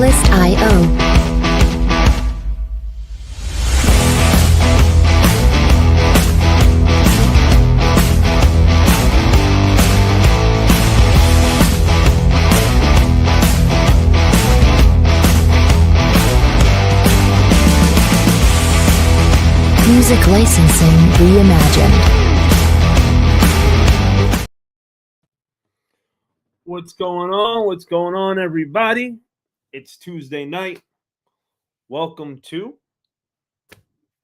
SPECiAL. Music licensing reimagined. What's going on? What's going on, everybody? It's Tuesday night. Welcome to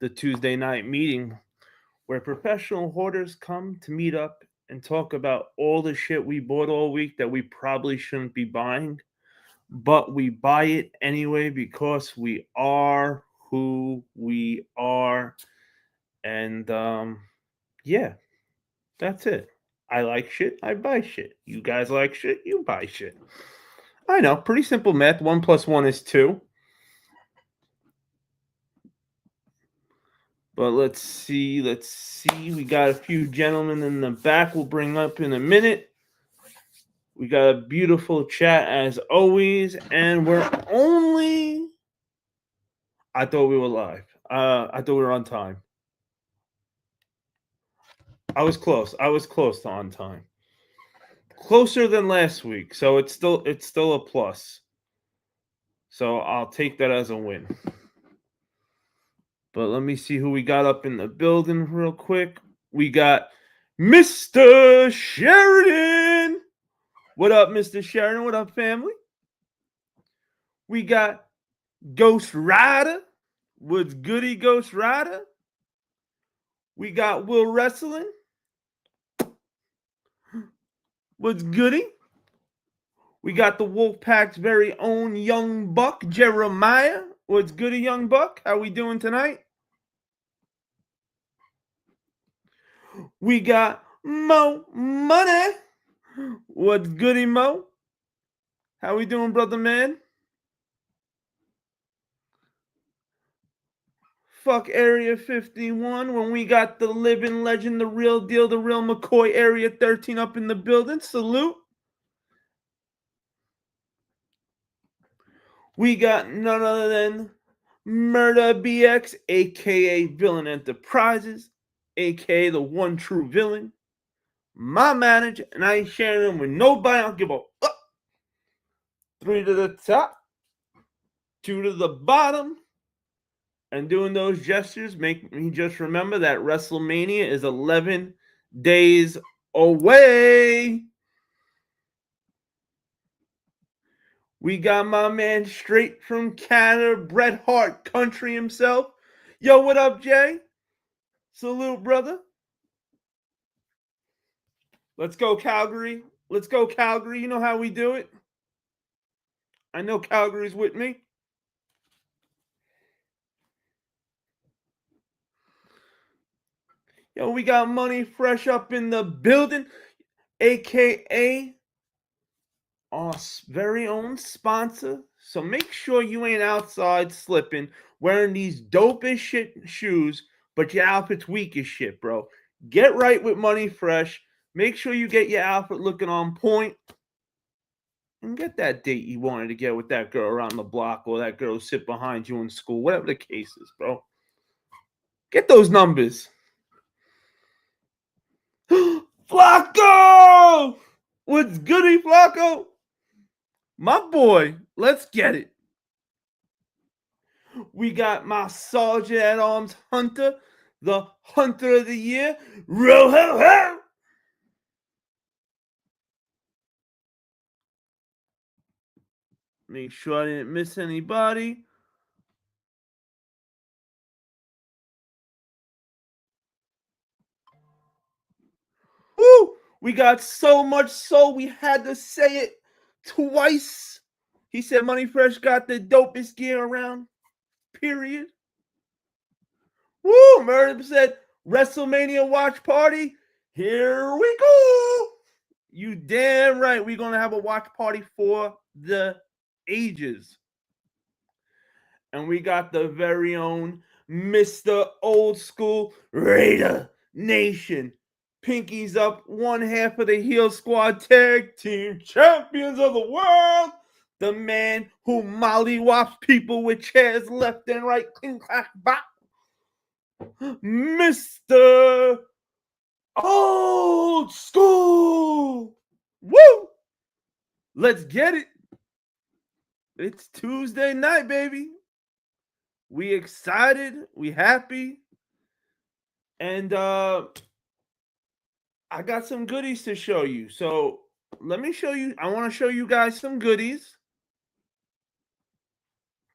the Tuesday night meeting where professional hoarders come to meet up and talk about all the shit we bought all week that we probably shouldn't be buying, but we buy it anyway because we are who we are. And yeah, that's it. I like shit, I buy shit. You guys like shit, you buy shit. I know, pretty simple math. 1 + 1 is 2. But let's see. We got a few gentlemen in the back we'll bring up in a minute. We got a beautiful chat as always, and we're only. I thought we were live. I thought we were on time. I was close to on time. Closer than last week, so it's still a plus. So I'll take that as a win. But let me see who we got up in the building real quick. We got Mr. Sheridan. What up, Mr. Sheridan? What up, family? We got Ghost Rider. What's goody, Ghost Rider? We got Will Wrestling. What's goody? We got the Wolfpack's very own Young Buck, Jeremiah. What's goody, Young Buck? How we doing tonight? We got Mo Money. What's goody, Mo? How we doing, brother man? Fuck Area 51 when we got the living legend, the real deal, the real McCoy, Area 13 up in the building. Salute. We got none other than Murder BX, a.k.a. Villain Enterprises, a.k.a. the one true villain. My manager, and I ain't sharing them with nobody. I don't give a fuck. 3 to the top, 2 to the bottom. And doing those gestures make me just remember that WrestleMania is 11 days away. We got my man straight from Canada, Bret Hart country himself. Yo, what up, Jay? Salute, brother. Let's go, Calgary. Let's go, Calgary. You know how we do it. I know Calgary's with me. Yo, we got Money Fresh up in the building, a.k.a. our very own sponsor. So make sure you ain't outside slipping, wearing these dope as shit shoes, but your outfit's weak as shit, bro. Get right with Money Fresh. Make sure you get your outfit looking on point. And get that date you wanted to get with that girl around the block or that girl who sit behind you in school, whatever the case is, bro. Get those numbers. Flacco! What's goody, Flacco? My boy, let's get it. We got my Sergeant at Arms Hunter, the Hunter of the Year. Ro-ho-ho! Make sure I didn't miss anybody. Woo! We got so much so we had to say it twice. He said Money Fresh got the dopest gear around. Period. Woo! Murder said WrestleMania watch party. Here we go. You damn right. We're going to have a watch party for the ages. And we got the very own Mr. Old School Raider Nation. Pinkies up, one half of the Heel Squad Tag Team Champions of the World, the man who mollywops people with chairs left and right, clink, clack, bop, Mr. Old School. Woo! Let's get it. It's Tuesday night, baby. We excited, we happy, and I got some goodies to show you. So let me show you. I want to show you guys some goodies.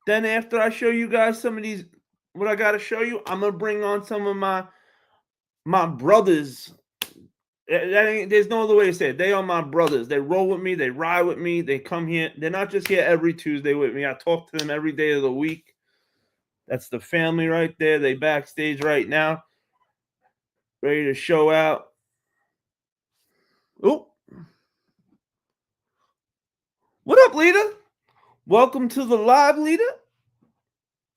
Then after I show you guys some of these, what I got to show you, I'm gonna bring on some of my brothers. There's no other way to say it. They are my brothers. They roll with me. They ride with me. They come here. They're not just here every Tuesday with me. I talk to them every day of the week. That's the family right there. They backstage right now, ready to show out. Oh, what up, Lita? Welcome to the live, Lita.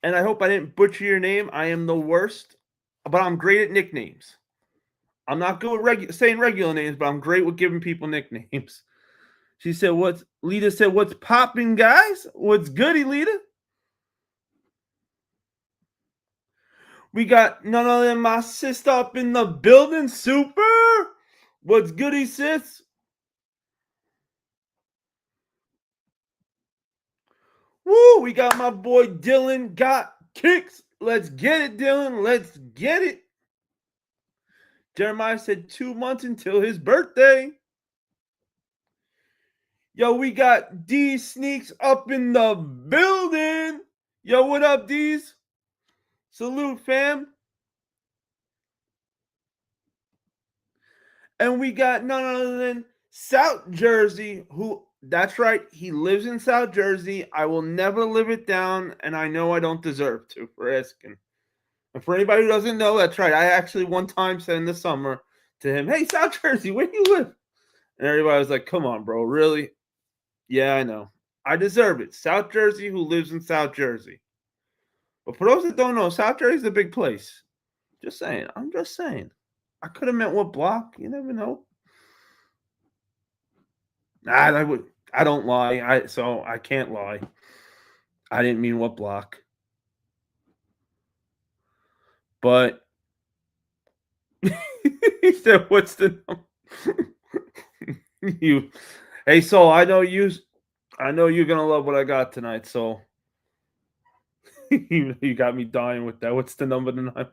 And I hope I didn't butcher your name. I am the worst, but I'm great at nicknames. I'm not good with saying regular names, but I'm great with giving people nicknames. She said, Lita said, what's popping, guys? What's goody, Lita? We got none other than my sister up in the building. Super. What's goody, sis? Woo, we got my boy Dylan got kicks. Let's get it, Dylan. Let's get it. Jeremiah said 2 months until his birthday. Yo, we got D Sneaks up in the building. Yo, what up, D's? Salute, fam. And we got none other than South Jersey, who, that's right, he lives in South Jersey. I will never live it down, and I know I don't deserve to, for asking. And for anybody who doesn't know, that's right. I actually one time said in the summer to him, hey, South Jersey, where do you live? And everybody was like, come on, bro, really? Yeah, I know. I deserve it. South Jersey, who lives in South Jersey. But for those that don't know, South Jersey's a big place. Just saying. I'm just saying. I could have meant what block. You never know. Nah, I don't lie. So I can't lie. I didn't mean what block. But he said, what's the number? Hey, Soul, I know you're gonna love what I got tonight, Soul. You got me dying with that. What's the number tonight?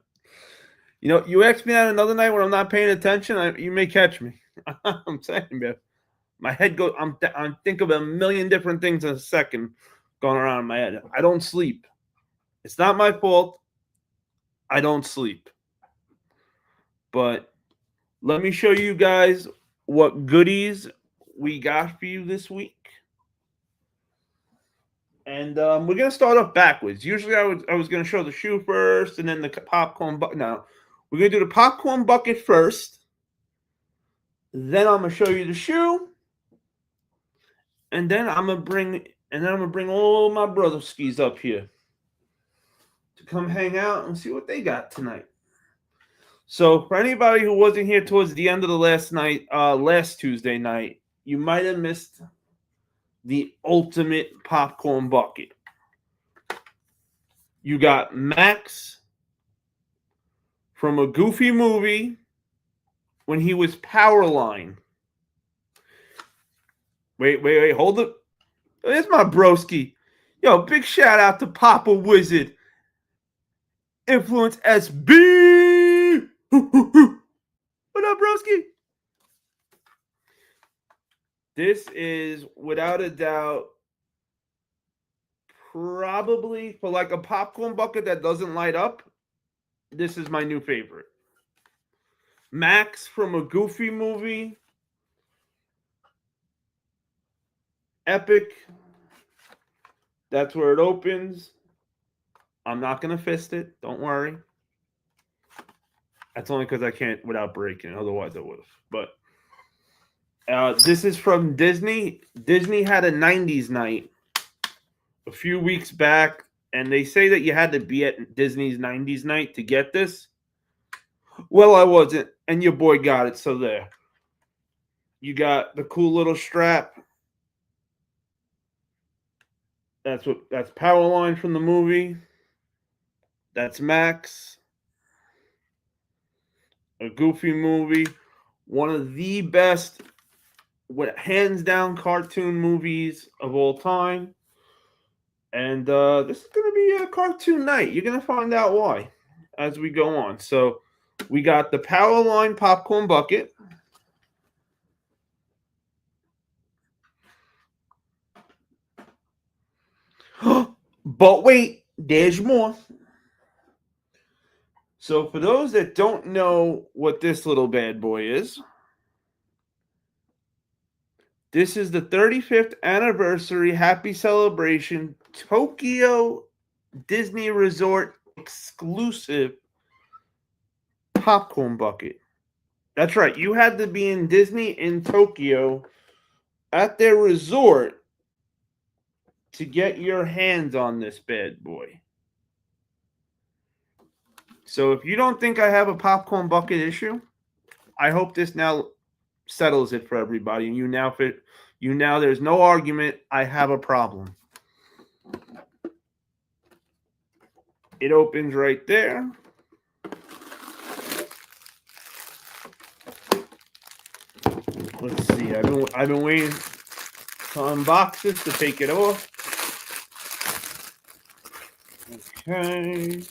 You know, you ask me that another night when I'm not paying attention, you may catch me. I'm saying, man. My head goes. I'm think of a million different things in a second going around in my head. I don't sleep. It's not my fault. I don't sleep. But let me show you guys what goodies we got for you this week. And we're gonna start off backwards. Usually, I was gonna show the shoe first, and then the popcorn bucket. No, we're gonna do the popcorn bucket first. Then I'm gonna show you the shoe, and then I'm gonna bring all my brother skis up here to come hang out and see what they got tonight. So for anybody who wasn't here towards the end of the last Tuesday night, you might have missed the ultimate popcorn bucket. You got Max from a Goofy movie when he was Powerline. Wait, hold it. There's my broski. Yo, big shout out to Papa Wizard. Influence SB. What up, broski? This is, without a doubt, probably for like a popcorn bucket that doesn't light up, this is my new favorite. Max from a Goofy movie. Epic. That's where it opens. I'm not going to fist it. Don't worry. That's only because I can't without breaking. Otherwise, I would have. But this is from Disney. Disney had a 90s night a few weeks back, and they say that you had to be at Disney's 90s night to get this. Well, I wasn't, and your boy got it, so there. You got the cool little strap. That's Powerline from the movie. That's Max. A Goofy movie. One of the best, hands down, cartoon movies of all time. And this is going to be a cartoon night. You're going to find out why as we go on. So we got the Powerline popcorn bucket. But wait, there's more. So for those that don't know what this little bad boy is, this is the 35th anniversary Happy Celebration Tokyo Disney Resort exclusive popcorn bucket. That's right. You had to be in Disney in Tokyo at their resort to get your hands on this bad boy. So if you don't think I have a popcorn bucket issue, I hope this now settles it for everybody. And you now there's no argument. I have a problem. It opens right there. Let's see. I've been waiting to unbox this to take it off. Okay.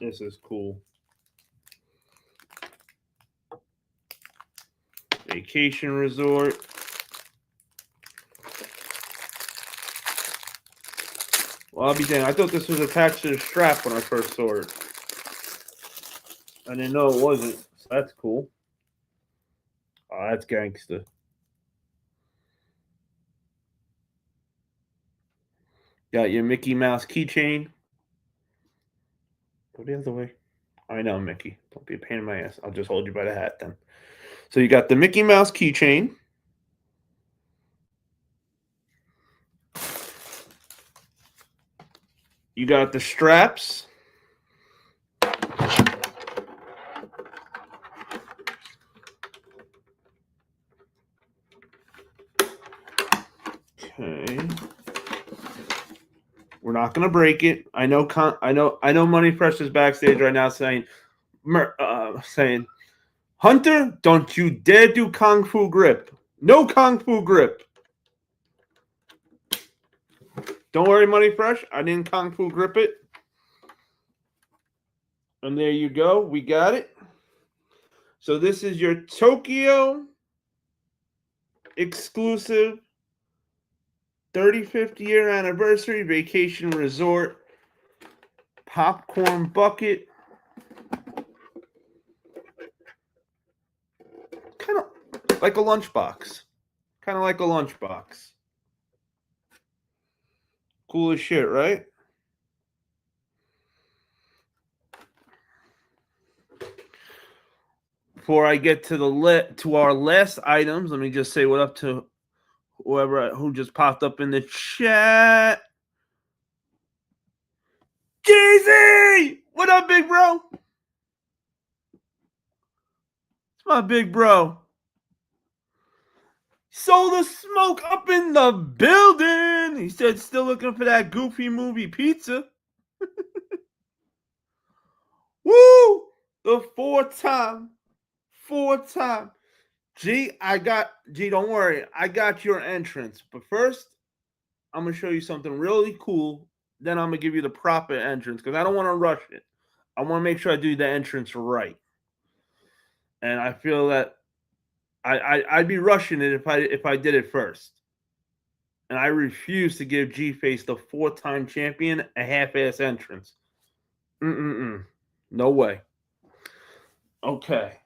This is cool. Vacation resort. Well, I'll be damned. I thought this was attached to the strap when I first saw it. I didn't know it wasn't. So that's cool. Oh, that's gangster. Got your Mickey Mouse keychain. Go the other way. I know, Mickey. Don't be a pain in my ass. I'll just hold you by the hat then. So you got the Mickey Mouse keychain. You got the straps. Okay. We're not gonna break it. I know. Money Fresh is backstage right now saying, Hunter, don't you dare do Kung Fu grip. No Kung Fu grip. Don't worry, Money Fresh. I didn't Kung Fu grip it. And there you go. We got it. So this is your Tokyo exclusive 35th year anniversary vacation resort popcorn bucket. Kind of like a lunchbox. Kind of like a lunchbox. Cool as shit, right? Before I get to to our last items, let me just say what up to who just popped up in the chat. Jeezy! What up, big bro? It's my big bro. Soul the Smoke up in the building. He said still looking for that Goofy movie pizza. Woo! The four-time. G, don't worry. I got your entrance. But first, I'm going to show you something really cool. Then I'm going to give you the proper entrance because I don't want to rush it. I want to make sure I do the entrance right. And I feel that I'd be rushing it if I did it first. And I refuse to give G-Face, the four-time champion, a half-ass entrance. No way. Okay.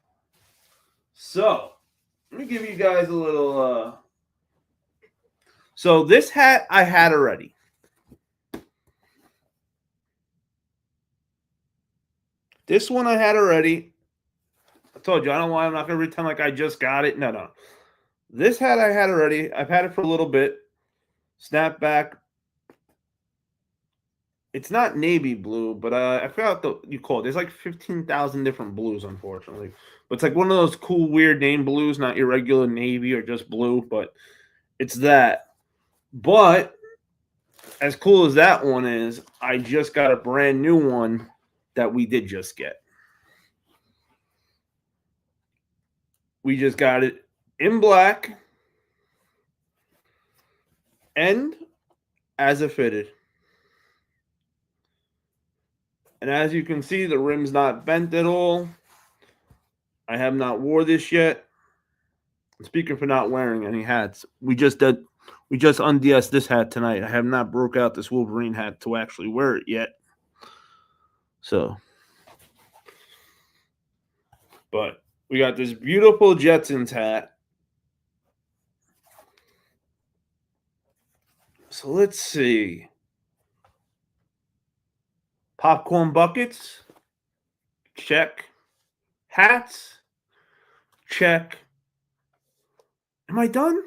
So, let me give you guys a little... So, this hat I had already. This one I had already. I told you, I'm not going to pretend like I just got it. No. This hat I had already. I've had it for a little bit. Snapback. It's not navy blue, but I forgot what you call it. There's like 15,000 different blues, unfortunately. But it's like one of those cool, weird name blues, not your regular navy or just blue, but it's that. But as cool as that one is, I just got a brand new one that we did just get. We just got it in black and as a fitted. And as you can see, the rim's not bent at all. I have not wore this yet. Speaking for not wearing any hats, we just unds this hat tonight. I have not broke out this Wolverine hat to actually wear it yet. So, but we got this beautiful Jetsons hat. So let's see. Popcorn buckets, check. Hats, check. Am I done?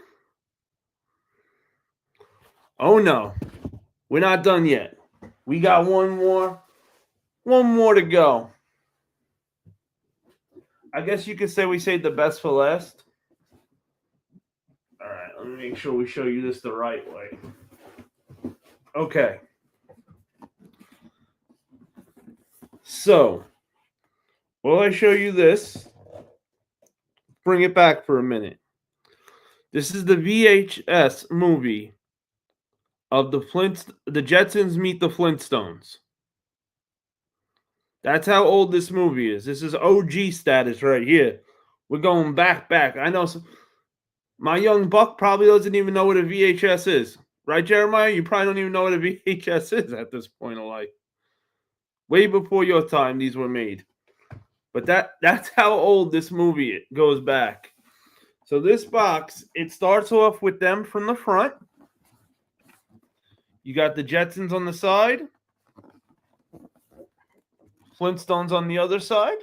Oh no, we're not done yet. We got one more to go. I guess you could say we saved the best for last. All right, let me make sure we show you this the right way. Okay. So, while I show you this, bring it back for a minute. This is the VHS movie of the Jetsons Meet the Flintstones. That's how old this movie is. This is OG status right here. We're going back. I know my young buck probably doesn't even know what a VHS is. Right, Jeremiah? You probably don't even know what a VHS is at this point of life. Way before your time, these were made. But that's how old this movie goes back. So this box, it starts off with them from the front. You got the Jetsons on the side. Flintstones on the other side.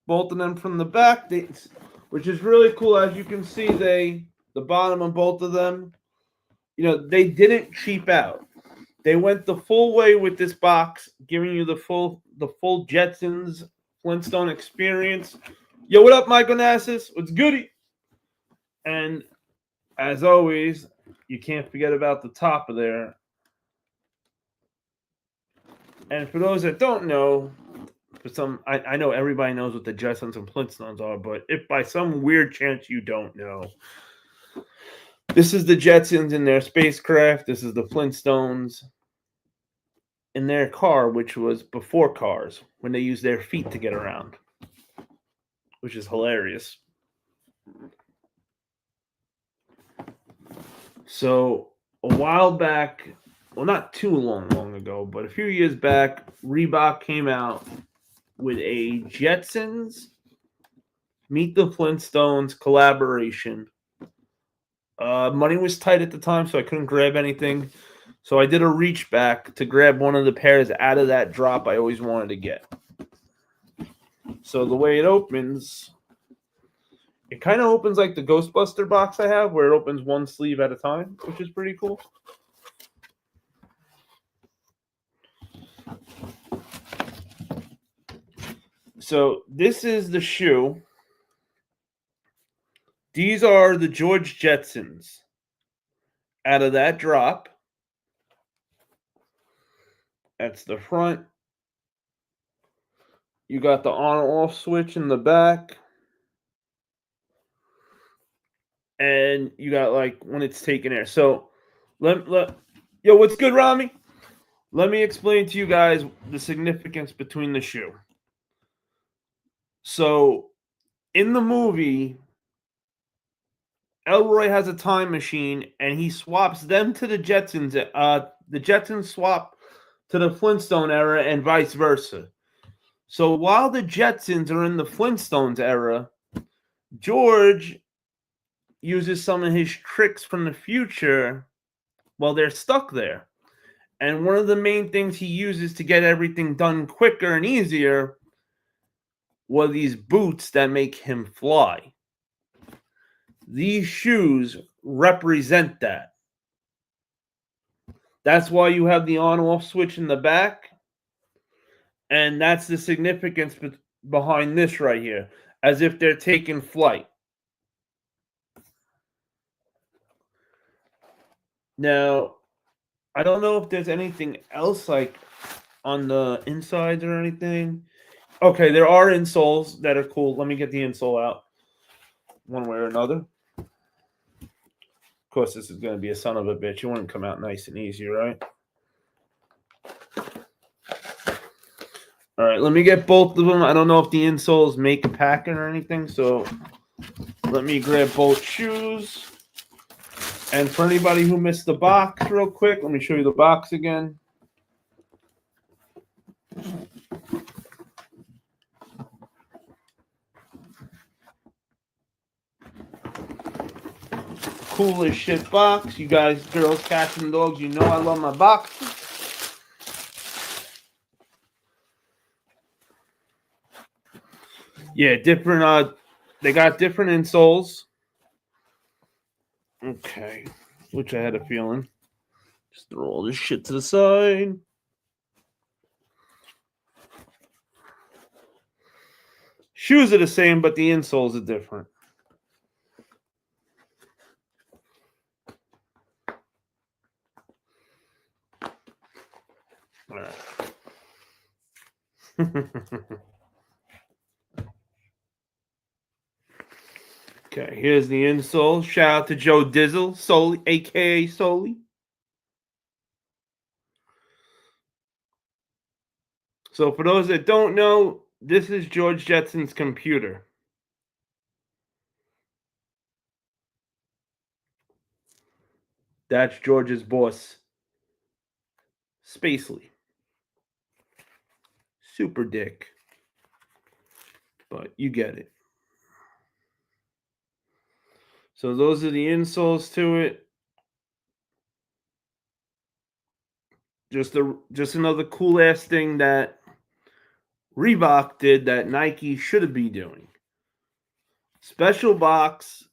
Both of them from the back, which is really cool. As you can see, the bottom of both of them, they didn't cheap out. They went the full way with this box, giving you the full Jetsons Flintstone experience. Yo, what up, Michael Nassis? What's goody? And as always, you can't forget about the top of there. And for those that don't know, I know everybody knows what the Jetsons and Flintstones are, but if by some weird chance you don't know, this is the Jetsons in their spacecraft. This is the Flintstones in their car, which was before cars, when they used their feet to get around, which is hilarious. So a while back, well, not too long ago, but a few years back, Reebok came out with a Jetsons Meet the Flintstones collaboration. Money was tight at the time, so I couldn't grab anything. So I did a reach back to grab one of the pairs out of that drop I always wanted to get. So the way it opens, it kind of opens like the Ghostbuster box I have, where it opens one sleeve at a time, which is pretty cool. So this is the shoe. These are the George Jetsons out of that drop. That's the front. You got the on-off switch in the back. And you got like when it's taken air. So yo, what's good, Rami? Let me explain to you guys the significance between the shoe. So in the movie, Elroy has a time machine and he swaps them to the Jetsons. The Jetsons swap to the Flintstone era and vice versa. So while the Jetsons are in the Flintstones era, George uses some of his tricks from the future while they're stuck there. And one of the main things he uses to get everything done quicker and easier were these boots that make him fly. These shoes represent that. That's why you have the on-off switch in the back. And that's the significance behind this right here, as if they're taking flight. Now, I don't know if there's anything else like on the insides or anything. Okay, there are insoles that are cool. Let me get the insole out one way or another. Of course, this is going to be a son of a bitch. It wouldn't come out nice and easy, right? All right, let me get both of them. I don't know if the insoles make a packet or anything, so let me grab both shoes. And for anybody who missed the box real quick, let me show you the box again. Coolest shit box. You guys, girls, cats, and dogs, you know I love my boxes. Yeah, different. They got different insoles. Okay, which I had a feeling. Just throw all this shit to the side. Shoes are the same, but the insoles are different. All right. Okay, here's the insole. Shout out to Joe Dizzle, Soli, aka Soli. So for those that don't know, this is George Jetson's computer. That's George's boss, SPECiAL. Super dick. But you get it. So those are the insoles to it. Just another cool ass thing that Reebok did that Nike should be doing. Special box,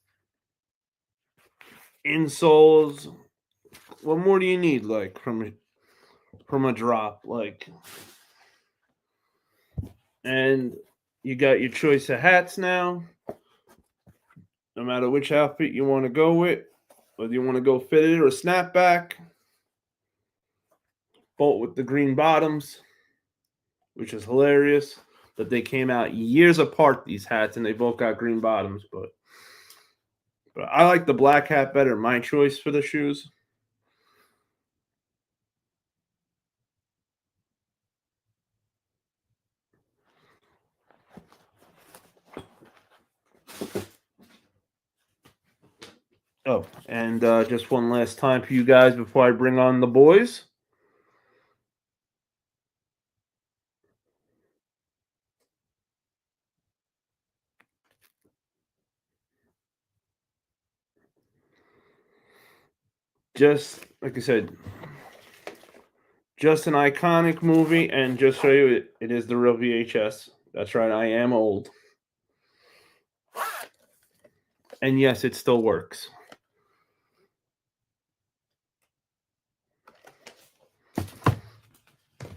insoles. What more do you need, like from a drop, like? And you got your choice of hats now. No matter which outfit you want to go with, whether you want to go fitted or snapback. Both with the green bottoms, which is hilarious that they came out years apart, these hats, and they both got green bottoms. But I like the black hat better. My choice for the shoes. Oh, and just one last time for you guys before I bring on the boys. Just like I said, just an iconic movie, and just show you it is the real VHS. That's right, I am old. And yes, it still works.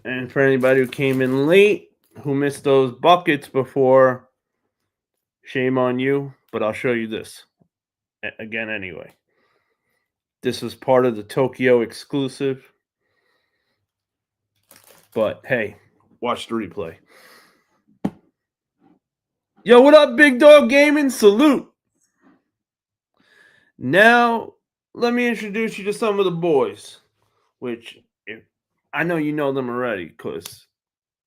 And for anybody who came in late, who missed those buckets before, shame on you, but I'll show you this again anyway. This was part of the Tokyo exclusive. But hey, watch the replay. Yo, what up, Big Dog Gaming? Salute. Now, let me introduce you to some of the boys, which I know you know them already, because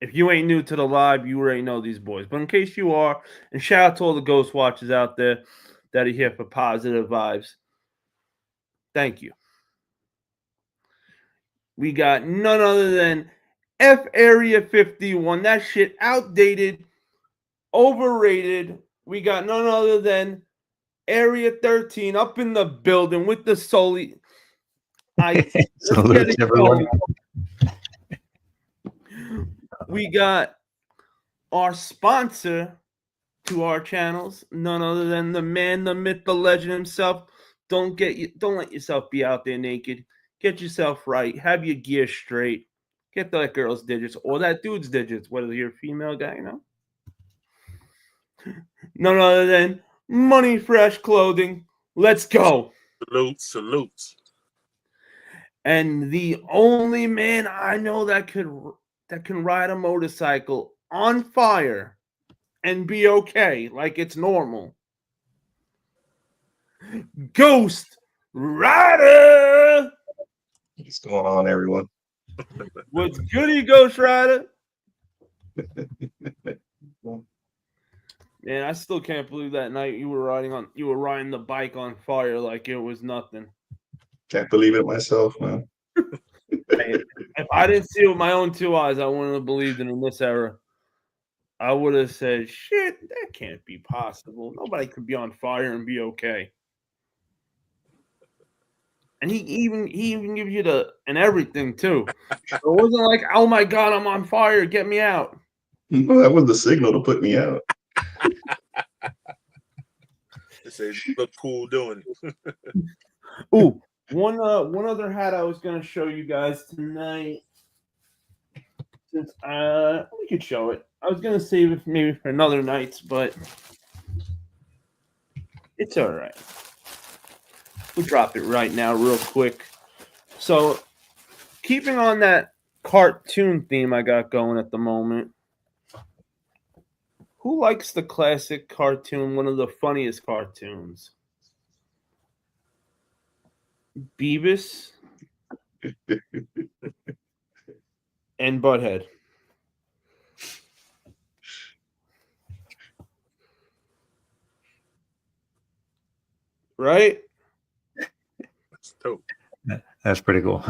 if you ain't new to the live, you already know these boys. But in case you are, and shout out to all the Ghost Watchers out there that are here for positive vibes, thank you. We got none other than F Area 51. That shit outdated, overrated. We got none other than Area 13 up in the building with the Soli. Salute everyone. We got our sponsor to our channels, none other than the man, the myth, the legend himself. Don't let yourself be out there naked. get yourself right, have your gear straight, get that girl's digits or that dude's digits, whether you're a female guy, None other than Money Fresh Clothing. Let's go. Salute. And the only man I know that can ride a motorcycle on fire and be okay, like it's normal. Ghost Rider. What's going on, everyone? What's goody, Ghost Rider? Man, I still can't believe that night you were riding the bike on fire like it was nothing. Can't believe it myself, man. If I didn't see it with my own two eyes, I wouldn't have believed it in this era. I would have said, shit, that can't be possible. Nobody could be on fire and be okay. And he even gives you and everything too. So it wasn't like, oh my God, I'm on fire, get me out. Well, that was the signal to put me out. They say look cool doing it. Ooh, one other hat I was gonna show you guys tonight. Since we could show it. I was gonna save it maybe for another night, but it's all right. We'll drop it right now real quick. So, keeping on that cartoon theme I got going at the moment, who likes the classic cartoon, one of the funniest cartoons? Beavis and Butthead. Right? That's dope. That's pretty cool.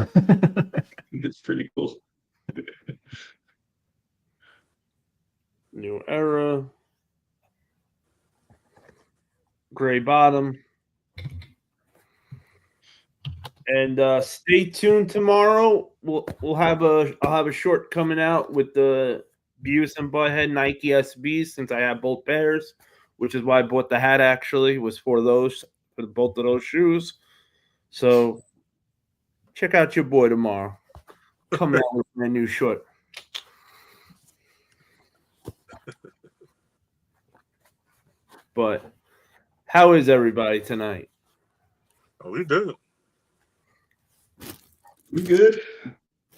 It's pretty cool. New era. Gray bottom. And stay tuned tomorrow. I'll have a short coming out with the Beavis and Butthead Nike SBs since I have both pairs, which is why I bought the hat. Actually, was for both of those shoes. So check out your boy tomorrow. Coming out with my new short. But how is everybody tonight? Oh, we good. We good?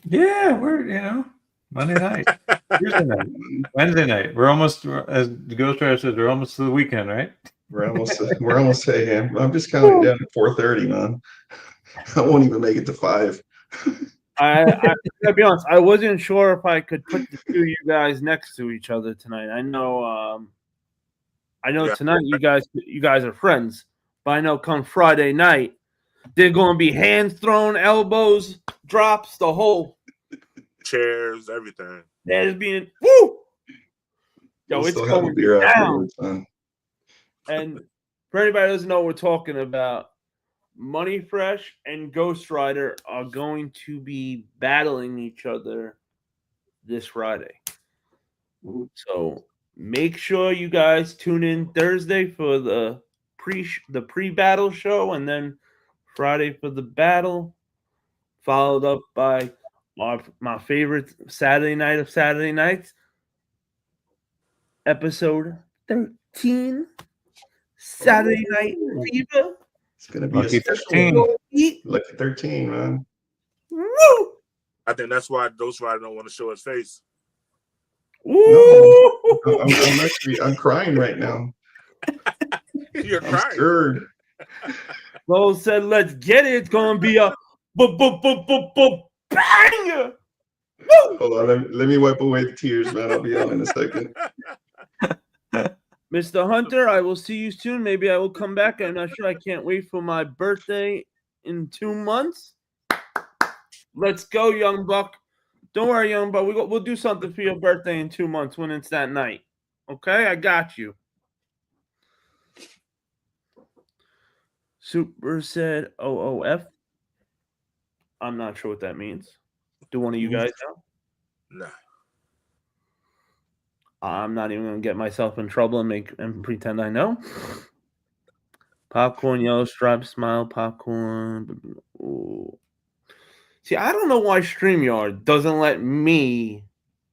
Yeah, we're Monday night, Tuesday night, Wednesday night. We're almost, as the Ghost Rider says, we're almost to the weekend, right? We're almost saying. I'm just counting down to 4:30, man. I won't even make it to 5. I gotta be honest. I wasn't sure if I could put the two of you guys next to each other tonight. I know tonight you guys are friends, but I know come Friday night they're going to be hands thrown, elbows, drops, the whole chairs, everything. There's being woo. Yo, We'll it's still have a going beer down. afterwards, man. And for anybody who doesn't know what we're talking about, Money Fresh and Ghost Rider are going to be battling each other this Friday. So make sure you guys tune in Thursday for the pre-battle show, and then Friday for the battle, followed up by my favorite Saturday night of Saturday nights, episode 13, Saturday Night Fever. It's gonna be Lucky a special 13. one. Lucky 13, man. Woo! I think that's why Ghost Rider don't want to show his face. No, I'm crying right now. You're I'm crying. scared. Lo said, "Let's get it. It's gonna be a banger." Woo! Hold on, let me wipe away the tears, man. I'll be out in a second. Mr. Hunter, I will see you soon. Maybe I will come back. I'm not sure. I can't wait for my birthday in 2 months. Let's go, young buck. Don't worry, young buck. We'll do something for your birthday in 2 months when it's that night. Okay? I got you. Super said OOF. I'm not sure what that means. Do one of you guys know? Nah. I'm not even going to get myself in trouble and pretend I know. Popcorn, yellow stripe, smile, popcorn. Ooh. See, I don't know why StreamYard doesn't let me,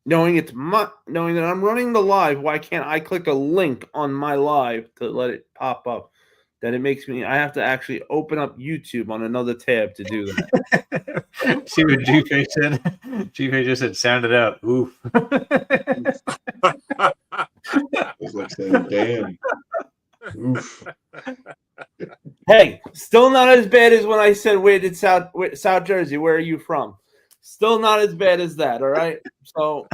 knowing that I'm running the live, why can't I click a link on my live to let it pop up? That it makes me, I have to actually open up YouTube on another tab to do that. See what G-Face said? G-Face just said, sound it out. Oof. It's like saying, damn. Oof. Hey, still not as bad as when I said, South Jersey, where are you from? Still not as bad as that, all right? So,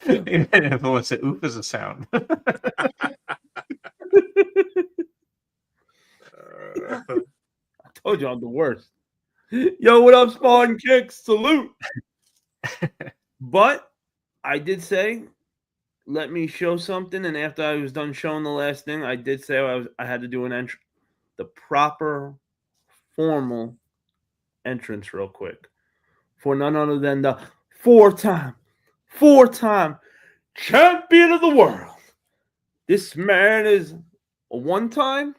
Even if everyone said oof is a sound. I told you I'm the worst. Yo, what up, Spartan Kicks? Salute. But I did say, let me show something. And after I was done showing the last thing, I did say I had to do the proper formal entrance real quick for none other than the four-time champion of the world. This man is a one-time.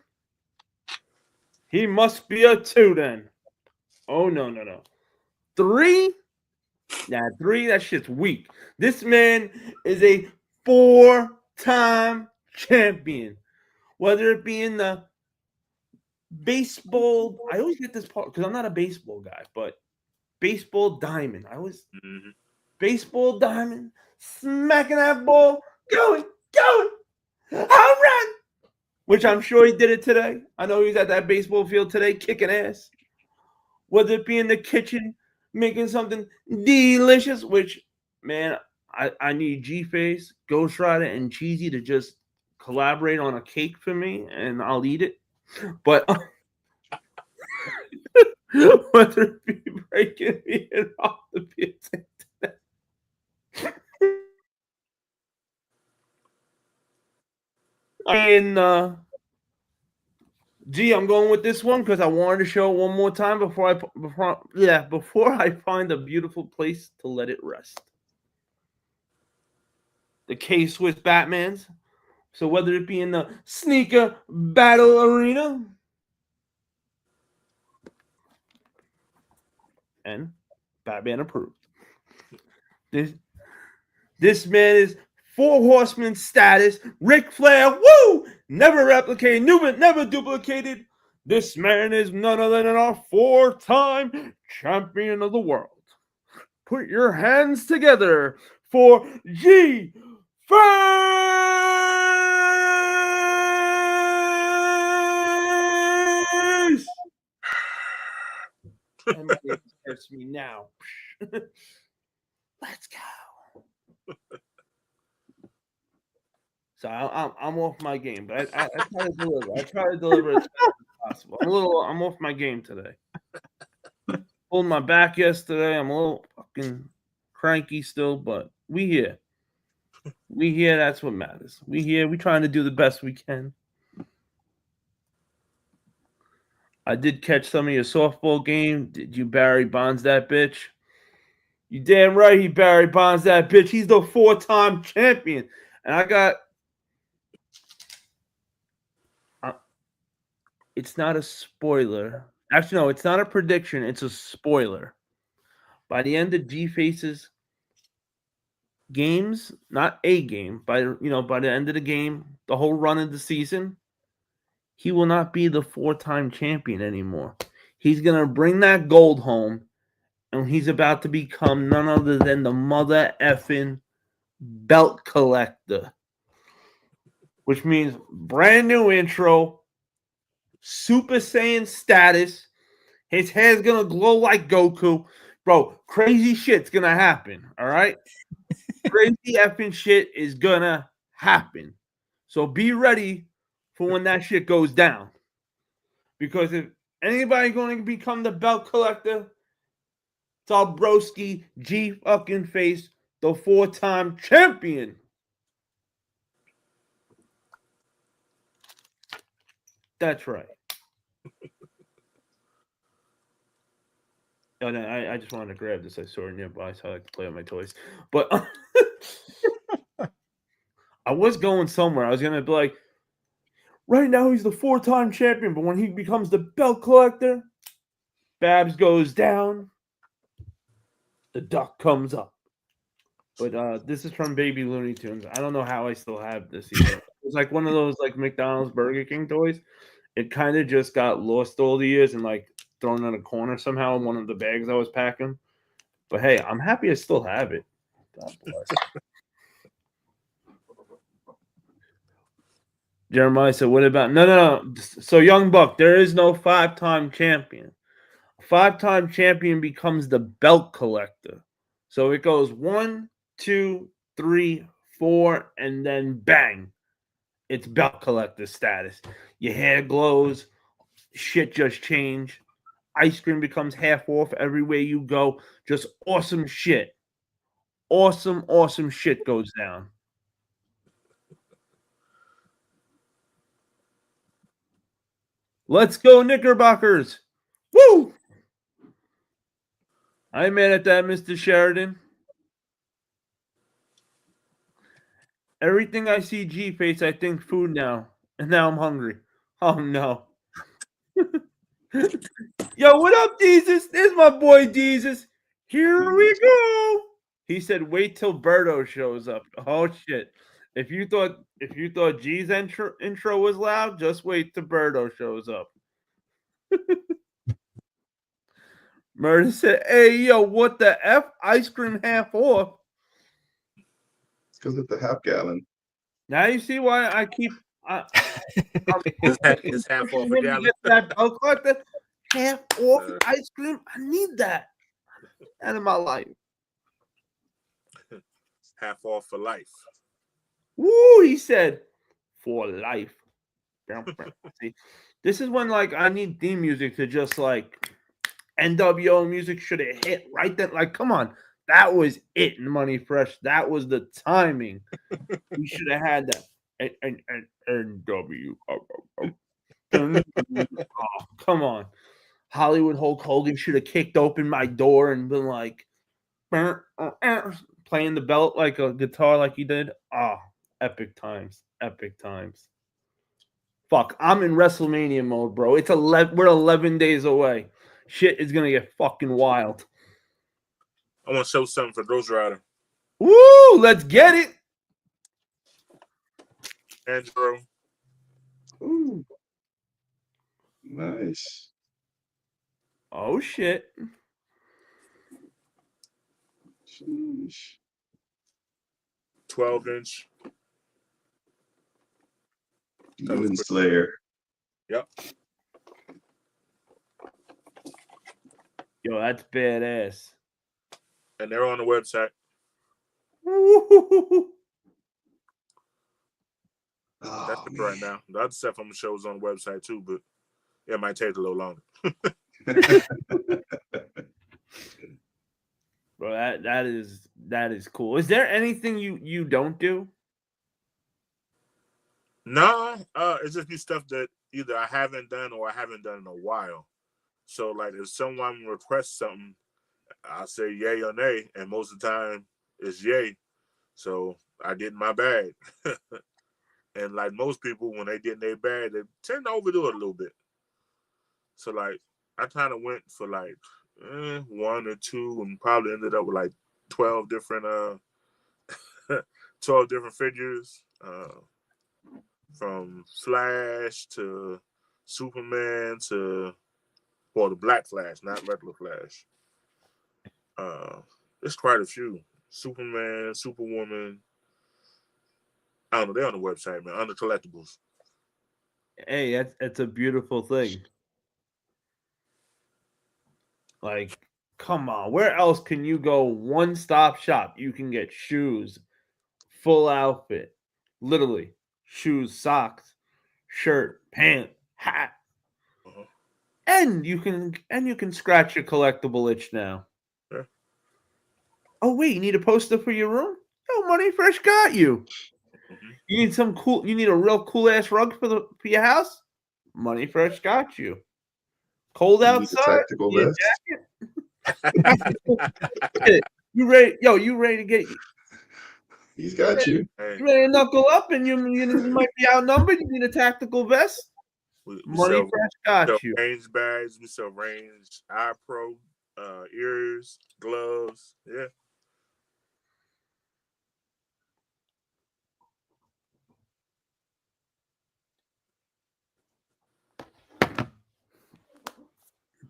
He must be a two then. Oh, no. 3? Nah, 3, that shit's weak. This man is a 4-time champion. Whether it be in the baseball, I always get this part because I'm not a baseball guy, but baseball diamond. Baseball diamond, smacking that ball, going, home run. Which I'm sure he did it today. I know he was at that baseball field today kicking ass. Whether it be in the kitchen, making something delicious, which, man, I need G-Face, Ghost Rider, and Cheesy to just collaborate on a cake for me, and I'll eat it. But whether it be breaking me and off the pizza today. And I'm going with this one because I wanted to show it one more time before I find a beautiful place to let it rest. The K-Swiss Batmans. So whether it be in the sneaker battle arena and Batman approved. This man is 4 Horsemen status. Ric Flair, woo! Never replicated, never duplicated. This man is none other than our 4-time champion of the world. Put your hands together for G. Face! And it hurts me now. Let's go. So I'm off my game, but I try to deliver. I try to deliver as fast as possible. I'm off my game today. Pulled my back yesterday. I'm a little fucking cranky still, but we here. We here. That's what matters. We here. We trying to do the best we can. I did catch some of your softball game. Did you Barry Bonds that bitch? You damn right he Barry Bonds that bitch. He's the 4-time champion. And I got... it's not a spoiler. Actually, no, it's not a prediction. It's a spoiler. By the end of G-Face's games, not a game, by the end of the game, the whole run of the season, he will not be the 4-time champion anymore. He's going to bring that gold home, and he's about to become none other than the mother effing belt collector. Which means brand new intro, Super Saiyan status. His hair's going to glow like Goku. Bro, crazy shit's going to happen, all right? Crazy effing shit is going to happen. So be ready for when that shit goes down. Because if anybody going to become the belt collector, it's our broski G fucking Face, the 4-time champion. That's right. And I just wanted to grab this. I saw it nearby, so I like to play with my toys. But I was going somewhere. I was going to be like, right now he's the 4-time champion, but when he becomes the belt collector, Babs goes down. The duck comes up. But this is from Baby Looney Tunes. I don't know how I still have this either. It was like one of those like McDonald's Burger King toys. It kind of just got lost all the years and like thrown in a corner somehow in one of the bags I was packing. But hey, I'm happy I still have it. God bless. Jeremiah said, what about no. So Young Buck, there is no 5-time champion. A 5-time champion becomes the belt collector. So it goes 1, 2, 3, 4, and then bang. It's belt collector status. Your hair glows, shit just changed. Ice cream becomes half off everywhere you go. Just awesome shit. Awesome shit goes down. Let's go, Knickerbockers. Woo! I ain't mad at that, Mr. Sheridan. Everything I see G-Face, I think food now. And now I'm hungry. Oh, no. Yo, what up, Jesus? There's my boy, Jesus. Here we go. He said, wait till Birdo shows up. Oh, shit. If you thought G's intro was loud, just wait till Birdo shows up. Murder said, hey, yo, what the F? Ice cream half off. It's because it's a half gallon. Now you see why I keep... It's half off a gallon. That half off ice cream. I need that out of my life. Half off for life. Woo, he said, for life. See, this is when like I need theme music to just like NWO music should have hit right then. Like, come on, that was it in Money Fresh. That was the timing. We should have had that. NW. Oh, come on. Hollywood Hulk Hogan should have kicked open my door and been like playing the belt like a guitar like he did. Oh, epic times. Epic times. Fuck, I'm in WrestleMania mode, bro. It's 11. We're 11 days away. Shit is gonna get fucking wild. I want to show something for Ghost Rider. Woo! Let's get it. Andrew. Ooh. Nice. Oh shit. Sheesh. 12-inch. Demon Slayer. Yep. Yo, that's badass. And they're on the website. Woo-hoo-hoo-hoo. That's it right now. The other stuff I'm gonna show is on the website too, but it might take a little longer. Bro, that is cool. Is there anything you don't do? No, it's just new stuff that either I haven't done or I haven't done in a while. So like if someone requests something, I'll say yay or nay, and most of the time it's yay. So I get in my bag. And like most people, when they get in their bag, they tend to overdo it a little bit. So like I kind of went for like 1 or 2, and probably ended up with like 12 different 12 different figures, from Flash to Superman to the Black Flash, not regular Flash. There's quite a few. Superman, Superwoman. I don't know. They're on the website, man. Under collectibles. Hey, that's a beautiful thing. Like, come on. Where else can you go one-stop shop? You can get shoes, full outfit, literally shoes, socks, shirt, pant, hat. Uh-huh. And you can scratch your collectible itch now. Yeah. Oh, wait, you need a poster for your room? Oh, Money Fresh got you. Mm-hmm. You need a real cool ass rug for your house? Money Fresh got you. Cold outside? Tactical You need vest. a jacket? You ready? Yo, you ready to get? He's got you. Hey, You ready to knuckle up and you might be outnumbered? You need a tactical vest? we Money sell, Fresh got sell you. range bags. We sell range eye pro ears, gloves. Yeah.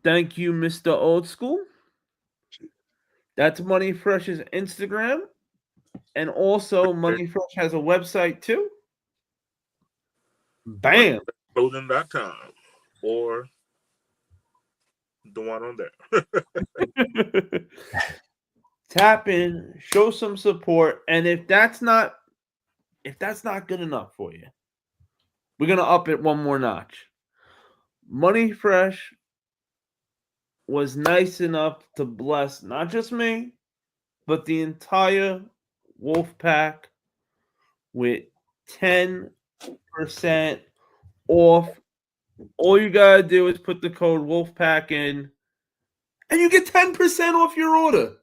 Thank you, Mr. Old School. That's Money Fresh's Instagram. And also, Money Fresh has a website too. Bam. Clothing.com or the one on there. Tap in, show some support, and if that's not good enough for you, we're gonna up it one more notch. Money Fresh was nice enough to bless not just me, but the entire Wolf Pack with 10% off. All you gotta do is put the code Wolfpack in, and you get 10% off your order.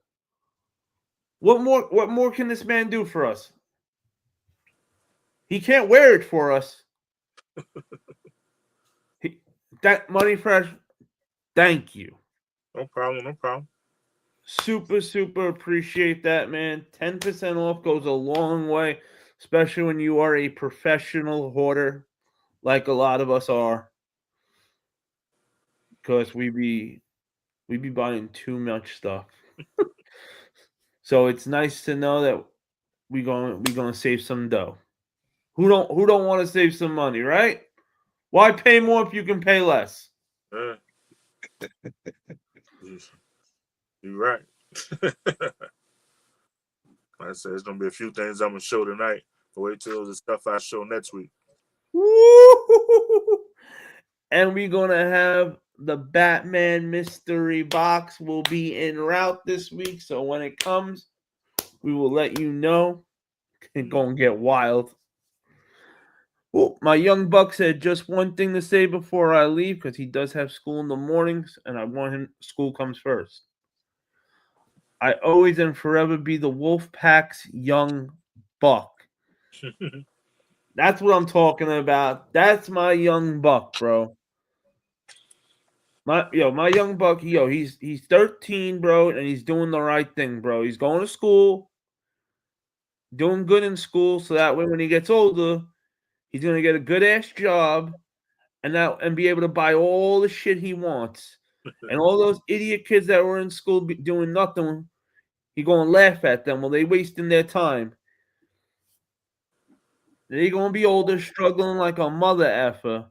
What more can this man do for us? He can't wear it for us. That Money Fresh, thank you. No problem. Super appreciate that, man. 10% off goes a long way, especially when you are a professional hoarder, like a lot of us are. Because we be buying too much stuff. So it's nice to know that we gonna save some dough. Who don't want to save some money, right? Why pay more if you can pay less? You're right. Like I said, there's gonna be a few things I'm gonna show tonight. But wait till the stuff I show next week. Woo! And we're gonna have the Batman mystery box will be en route this week. So when it comes, we will let you know. It's gonna get wild. Well, my young buck said just one thing to say before I leave because he does have school in the mornings, and I want him. School comes first. I always and forever be the Wolfpack's young buck. That's what I'm talking about. That's my young buck, bro. My young buck, he's 13, bro, and he's doing the right thing, bro. He's going to school, doing good in school, so that way when he gets older, he's gonna get a good ass job, and be able to buy all the shit he wants. And all those idiot kids that were in school doing nothing, he gonna laugh at them while they wasting their time. They gonna be older, struggling like a mother effer.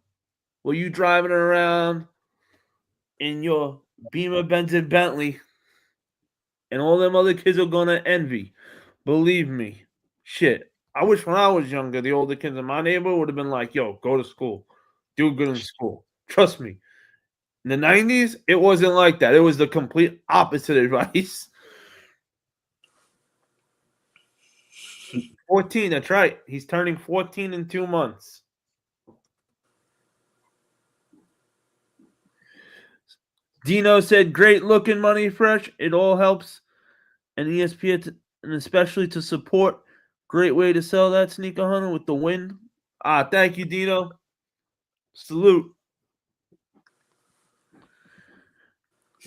While you driving around in your Beamer, Benz, and Bentley, and all them other kids are gonna envy. Believe me, shit. I wish when I was younger, the older kids in my neighborhood would have been like, "Yo, go to school, do good in school." Trust me. In the 90s, it wasn't like that. It was the complete opposite advice. 14, that's right. He's turning 14 in 2 months. Dino said, great looking Money Fresh. It all helps. And ESPN, and especially to support. Great way to sell that sneaker hunter with the win. Thank you, Dino. Salute.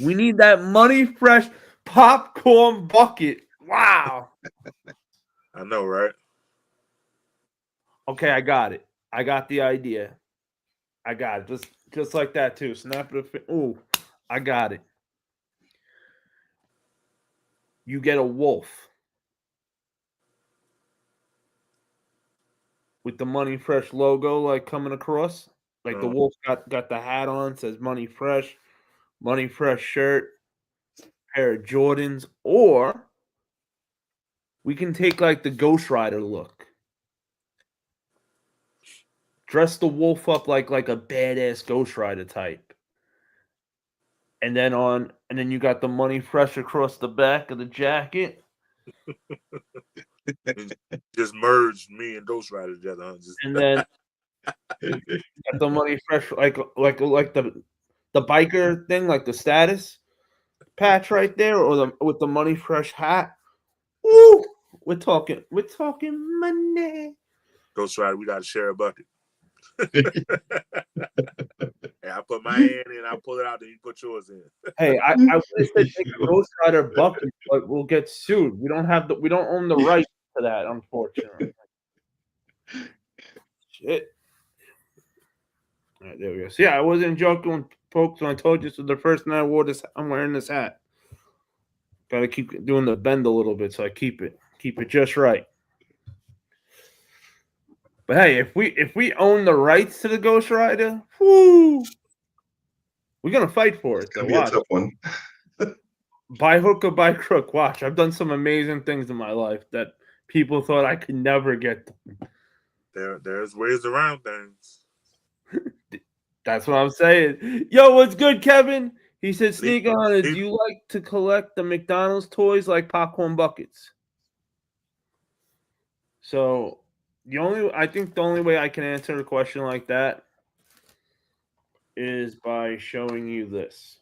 We need that Money Fresh popcorn bucket. Wow. I know, right? Okay, I got it. I got the idea. I got it. Just like that too. Snap it. Oh, I got it. You get a wolf with the Money Fresh logo like coming across. Like the wolf got the hat on, says Money Fresh shirt, pair of Jordans, or we can take like the Ghost Rider look. Dress the wolf up like a badass Ghost Rider type. And then you got the Money Fresh across the back of the jacket. Just merged me and Ghost Rider together. Huh? And then got the Money Fresh like the biker thing, like the status patch right there, or with the Money Fresh hat. Woo! We're talking money. Ghost Rider, we gotta share a bucket. And I put my hand in, I pull it out, then you put yours in. Hey, I would have said take a Ghost Rider bucket, but we'll get sued. We don't own the right to that, unfortunately. Shit. All right, there we go. So yeah, I wasn't joking, folks, when I told you this was the first night I wore this. I'm wearing this hat. Got to keep doing the bend a little bit, so I keep it just right. But hey, if we own the rights to the Ghost Rider, whoo, we're gonna fight for it. It's Though, gonna be a watch. tough one. By hook or by crook, watch. I've done some amazing things in my life that people thought I could never get done. There's ways around things. That's what I'm saying. Yo, what's good, Kevin? He said, Sneak on it. Do you like to collect the McDonald's toys like popcorn buckets? So I think the only way I can answer a question like that is by showing you this.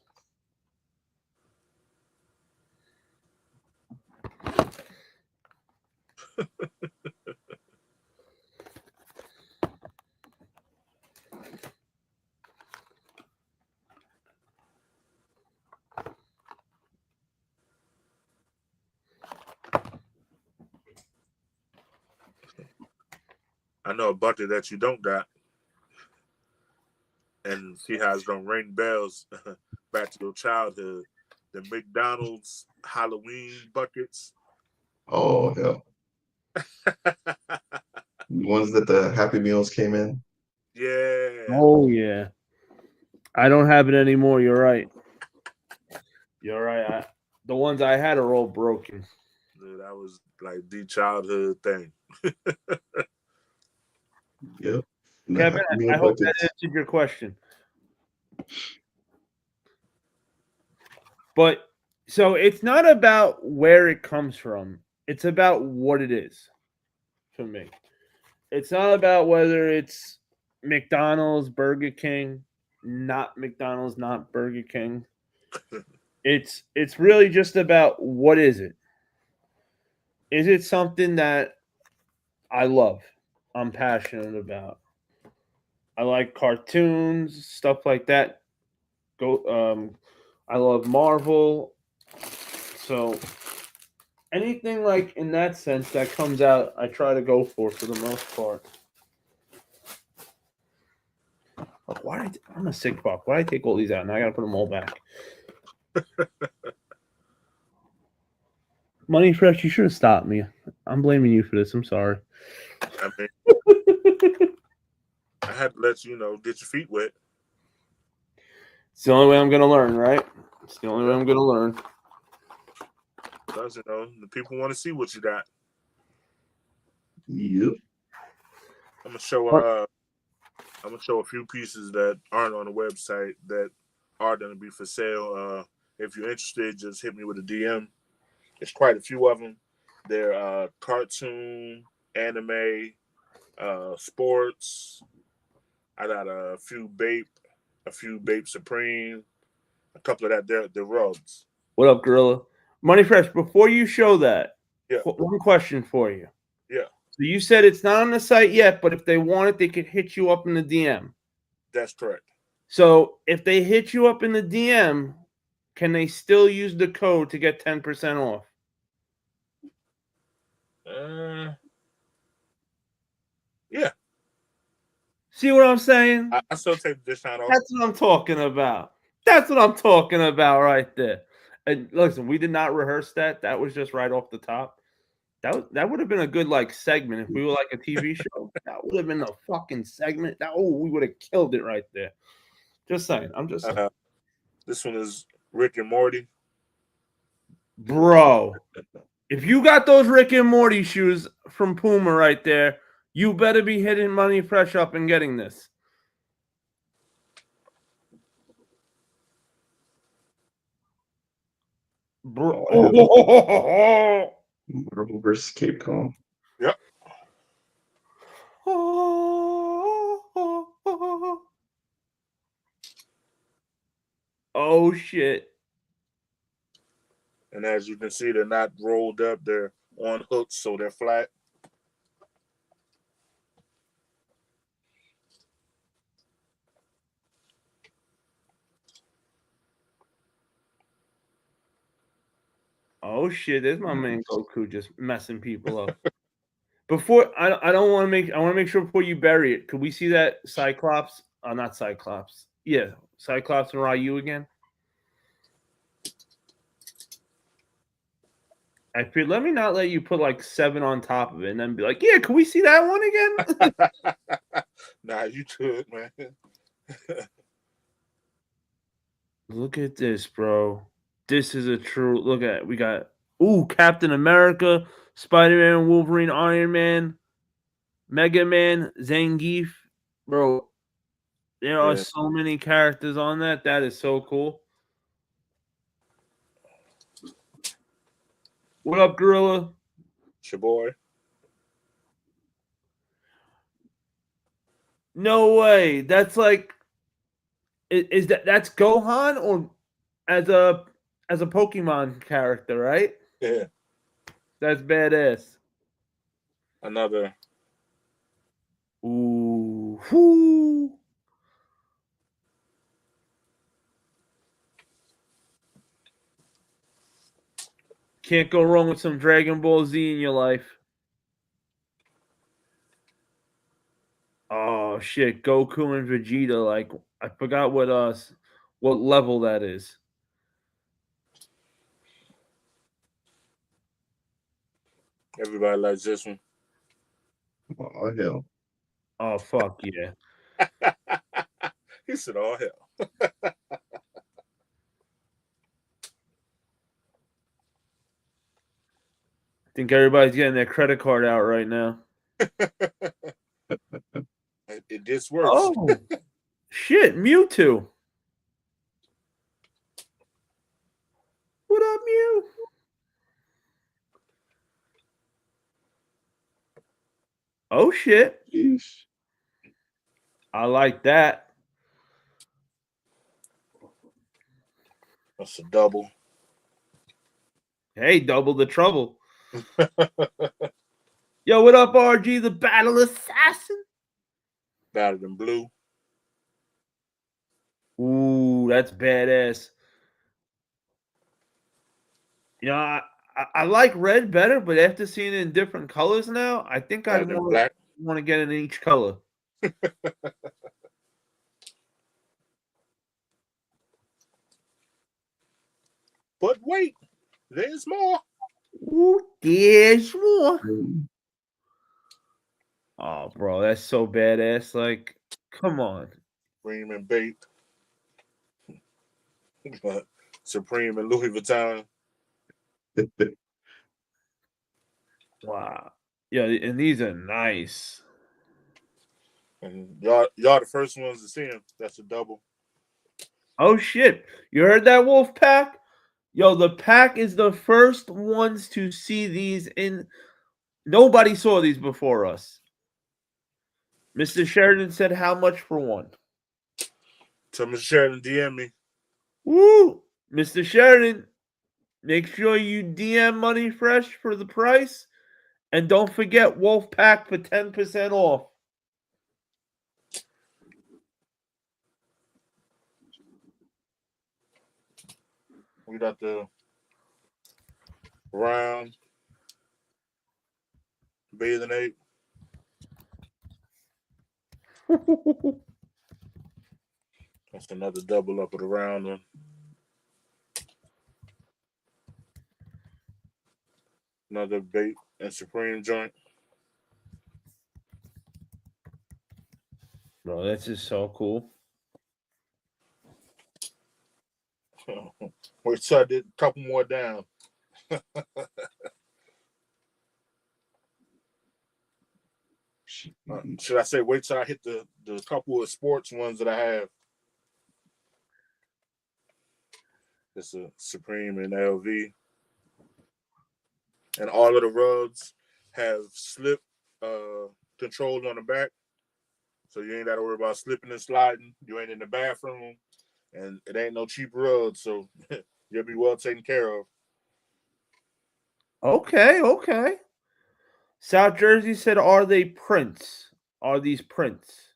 I know a bucket that you don't got. And see how it's gonna ring bells back to your childhood. The McDonald's Halloween buckets. Oh yeah. The ones that the Happy Meals came in. Yeah. Oh, yeah. I don't have it anymore. You're right. You're right. The ones I had are all broken. Dude, that was like the childhood thing. Yep. Kevin, I hope that answered your question. But so it's not about where it comes from. It's about what it is for me. It's not about whether it's McDonald's, Burger King, not McDonald's, not Burger King. It's really just about what is it? Is it something that I love? I'm passionate about. I like cartoons, stuff like that. I love Marvel. So anything like in that sense that comes out, I try to go for the most part. Like, I'm a sick fuck. Why did I take all these out? Now I gotta put them all back. Money Fresh, you should have stopped me. I'm blaming you for this. I'm sorry. I mean, I had to let you know, get your feet wet. It's the only way I'm gonna learn, right? It's the only way I'm gonna learn. Because, the people want to see what you got. Yep. I'm gonna show a few pieces that aren't on the website that are gonna be for sale. If you're interested, just hit me with a DM. There's quite a few of them. They're cartoon, anime, sports. I got a few Bape Supreme, a couple of that. They're rugs. What up, Gorilla? Money Fresh, before you show that, Yeah. one question for you. Yeah. So you said it's not on the site yet, but if they want it, they could hit you up in the DM. That's correct. So if they hit you up in the DM, can they still use the code to get 10% off? Yeah. See what I'm saying? I still take the discount off. That's what I'm talking about. That's what I'm talking about right there. And listen, we did not rehearse that. That was just right off the top. That would have been a good segment if we were like a TV show. That would have been a fucking segment. We would have killed it right there. Just saying. I'm just saying. This one is Rick and Morty. Bro, if you got those Rick and Morty shoes from Puma right there, you better be hitting Money Fresh up and getting this. Bro. Marvel versus Cape Cod. Yep. Oh shit. And as you can see, they're not rolled up, they're on hooks, so they're flat. Oh shit! There's my man Goku just messing people up. Before I don't want to make I want to make sure before you bury it. Could we see that Cyclops? Not Cyclops. Yeah, Cyclops and Ryu again. I feel. Let me not let you put like 7 on top of it and then be like, yeah, can we see that one again? Nah, you could, man. Look at this, bro. This is a true look at. We got Captain America, Spider-Man, Wolverine, Iron Man, Mega Man, Zangief, bro. There are Yeah. so many characters on that. That is so cool. What up, Gorilla? It's your boy. No way. That's like, is that's Gohan or as a Pokemon character, right? Yeah. That's badass. Another. Ooh. Whoo. Can't go wrong with some Dragon Ball Z in your life. Oh shit, Goku and Vegeta, like I forgot what level that is. Everybody likes this one. Oh hell. Oh fuck yeah. He said, "Oh hell." I think everybody's getting their credit card out right now. It gets worse. Oh shit, Mewtwo. What up, Mew? Oh shit. Yeesh. I like that. That's a double. Hey, double the trouble. Yo, what up, RG, the battle assassin? Battered in blue. Ooh, that's badass. You know, I like red better, but after seeing it in different colors now, I think I Battered in black. want to get it in each color. But wait, there's more. Ooh, there's more. Mm. Oh, bro, that's so badass. Like, come on. Supreme and bait. Supreme and Louis Vuitton. Wow. Yeah, and these are nice. And y'all the first ones to see him. That's a double. Oh shit. You heard that, Wolf Pack? Yo, the pack is the first ones to see these in. Nobody saw these before us. Mr. Sheridan said how much for one? So Mr. Sheridan DM me. Woo! Mr. Sheridan, make sure you DM Money Fresh for the price. And don't forget Wolf Pack for 10% off. We got the round bathing ape. That's another double up of the round one. Another bait and Supreme joint. Bro, that's just so cool. Wait till I did a couple more down. Should I say wait till I hit the couple of sports ones that I have? It's a Supreme and LV. And all of the rugs have slip control on the back. So you ain't got to worry about slipping and sliding. You ain't in the bathroom. And it ain't no cheap rug. So you'll be well taken care of. Okay. South Jersey said, are they prints? Are these prints?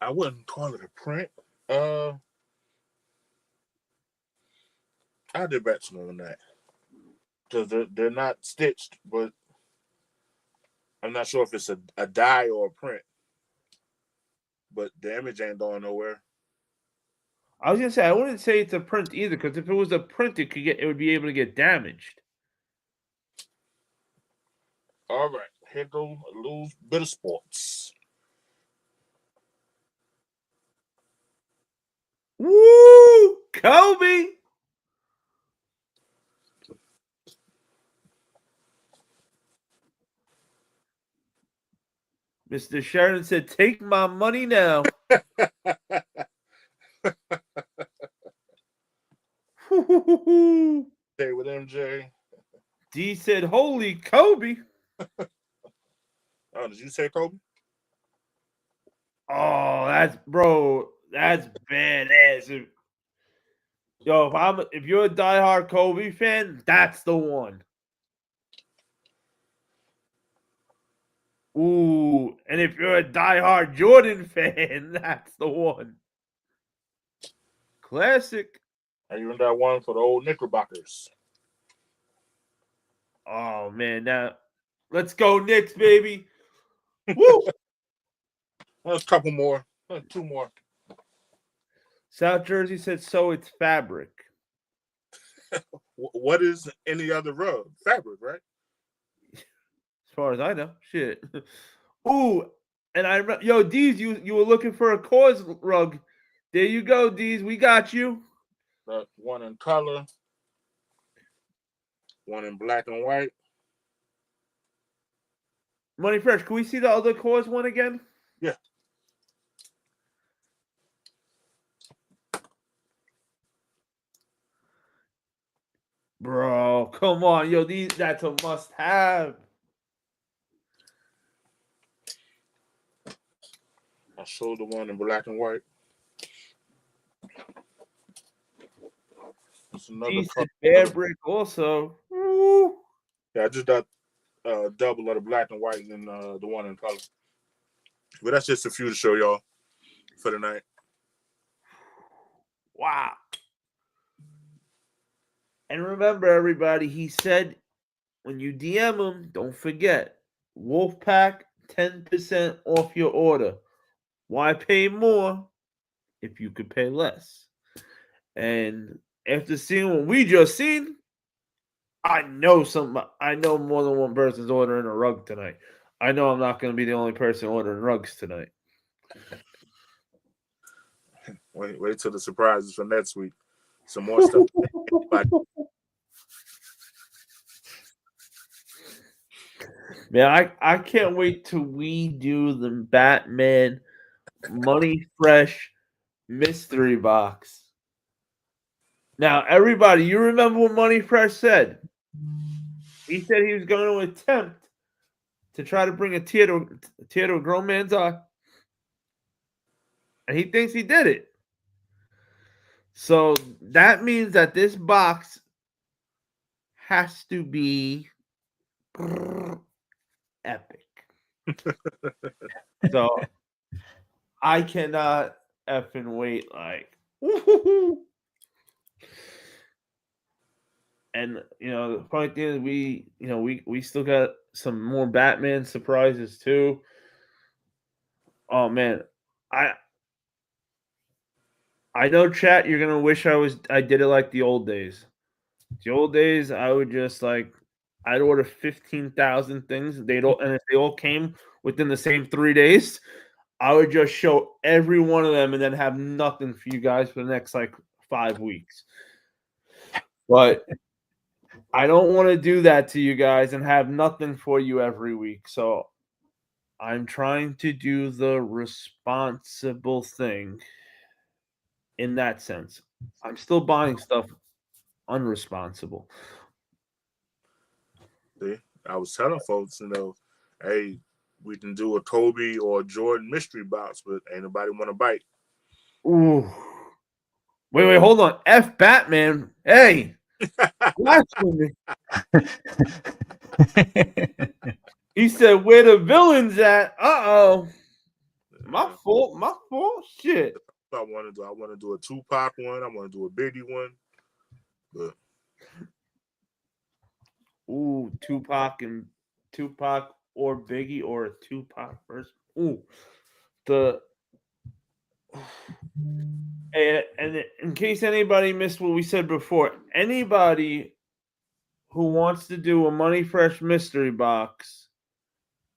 I wouldn't call it a print. I'll get back to them on that. Because they're not stitched, but I'm not sure if it's a dye or a print. But the image ain't going nowhere. I was gonna say I wouldn't say it's a print either, because if it was a print, it would be able to get damaged. All right, here goes a little bit of sports. Woo! Kobe! Mr. Sheridan said, take my money now. Stay with MJ. D said, holy Kobe. Oh, did you say Kobe? Oh, that's badass. If you're a diehard Kobe fan, that's the one. Ooh, and if you're a diehard Jordan fan, that's the one. Classic. And you in that one for the old Knickerbockers. Oh man, now let's go Knicks, baby. Woo! There's a couple more. Two more. South Jersey said, so it's fabric. What is any other rug? Fabric, right? As far as I know. Shit. Ooh, and I remember, yo, Deez, you were looking for a cause rug. There you go, Deez. We got you. One in color. One in black and white. Money Fresh, can we see the other cause one again? Yeah. Bro, come on. Yo, that's a must-have. I showed the one in black and white. It's another Decent fabric also. Woo. Yeah, I just got double of the black and white and the one in color. But that's just a few to show y'all for the night. Wow. And remember, everybody, he said when you DM him, don't forget, Wolfpack, 10% off your order. Why pay more if you could pay less? And after seeing what we just seen, I know more than one person's ordering a rug tonight. I know I'm not going to be the only person ordering rugs tonight. Wait till the surprises for next week. Some more stuff. Man, I can't wait till we do the Batman Money Fresh mystery box. Now, everybody, you remember what Money Fresh said? He said he was going to attempt to try to bring a tear to a grown man's eye. And he thinks he did it. So that means that this box has to be epic. So I cannot effing wait. Like, woo-hoo-hoo. And the funny thing is we still got some more Batman surprises too. Oh man, I know, chat. You're gonna wish I did it like the old days. The old days, I would just I'd order 15,000 things. And if they all came within the same 3 days, I would just show every one of them and then have nothing for you guys for the next 5 weeks. But I don't want to do that to you guys and have nothing for you every week. So I'm trying to do the responsible thing in that sense. I'm still buying stuff unresponsible. See, I was telling folks, hey, we can do a Kobe or a Jordan mystery box, but ain't nobody want to bite. Ooh. Wait, hold on. F Batman. Hey. He said, where the villains at? Uh-oh. My fault. Shit. I want to do a Tupac one. I want to do a Biggie one. But Ooh, Tupac or Biggie or a Tupac versus. Ooh, the and in case anybody missed what we said before, anybody who wants to do a Money Fresh mystery box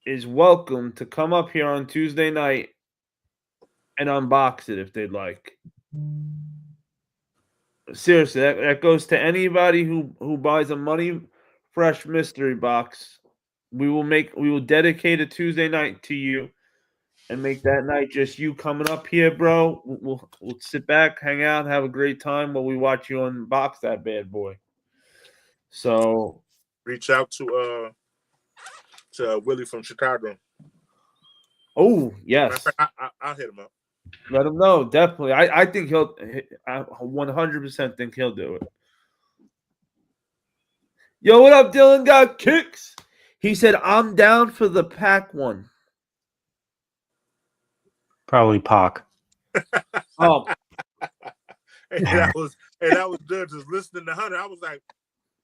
is welcome to come up here on Tuesday night and unbox it if they'd like. Seriously, that goes to anybody who buys a Money Fresh mystery box. We will dedicate a Tuesday night to you and make that night just you coming up here, bro. We'll sit back, hang out, have a great time while we watch you unbox that bad boy. So Reach out to Willie from Chicago. oh yes, Matter of fact, I'll hit him up. let him know. Definitely, I think he'll. I 100% think he'll do it. Yo, what up, Dylan? Got kicks. He said, "I'm down for the pack one." Probably Pac. Oh, And that was good. Just listening to Hunter, I was like,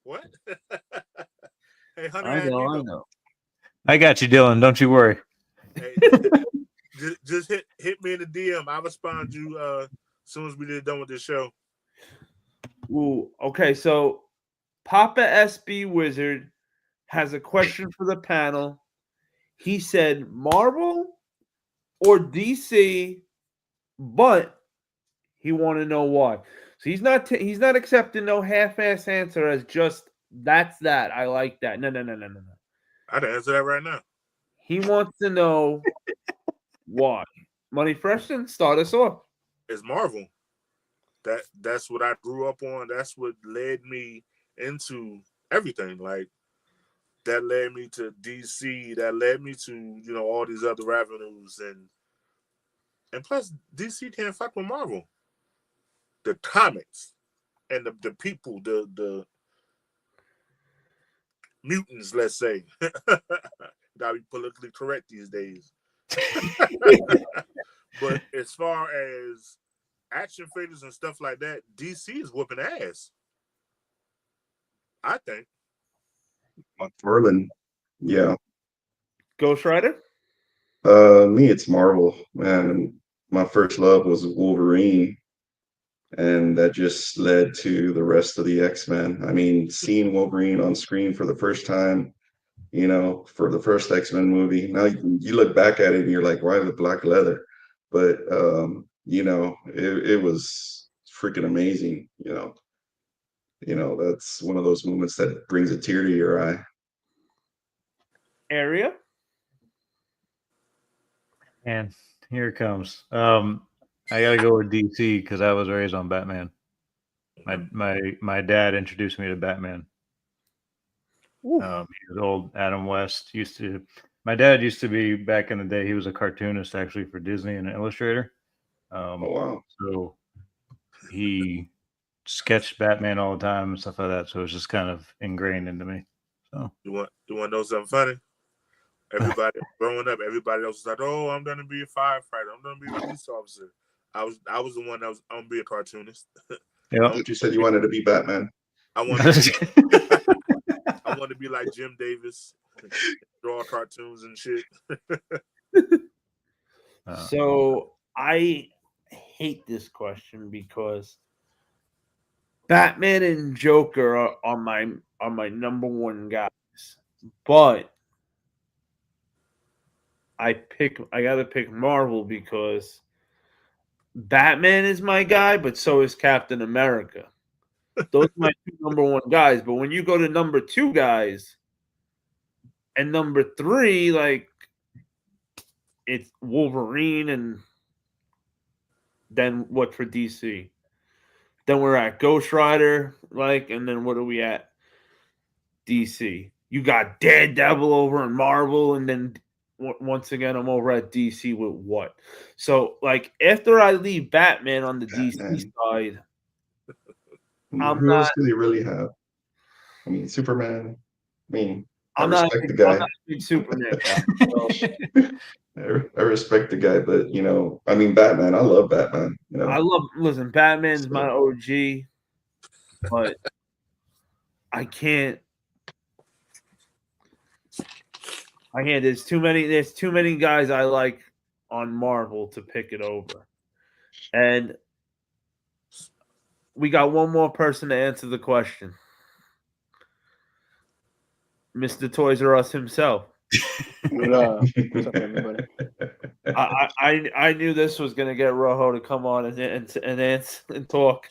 "What?" Hey, Hunter, I know. I got you, Dylan. Don't you worry. Hey, just hit me in the DM. I'll respond to you as soon as we get done with this show. Ooh, okay. So, Papa SB Wizard has a question for the panel. He said, "Marvel or DC?" But he want to know why. So he's not accepting no half-ass answer as just that's that. I like that. No. I'd answer that right now. He wants to know why. Money Freshman, start us off. It's Marvel. That's what I grew up on. That's what led me into everything. Like that led me to DC. That led me to all these other avenues and plus DC can't fuck with Marvel. The comics and the people, the mutants, let's say. Gotta be politically correct these days. But as far as action figures and stuff like that, DC is whooping ass. I think. McFarlane. Yeah. Ghost Rider? Me, it's Marvel, man. My first love was Wolverine, and that just led to the rest of the X-Men. I mean, seeing Wolverine on screen for the first time, for the first X-Men movie. Now you look back at it and you're like, why the black leather? But it was freaking amazing. That's one of those moments that brings a tear to your eye. Area? And here it comes. I gotta go with DC because I was raised on Batman. My dad introduced me to Batman. He was old Adam West. My dad used to be, back in the day, he was a cartoonist actually for Disney and an illustrator. Oh wow! So he sketched Batman all the time and stuff like that. So it was just kind of ingrained into me. So you want to know something funny? Everybody growing up, everybody else was like, "Oh, I'm gonna be a firefighter. I'm gonna be a police officer." I was the one that was I'm gonna be a cartoonist. yeah, you said you wanted to be Batman. I wanted to be like Jim Davis, draw cartoons and shit. So I hate this question because Batman and Joker are my number one guys, but I gotta pick Marvel because Batman is my guy, but so is Captain America. Those are my two number one guys. But when you go to number two guys and number three, like it's Wolverine, and then what for DC? Then we're at Ghost Rider, and then what are we at? DC. You got Daredevil over in Marvel, and then once again, I'm over at DC with what? So, after I leave Batman on the DC side, Who else do they really have? I mean, Superman. I respect the guy. I'm not a big Superman guy. I respect the guy, but Batman. I love Batman. Listen, Batman's my OG, but I can't I can't. There's too many. There's too many guys I like on Marvel to pick it over, and we got one more person to answer the question. Mr. Toys R Us himself. What up? What's up, everybody? I knew this was gonna get Rojo to come on and talk.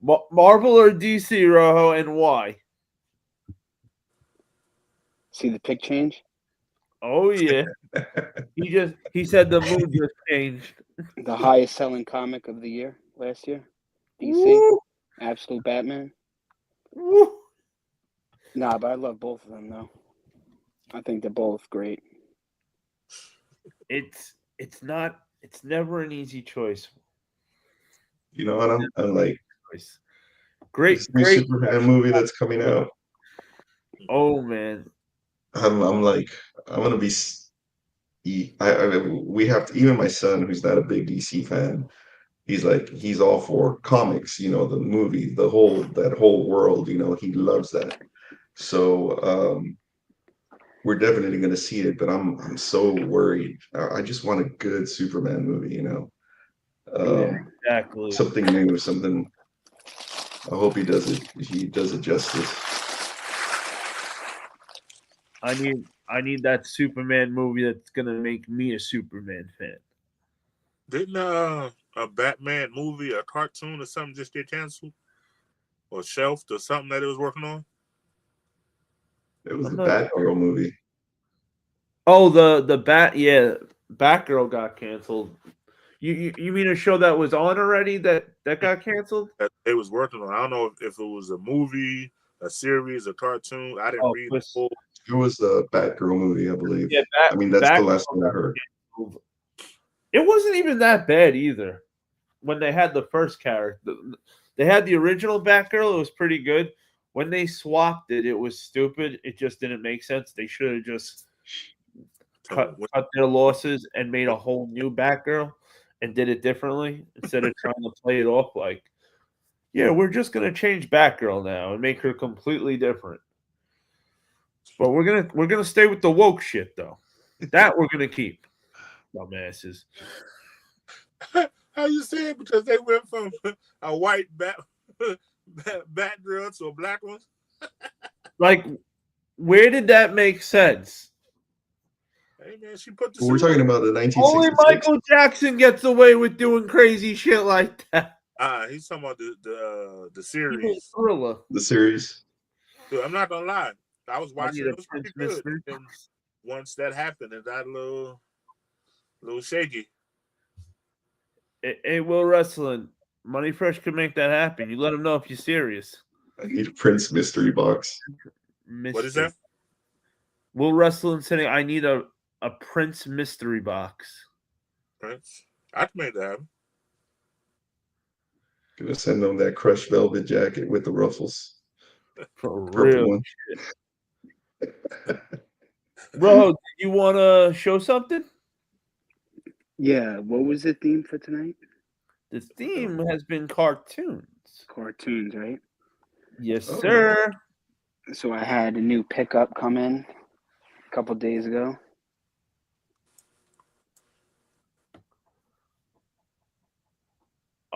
Marvel or DC, Rojo, and why? See the pick change? Oh yeah, he said the mood just changed. The highest selling comic of the year last year. DC. Woo! Absolute Batman. Woo! Nah, but I love both of them though. I think they're both great. It's never an easy choice. You know what? I'm like, Great, this new great. Superman movie that's coming out. Oh man, I'm like, I'm gonna be. We have to. Even my son, who's not a big DC fan, he's all for comics. You know, the movie, that whole world. You know, he loves that. So we're definitely gonna see it. But I'm so worried. I just want a good Superman movie. You know, Yeah. exactly. something new, something. I hope he does it. He does it justice. I need that Superman movie that's gonna make me a Superman fan. Didn't a Batman movie, a cartoon or something just get canceled? Or shelved or something that it was working on? It was I'm the not Batgirl movie. Oh, the Batgirl got canceled. You mean a show that was on already that got canceled? That they was working on. I don't know if it was a movie, a series, a cartoon. I didn't Oh, read the full. It was the Batgirl movie, I believe. Yeah, I mean, that's the Batgirl last one I got heard. canceled. It wasn't even that bad either. When they had the first character, they had the original Batgirl. It was pretty good. When they swapped it, it was stupid. It just didn't make sense. They should have just cut their losses and made a whole new Batgirl and did it differently instead of trying to play it off like, yeah, we're just gonna change Batgirl now and make her completely different. But we're gonna stay with the woke shit though. That we're gonna keep. Dumbasses. How you say it? Because they went from a white Batgirl to a black one. Like, where did that make sense? Hey man, she put the. We're talking about the 1966. Only Michael Jackson gets away with doing crazy shit like that. He's talking about the He was series. Thriller. The series. Dude, I'm not gonna lie. I was watching. need a It was pretty Prince good. Mystery. And once that happened, it got a little shaky. Hey, Will Wrestling, Money Fresh could make that happen. You let him know if you're serious. I need a Prince mystery box. What is that? Will Wrestling saying I need a Prince mystery box. Prince. I can make that happen. Gonna send them that crushed velvet jacket with the ruffles. For Purple real. one. Bro, do you want to show something? Yeah. What was the theme for tonight? The theme has been cartoons. Cartoons, right? Yes, Oh. sir. So I had a new pickup come in a couple days ago.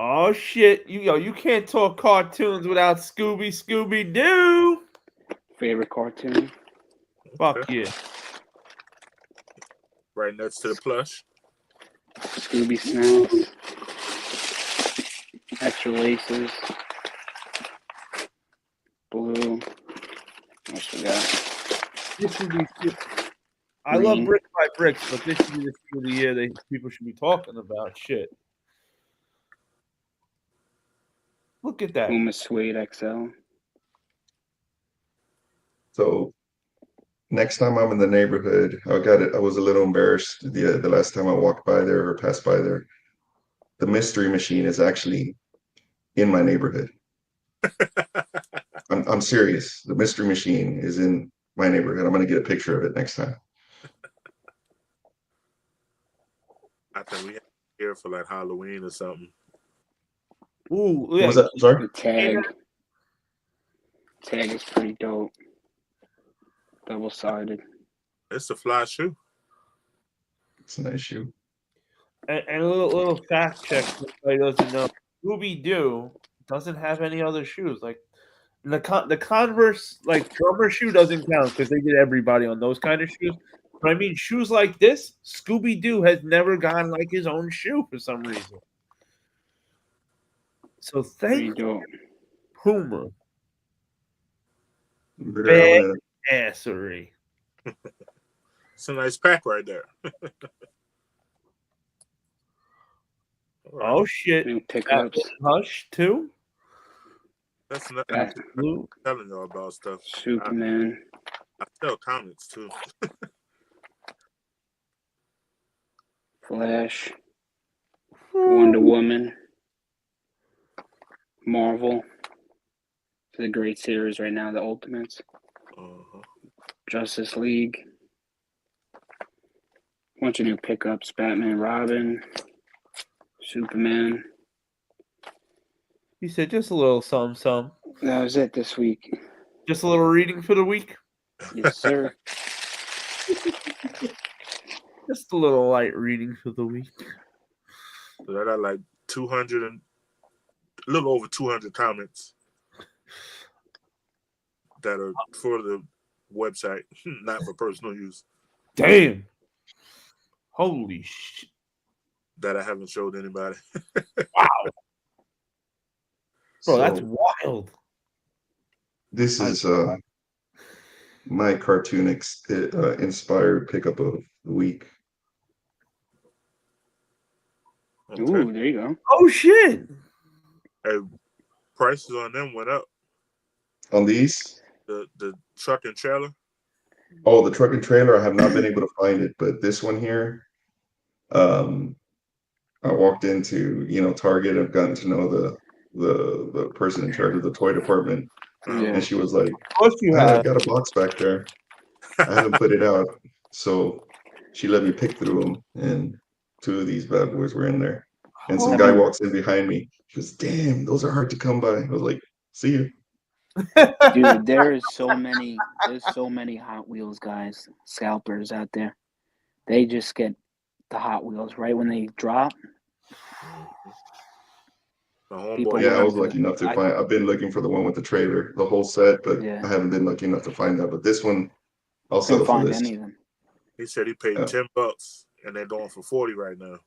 Oh shit! You can't talk cartoons without Scooby Doo. Favorite cartoon? Fuck yeah! Right next to the plush. Scooby Snacks. Extra laces. Blue. What else we got? This should be. I love Brick by Bricks, but this should be the thing of the year that people should be talking about. Shit. Look at that. Puma Suede XL. So next time I'm in the neighborhood, I was a little embarrassed the last time I walked by there or passed by there. The mystery machine is actually in my neighborhood. I'm serious. The mystery machine is in my neighborhood. I'm gonna get a picture of it next time. I think we have here for like Halloween or something. Ooh, What was that? Sorry? The tag. Tag is pretty dope. Double-sided. It's a fly shoe. It's a nice shoe. And a little fact check. Everybody doesn't know. Scooby Doo doesn't have any other shoes. Like the Converse like drummer shoe doesn't count because they get everybody on those kind of shoes. But I mean, shoes like this, Scooby Doo has never gotten like his own shoe for some reason. So thank you, Puma. Bad Assery. It's a nice pack right there. Oh shit! New pickups. Hush too. That's not Bat- I'm telling y'all about stuff. Superman. I sell comics too. Flash. Wonder Woman. Marvel. It's a great series right now, the Ultimates. Uh-huh. Justice League. Bunch of new pickups. Batman, Robin. Superman. You said just a little some. That was it this week. Just a little reading for the week. Yes, sir. Just a little light reading for the week. So I got like 200 and a little over 200 comments that are for the website, not for personal use. Damn. Holy shit. That I haven't showed anybody. Wow. Bro, So that's wild. this is my cartoon inspired pickup of the week. Okay. Ooh, there you go. Oh shit. Hey, prices on them went up. On these? The truck and trailer. Oh, the truck and trailer, I have not been able to find it, but this one here, I walked into, Target. I've gotten to know the person in charge of the toy department, Yeah. and she was like, Of course you "I have. got a box back there. I haven't put it out." So she let me pick through them, and two of these bad boys were in there. And some guy walks in behind me. She goes, "Damn, those are hard to come by." I was like, "See you." Dude, there's so many Hot Wheels guys, scalpers out there. They just get the Hot Wheels right when they drop. My People homeboy. Yeah, I run was to lucky enough to I- find. I've been looking for the one with the trailer, the whole set, but Yeah. I haven't been lucky enough to find that. But this one, I'll couldn't settle for find this. any of them. He said he paid Yeah. $10 and they're going for 40 right now.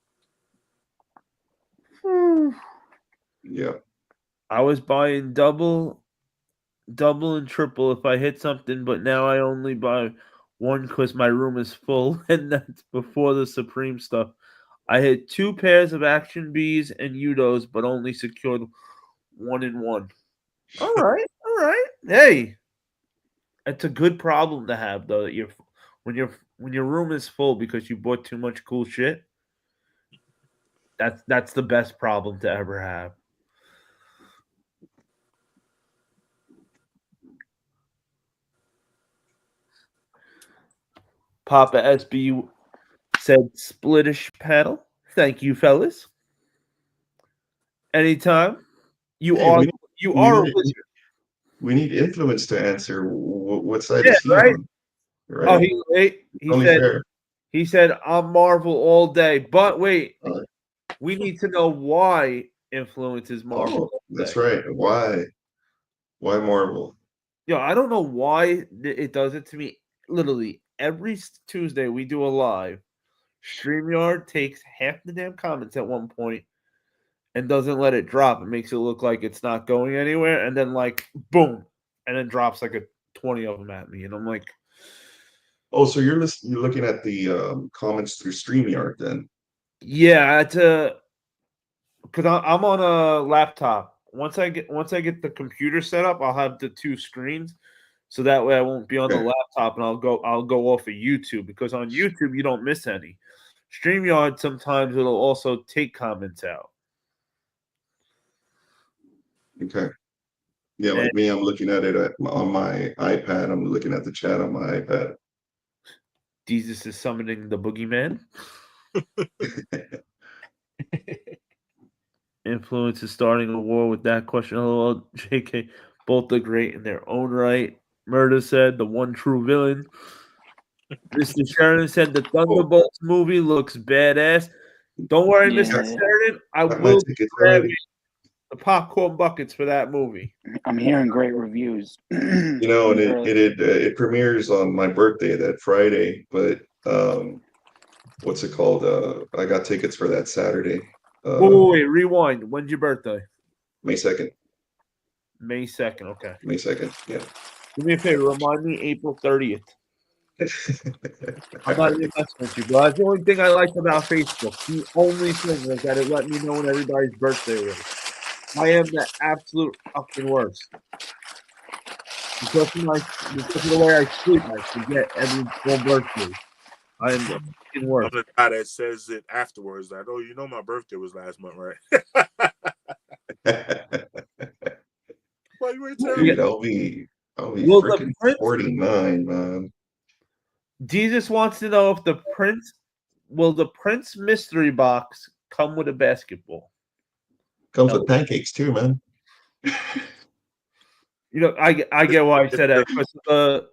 Yeah. I was buying double and triple if I hit something, but now I only buy one because my room is full, and that's before the Supreme stuff. I hit 2 pairs of Action Bs and Udos, but only secured 1 in 1. All right. Hey, it's a good problem to have, though. That when your room is full because you bought too much cool shit. That's the best problem to ever have. Papa SB said splitish panel. Thank you, fellas. Anytime. You Hey, are we a need, wizard. we need Influence to answer. What side Yeah, is he right? on? Right? Oh, It's he only said fair. he said I'm Marvel all day. But wait, Uh, we need to know why Influence is Marvel all that's day. right. Why? Why Marvel? Yo, I don't know why it does it to me. Literally every Tuesday we do a live. StreamYard takes half the damn comments at one point and doesn't let it drop. It makes it look like it's not going anywhere, and then like boom, and then drops like 20 of them at me, and I'm like, Oh, so you're looking at the comments through StreamYard then? yeah, it's because I'm on a laptop. Once I get the computer set up, I'll have the 2 screens, so that way I won't be on the Okay. laptop, and I'll go off of YouTube, because on YouTube you don't miss any. StreamYard sometimes it'll also take comments out. Okay. Yeah, like me, I'm looking at it on my iPad. I'm looking at the chat on my iPad. Jesus is summoning the boogeyman. Influence is starting a war with that question. LOL, JK, both are great in their own right. Murder said the one true villain. Mr. Sheridan said the Thunderbolts movie looks badass. Don't worry, Yeah. Mr. Sheridan. I Got my will tickets grab already. the popcorn buckets for that movie. I'm hearing great reviews. You know, and it premieres on my birthday that Friday, but what's it called? I got tickets for that Saturday. Wait, rewind. When's your birthday? May 2nd. May 2nd. Okay. May 2nd, yeah. Do me a favor. Remind me April 30th. I'm not even messing with you, bro. That's the only thing I liked about Facebook. The only thing was that it let me know when everybody's birthday was. I am the absolute fucking worst. Because of the way I sleep, I forget everyone's birthday. I am the fucking worst. I'm the guy that says it afterwards. Like, oh, you know my birthday was last month, right? Well, you ain't telling Dude, me. I'll be Will the freaking Prince- 49, man. Jesus wants to know if the Prince mystery box come with a basketball. Comes with pancakes too, man. You know, I get why I said that because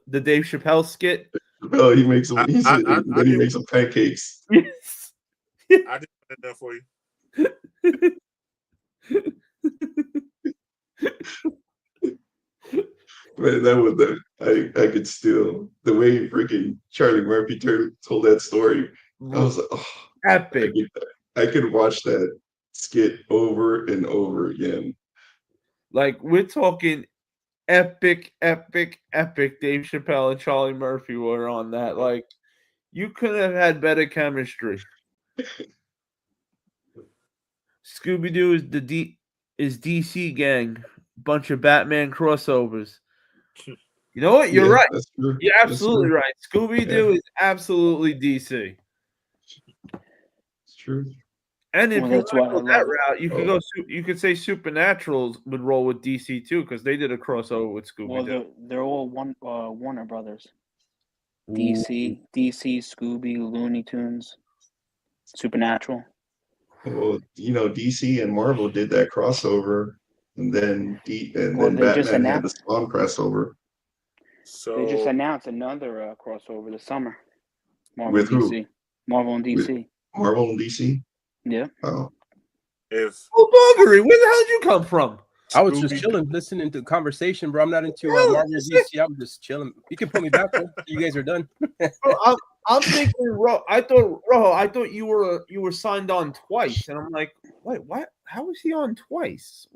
the Dave Chappelle skit. Oh, he makes them. I Then he did- makes some pancakes. Yes. I did that for you. Man, that was the I could still the way freaking Charlie Murphy told that story. I was like, oh, Epic. I could watch that skit over and over again. Like we're talking epic. Dave Chappelle and Charlie Murphy were on that. Like you couldn't have had better chemistry. Scooby Doo is DC gang, bunch of Batman crossovers. You know what? You're Yeah, right. that's true. You're That's absolutely true. right. Scooby Doo is absolutely DC. It's true. And if Well, you that's want to why go I that love it. route, you could go. You could say Supernaturals would roll with DC too because they did a crossover with Scooby Well, Doo. they're all Warner Brothers. DC, Scooby, Looney Tunes, Supernatural. Well, you know, DC and Marvel did that crossover, and then Well, they just Batman had the announced. Spawn crossover. They just So announced another crossover this summer. Marvel With who? DC. Marvel and With- DC. Marvel and DC. Yeah. Oh, if Oh, Buggery, where the hell did you come from? I was just Scooby- chilling, listening to conversation, bro. I'm not into Hell, Marvel this DC. I'm just chilling. You can put me back, bro. You guys are done. Bro, I'm thinking, I thought you were signed on twice, and I'm like, wait, what? How is he on twice?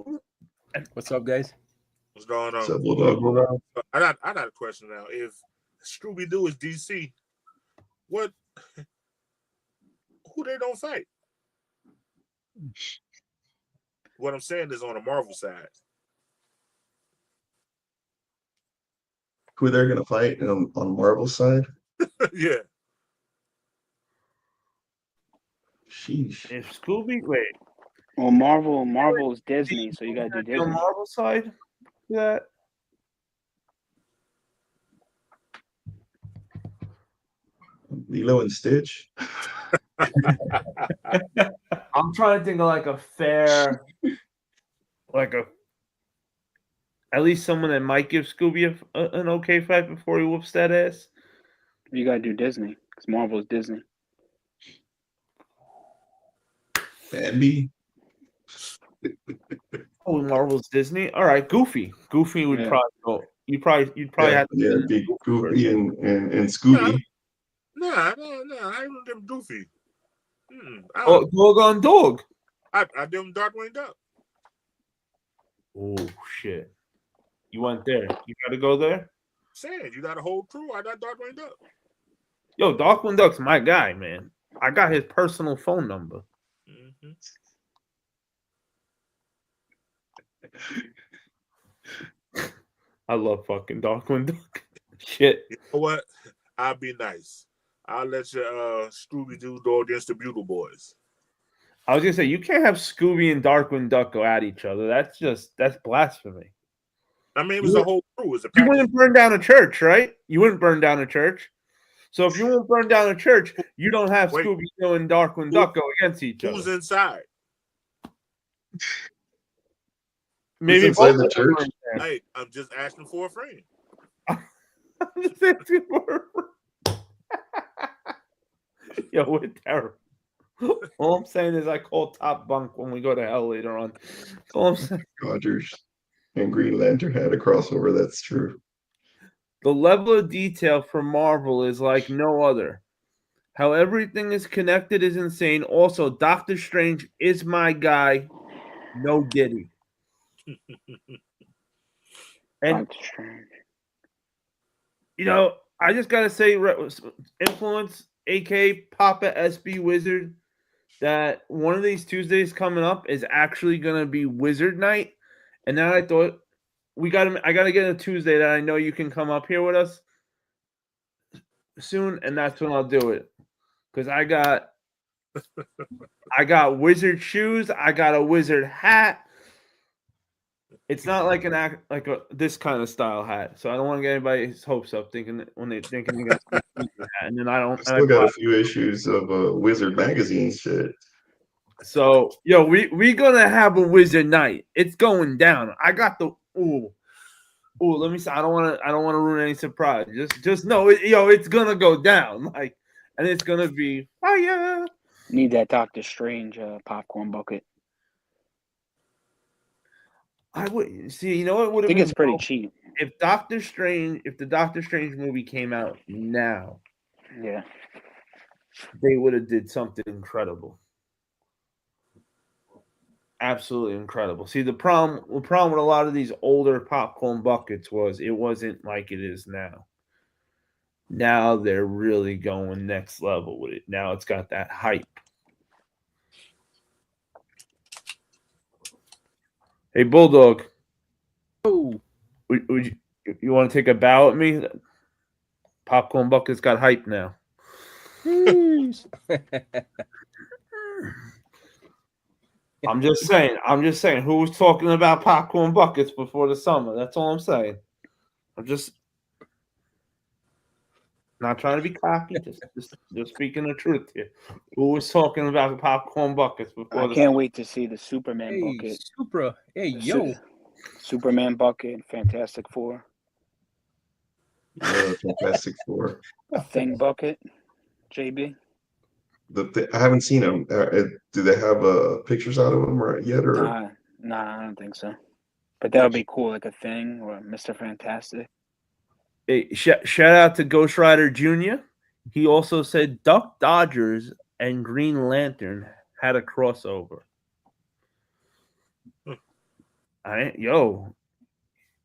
What's up, guys? what's going on? so Bulldog. I got a question now. If Scooby Doo is DC, what? Who they don't fight? What I'm saying is on the Marvel side. Who they're gonna fight on Marvel's side? Yeah. Sheesh. If Scooby, wait, Well, Marvel is Disney, so you gotta do on the Disney. Marvel side, that Lilo and Stitch. I'm trying to think of like a fair, at least someone that might give Scooby an okay fight before he whoops that ass. You gotta do Disney because Marvel is Disney. Bambi. Oh, Marvel's Disney. All right, Goofy. Goofy would Yeah. probably go. You'd probably have to it'd be Goofy and Scooby. Nah, I ain't them Goofy. Oh, dog on dog. I them Darkwing Duck. Oh shit! You went there. You got to go there. Saying you got a whole crew. I got Darkwing Duck. Yo, Darkwing Duck's my guy, man. I got his personal phone number. Mm-hmm. I love fucking Darkwing Duck. Shit. You know what? I'll be nice. I'll let you Scooby Doo go against the Bugle Boys. I was gonna say you can't have Scooby and Darkwing Duck go at each other. That's blasphemy. I mean, it was a whole crew. It was a You package. wouldn't burn down a church, right? You wouldn't burn down a church. So if you won't burn down a church, you don't have Wait. Scooby Doo and Darkwing Duck go against each Who's other. inside? Maybe inside both the of them church? are in there. Hey, I'm just asking for a friend. I'm just asking for Yo, we're terrible. All I'm saying is I call top bunk when we go to hell later on. That's all I'm saying. Rogers and Green Lantern had a crossover. That's true. The level of detail for Marvel is like no other. How everything is connected is insane. Also, Doctor Strange is my guy. No Diddy. And Doctor Strange. you know, I just gotta say, influence, aka Papa SB Wizard, that one of these Tuesdays coming up is actually gonna be Wizard Night. And now I thought I gotta get a Tuesday that I know you can come up here with us soon, and that's when I'll do it. Because I got wizard shoes, I got a wizard hat. It's not like this kind of style hat, so I don't want to get anybody's hopes up thinking when they thinking they got a wizard hat, and then I don't. I still got a few issues of Wizard magazine shit. So yo, we gonna have a wizard night. It's going down. I got the let me say I don't want to ruin any surprise. Just know it's gonna go down. Like, and it's gonna be fire. Need that Doctor Strange popcorn bucket. I would see. You know what would I have think been it's pretty dope? cheap. If the Doctor Strange movie came out now, Yeah. they would have did something incredible. Absolutely incredible. See, the problem with a lot of these older popcorn buckets was it wasn't like it is now. Now they're really going next level with it. Now it's got that hype. Hey, Bulldog. Oh, Would you want to take a bow at me? Popcorn bucket's got hype now. jeez. I'm just saying. Who was talking about popcorn buckets before the summer? That's all I'm saying. I'm just not trying to be cocky. Just speaking the truth here. Who was talking about popcorn buckets before? I can't wait to see the Superman Hey, bucket. Supra. Hey, The yo. Superman bucket, Fantastic Four. Fantastic Four. Thing bucket, JB. I haven't seen them. Do they have pictures out of them yet? Or Nah, I don't think so. But that would be cool, like a Thing or Mr. Fantastic. Hey, shout out to Ghost Rider Jr. He also said Duck Dodgers and Green Lantern had a crossover.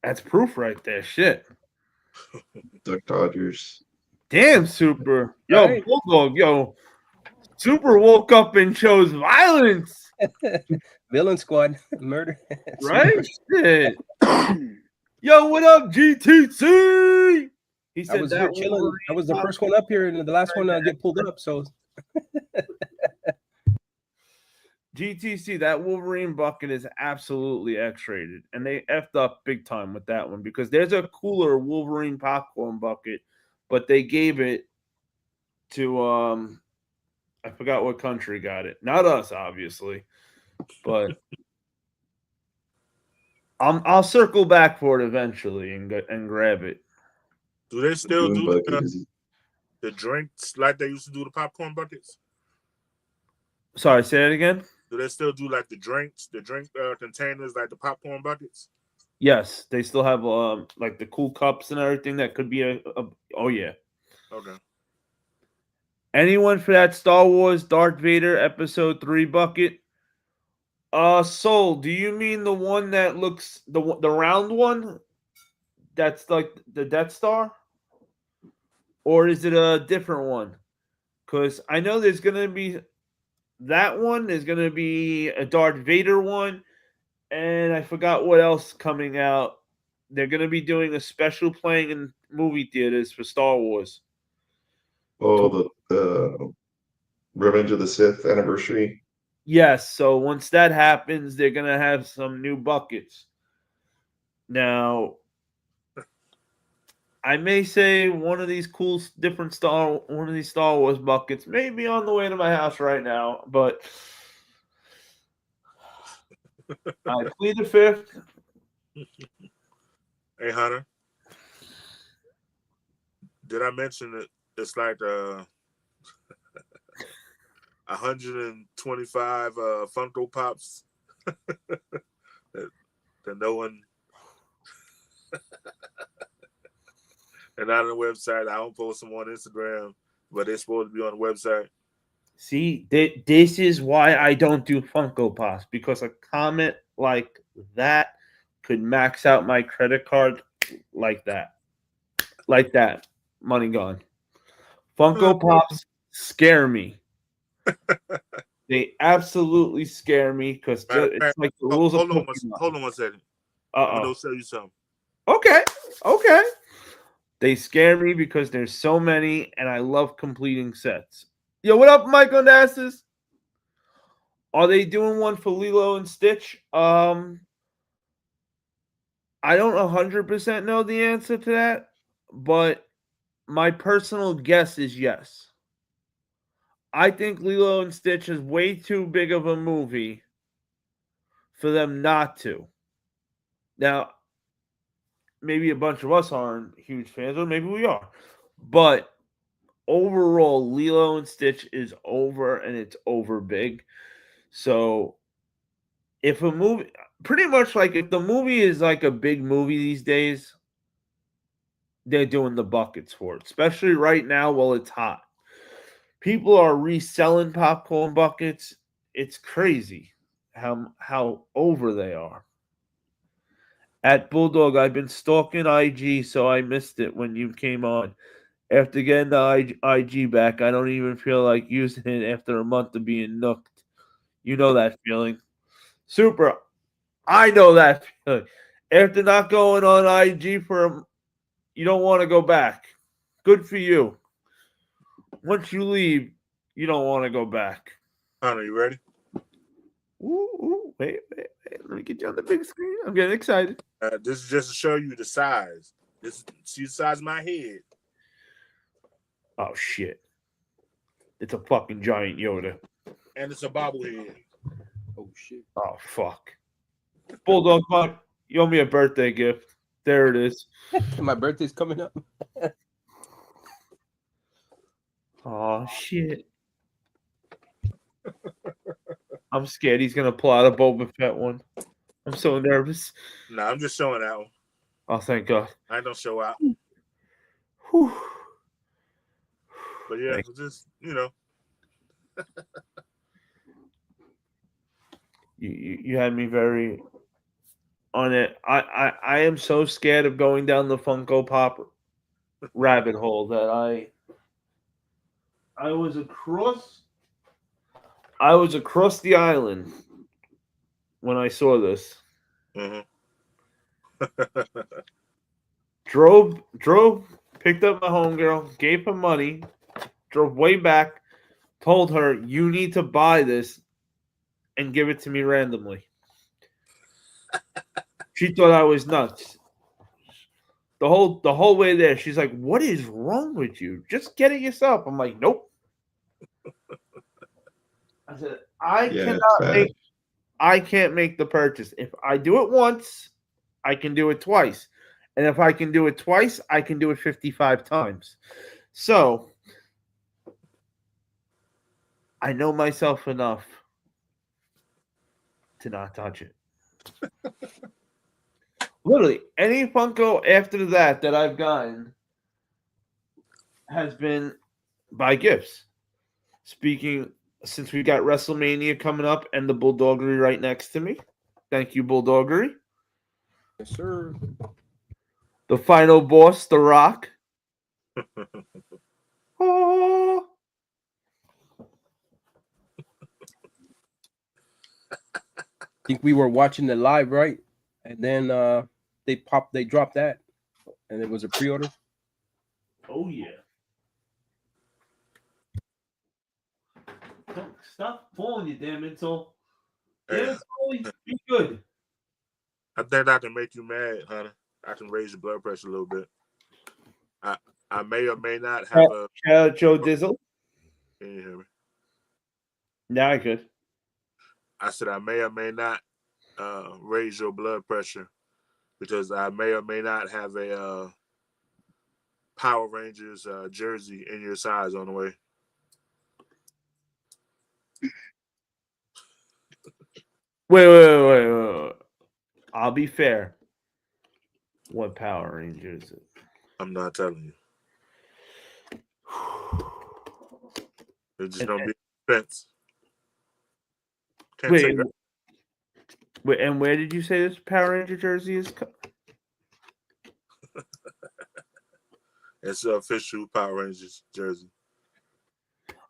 That's proof right there. Shit. Duck Dodgers. Damn, Super. Yo, Right. Bulldog, yo. Super woke up and chose violence. Villain Squad. Murder. Right? Shit. Yo, what up, GTC? He I said was that here chilling. I was the first one up here and the last one to get pulled up. So GTC, that Wolverine bucket is absolutely X-rated, and they effed up big time with that one because there's a cooler Wolverine popcorn bucket, but they gave it to I forgot what country got it. Not us, obviously, but I'll circle back for it eventually and grab it. Do they still Dune do bucket is the drinks like they used to do the popcorn buckets? Sorry, say it again. Do they still do like the drink containers like the popcorn buckets? Yes, they still have like the cool cups and everything that could be oh yeah. Okay. Anyone for that Star Wars Darth Vader Episode 3 bucket? Soul, do you mean the one that looks the round one? That's like the Death Star? Or is it a different one? Because I know there's gonna be that one, there's gonna be a Darth Vader one, and I forgot what else coming out. They're gonna be doing a special playing in movie theaters for Star Wars. the Revenge of the Sith anniversary. Yes, so once that happens, they're gonna have some new buckets. Now, I may say one of these Star Wars buckets may be on the way to my house right now, but I plead the fifth. Hey, Hunter. Did I mention that it's like 125 Funko Pops that no one. And not on the website. I don't post them on Instagram, but they're supposed to be on the website. See, this is why I don't do Funko Pops, because a comment like that could max out my credit card like that. Like that. Money gone. Funko Pops scare me. They absolutely scare me because it's like the rules of Pokemon. Hold on one second. Uh-oh. I'm going to show you something. Okay. They scare me because there's so many, and I love completing sets. Yo, what up, Mike Onassis? Are they doing one for Lilo and Stitch? I don't 100% know the answer to that, but my personal guess is yes. I think Lilo and Stitch is way too big of a movie for them not to. Now, maybe a bunch of us aren't huge fans, or maybe we are. But overall, Lilo and Stitch is over, and it's over big. So if a movie, pretty much like if the movie is like a big movie these days, they're doing the buckets for it, especially right now while it's hot. People are reselling popcorn buckets. It's crazy how over they are. At Bulldog, I've been stalking IG, so I missed it when you came on. After getting the IG back, I don't even feel like using it after a month of being nooked. You know that feeling. Super. I know that feeling. After not going on IG you don't want to go back. Good for you. Once you leave, you don't want to go back. Hunter, you ready? Wait. Let me get you on the big screen. I'm getting excited. This is just to show you the size. See the size of my head. Oh, shit. It's a fucking giant Yoda. And it's a bobblehead. Oh shit. Oh, fuck. Bulldog, you owe me a birthday gift. There it is. My birthday's coming up. Oh, shit. I'm scared he's going to pull out a Boba Fett one. I'm so nervous. No, I'm just showing that one. Oh, thank God. I don't show out. Whew. But yeah, just, You had me very on it. I am so scared of going down the Funko Pop rabbit hole that I was across the island when I saw this. Mm-hmm. Drove, picked up my homegirl, gave her money, drove way back, told her, you need to buy this and give it to me randomly. She thought I was nuts. The whole way there, she's like, what is wrong with you? Just get it yourself. I'm like, nope. I said, I can't make the purchase. If I do it once, I can do it twice. And if I can do it twice, I can do it 55 times. So I know myself enough to not touch it. Literally, any Funko after that I've gotten has been by gifts. Speaking, since we got WrestleMania coming up and the Bulldoggery right next to me. Thank you, Bulldoggery. Yes, sir. The final boss, The Rock. Oh. I think we were watching the live, right? And then they dropped that, and it was a pre-order. Oh yeah. Stop pulling, you damn insult. Damn it, be good. I think I can make you mad, Hunter. I can raise your blood pressure a little bit. I may or may not have a Joe Dizzle. Can you hear me? Now I could. I said I may or may not raise your blood pressure because I may or may not have a Power Rangers jersey in your size on the way. Wait. I'll be fair. What Power Ranger is it? I'm not telling you. It's just gonna be defense. Can't say that. Wait, and where did you say this Power Ranger jersey is? It's the official Power Rangers jersey.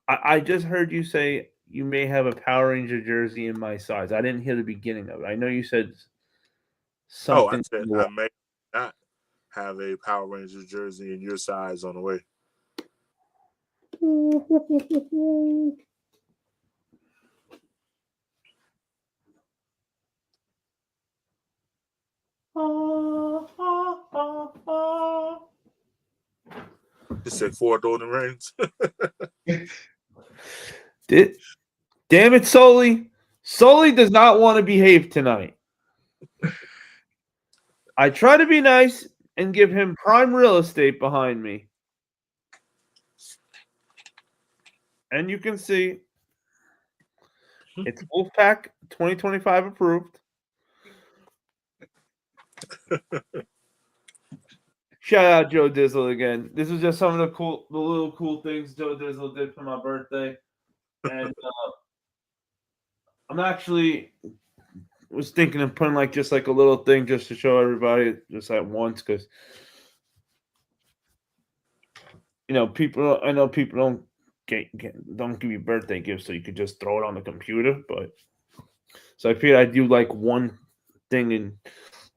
I just heard you say you may have a Power Ranger jersey in my size. I didn't hear the beginning of it. I know you said something. I said I may not have a Power Rangers jersey in your size on the way. You said 4 Golden Rings. Damn it, Sully. Sully does not want to behave tonight. I try to be nice and give him prime real estate behind me. And you can see it's Wolfpack 2025 approved. Shout out Joe Dizzle again. This is just some of the little cool things Joe Dizzle did for my birthday. And I'm actually was thinking of putting just a little thing just to show everybody just at once, because I know people don't don't give you birthday gifts, so you could just throw it on the computer. But so I figured I'd do one thing in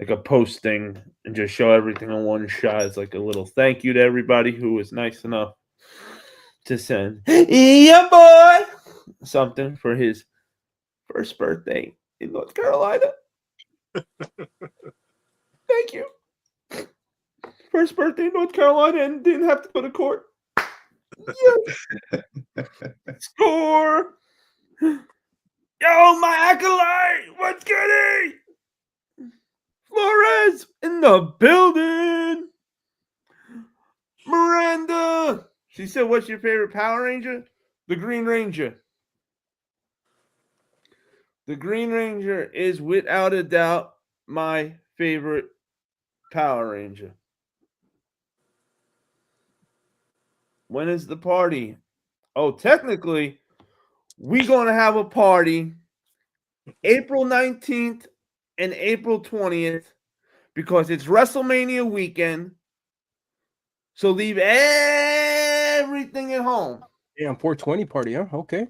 a post thing and just show everything in one shot as a little thank you to everybody who was nice enough to send boy something for his first birthday in North Carolina. Thank you. First birthday in North Carolina and didn't have to go to court. Yes. Score. Yo, my acolyte. What's goody? Flores in the building. Miranda. She said, what's your favorite Power Ranger? The Green Ranger. The Green Ranger is without a doubt my favorite Power Ranger. When is the party? Oh, technically, we're going to have a party April 19th and April 20th because it's WrestleMania weekend. So leave everything at home. Yeah, 420 party, huh? Okay.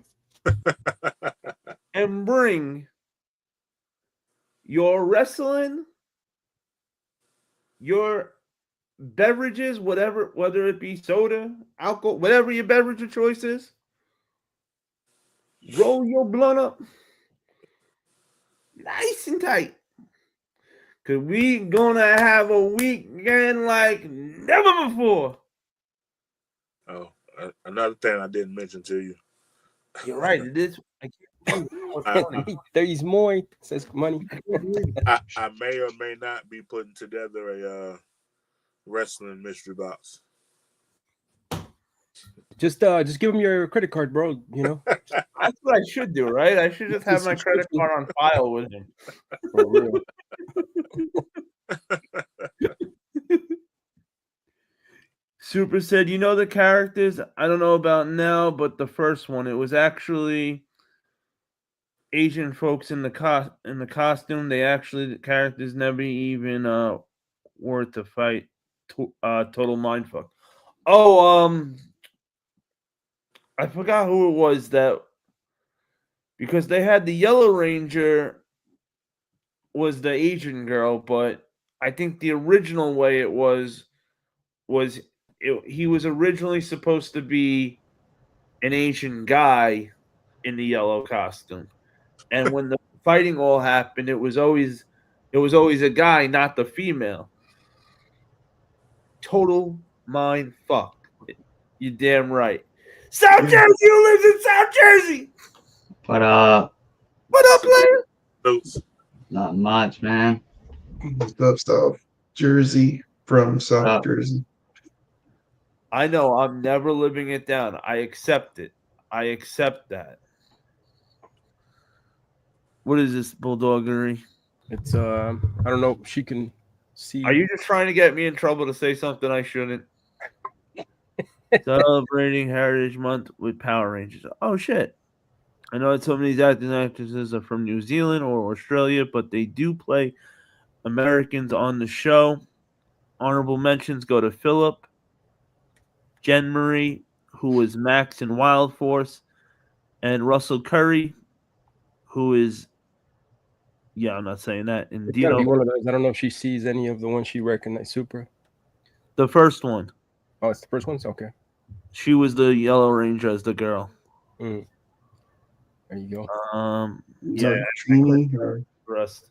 And bring your wrestling, your beverages, whether it be soda, alcohol, whatever your beverage of choice is. Roll your blunt up nice and tight. Because we gonna have a weekend like never before. Oh, another thing I didn't mention to you. You're right. It is. There's more. Says money. I may or may not be putting together a wrestling mystery box. Just give him your credit card, bro. You know. That's what I should do, right? I should just have my credit card on file with him. For real. Super said, you know the characters? I don't know about now, but the first one, it was actually Asian folks in the costume. The characters never even were to fight. Total mindfuck. Oh, I forgot who it was that, because they had the Yellow Ranger was the Asian girl, but I think the original way it was he was originally supposed to be an Asian guy in the yellow costume. And when the fighting all happened, it was always a guy, not the female. Total mind fuck. You damn right. South Jersey, who lives in South Jersey? What up? What up, player? Not much, man. South Jersey from South Jersey. I know. I'm never living it down. I accept it. I accept that. What is this bulldoggery? It's I don't know if she can see. Are you just trying to get me in trouble to say something I shouldn't? Celebrating Heritage Month with Power Rangers. Oh shit! I know that some of these actors and actresses are from New Zealand or Australia, but they do play Americans on the show. Honorable mentions go to Philip, Jen Marie, who is Max in Wild Force, and Russell Curry, who is I'm not saying that. And It's gotta be Dino, one of those. I don't know if she sees any of the ones she recognized. Super. the first one. Oh, it's the first one's okay. She was the Yellow Ranger as the girl. There you go. Yeah, Trini, or rest.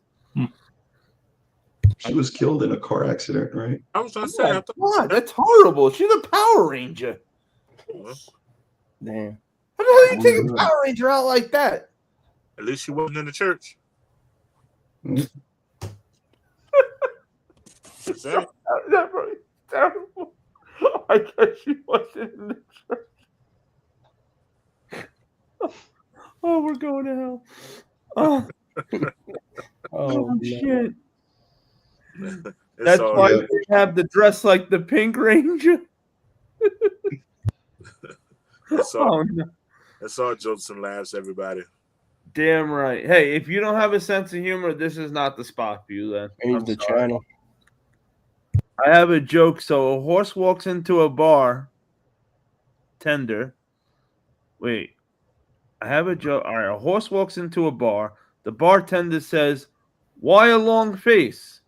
she was killed in a car accident, right? I was trying to say, What? That's horrible. She's a Power Ranger. Damn. How the hell you take a Power Ranger out like that? at least she wasn't in the church. Mm. That's it. That's really terrible. I guess she wasn't in the church. Oh, we're going to hell. Oh, Oh, shit. It's That's all why good. they have the dress like the Pink Ranger. It's all, Oh, no. it's all jokes and laughs, everybody. Damn right. Hey, if you don't have a sense of humor, this is not the spot for you then. Change I'm the sorry. channel. I have a joke. So a horse walks into a bar. Tender. Wait. I have a joke. All right. A horse walks into a bar. The bartender says, "Why a long face?"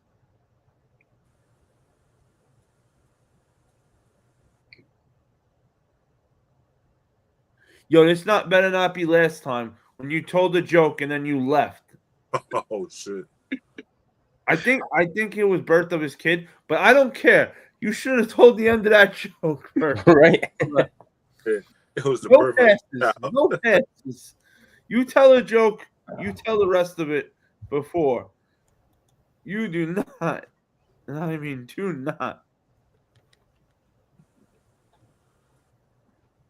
Yo, this better not be last time when you told the joke and then you left. Oh shit! I think it was birth of his kid, but I don't care. You should have told the end of that joke first. Right. It was the No perfect. passes. No passes. You tell a joke. You tell the rest of it before. You do not. And I mean, do not.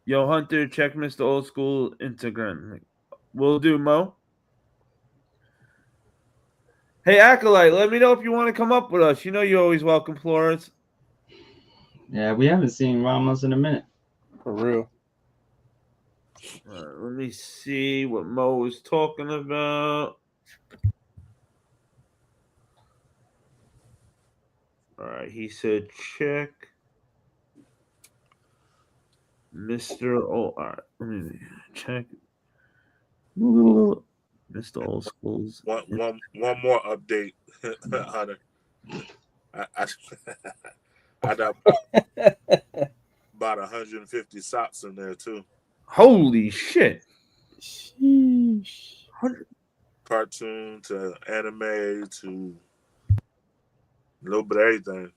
Yo, Hunter, check Mr. Old School Instagram. Will do, Mo. Hey, Acolyte, let me know if you want to come up with us. You know you're always welcome, Florence. Yeah, we haven't seen Ramos in a minute. For real. Let me see what Mo was talking about. All right, he said check Mr. All right, let me check Mr. Old School's. One more update, Hunter. I got about 150 socks in there too. Holy shit! Sheesh. Cartoon to anime to a little bit of everything.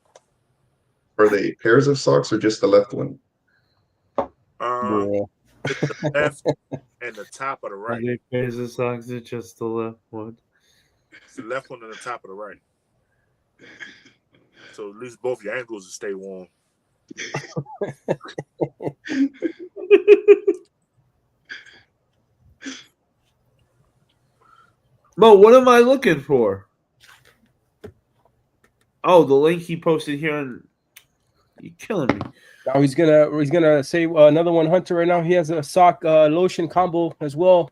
Are they pairs of socks or just the left one? Bro. The left and the top of the right. Are they pairs of socks or just the left one? It's the left one and the top of the right. So at least both your ankles will stay warm. Mo, what am I looking for? Oh, the link he posted here. You're killing me. Now he's gonna say another one, Hunter. Right now he has a sock lotion combo as well.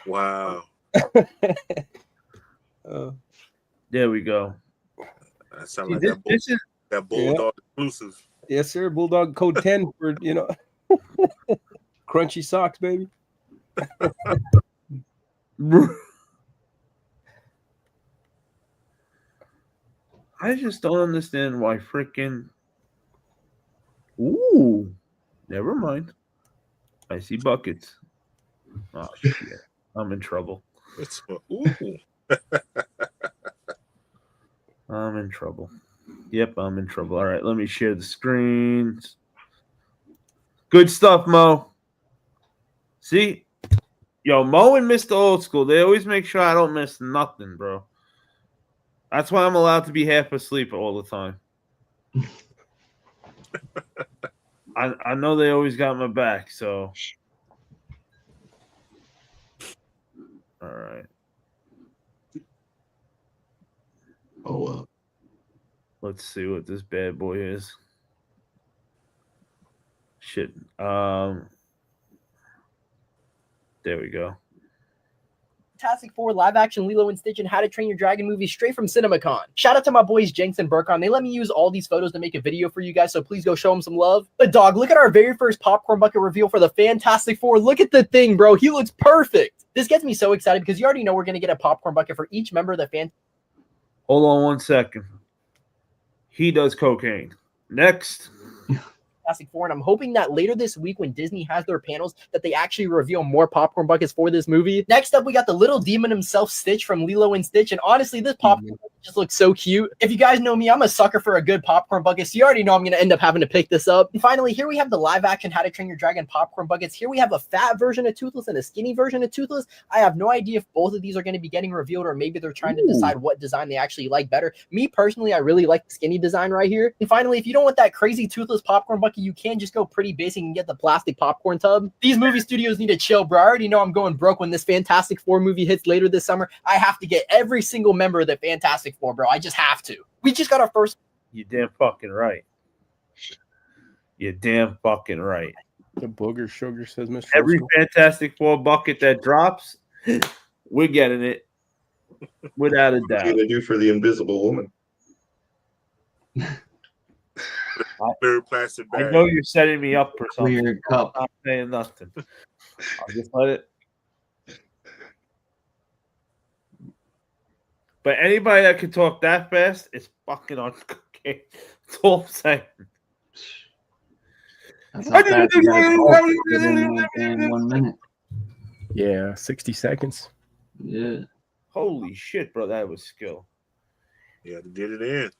Wow. There we go. That sounds like that Bulldog exclusive. Yes, sir. Bulldog code 10 for crunchy socks, baby. I just don't understand why freaking. Ooh, never mind. I see buckets. Oh shit! I'm in trouble. Ooh. I'm in trouble. Yep, I'm in trouble. All right, let me share the screens. Good stuff, Mo. See, yo, Mo and Mr. Old School, they always make sure I don't miss nothing, bro. That's why I'm allowed to be half asleep all the time. I know they always got my back, so all right. Oh well. Let's see what this bad boy is. Shit. There we go. Fantastic Four live action Lilo and Stitch and How to Train Your Dragon movie straight from CinemaCon. Shout out to my boys Jenks and Burkon. They let me use all these photos to make a video for you guys, so please go show them some love. But dog, look at our very first popcorn bucket reveal for the Fantastic Four. Look at the thing, bro. He looks perfect. This gets me so excited because you already know we're going to get a popcorn bucket for each member of the fan. Hold on 1 second. He does cocaine. Next. Fantastic Four, and I'm hoping that later this week when Disney has their panels that they actually reveal more popcorn buckets for this movie. Next up, we got the little demon himself, Stitch from Lilo and Stitch, and honestly, this popcorn bucket just looks so cute. If you guys know me, I'm a sucker for a good popcorn bucket, so you already know I'm going to end up having to pick this up. And finally, here we have the live action How to Train Your Dragon popcorn buckets. Here we have a fat version of Toothless and a skinny version of Toothless. I have no idea if both of these are going to be getting revealed or maybe they're trying to decide what design they actually like better. Me personally, I really like the skinny design right here. And finally, if you don't want that crazy Toothless popcorn bucket, you can just go pretty basic and get the plastic popcorn tub. These movie studios need to chill, bro. I already know I'm going broke when this Fantastic Four movie hits later this summer. I have to get every single member of the Fantastic Four, bro. I just have to. We just got our first. You damn fucking right. You're damn fucking right. The booger sugar says Mr. Every Fantastic Four bucket that drops, we're getting it. Without a What are doubt. you gonna do for the Invisible Woman? Very plastic I bag. know you're setting me up for something. Weird cup. I'm not saying nothing. I'll just let it. But anybody that can talk that fast is fucking on cocaine. That's all I'm saying. That's how fast you gotta talk within like in 1 minute. Yeah, 60 seconds. Yeah. Holy shit, bro. That was skill. Yeah, they did it in.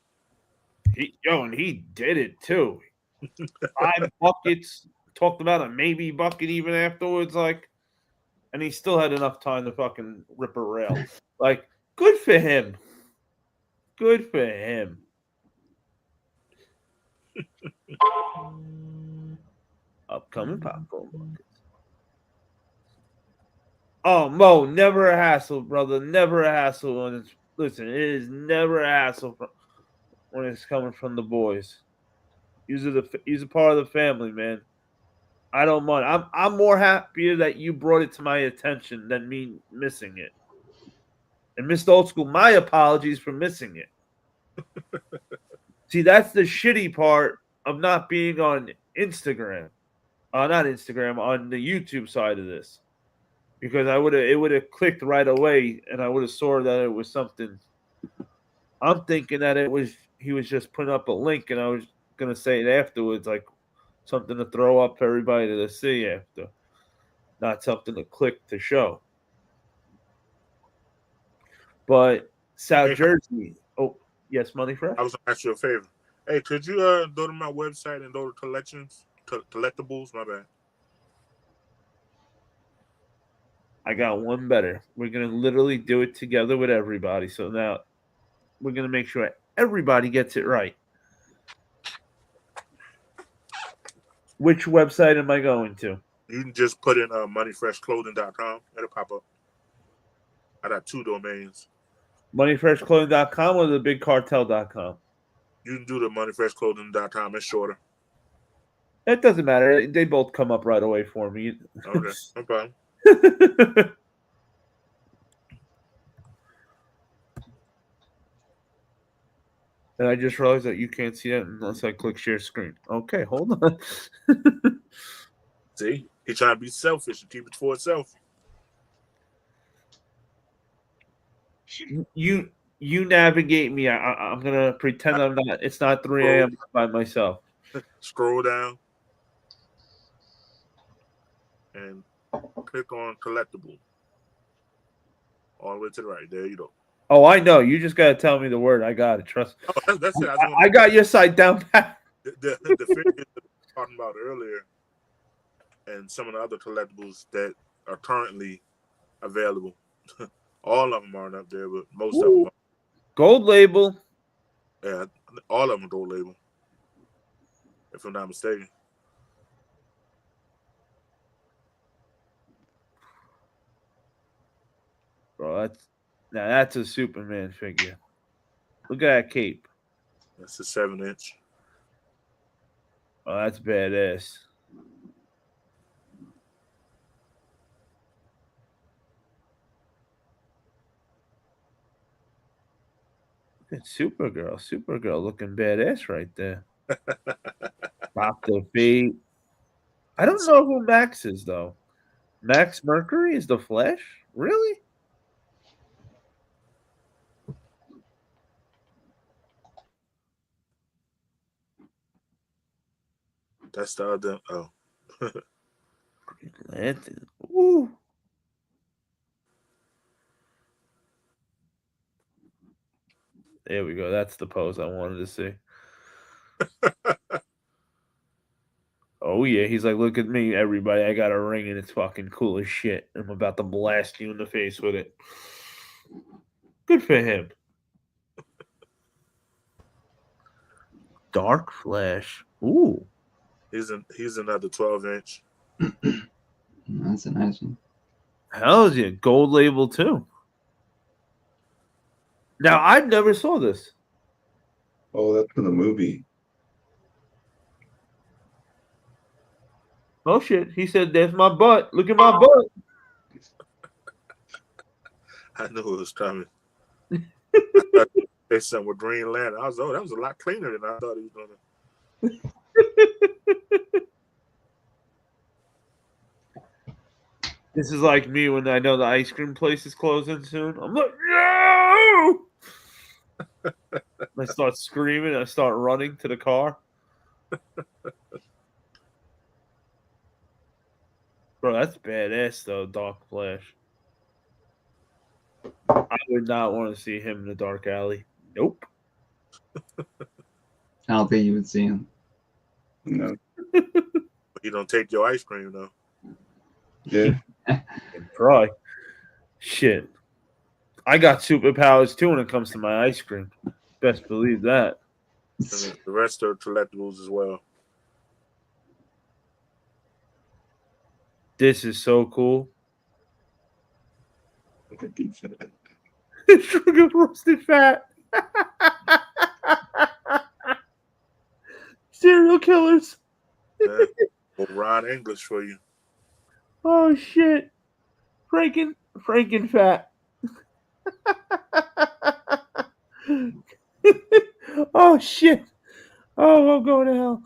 And he did it too. 5 buckets. Talked about a maybe bucket even afterwards, like, and he still had enough time to fucking rip a rail. Like, good for him. Good for him. Upcoming popcorn buckets. Oh, Mo, never a hassle, brother. Never a hassle. When it's, listen, it is never a hassle when it's coming from the boys. He's a part of the family, man. I don't mind. I'm more happier that you brought it to my attention than me missing it. And Mr. Old School, my apologies for missing it. See, that's the shitty part of not being on Instagram. Not Instagram, on the YouTube side of this. Because it would have clicked right away and I would have saw that it was something. I'm thinking that he was just putting up a link and I was gonna say it afterwards, like something to throw up for everybody to see after. Not something to click to show. But South Jersey. Oh, yes, Money Fresh? I was gonna ask you a favor. Hey, could you go to my website and go to collections, collectibles? My bad. I got one better. We're gonna literally do it together with everybody. So now we're gonna make sure everybody gets it right. Which website am I going to? You can just put in moneyfreshclothing.com. It'll pop up. I got 2 domains. Moneyfreshclothing.com or the bigcartel.com? You can do the moneyfreshclothing.com. It's shorter. It doesn't matter. They both come up right away for me. Okay, no problem. And I just realized that you can't see that unless I click share screen. Okay, hold on. See, he's trying to be selfish and keep it for itself. You navigate me. I'm gonna pretend I'm not. It's not 3 a.m. by myself. Scroll down and click on collectible. All the way to the right. There you go. Oh, I know. You just gotta tell me the word. I got it. Trust. Oh, that's it. I got your site down pat. The figures that we were talking about earlier, and some of the other collectibles that are currently available. All of them aren't up there, but most of them are. Gold label. Yeah, all of them are gold label, if I'm not mistaken. Bro, that's a Superman figure. Look at that cape. That's a 7-inch. Oh, that's badass. Look at Supergirl. Supergirl looking badass right there. Dr. Fate. I don't know who Max is, though. Max Mercury is the Flash? Really? That's the other. Oh, Lantern. Ooh. There we go. That's the pose I wanted to see. Oh, yeah. He's like, look at me, everybody. I got a ring and it's fucking cool as shit. I'm about to blast you in the face with it. Good for him. Dark Flash. Ooh. he's another 12-inch. That's a nice one. Hell yeah. Gold label, too. Now, I never saw this. Oh, that's from the movie. Oh, shit. He said, there's my butt. Look at my butt. I knew it was coming. I thought they something with Green Lantern. I was, that was a lot cleaner than I thought he was gonna. This is like me when I know the ice cream place is closing soon. I'm like, no! I start screaming. I start running to the car. Bro, that's badass, though, Dark Flash. I would not want to see him in the dark alley. Nope. I don't think you would see him. No. You don't take your ice cream though. Yeah. Try. Shit. I got superpowers too when it comes to my ice cream. Best believe that. And the rest are collectibles as well. This is so cool. Sugar roasted fat. Serial killers. Yeah. Well, Ron English for you. Oh shit. Franken fat. Oh shit. Oh, I'm going to hell.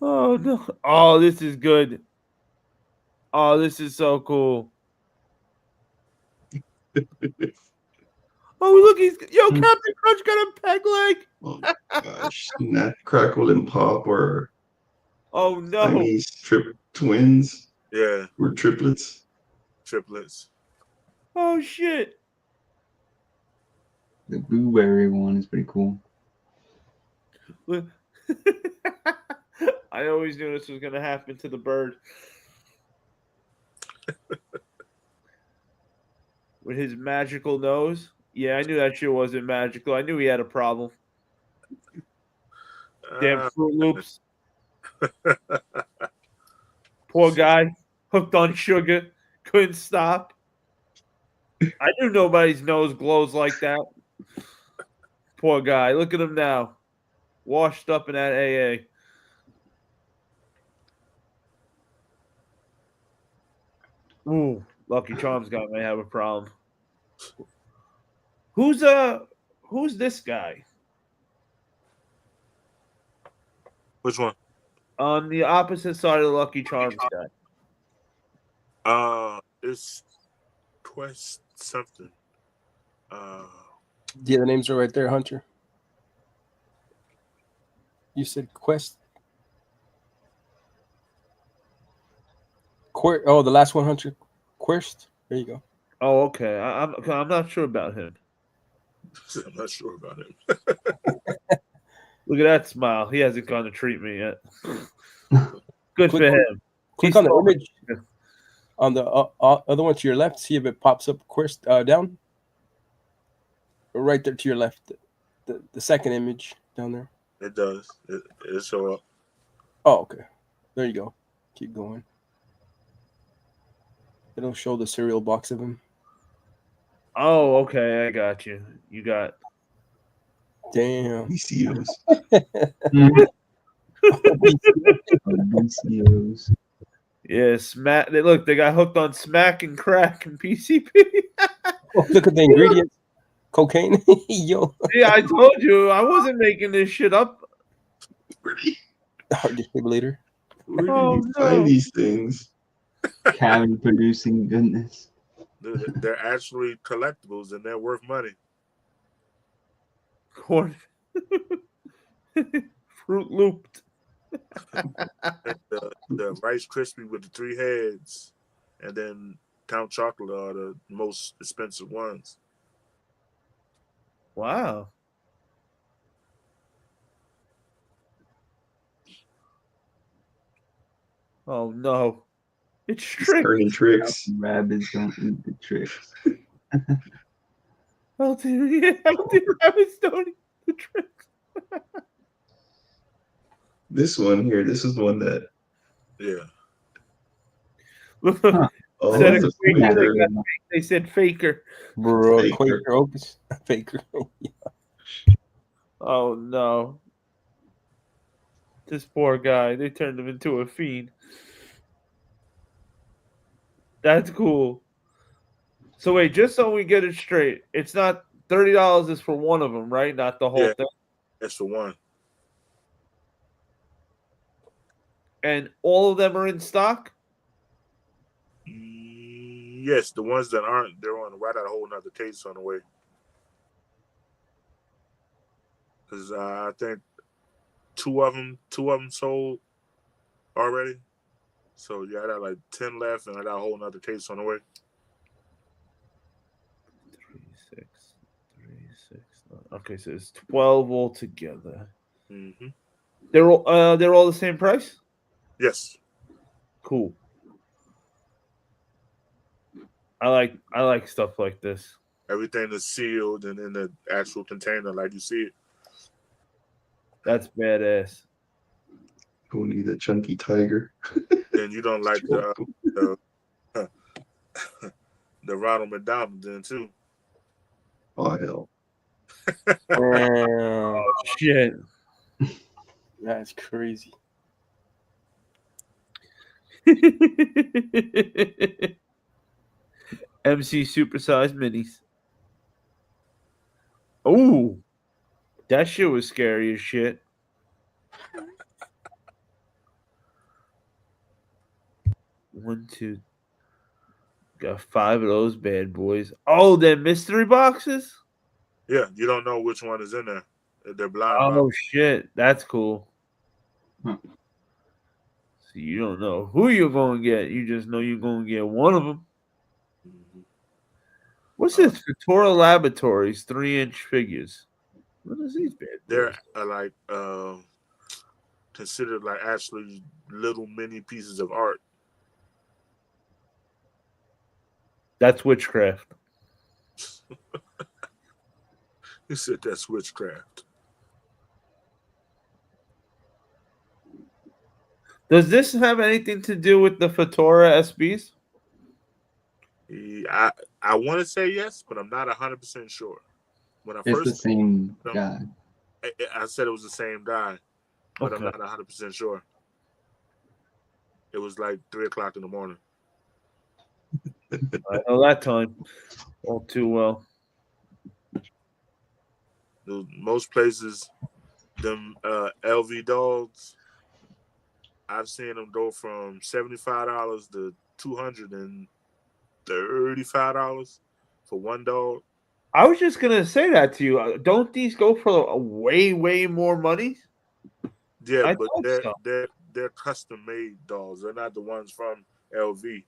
Oh no. Oh, this is good. Oh, this is so cool. Oh, look, Captain Crunch got a peg leg. Oh gosh. Snap, Crackle, and Pop or Oh no. Siamese twins Yeah, or triplets. triplets. Oh shit. The blueberry one is pretty cool. I always knew this was going to happen to the bird. With his magical nose. Yeah, I knew that shit wasn't magical. I knew he had a problem. Damn Fruit Loops. Poor guy. Hooked on sugar. Couldn't stop. I knew nobody's nose glows like that. Poor guy. Look at him now. Washed up in that AA. Ooh, Lucky Charms guy may have a problem. Who's this guy? Which one? On the opposite side of the Lucky Charms guy. It's Quest something. Yeah, the names are right there, Hunter. You said Quest. Oh, the last one, Hunter. Quest. There you go. Oh, okay. I'm not sure about him. I'm not sure about him. Look at that smile. He hasn't gone to treat me yet. Good for him. Click on the image on the other one to your left. See if it pops up Quest down. Right there to your left. The second image down there. It does. It show up. Oh, okay. There you go. Keep going. It'll show the cereal box of him. Oh, okay, I got you. You got Damn. BCOs. BCOs. yeah, smack. They got hooked on smack and crack and PCP. Oh, look at the ingredients. Cocaine. Yo. Yeah, I told you I wasn't making this shit up. Where Defibrillator. do Oh, you no. find these things? Cavity producing goodness. They're actually collectibles and they're worth money. Corn. Fruit Looped. The Rice Krispie with the 3 heads, and then Count Chocolate are the most expensive ones. Wow. Oh no. It's He's trick. turning tricks. Rabbits don't eat the tricks. Oh, dude, rabbits don't eat the trick. This one here, this is the one that. Yeah. Look, Huh. Oh, Instead that's of a Quaker, Quaker. they said faker. Bro, Faker. Quaker Oaks. Faker. Oh no. This poor guy, they turned him into a fiend. That's cool. So wait, just so we get it straight, it's not $30 is for one of them, right? Not the whole Yeah. thing. That's the one. And all of them are in stock? Yes, the ones that aren't, they're on right out a whole nother case on the way. Because I think two of them sold already. So yeah, I got like 10 left, and I got a whole nother case on the way. 3, 6. Okay, so it's 12 altogether. Mm-hmm. They're all the same price? Yes. Cool. I like stuff like this. Everything is sealed and in the actual container, like you see it. That's badass. Who need a chunky tiger? And you don't like the Ronald McDonald then too. Oh hell. Damn. Shit. That's crazy. MC supersized minis. Oh, that shit was scary as shit. One, two. Got 5 of those bad boys. Oh, they're mystery boxes? Yeah, you don't know which one is in there. They're blind Oh, box. shit. That's cool. Huh. So you don't know who you're going to get. You just know you're going to get one of them. Mm-hmm. What's this? Futura Laboratories 3-inch figures. What is these bad boys? They're like considered like actually little mini pieces of art. That's witchcraft. You said that's witchcraft. Does this have anything to do with the Futura SBs? I want to say yes, but I'm not 100% sure. When I It's the first same guy. I said it was the same guy, but I'm Okay. not 100% sure. It was like 3:00 in the morning. I know that time all too well. Most places, them LV dogs, I've seen them go from $75 to $235 for one dog. I was just gonna say that to you. Don't these go for way, way more money? Yeah, I but thought so. they're custom made dogs. They're not the ones from LV.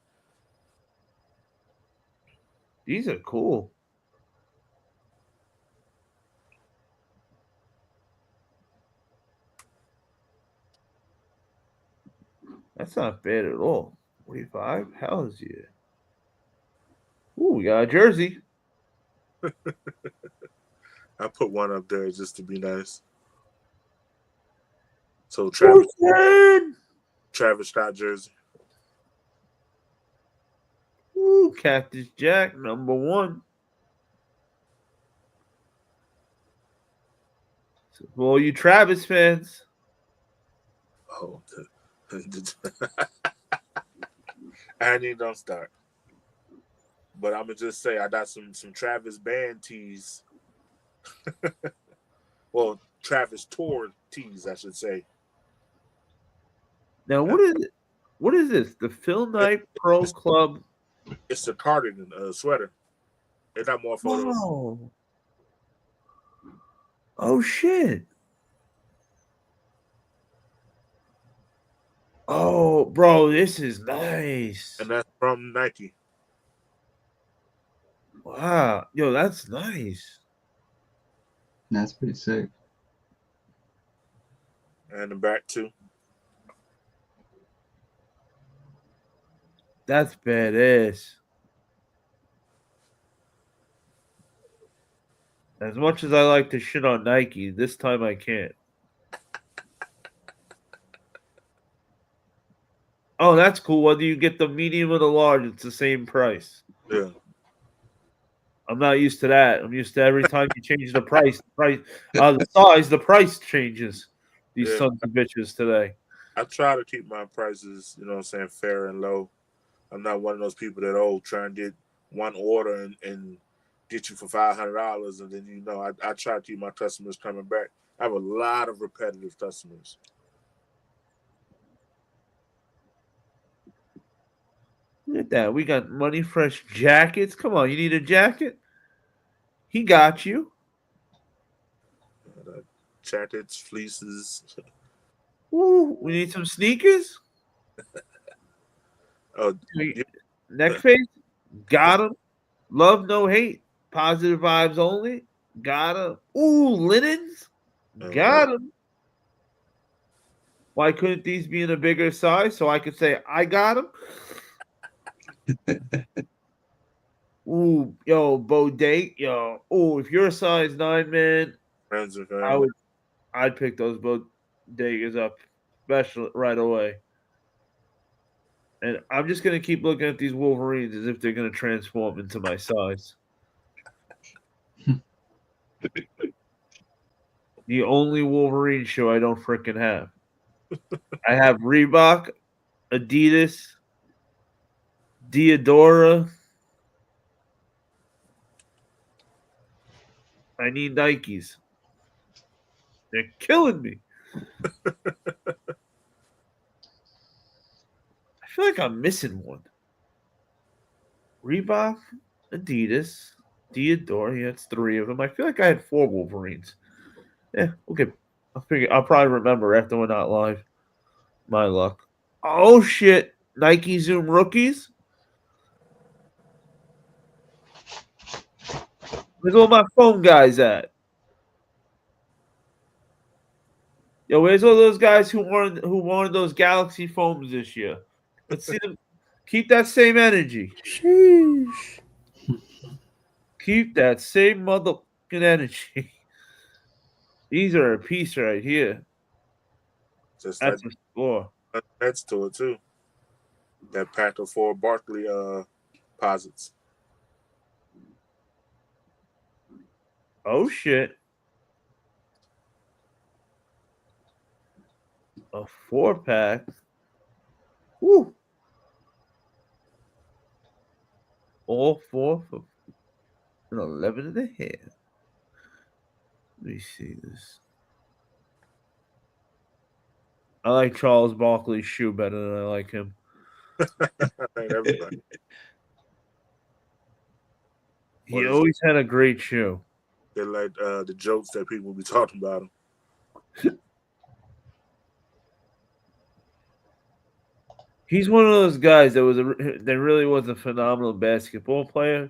These are cool. That's not bad at all. 45? Hell yeah. Ooh, we got a jersey. I put one up there just to be nice. So Travis Scott jersey. Ooh, Cactus Jack, number 1. So for all you Travis fans. Oh, and he don't start. But I'm gonna just say I got some Travis band tees. Well, Travis tour tees, I should say. Now, what is it? What is this? The Phil Knight Pro Club. It's a cardigan sweater. They got more photos. Whoa. Oh shit. Oh, bro, this is nice. And that's from Nike. Wow. Yo, that's nice. That's pretty sick. And the back too. That's badass. As much as I like to shit on Nike, this time I can't. Oh, that's cool. Whether you get the medium or the large, it's the same price. Yeah. I'm not used to that. I'm used to every time you change the price, the size, the price changes. These sons of bitches today. I try to keep my prices, you know what I'm saying, fair and low. I'm not one of those people that try and get one order and get you for $500, and then I try to keep my customers coming back. I have a lot of repetitive customers. Look at that. We got Money Fresh jackets. Come on, you need a jacket? He got you. Jackets, fleeces. Ooh, we need some sneakers. Yeah. Neck face. Got him. Love, no hate. Positive vibes only. Got him. Ooh, linens. Got him. Why couldn't these be in a bigger size so I could say I got him? Ooh, yo, bodega, yo. Ooh, if you're a size 9, man, I'd pick those bodegas up, especially right away. And I'm just gonna keep looking at these Wolverines as if they're gonna transform into my size. The only Wolverine shoe I don't freaking have. I have Reebok, Adidas, Diadora. I need Nikes. They're killing me. I feel like I'm missing one. Reebok, Adidas, Diadora. Yeah, it's 3 of them. I feel like I had 4 Wolverines. Yeah, okay. I'll probably remember after we're not live. My luck. Oh shit! Nike Zoom rookies. Where's all my foam guys at? Yo, where's all those guys who wanted those Galaxy foams this year? Let's see them. Keep that same energy. Sheesh. Keep that same motherfucking energy. These are a piece right here. Just That's a score. Next to it too. That pack of 4 Barkley posits. Oh shit. A 4-pack. Woo. All 4 for an 11 and a half. Let me see this. I like Charles Barkley's shoe better than I like him. Everybody. He always had a great shoe. They're like the jokes that people be talking about him. He's one of those guys that really was a phenomenal basketball player,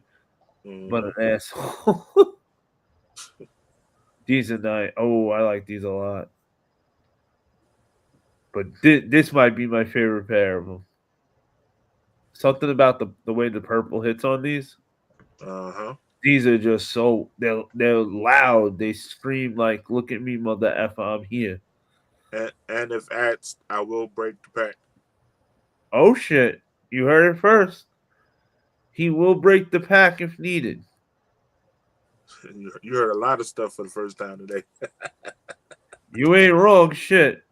but an asshole. These are nice. Oh, I like these a lot. But this might be my favorite pair of them. Something about the way the purple hits on these. These are just so they're loud. They scream like, "Look at me, mother effer, I'm here." And if asked, I will break the pack. Oh shit! You heard it first. He will break the pack if needed. You heard a lot of stuff for the first time today. You ain't wrong, shit.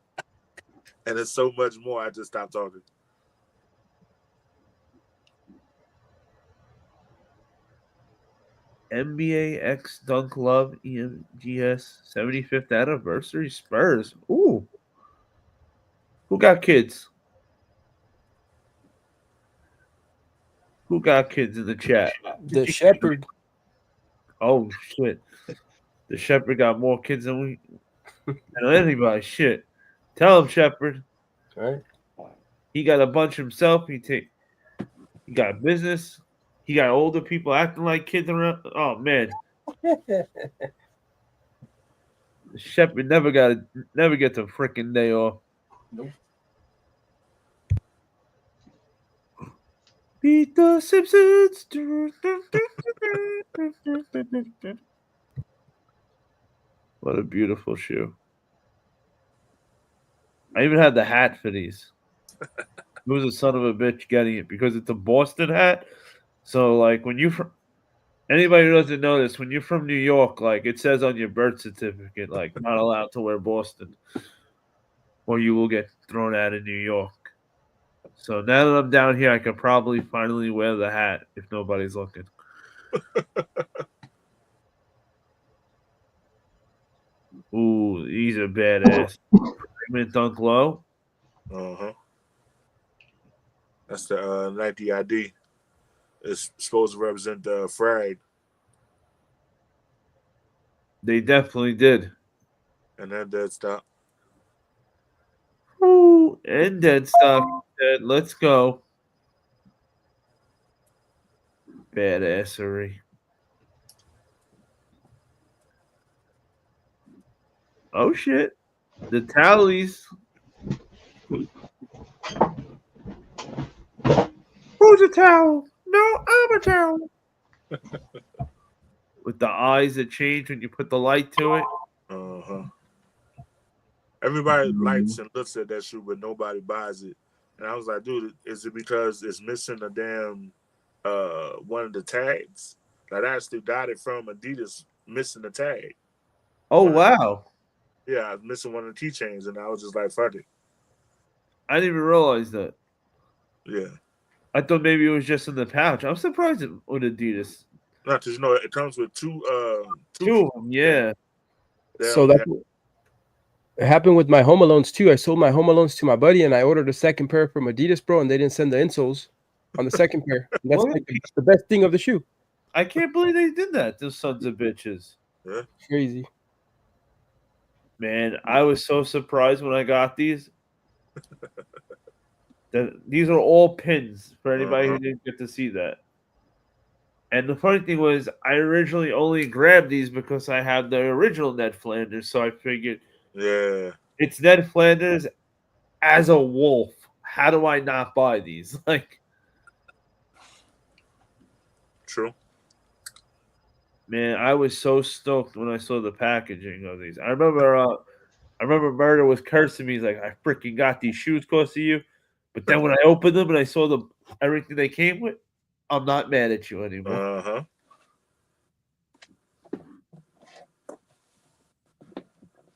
And there's so much more. I just stopped talking. NBA X Dunk Love EMGS 75th anniversary Spurs. Ooh. Who got kids? Who got kids in the chat? The Shepherd. Oh shit. The Shepherd got more kids than anybody. Shit. Tell him, Shepherd. Right. He got a bunch himself. He got business. He got older people acting like kids around. Oh man. The Shepherd never gets a freaking day off. Nope. Beat the Simpsons. What a beautiful shoe. I even had the hat for these. Who was a son of a bitch getting it because it's a Boston hat. So like when you anybody who doesn't know this, when you're from New York, like it says on your birth certificate, like not allowed to wear Boston, or you will get thrown out of New York. So now that I'm down here, I could probably finally wear the hat if nobody's looking. Ooh, he's a badass. Fragment Dunk Low. Uh-huh. That's the Nike ID. It's supposed to represent the frag. They definitely did. And then dead stop. Ooh, and dead stock. Let's go. Badassery. Oh shit. The tallies. Who's a towel? No, I'm a towel. With the eyes that change when you put the light to it. Uh-huh. Everybody likes and looks at that shoe, but nobody buys it. And I was like, dude, is it because it's missing a damn one of the tags? Like I actually got it from Adidas missing the tag. Oh wow. Yeah, I was missing one of the keychains, and I was just like, fuck it. I didn't even realize that. Yeah. I thought maybe it was just in the pouch. I'm surprised with Adidas. Not because it comes with two of them, yeah. So that it happened with my Home Alones too. I sold my Home Alones to my buddy, and I ordered a second pair from Adidas, bro, and they didn't send the insoles on the second pair. And that's like the best thing of the shoe. I can't believe they did that. Those sons of bitches. Yeah. Crazy. Man, I was so surprised when I got these. These are all pins for anybody who didn't get to see that. And the funny thing was, I originally only grabbed these because I had the original Ned Flanders, so I figured, yeah, it's Ned Flanders as a wolf. How do I not buy these? Like, true. Man, I was so stoked when I saw the packaging of these. I remember Murder was cursing me. He's like, I freaking got these shoes because of you. But then when I opened them and I saw everything they came with, I'm not mad at you anymore. Uh-huh.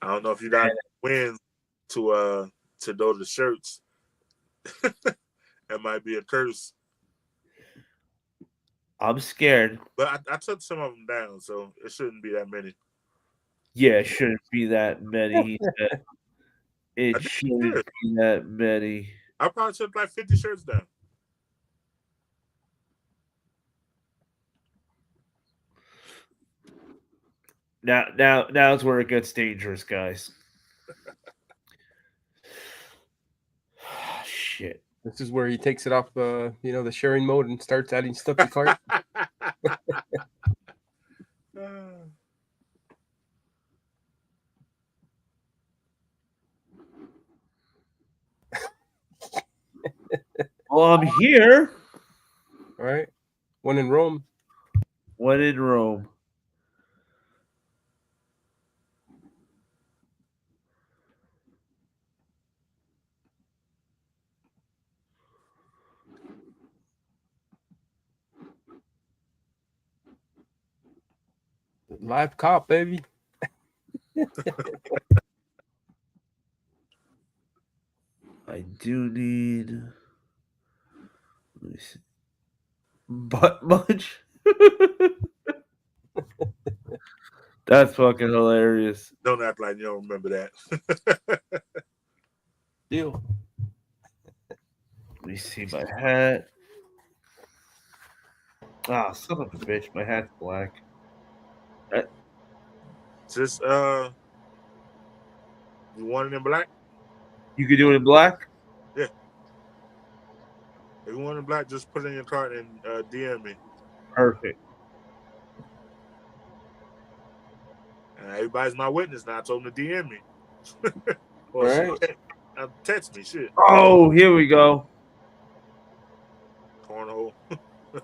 I don't know if you got wins to go to shirts. That might be a curse. I'm scared. But I took some of them down, so it shouldn't be that many. Yeah, it shouldn't be that many. He said. It shouldn't be that many. I probably took like 50 shirts down. Now's where it gets dangerous, guys. Shit. This is where he takes it off, the sharing mode and starts adding stuff to cart. Well, I'm here. All right. When in Rome. When in Rome. Live cop, baby. I do need. Let me see. Butt much? That's fucking hilarious. Don't act like you don't remember that. Deal. Let me see my hat. Ah, son of a bitch. My hat's black. Just you want it in black? You could do it in black? Yeah. If you want it in black, just put it in your cart and DM me. Perfect. And everybody's my witness now. I told them to DM me. Or Right. text me. Shit. Oh, here we go. Cornhole.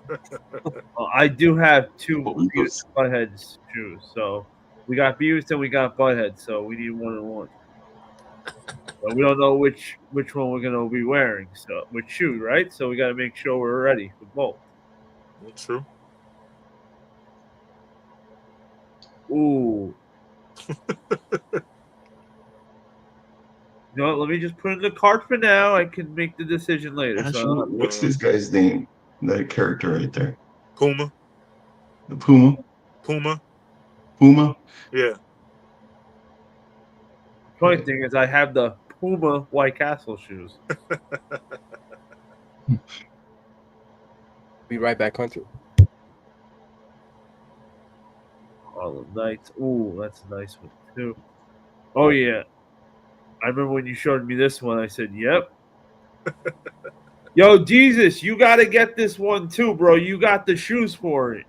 Well, I do have two What we Beavis Buttheads shoes. So we got Beavis and we got Butthead. So we need one and one. But we don't know which one we're gonna be wearing. So which shoe, right? So we got to make sure we're ready for both. True. Ooh. No, let me just put in the cart for now. I can make the decision later. Actually, what's this guy's name? That character right there. Puma. The Puma. Puma. Puma. Yeah. Funny thing is, I have the Puma White Castle shoes. Be right back, Hunter. Harlem Knights. Ooh, that's a nice one too. Oh yeah, I remember when you showed me this one. I said, "Yep." Yo, Jesus, you got to get this one too, bro. You got the shoes for it.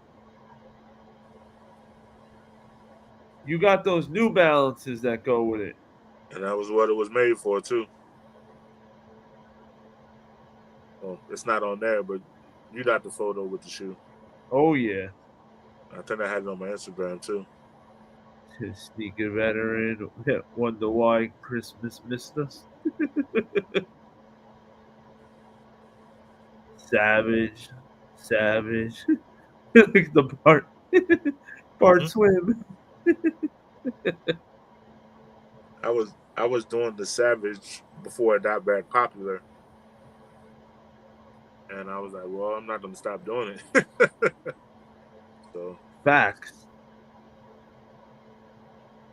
You got those New Balances that go with it. And that was what it was made for too. Well, it's not on there, but you got the photo with the shoe. Oh yeah. I think I had it on my Instagram too. Sneaker veteran. Wonder why Christmas missed us. Savage. The Bart swim. I was doing the Savage before it got back popular. And I was like, well, I'm not gonna stop doing it. So Facts.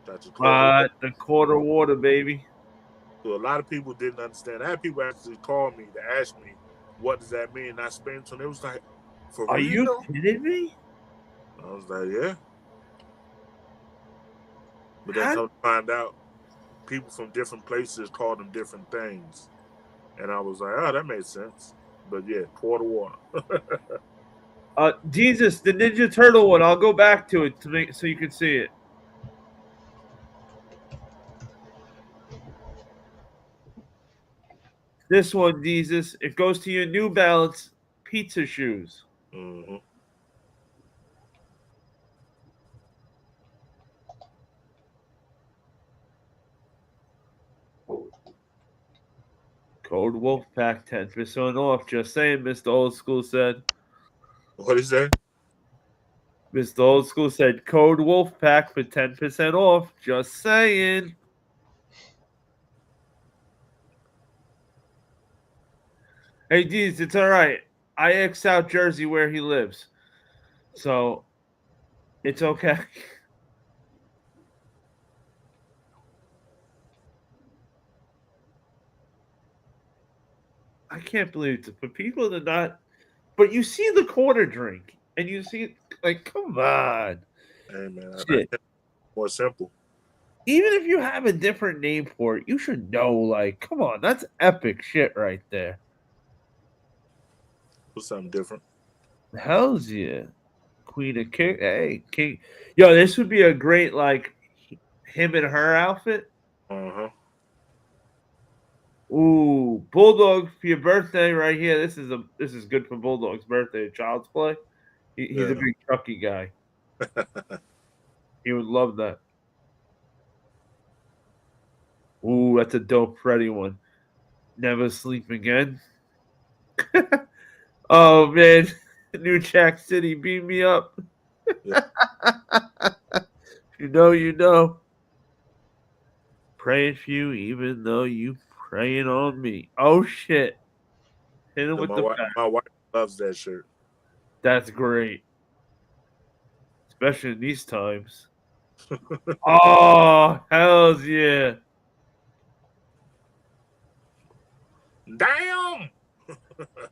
that's The quarter water, baby. So a lot of people didn't understand. I had people actually call me to ask me, what does that mean? And I explained to them. It was like, for Are real? you kidding me? I was like, yeah. But then come to find out, people from different places called them different things. And I was like, oh, that made sense. But yeah, quarter water. Jesus, the Ninja Turtle one. I'll go back to it to make so you can see it. This one, Jesus, it goes to your New Balance pizza shoes. Mm-hmm. Code Wolfpack 10% off. Just saying, Mr. Old School said. What is that? Mr. Old School said code Wolfpack for 10% off. Just saying. Hey, Deez, it's all right. I X out Jersey where he lives. So it's okay. I can't believe it. But people are not. But you see the quarter drink, and you see, like, come on. Hey, man. Shit. More simple. Even if you have a different name for it, you should know, like, come on. That's epic shit right there. What's something different? Hell's yeah. Queen of King. Hey, King. Yo, this would be a great, like, him and her outfit. Uh-huh. Ooh, Bulldog for your birthday right here. This is good for Bulldog's birthday. Child's Play. He's a big Chucky guy. He would love that. Ooh, that's a dope Freddy one. Never sleep again. Oh man, New Jack City, beat me up. Yeah. You know. Praying for you, even though you praying on me. Oh shit! Hit him with the back. My wife loves that shirt. That's great, especially in these times. Oh hells yeah! Damn.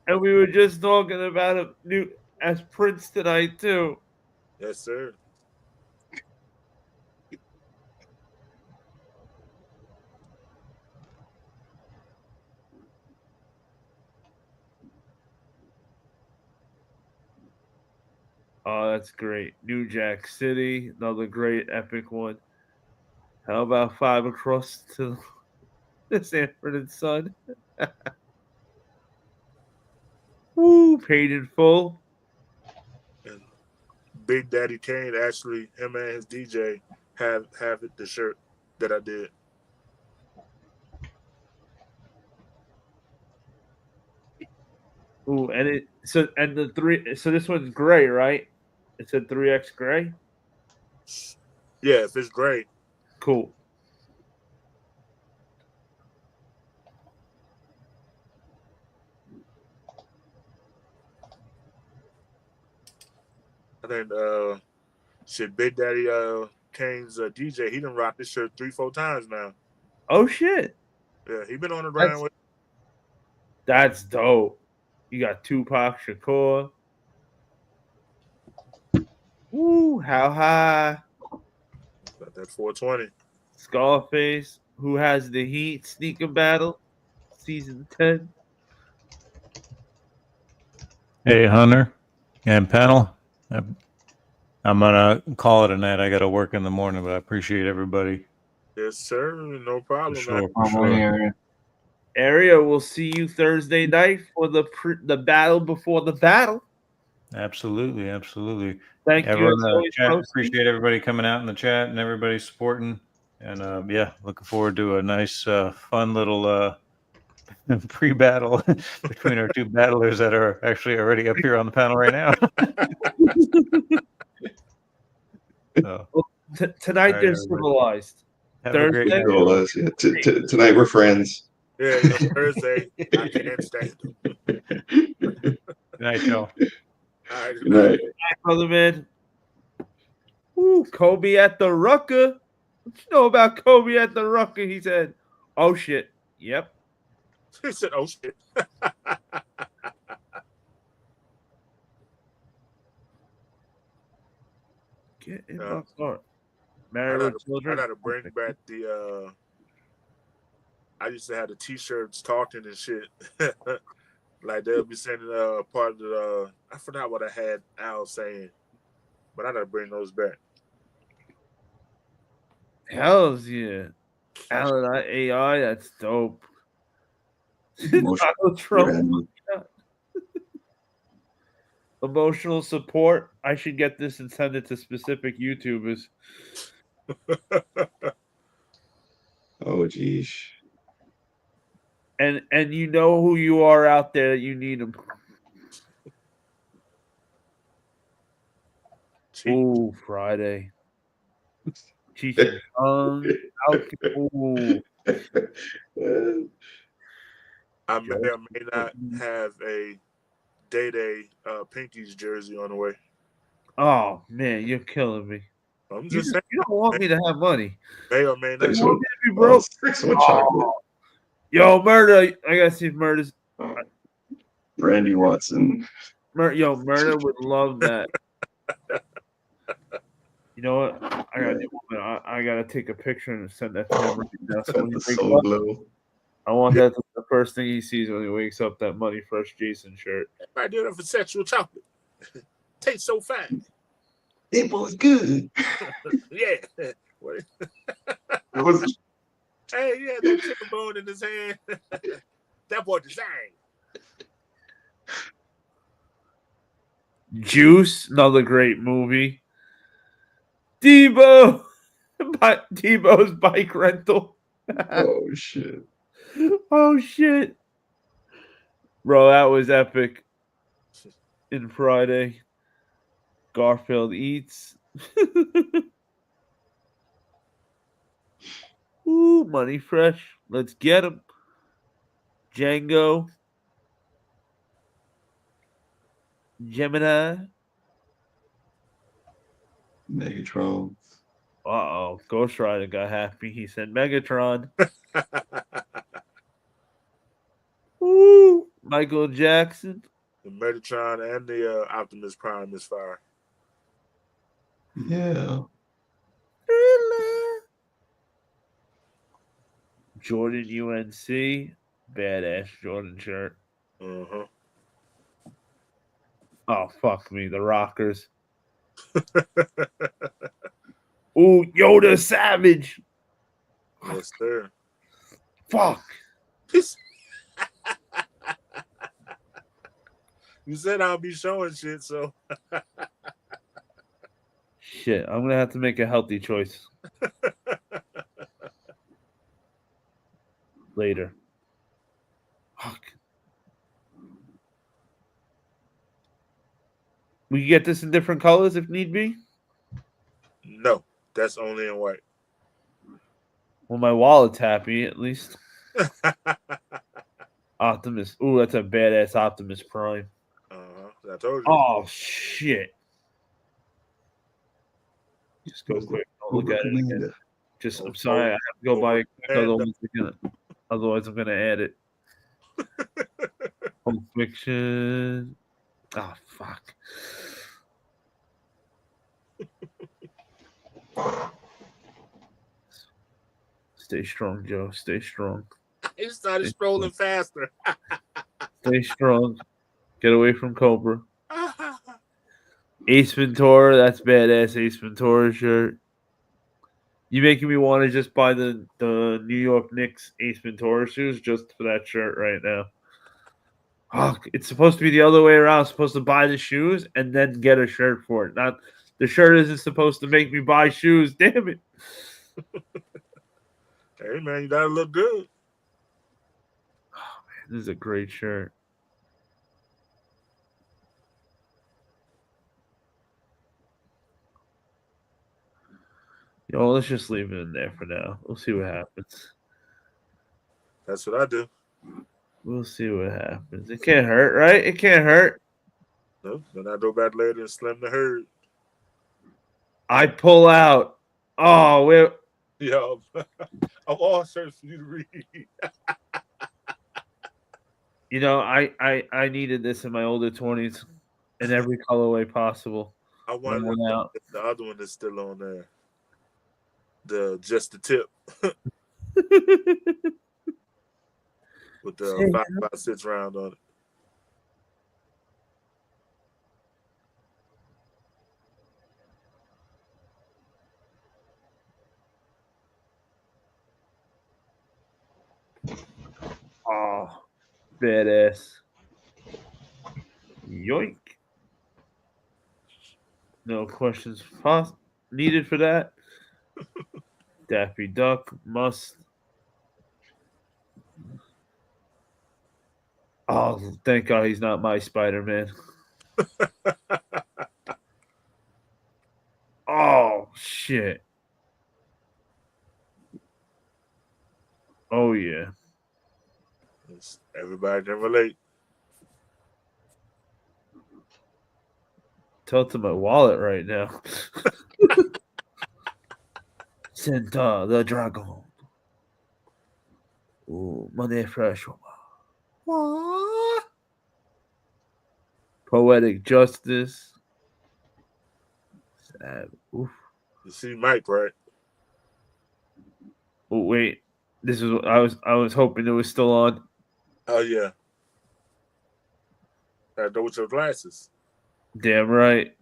And we were just talking about a new as Prince tonight too. Yes, sir. Oh, that's great. New Jack City, another great epic one. How about 5 across to the Sanford and Son? Woo, paid in full. And Big Daddy Kane actually, him and his DJ have it, the shirt that I did. Ooh, and the three. So this one's gray, right? It said 3X gray. Yeah, if it's gray. Cool. I think shit, Big Daddy Kane's DJ, he done rocked this shirt 3-4 times now. Oh shit. Yeah, he been on the ground with. That's dope. You got Tupac Shakur. Woo, how high? Got that 420. Scarface, who has the heat? Sneaker battle, season 10. Hey, Hunter and panel. I'm gonna call it a night. I got to work in the morning, but I appreciate everybody. Yes, sir. No problem. Sure, Man. for sure. Area, we'll see you Thursday night for the battle before the battle. Absolutely, absolutely. Thank Everyone, you. chat, appreciate everybody coming out in the chat and everybody supporting. And yeah, looking forward to a nice, fun little pre-battle between our two battlers that are actually already up here on the panel right now. So, tonight right, they're everybody. civilized. Have a great night. Civilized, yeah. Tonight we're friends. Yeah, Thursday, I can't stand them. Good night, y'all. All right, Good night. Brother man. Ooh, Kobe at the Rucker. What you know about Kobe at the Rucker? He said, "Oh shit, yep." He said, "Oh shit." Get in my car. Married with children. I gotta bring back the. I used to have the T-shirts talking and shit. Like they'll be sending part of the. I forgot what I had Al saying, but I gotta bring those back. Hells yeah. Alan AI, that's dope. Donald Trump. Emotional support. I should get this and send it to specific YouTubers. Oh geez. And you know who you are out there. You need them. Ooh, Friday. Cheech and Chong. Ooh. I may or may not have a Day Pinky's jersey on the way. Oh man, you're killing me. I'm just saying. You don't want me to have money. May or may not. You want me to be broke? Chocolate. Yo, Murder. I gotta see if Murder's. Randy Watson. Murder would love that. You know what? I gotta take a picture and send that to him right now. So when he wakes up, I want that to be the first thing he sees when he wakes up. That Money Fresh Jason shirt. I do that for sexual chocolate. Tastes so fine. It was good. Yeah. It was. Hey, yeah, that chicken bone in his hand. That boy designed. Juice, another great movie. Debo's bike rental. Oh shit. Oh shit. Bro, that was epic. In Friday. Garfield Eats. Ooh, Money Fresh. Let's get him. Django. Gemini. Megatron. Uh-oh. Ghost Rider got happy. He said Megatron. Ooh, Michael Jackson. The Metatron and the Optimus Prime is fire. Yeah. Jordan UNC. Badass Jordan shirt. Uh-huh. Oh, fuck me. The Rockers. Ooh, Yoda Savage. Yes, sir. Fuck. You said I'll be showing shit, so Shit, I'm gonna have to make a healthy choice later. Fuck. We can get this in different colors if need be. no, that's only in white. Well, my wallet's happy at least. Optimus. Ooh, that's a badass Optimus Prime. I told you. Oh shit. Just go quick. Don't look at it again. Just I'm sorry, I have to go buy otherwise I'm gonna add it. Pulp Fiction. Oh fuck. Stay strong, Joe. Stay strong. He started strolling faster. Stay strong. Get away from Cobra. Ace Ventura, that's badass Ace Ventura shirt. You making me want to just buy the New York Knicks Ace Ventura shoes just for that shirt right now. Oh, it's supposed to be the other way around. I'm supposed to buy the shoes and then get a shirt for it. Not the shirt isn't supposed to make me buy shoes. Damn it. Hey man, you gotta look good. Oh man, this is a great shirt. Yo, let's just leave it in there for now. We'll see what happens. That's what I do. We'll see what happens. It can't hurt, right? It can't hurt. No, then I go back later and slam the herd. I pull out. Oh, wait. Yo, I'm all shirts for you to read. You know, I needed this in my older 20s in every colorway possible. I wonder if the other one is still on there. Just the tip. With the 5.56 round on it. Oh, badass. Yoink. No questions needed for that. Daffy Duck must. Oh, thank God he's not my Spider-Man. Oh, shit. Oh, yeah. Everybody can relate. Tell to my wallet right now. Senta the Dragon. Ooh, Money Fresh. Poetic Justice. Sad. Oof. You see Mike, right? Oh, wait. This is I was hoping it was still on. Oh yeah. Gotta go with your glasses. Damn right.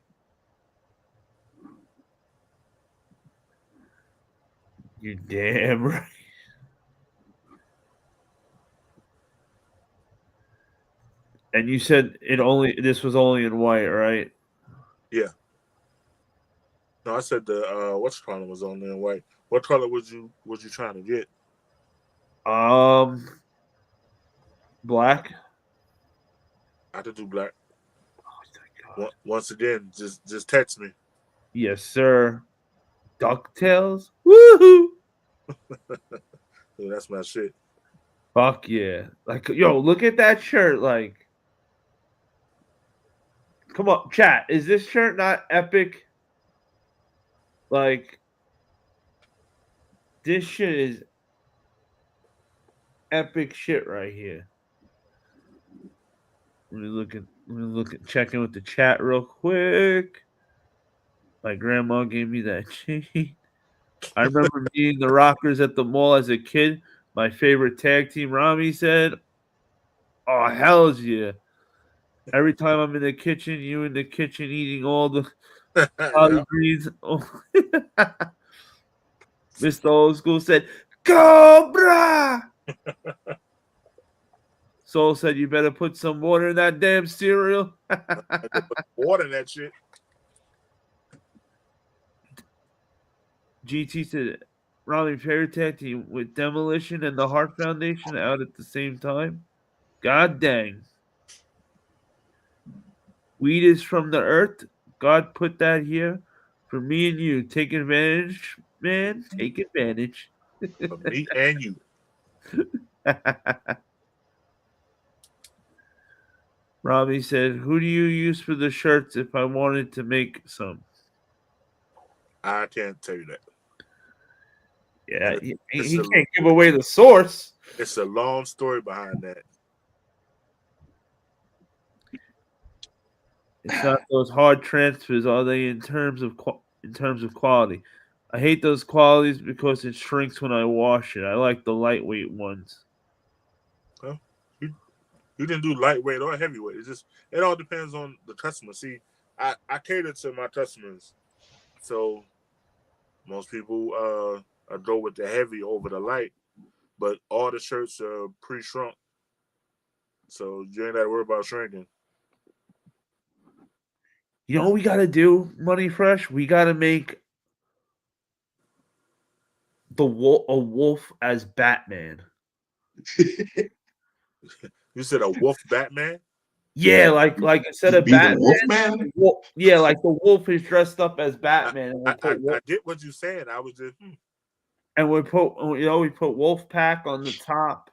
You damn right. And you said this was only in white, right? Yeah. No, I said the what's color was only in white. What color was you trying to get? Black. I could do black. Oh, thank God. Once again, just text me. Yes, sir. DuckTales. Woohoo! Dude, that's my shit. Fuck yeah. Like, yo, look at that shirt. Like, come on, chat. Is this shirt not epic? Like, this shit is epic shit right here. Let me look at checking with the chat real quick. My grandma gave me that chain. I remember meeting the Rockers at the mall as a kid. My favorite tag team, Rami said. Oh, hell's yeah. Every time I'm in the kitchen, you in the kitchen eating all the collard greens. Oh. Mr. Old School said, Cobra! Soul said, you better put some water in that damn cereal. Water in that shit. GT said, Rami favorite tag team with Demolition and the Heart Foundation out at the same time. God dang. Weed is from the earth. God put that here for me and you. Take advantage, man. Take advantage. For me and you. Robbie said, who do you use for the shirts if I wanted to make some? I can't tell you that. Yeah, he can't give away the source. It's a long story behind that. It's not those hard transfers, are they? In terms of quality, I hate those qualities because it shrinks when I wash it. I like the lightweight ones. Well, you didn't do lightweight or heavyweight. It all depends on the customer. See, I cater to my customers, so most people go with the heavy over the light, but all the shirts are pre-shrunk, so you ain't got to worry about shrinking. You know what we got to do, Money Fresh? We got to make a wolf as Batman. You said a wolf Batman? Yeah, like instead of Batman, Wolfman? Yeah, like the wolf is dressed up as Batman. I get what you're saying. I was just, and we put Wolf Pack on the top.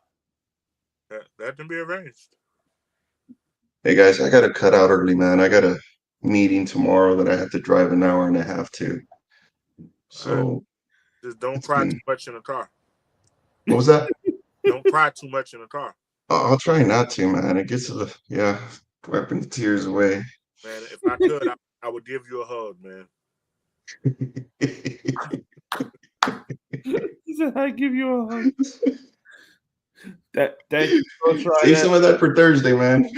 That can be arranged. Hey guys, I gotta cut out early, man. I got a meeting tomorrow that I have to drive an hour and a half to. So just don't cry too much in the car. What was that? Don't cry too much in the car. I'll try not to, man. It gets wiping the tears away. Man, if I could, I would give you a hug, man. He said, "I give you a hug." Thank you. Save some of that for Thursday, man.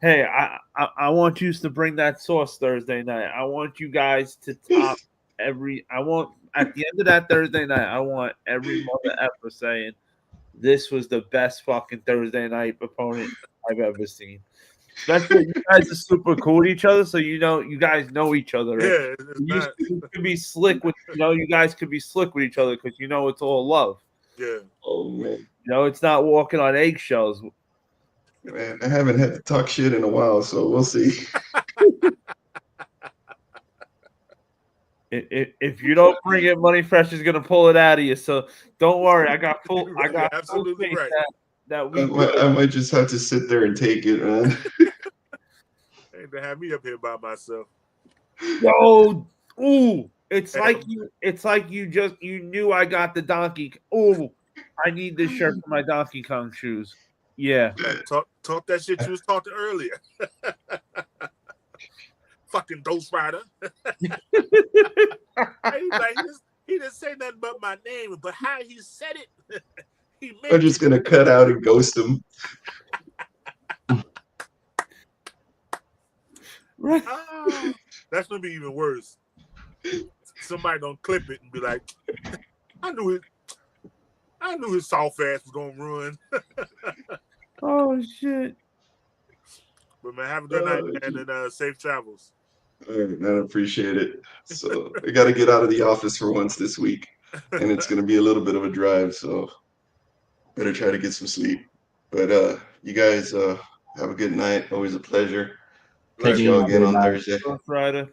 Hey, I want you to bring that sauce Thursday night. I want you guys to top at the end of that Thursday night, I want every mother effer saying this was the best fucking Thursday night opponent I've ever seen. Especially you guys are super cool with each other, so you guys know each other. Right? Yeah, you could be slick with you guys could be slick with each other because it's all love. Yeah. Oh man. It's not walking on eggshells. Man, I haven't had to talk shit in a while, so we'll see. If you don't bring it, Money Fresh is gonna pull it out of you. So don't worry, I got full absolutely faith right. that we. I might just have to sit there and take it, man. Ain't to have me up here by myself. Yo, ooh, it's like you knew I got the Donkey. Ooh, I need this shirt for my Donkey Kong shoes. Yeah. Talk that shit you was talking earlier. Fucking Ghost Rider. He didn't say nothing but my name, but how he said it, I'm just gonna cut out and ghost him. Right. That's gonna be even worse. Somebody gonna clip it and be like, I knew his soft ass was gonna run. Oh shit. But man, have a good night, man, and safe travels. All right, man, I appreciate it. So I got to get out of the office for once this week, and it's going to be a little bit of a drive, so better try to get some sleep. But you guys have a good night. Always a pleasure. Catch y'all again on Thursday. Friday.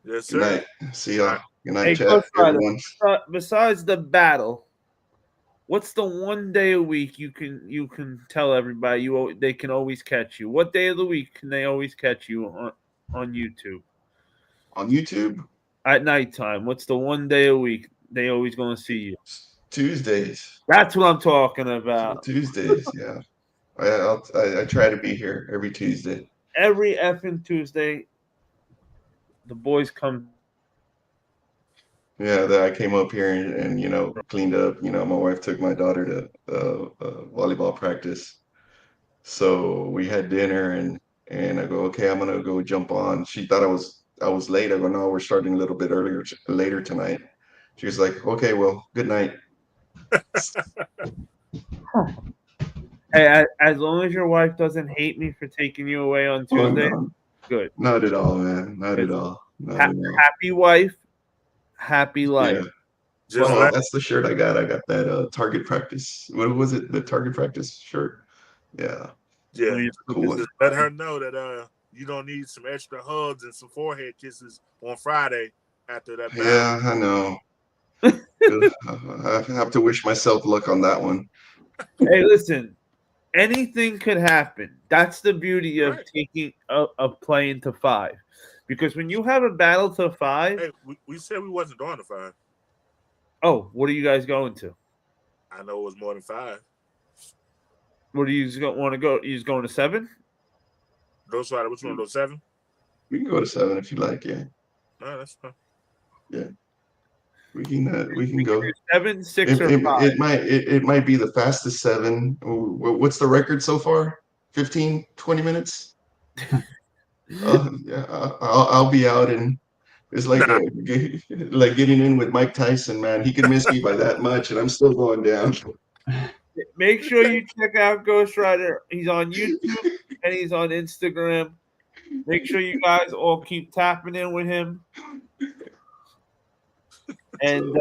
Yes, sir. Good night. See y'all. Good night, Hey, chat, Ghost Rider, everyone. besides the battle, what's the one day a week you can tell everybody they can always catch you? What day of the week can they always catch you on YouTube? On YouTube? At nighttime. What's the one day a week they always going to see you? Tuesdays. That's what I'm talking about. Tuesdays, yeah. I try to be here every Tuesday. Every effing Tuesday, the boys come. Yeah, I came up here and cleaned up. My wife took my daughter to volleyball practice, so we had dinner and I go, okay, I'm gonna go jump on. She thought I was late. I go, no, we're starting a little bit later tonight. She was like, okay, well, good night. Hey, as long as your wife doesn't hate me for taking you away on Tuesday, no, good. Not at all, man. Not at all. Not at all. Happy wife, happy life. Just Oh, like that's the shirt I got. I got that target practice. What was it? The target practice shirt. Yeah. Cool one. just let her know that you don't need some extra hugs and some forehead kisses on Friday after that battle. Yeah, I know. I have to wish myself luck on that one. Hey, listen, anything could happen. That's the beauty of taking of playing to 5, because when you have a battle to 5, hey, we said we wasn't going to 5. Oh, what are you guys going to? I know it was more than 5. What do you want to go? You going to 7? Ghost Rider, which one? Go 7? We can go to 7 if you like. Yeah. No, that's fine. Yeah. We can go 7, 6, or 5. It might be the fastest 7. What's the record so far? 15, 20 minutes. Yeah, I'll be out, and it's like like getting in with Mike Tyson, man. He can miss me by that much, and I'm still going down. Make sure you check out Ghost Rider. He's on YouTube and he's on Instagram. Make sure you guys all keep tapping in with him. And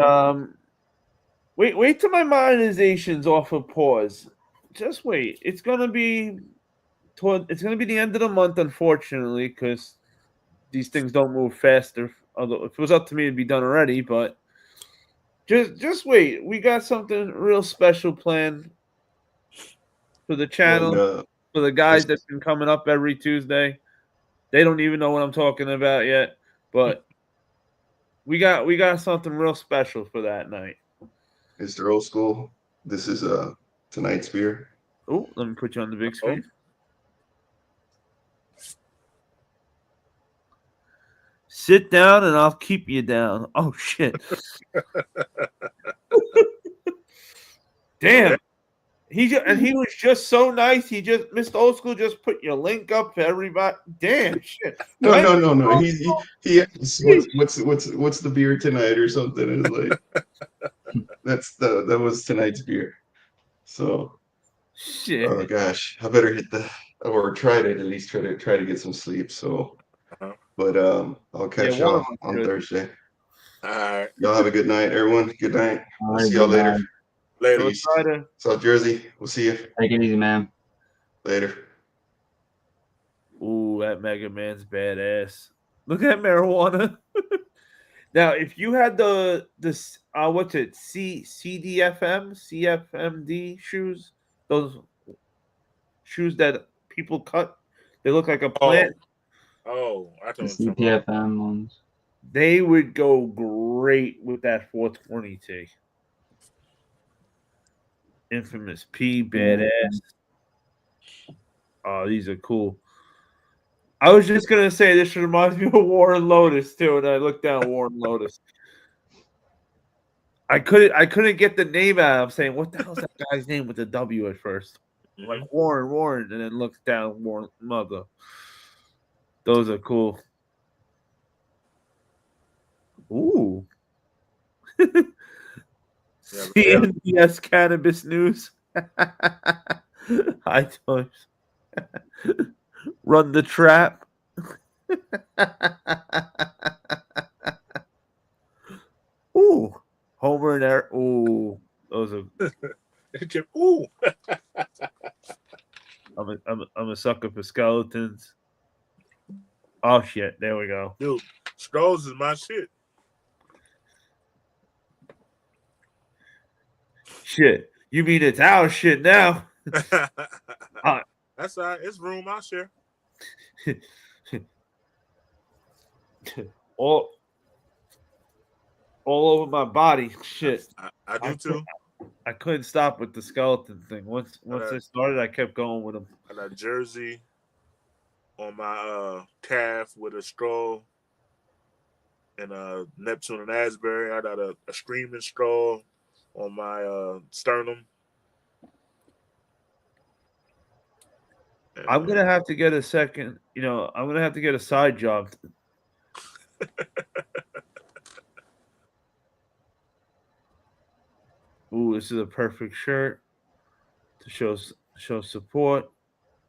wait till my monetization's off of pause. Just wait. It's gonna be the end of the month, unfortunately, because these things don't move faster. Although if it was up to me, it'd be done already. But just wait. We got something real special planned for the channel, for the guys that's been coming up every Tuesday. They don't even know what I'm talking about yet, but we got something real special for that night. Mr. Old School, this is tonight's beer. Oh, let me put you on the big screen. Sit down and I'll keep you down. Oh shit. Damn. He was just so nice. Mr. Old School just put your link up for everybody. Damn shit. No. He asked, what's the beer tonight or something. It's like that was tonight's beer. So shit. Oh gosh, I better try to at least try to get some sleep. So but I'll catch y'all on Thursday. All right. Y'all have a good night, everyone. Good night. We'll see y'all later. Later. Peace. South Jersey. We'll see you. Take it easy, man. Later. Ooh, that Mega Man's badass. Look at marijuana. Now, if you had this what's it? CFMD shoes, those shoes that people cut, they look like a plant. Oh, I the CPFM ones. They would go great with that 420T. Infamous P, badass. Oh, these are cool. I was just gonna say this reminds me of Warren Lotus too, and I looked down Warren Lotus. I couldn't get the name out. I'm saying, what the hell's that guy's name with the W at first? Like Warren, and then looked down Warren Mother. Those are cool. Ooh. CNBS Cannabis News. High times. Run the trap. Ooh. Homer and Eric. Ooh. Those are. Ooh. I'm a sucker for skeletons. Oh shit! There we go. Dude, Skulls is my shit. Shit. You mean it's our shit now? That's all right. It's room. I'll share. all over my body. Shit. I do too. I couldn't stop with the skeleton thing. Once I started, I kept going with them. I got a jersey on my calf with a straw and a Neptune and Asbury. I got a screaming straw on my sternum. I'm gonna have to get a second. I'm gonna have to get a side job. Ooh, this is a perfect shirt to show support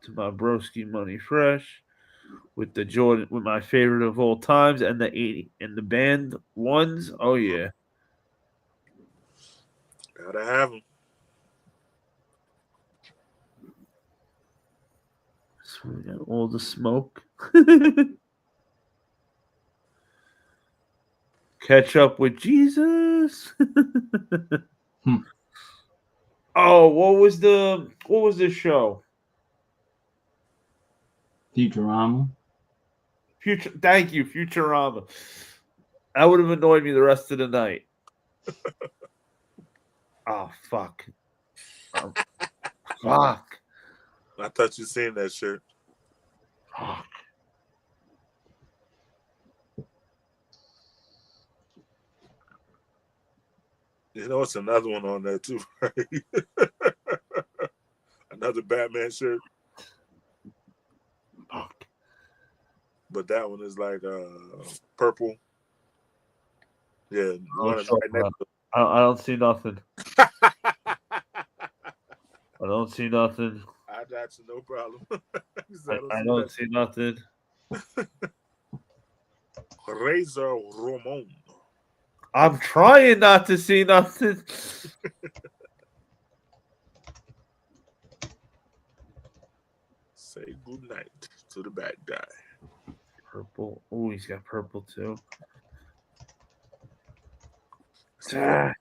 to my broski Money Fresh with the Jordan, with my favorite of all times, and the 80 and the band ones. Oh yeah, gotta have them. So we got all the smoke. Catch up with Jesus. Oh, what was the show? Futurama. Thank you, Futurama. That would have annoyed me the rest of the night. Oh fuck. Fuck. I thought you seen that shirt. Fuck. You know, it's another one on there too, right? Another Batman shirt. Fuck. But that one is like purple. Yeah, one is right next to I don't see nothing. I don't see nothing. I got you, no problem. I don't see nothing. Razor Ramon. I'm trying not to see nothing. Say good night to the bad guy. Purple. Oh, he's got purple too. Ah.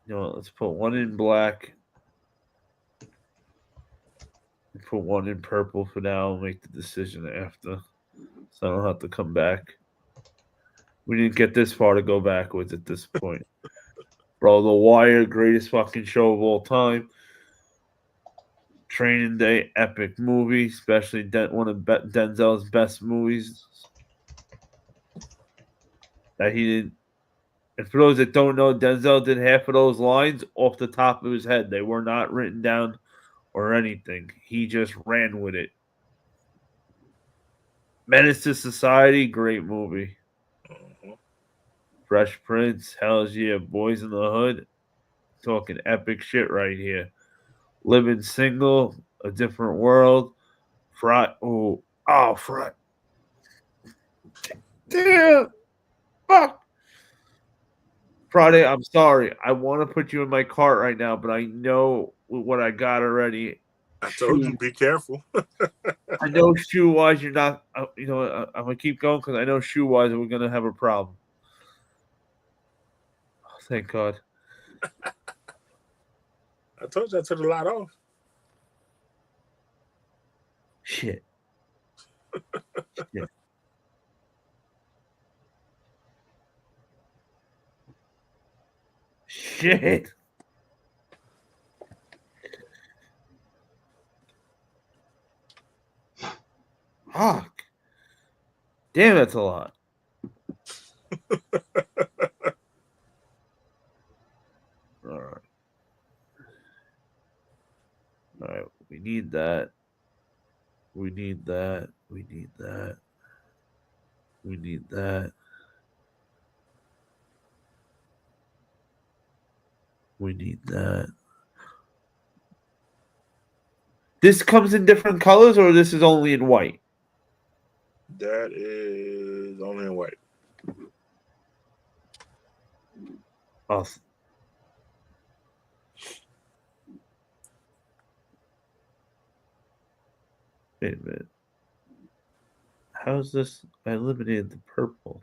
Let's put one in black. Put one in purple for now. I'll make the decision after. So I don't have to come back. We didn't get this far to go backwards at this point. Bro, The Wire, greatest fucking show of all time. Training Day, epic movie, especially one of Denzel's best movies. That he didn't. And for those that don't know, Denzel did half of those lines off the top of his head. They were not written down or anything. He just ran with it. Menace to Society, great movie. Fresh Prince, Hell's yeah, Boys in the Hood. Talking epic shit right here. Living Single, A Different World. Fry. Damn. Fuck. Friday, I'm sorry. I want to put you in my cart right now, but I know what I got already. I told you, be careful. I know shoe-wise, you're not. I'm going to keep going because I know shoe-wise we're going to have a problem. Oh, thank God. I told you I took a lot off. Shit. Yeah. Shit. Fuck. Damn, that's a lot. All right. All right. We need that. We need that. We need that. We need that. We need that. This comes in different colors, or this is only in white? That is only in white. Awesome. Wait a minute. How's this? I eliminated the purple.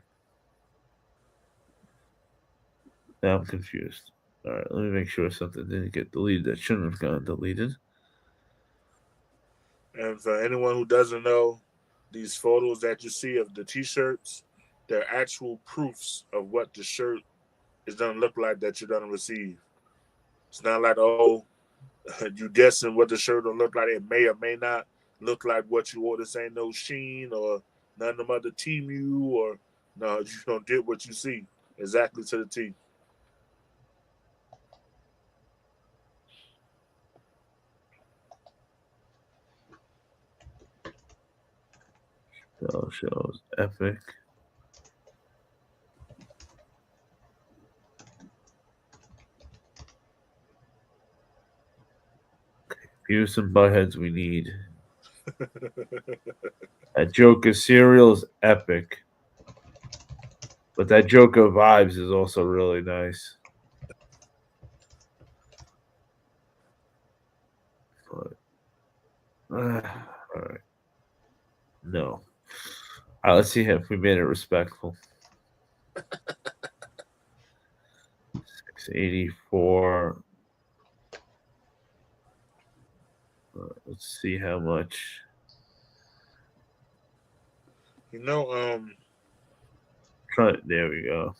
Now I'm confused. All right, let me make sure something didn't get deleted that shouldn't have gotten deleted. And for anyone who doesn't know, these photos that you see of the T-shirts, they're actual proofs of what the shirt is gonna look like that you're gonna receive. It's not like, oh, you guessing what the shirt will look like. It may or may not look like what you ordered. This ain't no Sheen or none of them other Temu or no, you don't get what you see exactly to the T. So shows epic. Here's some buttheads we need. That Joker cereal is epic. But that Joker vibes is also really nice. But, all right. No. All right, let's see if we made it respectful. 684. Let's see how much. You know, There we go.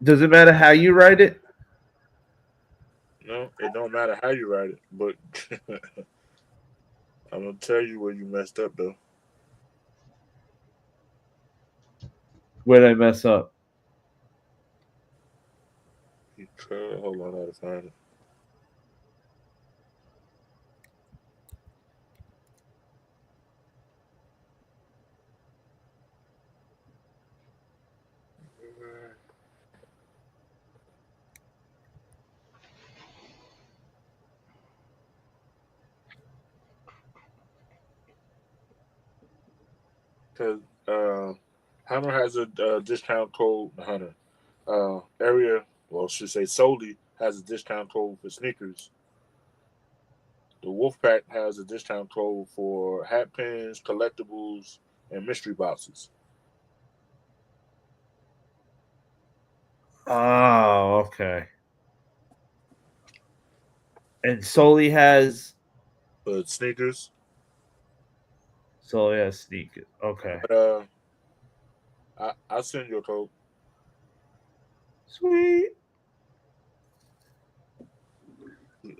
Does it matter how you write it? no, it don't matter how you write it, but I'm gonna tell you where you messed up though. Where'd I mess up? Hold on, I gotta find it. Because Hunter has a discount code. Hunter area, well, I should say solely has a discount code for sneakers. The Wolfpack has a discount code for hat pins, collectibles, and mystery boxes. Oh, okay. And Soli has But sneakers, sneakers. Okay. but I'll send you a code. Sweet.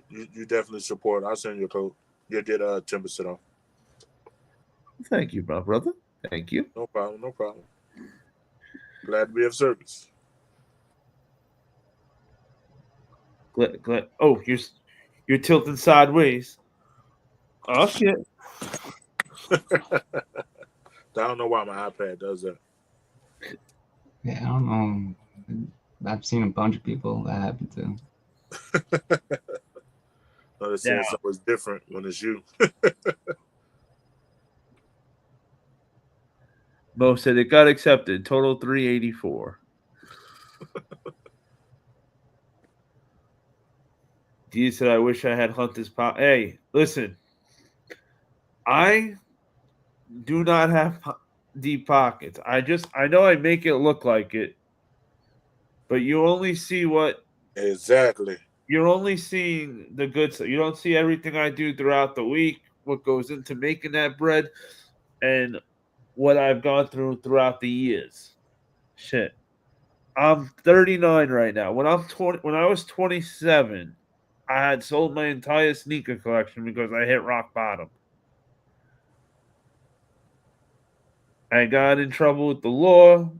You definitely support. I'll send you a code. You'll get 10% off. Thank you, my brother. Thank you. No problem. No problem. Glad to be of service. Oh, you're tilting sideways. Oh shit. I don't know why my iPad does that. Yeah, I don't know. I've seen a bunch of people that happen to. They're saying something's different when it's you. Mo said it got accepted. Total 384. D said I wish I had Hunter's power. Hey, listen. I do not have deep pockets. I know I make it look like it, but you only see what Exactly. you're only seeing the good stuff. You don't see everything I do throughout the week, what goes into making that bread, and what I've gone through throughout the years. Shit. I'm 39 right now. When I was 27, I had sold my entire sneaker collection because I hit rock bottom. I got in trouble with the law,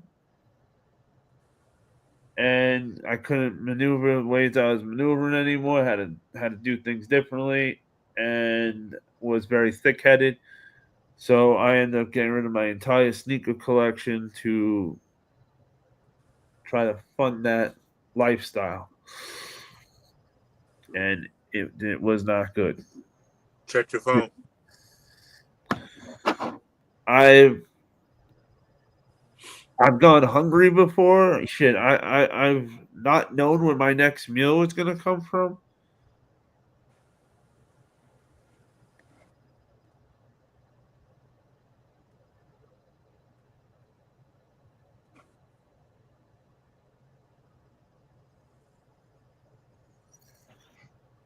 and I couldn't maneuver the ways I was maneuvering anymore. Had to do things differently, and was very thick headed. So I ended up getting rid of my entire sneaker collection to try to fund that lifestyle, and it was not good. Check your phone. I've gone hungry before. Shit, I've not known where my next meal is gonna come from.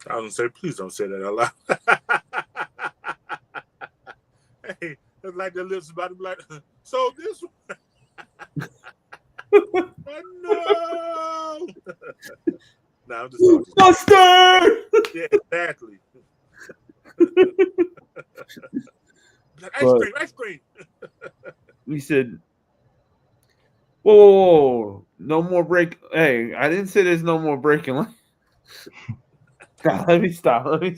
I was gonna say, please don't say that out loud. Hey, it's like their lips about to be like, so this one. Oh, no. Nah, I'm just talking. Buster! Yeah, exactly. Like, But- ice cream. We said, whoa, no more break. Hey, I didn't say there's no more breaking. God, let me stop. We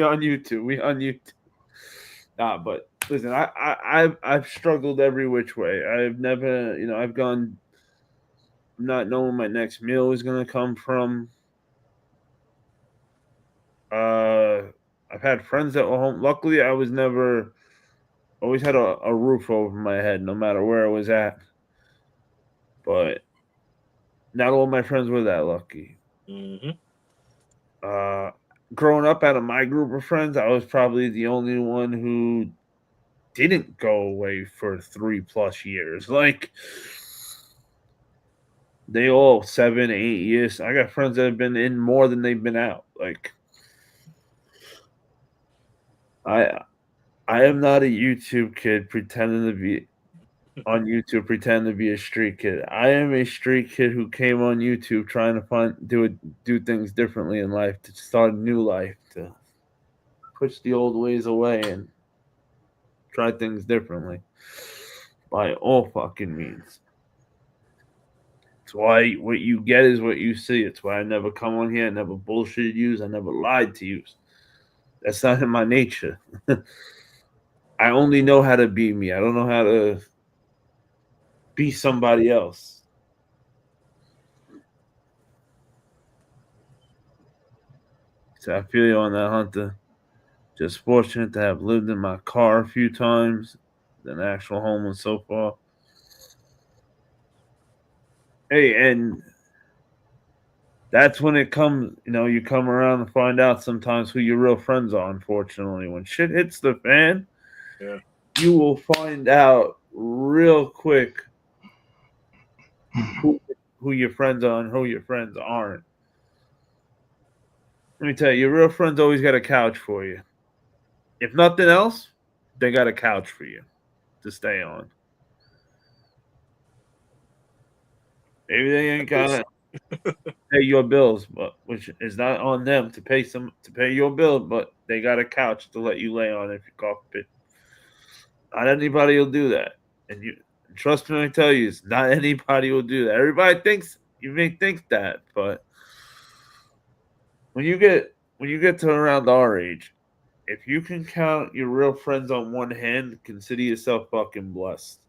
on YouTube. Nah, but listen, I've struggled every which way. I've never, I've gone not knowing my next meal is gonna come from. I've had friends that were home. Luckily, I was never always had a roof over my head, no matter where I was at. But not all my friends were that lucky. Mm-hmm. Growing up out of my group of friends, I was probably the only one who didn't go away for 3+ years. Like they all 7, 8 years. I got friends that have been in more than they've been out. Like I am not a YouTube kid pretending to be on YouTube pretending to be a street kid. I am a street kid who came on YouTube trying to do things differently in life, to start a new life, to push the old ways away and try things differently by all fucking means. It's why what you get is what you see. It's why I never come on here. I never bullshitted you. I never lied to you. That's not in my nature. I only know how to be me. I don't know how to be somebody else. So I feel you on that, Hunter. Just fortunate to have lived in my car a few times than actual homeless so far. Hey, and that's when it comes, you come around and find out sometimes who your real friends are, unfortunately. When shit hits the fan, Yeah. you will find out real quick who your friends are and who your friends aren't. Let me tell you, your real friends always got a couch for you. If nothing else, they got a couch for you to stay on. Maybe they ain't got pay your bills, but which is not on them to pay your bill, but they got a couch to let you lay on if you cough fit. Not anybody will do that, and you trust me when I tell you, it's not anybody will do that. Everybody thinks you may think that, but when you get to around our age, if you can count your real friends on one hand, consider yourself fucking blessed.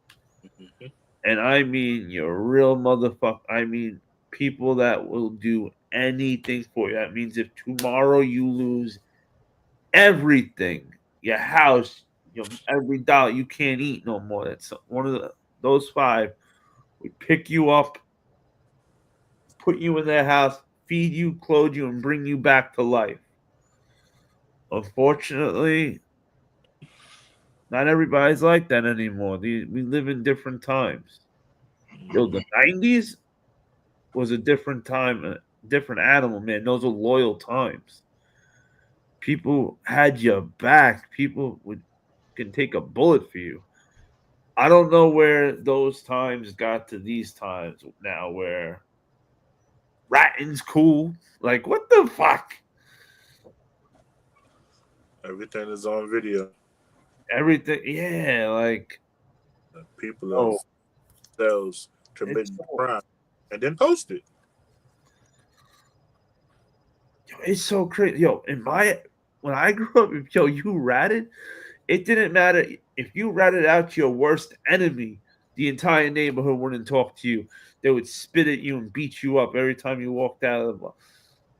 Mm-hmm. And I mean your real motherfucker. I mean people that will do anything for you. That means if tomorrow you lose everything, your house, every dollar, you can't eat no more. That's one of those five would pick you up, put you in their house, feed you, clothe you, and bring you back to life. Unfortunately, not everybody's like that anymore. We live in different times. The 90s was a different time, a different animal, man. Those were loyal times. People had your back. People can take a bullet for you. I don't know where those times got to these times now where ratting's cool. Like, what the fuck? Everything is on video. Everything, yeah, like People of themselves committing crime and then post it. It's so crazy. When I grew up, you ratted, it didn't matter if you ratted out your worst enemy, the entire neighborhood wouldn't talk to you. They would spit at you and beat you up every time you walked out of the.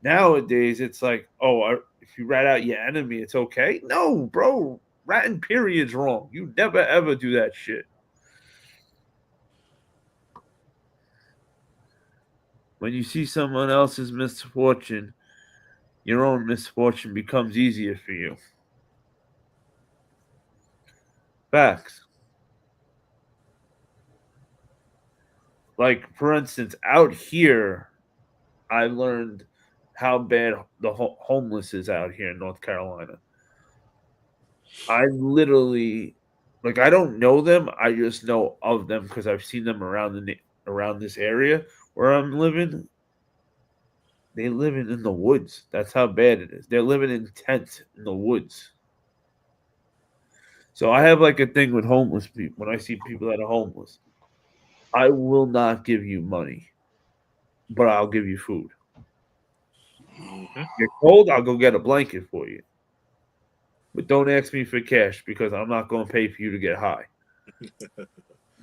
Nowadays, it's like, if you rat out your enemy, it's okay. No, bro, ratting period's wrong. You never ever do that shit. When you see someone else's misfortune, your own misfortune becomes easier for you. Facts. Like, for instance, out here, I learned how bad the homeless is out here in North Carolina. I literally, like, I don't know them. I just know of them because I've seen them around this area where I'm living. They living in the woods. That's how bad it is. They're living in tents in the woods. So I have like a thing with homeless people. When I see people that are homeless, I will not give you money, but I'll give you food. You're cold, I'll go get a blanket for you. But don't ask me for cash because I'm not going to pay for you to get high. I'm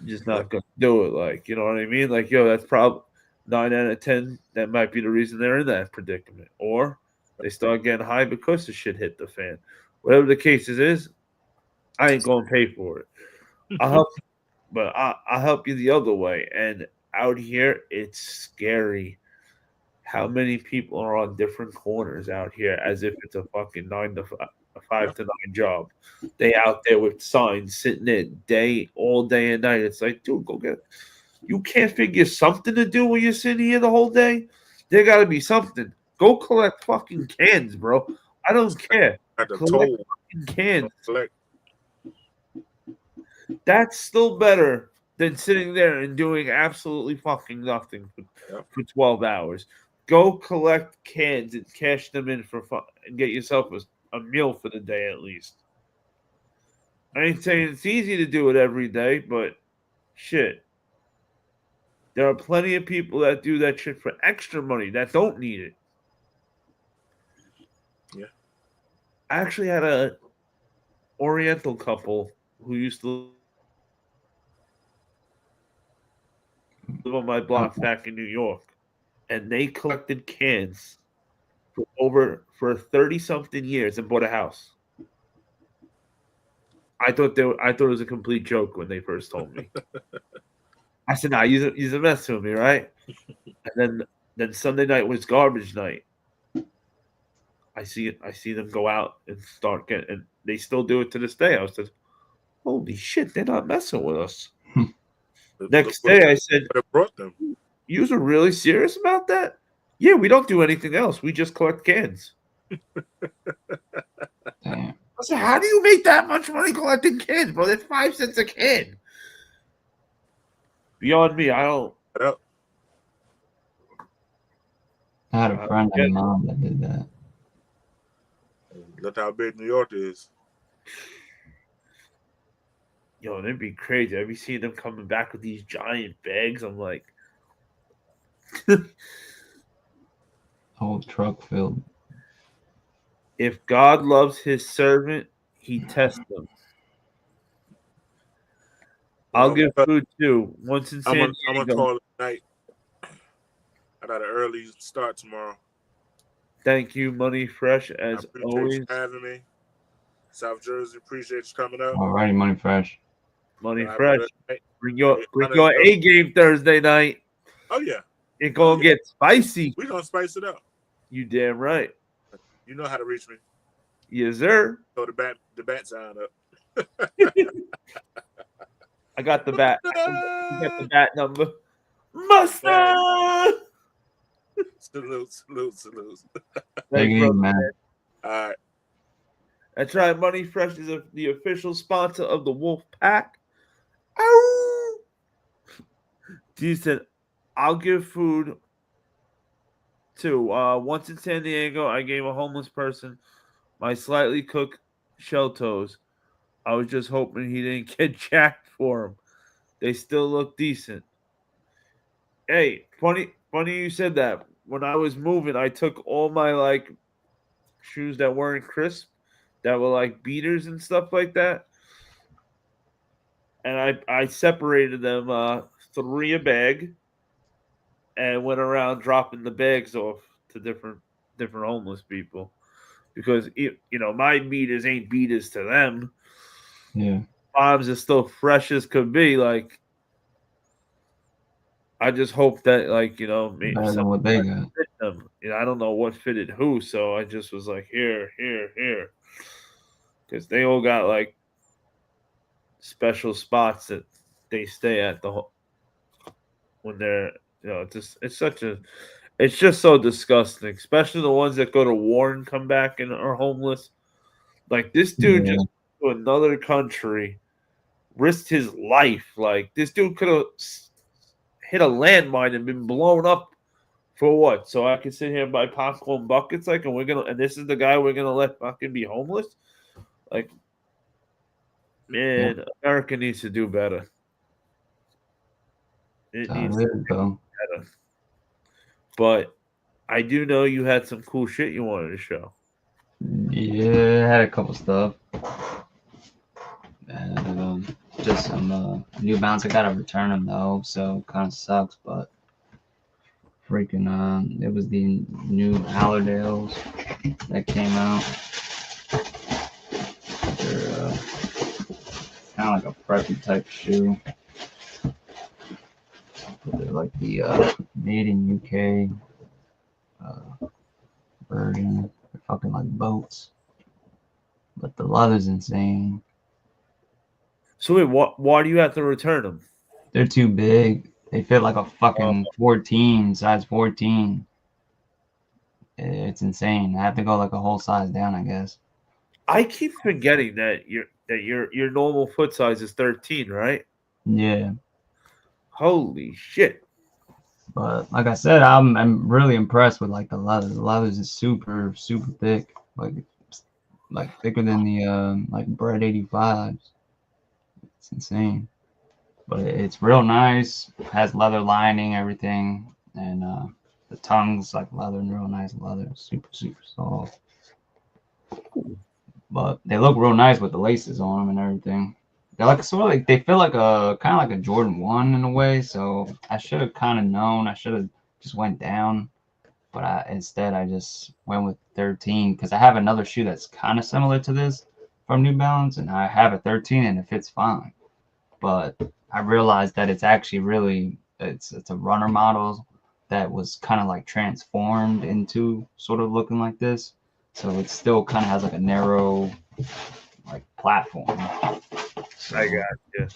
just not going to do it. Like, you know what I mean? Like, yo, that's probably 9 out of 10. That might be the reason they're in that predicament. Or they start getting high because the shit hit the fan. Whatever the case is, I ain't going to pay for it. I'll help you, but I'll help you the other way. And out here, it's scary how many people are on different corners out here as if it's a fucking 5 to 9 job. They out there with signs sitting there all day and night. It's like, dude, go get it. You can't figure something to do when you're sitting here the whole day? There got to be something. Go collect fucking cans, bro. I don't care. Collect fucking cans. That's still better than sitting there and doing absolutely fucking nothing for 12 hours. Go collect cans and cash them in for fun and get yourself a meal for the day at least. I ain't saying it's easy to do it every day, but shit. There are plenty of people that do that shit for extra money that don't need it. Yeah. I actually had a Oriental couple who used to live on my block back in New York, and they collected cans for 30-something years and bought a house. I thought it was a complete joke when they first told me. I said, "Nah, you're messing with me, right?" And then Sunday night was garbage night. I see them go out and start getting, and they still do it to this day. I said, "Holy shit, they're not messing with us." Next day, I said, I brought them. "You are really serious about that?" Yeah, we don't do anything else. We just collect cans. Damn. I said, "How do you make that much money collecting cans, bro? That's 5 cents a can." Beyond me, I don't. I had a friend and mom that did that. Look how big New York is. Yo, that'd be crazy. I'd be seeing them coming back with these giant bags. I'm like, Whole truck filled. if God loves his servant, he tests them. I'll give food too. Once in San Diego. I'm gonna call it tonight. I got an early start tomorrow. Thank you, Money Fresh, as always. You having me. South Jersey, appreciate you coming up. Alrighty, Money Fresh. Money Fresh. Bring your A game Thursday night. Oh yeah. It's gonna get spicy. We're gonna spice it up. You damn right. You know how to reach me. Yes, sir. Throw the bat sign up. I got the bat. I got the bat number. Mustang! Salute. Thank you, man. All right. That's right. Money Fresh is the official sponsor of the Wolf Pack. Ow! He said, "I'll give food too." Once in San Diego, I gave a homeless person my slightly cooked shell toes. I was just hoping he didn't get jacked for them. They still look decent. Hey, funny you said that. When I was moving, I took all my shoes that weren't crisp, that were like beaters and stuff like that, and I separated them 3 a bag, and went around dropping the bags off to different homeless people, because my beaters ain't beaters to them. Yeah. Bombs are still fresh as could be. Like, I just hope that maybe Better than what they got. fit them. I don't know what fitted who, so I just was like, here, because they all got special spots that they stay at when they're it's such a. It's just so disgusting, especially the ones that go to war and come back and are homeless. Like this dude Yeah. just went to another country, risked his life. Like this dude could have hit a landmine and been blown up for what? So I can sit here and buy popcorn buckets, like, and this is the guy we're gonna let fucking be homeless? Like, man, America needs to do better. It needs to It is, do though. better. But I do know you had some cool shit you wanted to show. Yeah, I had a couple stuff. And, just some New Balance. I gotta return them though, so it kind of sucks. But freaking, it was the new Allerdales that came out. They're kind of like a preppy type shoe. They're like the made in UK version. They're fucking like boats, but the leather's insane. So wait, why do you have to return them? They're too big. They fit like a fucking 14, size 14. It's insane. I have to go like a whole size down, I guess. I keep forgetting that your normal foot size is 13, right? Yeah. Holy shit. But like I said, I'm really impressed with like the leather. The leather is super thick, like thicker than the like Bread 85s. It's insane, but it's real nice. Has leather lining, everything, and the tongue's like leather, and real nice leather, super soft. But they look real nice with the laces on them and everything. They're like sort of like they feel like a kind of like a Jordan 1 in a way. So I should have kind of known. I should have just went down, but instead I just went with 13 because I have another shoe that's kind of similar to this from New Balance, and I have a 13 and it fits fine. But I realized that it's actually really it's a runner model that was kind of like transformed into sort of looking like this. So it still kind of has like a narrow like platform. So, I got you.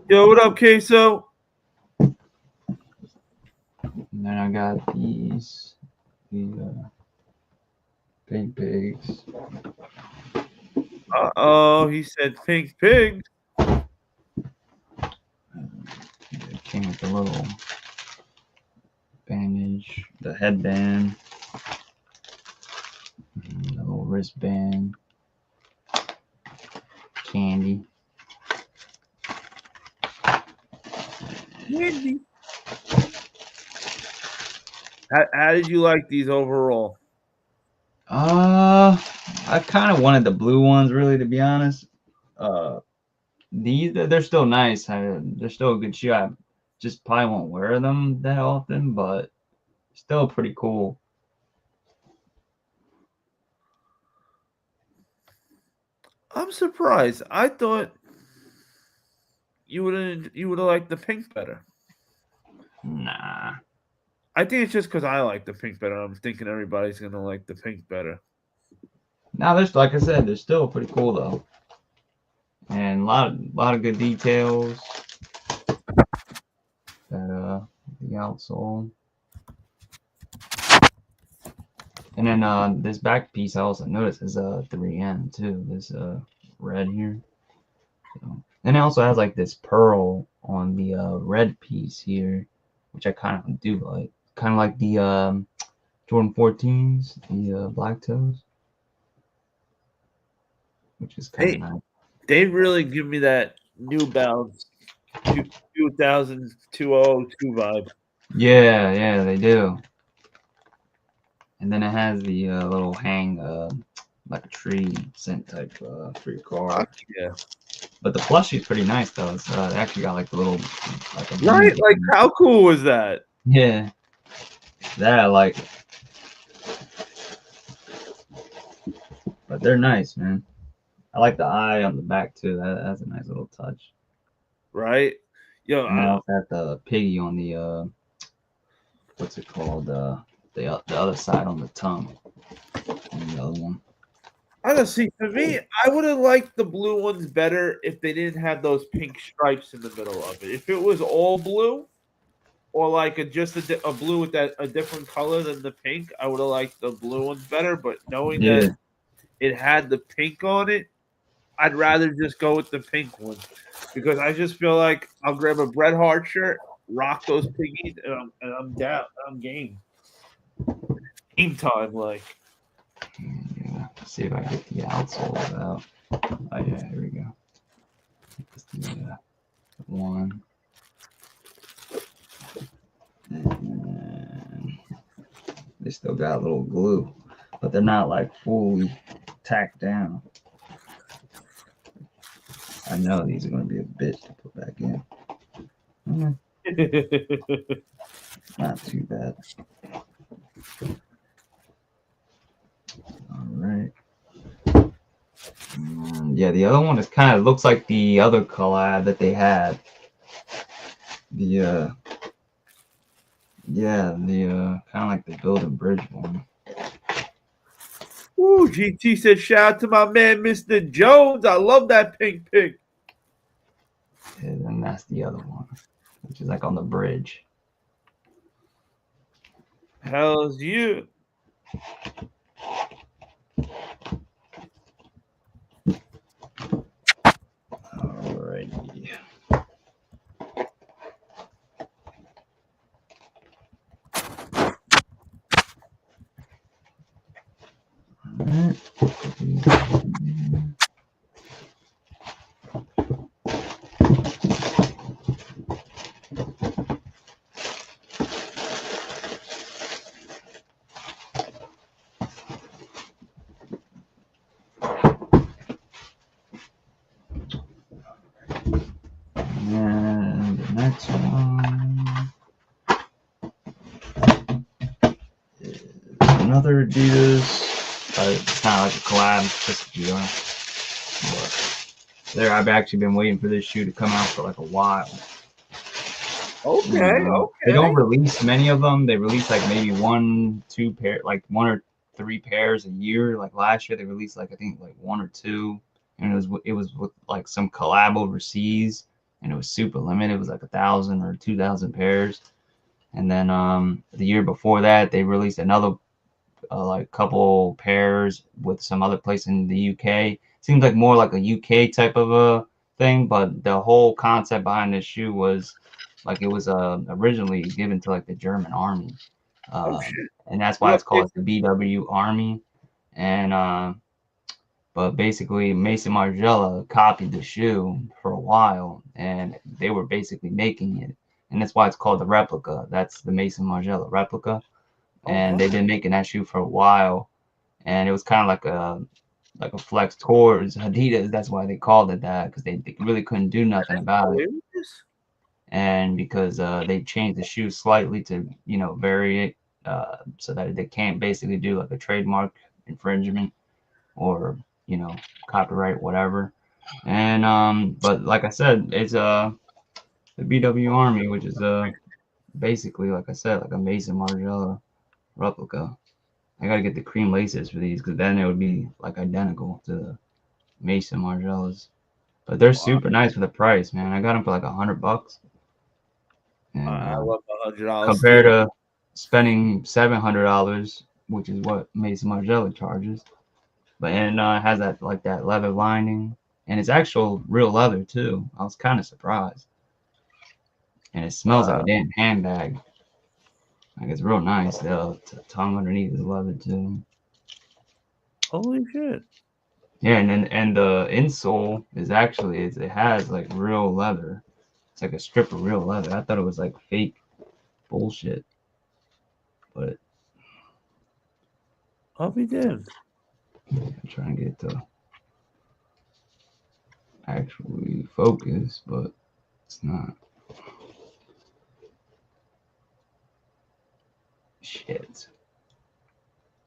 Yo, what up, Queso? And then I got the pink pigs. Uh-oh, he said pink pig. It came with the little bandage, the headband, the little wristband, candy. Candy. How did you like these overall? I kind of wanted the blue ones, really, to be honest. They're still nice. They're still a good shoe. I just probably won't wear them that often, but still pretty cool. I'm surprised. I thought you would have liked the pink better. Nah. I think it's just because I like the pink better. I'm thinking everybody's gonna like the pink better. Now, there's like I said, they're still pretty cool though, and a lot of good details. That the outsole, and then this back piece I also noticed is 3M too. This red here, so, and it also has like this pearl on the red piece here, which I kind of do like. Kind of like the Jordan 14s, the black toes, which is kind of nice. They really give me that New Balance 2002 vibe. Yeah, they do. And then it has the little hang, like a tree scent type for your car. Yeah. But the plushie's pretty nice though. It's it actually got like the little like a Right? Like how cool was that? Yeah. That I like. But they're nice, man. I like the eye on the back too. That's a nice little touch. Right? Yo, And I also have the piggy on the what's it called? The other side on the tongue. And the other one. Honestly, for me, I would have liked the blue ones better if they didn't have those pink stripes in the middle of it. If it was all blue, or like just a blue with a different color than the pink, I would have liked the blue ones better. But knowing that it had the pink on it, I'd rather just go with the pink one because I just feel like I'll grab a Bret Hart shirt, rock those piggies, and I'm down. I'm game. Game time, like. Yeah, see if I get the outsole out. Oh yeah, here we go. The one. And they still got a little glue, but they're not like fully tacked down. I know these are going to be a bitch to put back in. Not too bad. All right. Yeah, the other one is kind of looks like the other collab that they had. The kind of like the Build and Bridge one. Ooh, GT said, shout out to my man, Mr. Jones. I love that pink pig. And then that's the other one, which is like on the bridge. Hell's you. Alrighty. And the next one is another Adidas. It's not like a collab, it's just a PR. But I've actually been waiting for this shoe to come out for like a while. Okay. They don't release many of them. They release like maybe 1, 2 pair, like 1 or 3 pairs a year. Like last year, they released like I think like 1 or 2, and it was with like some collab overseas, and it was super limited. It was like 1,000 or 2,000 pairs. And then the year before that, they released another like couple pairs with some other place in the UK. Seems like more like a UK type of a thing, but the whole concept behind this shoe was like it was originally given to like the German army, and that's why it's called the BW Army. And but basically Mason Margiela copied the shoe for a while, and they were basically making it, and that's why it's called the replica. That's the Mason Margiela replica, and they've been making that shoe for a while, and it was kind of like a flex towards Adidas. That's why they called it that, because they really couldn't do nothing about it. And because they changed the shoe slightly to, vary it so that they can't basically do like a trademark infringement or, copyright, whatever. And but like I said, it's the BW Army, which is basically, like I said, like a Mason Margiela replica. I gotta get the cream laces for these because then it would be like identical to the Mason Margielas. But they're super nice for the price, man. I got them for like $100. And, I love $100 compared to spending $700, which is what Mason Margiela charges. But and it has that leather lining, and it's actual real leather too. I was kind of surprised, and it smells like a damn handbag. Like it's real nice. The tongue underneath is leather too. Holy shit! Yeah, and the insole is actually it has like real leather. It's like a strip of real leather. I thought it was like fake bullshit, but I'll be damned. I'm trying to get to actually focus, but it's not. Shit.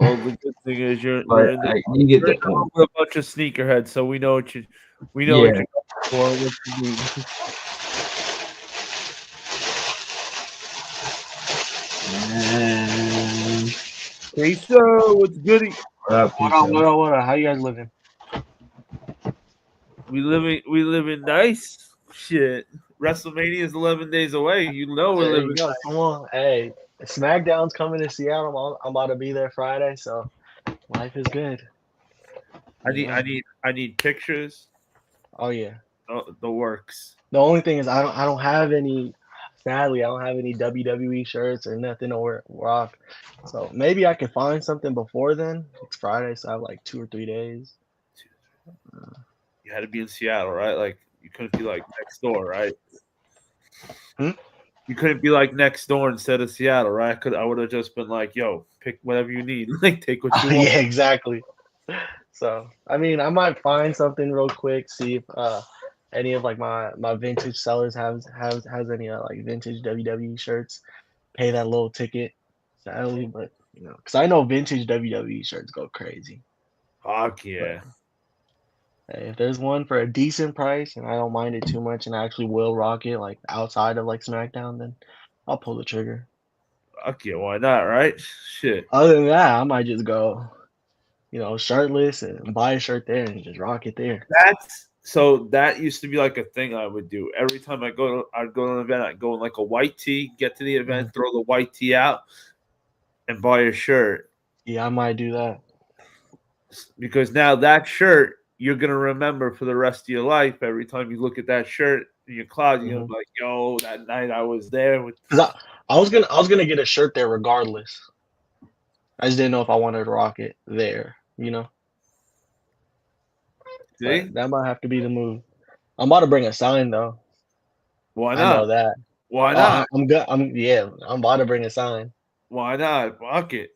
Well, the good thing is you're in the, you get the we're a bunch of sneakerheads, so we know what you what you're going for. What you need. Hey, so what's goody? Peace, yo. What up? How you guys living? We living nice. Shit. WrestleMania is 11 days away. You know we're There living you go. nice. Come on. Hey, SmackDown's coming to Seattle. I'm about to be there Friday, so life is good. I need pictures. Oh yeah. The works. The only thing is I don't have any. Sadly, I don't have any WWE shirts or nothing to rock. So maybe I can find something before then. It's Friday, so I have like 2 or 3 days. You had to be in Seattle, right? Like you couldn't be like next door, right? You couldn't be like next door instead of Seattle, right? I would have just been like, "Yo, pick whatever you need. Like take what you want." Yeah, exactly. So I mean, I might find something real quick. See if any of like my vintage sellers has any like vintage WWE shirts. Pay that little ticket, sadly, but you know, because I know vintage WWE shirts go crazy. Fuck yeah. But, hey, if there's one for a decent price and I don't mind it too much and I actually will rock it like outside of like SmackDown, then I'll pull the trigger. Fuck yeah, why not, right? Shit. Other than that, I might just go, you know, shirtless and buy a shirt there and just rock it there. That used to be like a thing I would do. Every time I'd go to an event, I'd go in like a white tee, get to the event, throw the white tee out, and buy a shirt. Yeah, I might do that. Because now that shirt you're gonna remember for the rest of your life. Every time you look at that shirt in your closet, you're like, "Yo, that night I was there." Because I was gonna get a shirt there regardless. I just didn't know if I wanted to rock it there. You know. See? But that might have to be the move. I'm about to bring a sign though. Why not? I know that. Why not? I'm good. I'm about to bring a sign. Why not? Fuck it.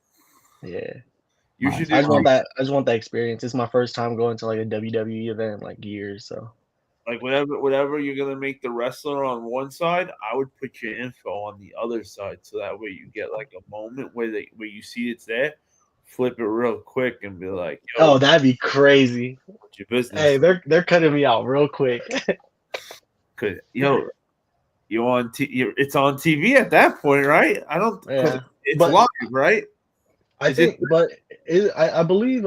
Yeah. You should. I just want that. I just want that experience. It's my first time going to like a WWE event in like years. So. Like whatever you're gonna make the wrestler on one side, I would put your info on the other side, so that way you get like a moment where you see it's there, flip it real quick and be like, "Yo, oh, that'd be crazy." What's your business? Hey, they're cutting me out real quick. Cause you on it's on TV at that point, right? I don't. Yeah, it's live, right? I believe.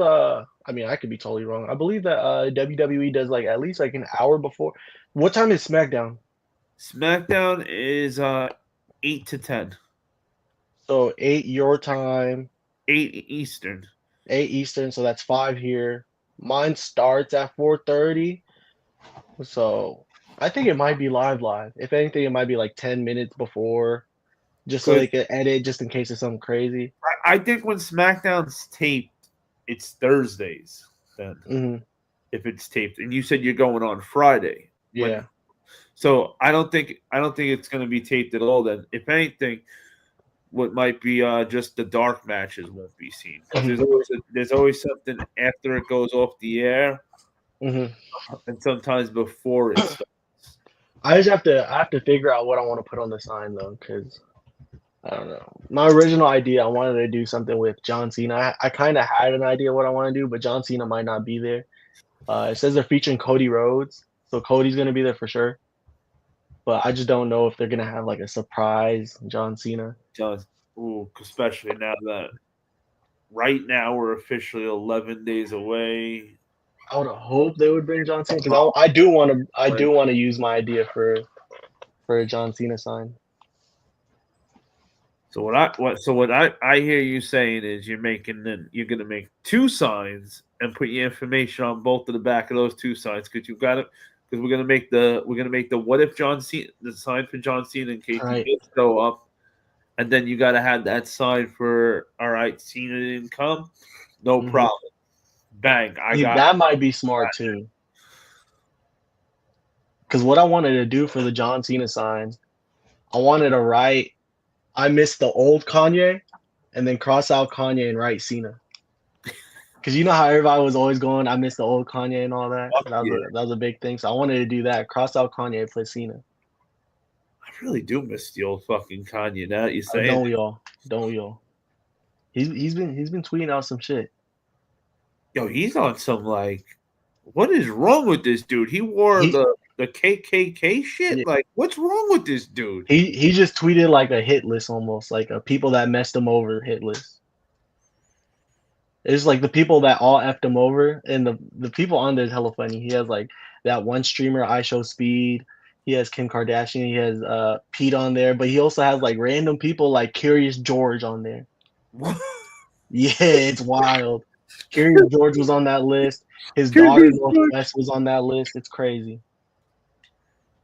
I mean, I could be totally wrong. I believe that WWE does like at least like an hour before. What time is SmackDown? SmackDown is 8 to 10. So 8 your time. 8 Eastern. 8 Eastern. So that's 5 here. Mine starts at 4:30. So I think it might be live. If anything, it might be like 10 minutes before, just so they can edit, just in case it's something crazy. I think when SmackDown's taped, it's Thursdays then. If it's taped, and you said you're going on Friday. Yeah. So I don't think it's going to be taped at all. Then, if anything, what might be just the dark matches won't be seen, because there's always something after it goes off the air, and sometimes before it starts. I have to figure out what I want to put on the sign though, because I don't know. My original idea, I wanted to do something with John Cena. I kind of had an idea what I want to do, but John Cena might not be there. It says they're featuring Cody Rhodes, so Cody's going to be there for sure. But I just don't know if they're going to have like a surprise John Cena. Especially now that right now we're officially 11 days away. I would hope they would bring John Cena, because I do want to use my idea for a John Cena sign. So what I hear you saying is you're gonna make 2 signs and put your information on both of the back of those 2 signs, because we're gonna make the what if John Cena, the sign for John Cena in case he did show up, and then you gotta have that sign for all right, Cena didn't come, no problem, bang, that might be smart too. Because what I wanted to do for the John Cena sign, I wanted to write, I miss the old Kanye, and then cross out Kanye and write Cena. Because you know how everybody was always going, I miss the old Kanye and all that? That was a big thing. So I wanted to do that. Cross out Kanye and put Cena. I really do miss the old fucking Kanye. Now that you say Don't we all? He's been tweeting out some shit. Yo, he's on some like, what is wrong with this dude? He wore the KKK shit. Yeah. Like, what's wrong with this dude? He just tweeted like a hit list almost, like a people that messed him over hit list. It's like the people that all effed him over, and the people on there is hella funny. He has like that one streamer, I Show Speed. He has Kim Kardashian. He has Pete on there, but he also has like random people like Curious George on there. Yeah, it's wild. Curious George was on that list. His daughter Northwest was on that list. It's crazy.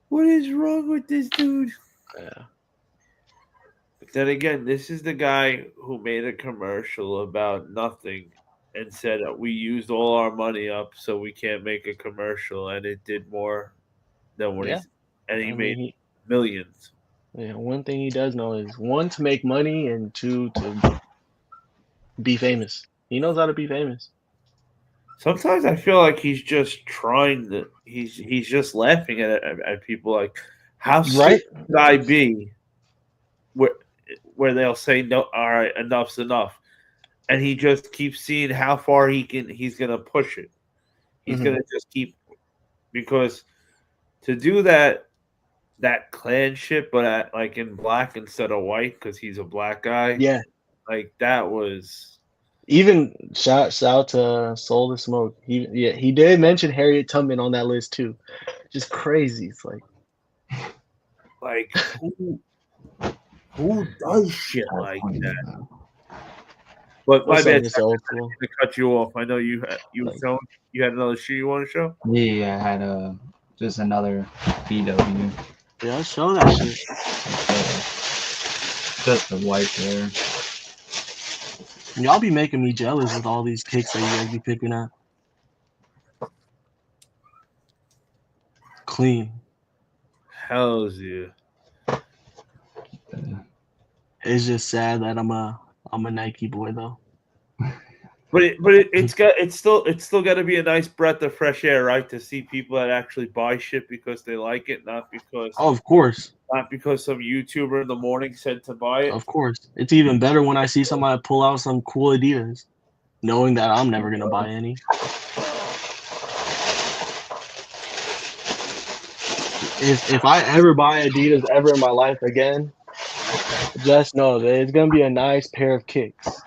What is wrong with this dude? Yeah. But then again, this is the guy who made a commercial about nothing and said we used all our money up, so we can't make a commercial, and it did more than what Yeah. and he I made mean, millions. yeah, one thing he does know is one, to make money, and two, to be famous. He knows how to be famous. Sometimes I feel like he's just trying to. He's just laughing at people like, how Right? sick could I be? Where they'll say no, all right, enough's enough, and he just keeps seeing how far he's gonna push it. He's Mhm. gonna just keep, because to do that clan shit, but like in black instead of white, because he's a black guy. Yeah. Like that was. Even shout out to Soul to Smoke. He did mention Harriet Tubman on that list too. Just crazy. It's like who does shit like that? But my bad, to cut you off. I know you were showing, you had another shoe you want to show. Yeah, I had just another BW. Yeah, show that shit. Just the white there. Y'all be making me jealous with all these kicks that you guys be picking up. Clean. Hells yeah. It's just sad that I'm a Nike boy though. But it's still got to be a nice breath of fresh air, right? To see people that actually buy shit because they like it, not because of course, not because some YouTuber in the morning said to buy it. Of course, it's even better when I see somebody pull out some cool Adidas, knowing that I'm never gonna buy any. If I ever buy Adidas ever in my life again, just know that it's gonna be a nice pair of kicks.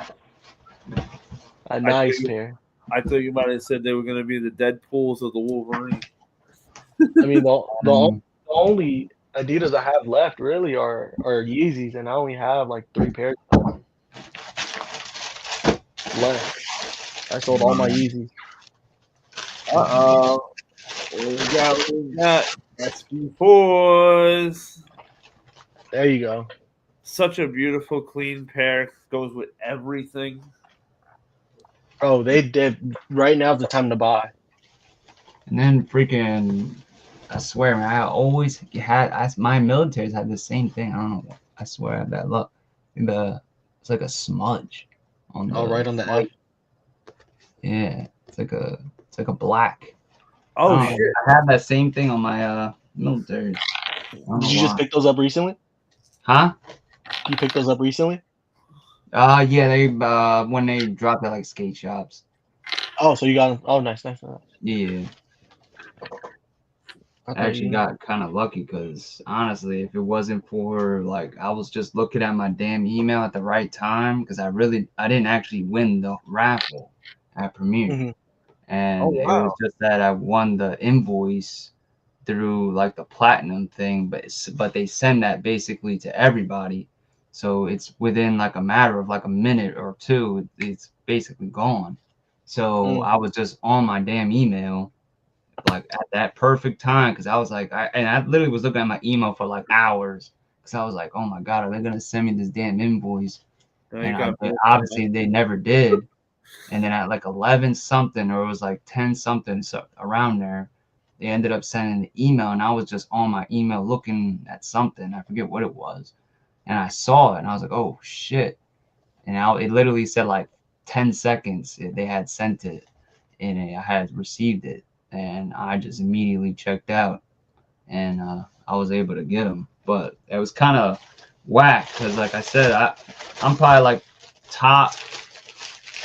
A nice pair. I thought you might have said they were going to be the Deadpools of the Wolverine. I mean, the only Adidas I have left really are Yeezys, and I only have like 3 pairs left. I sold all my Yeezys. We got SP4s. There you go. Such a beautiful, clean pair. Goes with everything. Oh, they did. Right now's the time to buy. And then freaking, I swear, man, I always had, my military's had the same thing. I don't know. I swear I have that luck. It's like a smudge on the. Oh, right on the F. Yeah, it's like a black. Oh shit! I had that same thing on my military. Did you just pick those up recently? Huh? You picked those up recently? Yeah, they when they dropped at like skate shops. Oh, so you got them. Oh, nice. Yeah. I actually got kind of lucky because honestly, if it wasn't for like I was just looking at my damn email at the right time because I didn't actually win the raffle at Premiere, and it was just that I won the invoice through like the platinum thing, but they send that basically to everybody. So it's within like a matter of like a minute or two, it's basically gone. So I was just on my damn email, like at that perfect time, because I was like, I literally was looking at my email for like hours, because I was like, oh my god, are they gonna send me this damn invoice? And obviously they never did. And then at like 11 something, or it was like 10 something, so around there, they ended up sending an email, and I was just on my email looking at something. I forget what it was. And I saw it, and I was like, "Oh shit!" And it literally said like 10 seconds they had sent it, and I had received it, and I just immediately checked out, and I was able to get them. But it was kind of whack because, like I said, I'm probably like top,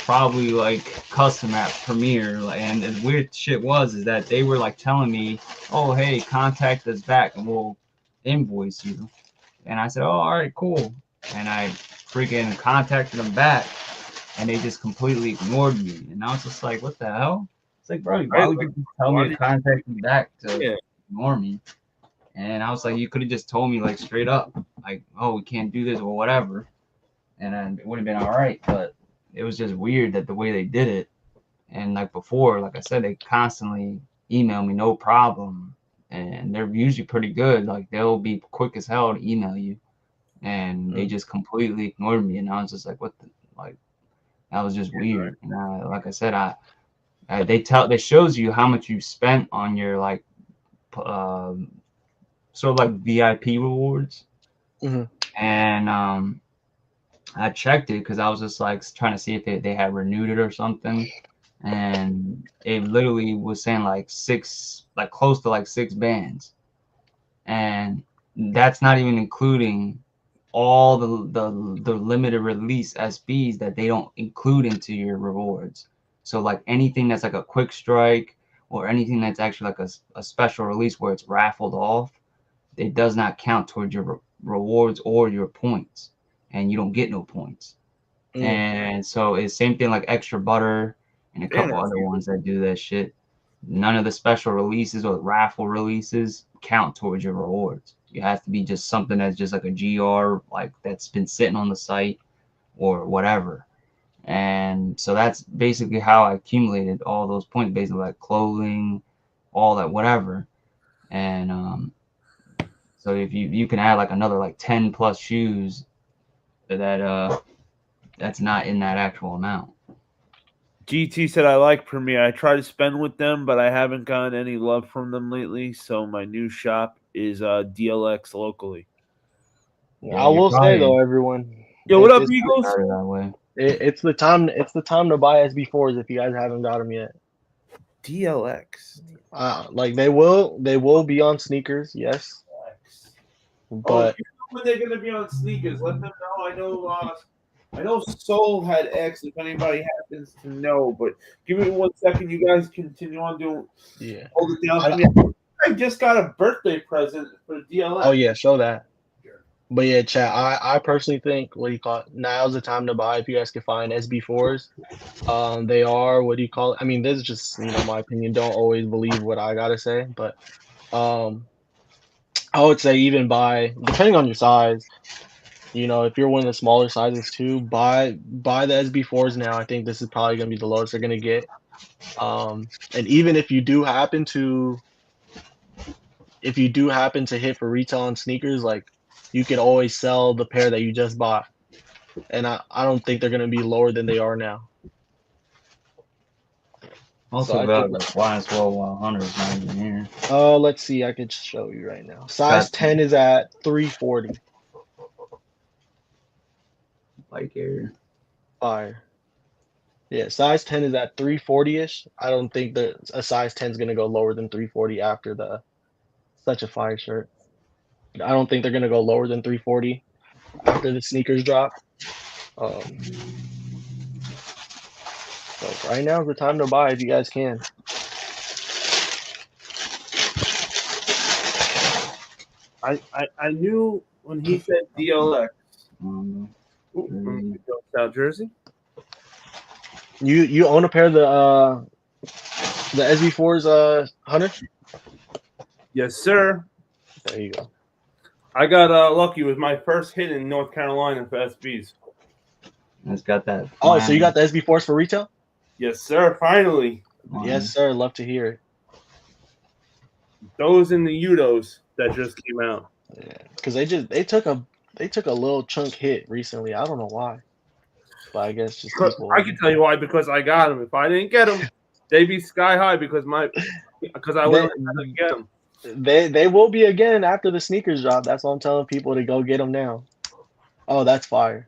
probably like custom at Premiere, and the weird shit is that they were like telling me, "Oh hey, contact us back, and we'll invoice you." And I said, "Oh, all right, cool." And I freaking contacted them back, and they just completely ignored me. And I was just like, what the hell? It's like, bro, why Right, would you just tell why me to did- contact you back to Yeah. ignore me? And I was like, you could have just told me like straight up, like, oh, we can't do this or whatever, and then it would have been all right. But it was just weird that the way they did it. And like before, like I said, they constantly email me, no problem, and they're usually pretty good. Like they'll be quick as hell to email you, and they just completely ignored me. And I was just like, what the like. That was just weird. And like I said, they shows you how much you spent on your like sort of like VIP rewards. Mhm. And I checked it because I was just like trying to see if they had renewed it or something. And it literally was saying like close to like 6 bands. And that's not even including all the limited release SBs that they don't include into your rewards. So like anything that's like a quick strike or anything that's actually like a special release where it's raffled off, it does not count towards your rewards or your points, and you don't get no points. And so it's same thing like Extra Butter and a couple other ones that do that shit. None of the special releases or raffle releases count towards your rewards. You have to be just something that's just like a GR, like that's been sitting on the site or whatever. And so that's basically how I accumulated all those points, basically like clothing, all that, whatever. And so if you can add like another like 10 plus shoes that that's not in that actual amount. GT said, I like Premiere. I try to spend with them, but I haven't gotten any love from them lately. So my new shop is DLX locally. I will say though, everyone. Yo, what up, Eagles? That way. It's the time. It's the time to buy SB4s if you guys haven't got them yet. DLX. Like they will be on sneakers, yes. But when they're gonna be on sneakers, let them know. I know Soul had X. If anybody happens to know, but give me 1 second. You guys continue on doing. Yeah. Hold it down for me. I just got a birthday present for DLX. Oh yeah, show that. But yeah, chat. I personally think now's the time to buy if you guys can find SB4s. They are I mean, this is just my opinion. Don't always believe what I gotta say, but I would say even buy, depending on your size. If you're one of the smaller sizes too, buy the SB4s now. I think this is probably gonna be the lowest they're gonna get. And even if you do happen to hit for retail on sneakers, like you could always sell the pair that you just bought. And I don't think they're gonna be lower than they are now. Also, So about like YSL 100 is not even here. Let's see. I could show you right now. Size 10 is at 340. Like here. Fire. Yeah, size 10 is at 340-ish. I don't think that a size 10 is gonna go lower than 340 after such a fire shirt. I don't think they're gonna go lower than 340 after the sneakers drop. So right now is the time to buy if you guys can. I knew when he said DLX. South Jersey. You own a pair of the SB4s, Hunter? Yes, sir. There you go. I got lucky with my first hit in North Carolina for SBs. It's got that. Oh, so you got the SB4s for retail? Yes, sir. Finally. Yes, sir. Love to hear it. Those and the Udos that just came out. Yeah, because they took a little chunk hit recently. I don't know why, but I guess just people. I can tell you why, because I got them. If I didn't get them, they'd be sky high because I wouldn't get them. They will be again after the sneakers drop. That's why I'm telling people to go get them now. Oh, that's fire!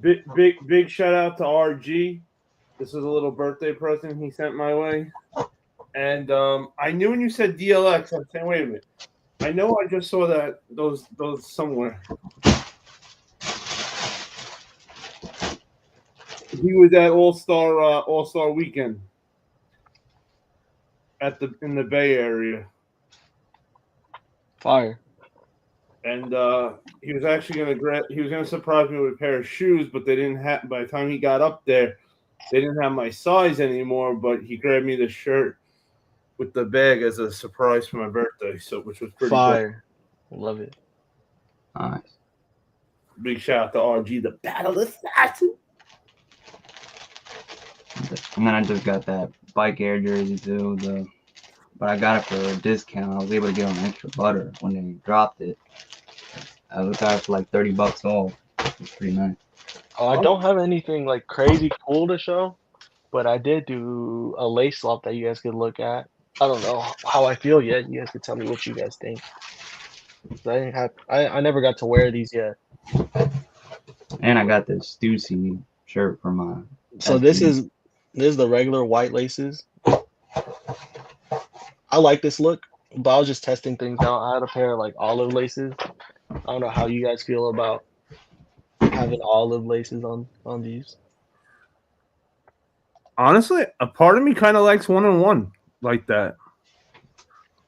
Big shout out to RG. This was a little birthday present he sent my way, and I knew when you said DLX, I'm saying, wait a minute. I know I just saw those somewhere. He was at All-Star Weekend in the Bay Area. Fire. and he was actually gonna surprise me with a pair of shoes, but they didn't have. By the time he got up there, they didn't have my size anymore. But he grabbed me the shirt with the bag as a surprise for my birthday, so which was pretty good. Fire. Love it. Nice. Big shout out to RG, the Battle Assassin. And then I just got that Bike Air jersey too. But I got it for a discount. I was able to get on extra butter when they dropped it. I got it for like $30 off. It's pretty nice. Oh, I don't have anything like crazy cool to show, but I did do a lace swap that you guys could look at. I don't know how I feel yet. You guys could tell me what you guys think. I never got to wear these yet. And I got this Stussy shirt for my. So this is the regular white laces. I like this look, but I was just testing things out. I had a pair of like olive laces. I don't know how you guys feel about having olive laces on these. Honestly, a part of me kind of likes 1-on-1 like that.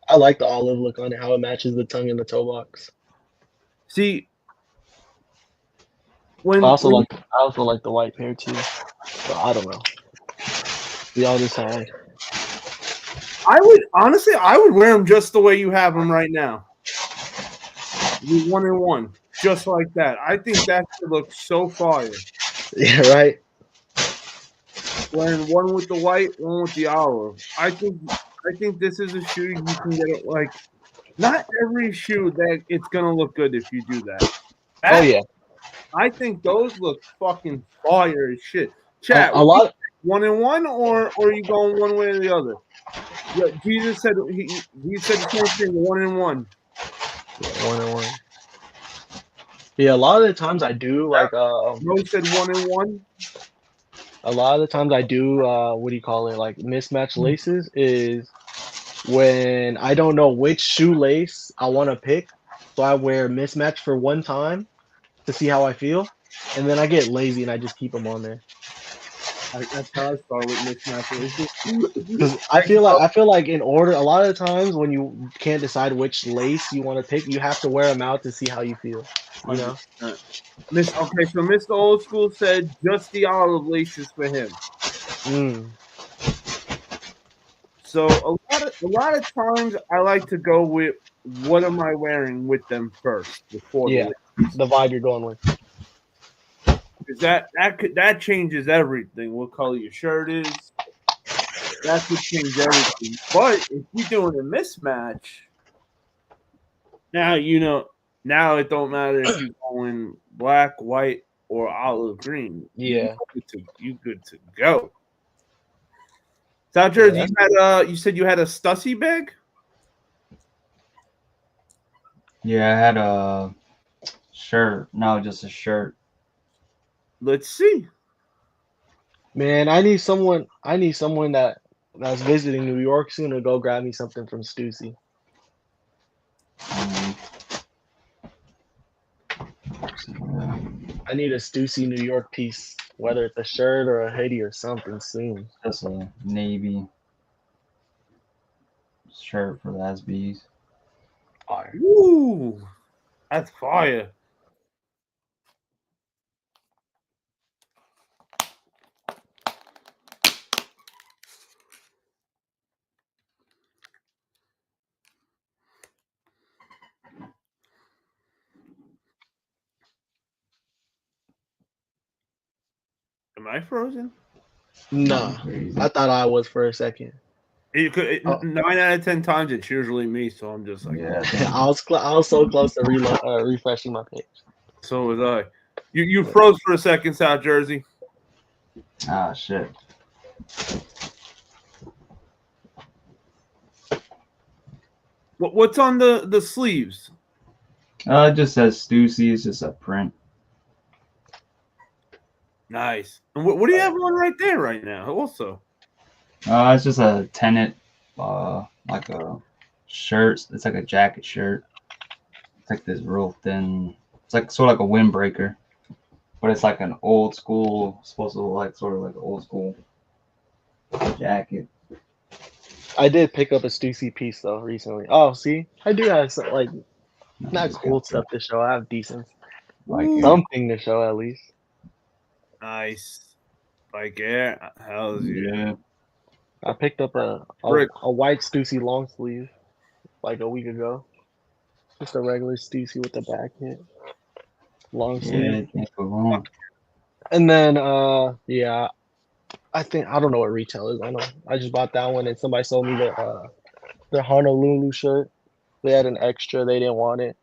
I like the olive look on it, how it matches the tongue and the toe box. See, I also like the white pair too. But I don't know. We all decide. I would wear them just the way you have them right now. With 1-on-1, just like that. I think that should look so fire. Yeah, right. Wearing one with the white, one with the olive. I think this is a shoe you can get it like. Not every shoe that it's gonna look good if you do that. Oh yeah. I think those look fucking fire as shit. Chat, a lot 1-on-1 or are you going one way or the other? Yeah, Jesus said he said the same thing, 1-on-1. Yeah, 1-on-1. Yeah, a lot of the times I do like Mo said 1-on-1. A lot of the times I do what do you call it, like mismatched laces is when I don't know which shoelace I want to pick, so I wear mismatch for one time to see how I feel, and then I get lazy and I just keep them on there. That's how I start with mismatched laces. Because I feel like in order, a lot of the times when you can't decide which lace you want to pick, you have to wear them out to see how you feel. You know. So Mr. Old School said just the olive laces for him. So a lot of times I like to go with what am I wearing with them first before the vibe you're going with. Because that changes everything. What color your shirt is, that could change everything. But if you're doing a mismatch, now now it don't matter if you're going black, white, or olive green. Yeah, you good to go. South Jersey, you said you had a Stussy bag? Yeah, I had a shirt. No, just a shirt. Let's see. Man, I need someone that's visiting New York soon to go grab me something from Stussy. I need a Stussy New York piece, whether it's a shirt or a hoodie or something soon. Just a navy shirt for the SBs. Fire. Ooh, that's fire. Am I frozen? No, I thought I was for a second. 9 out of 10 times it's usually me, so I'm just like, I was so close to refreshing my page. So was I. You froze for a second, South Jersey. Ah, shit. What's on the sleeves? It just says Stussy. It's just a print. Nice. And what do you have on right there right now? Also, It's just a tenant, like a shirt. It's like a jacket shirt. It's like this real thin. It's like sort of like a windbreaker, but it's like an old school. Supposed to look like sort of like an old school jacket. I did pick up a Stussy piece though recently. Oh, see, I do have some, like Not cool stuff to show. I have decent Like something to show at least. Nice. Like how's yeah. I picked up a white Stussy long sleeve like a week ago. Just a regular Stussy with the back hit. Long sleeve. Can't go wrong. And then yeah, I don't know what retail is. I just bought that one and somebody sold me the Honolulu shirt. They had an extra, they didn't want it.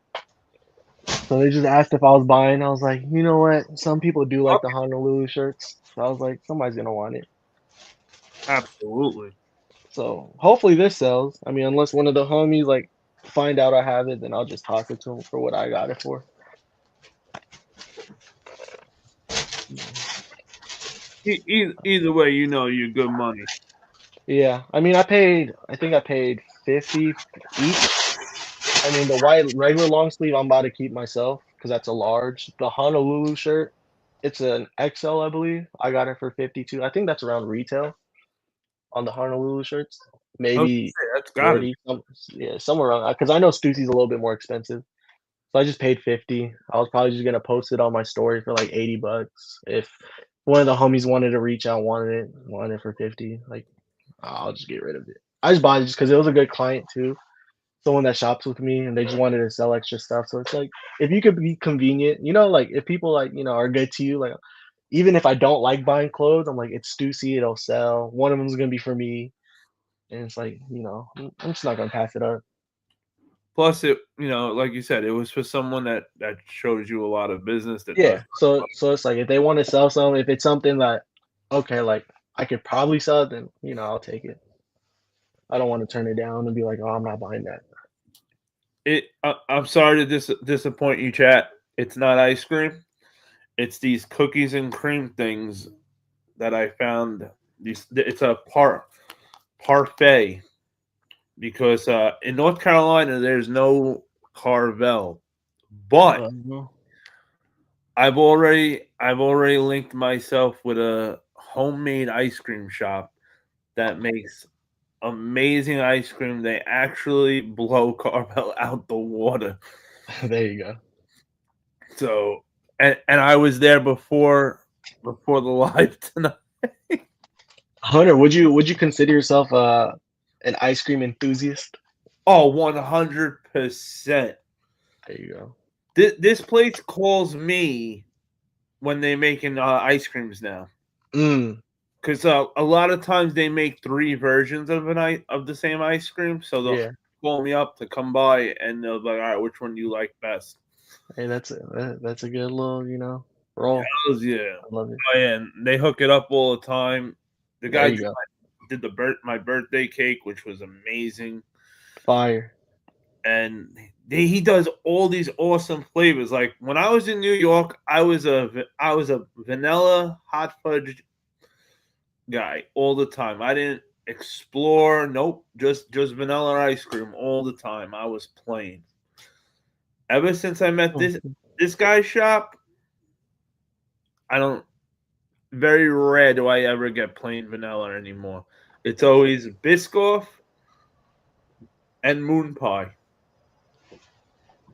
So they just asked if I was buying. I was like, you know what? Some people do like the Honolulu shirts. So I was like, somebody's gonna want it. Absolutely. So hopefully this sells. I mean, unless one of the homies like find out I have it, then I'll just toss it to them for what I got it for. Either way, you know you're good money. Yeah, I mean, I think I paid 50 each. I mean, the white regular long sleeve I'm about to keep myself because that's a large. The Honolulu shirt, it's an XL, I believe. I got it for 52. I think that's around retail on the Honolulu shirts. Maybe that's got 40. Somewhere around. Because I know Stussy's a little bit more expensive. So I just paid 50. I was probably just gonna post it on my story for like $80. If one of the homies wanted to reach out, wanted it for 50, like I'll just get rid of it. I just bought it just because it was a good client too. Someone that shops with me and they just wanted to sell extra stuff. So it's like if you could be convenient, like if people like, are good to you, like even if I don't like buying clothes, I'm like, it's Stussy, it'll sell. One of them is gonna be for me. And it's like, I'm just not gonna pass it up. Plus, it like you said, it was for someone that shows you a lot of business. So it's like if they want to sell something, if it's something that okay, like I could probably sell it, then I'll take it. I don't want to turn it down and be like, oh, I'm not buying that. I'm sorry to disappoint you, chat. It's not ice cream. It's these cookies and cream things that I found. It's a parfait. Because in North Carolina there's no Carvel, but I've already linked myself with a homemade ice cream shop that makes amazing ice cream. They actually blow Carvel out the water. There you go. So and I was there before the live tonight. Hunter, would you consider yourself an ice cream enthusiast? Oh, 100%. There you go. This place calls me when they're making ice creams now. Because a lot of times they make 3 versions of the same ice cream. So they'll call me up to come by and they'll be like, all right, which one do you like best? Hey, that's a good little, roll. Yeah. I love it. Oh, yeah, and they hook it up all the time. The guy There you go. did my birthday cake, which was amazing. Fire. And he does all these awesome flavors. Like when I was in New York, I was a vanilla hot fudge guy all the time. I didn't explore. Nope, just vanilla ice cream all the time. I was plain. Ever since I met this guy's shop, very rare do I ever get plain vanilla anymore. It's always Biscoff and moon pie.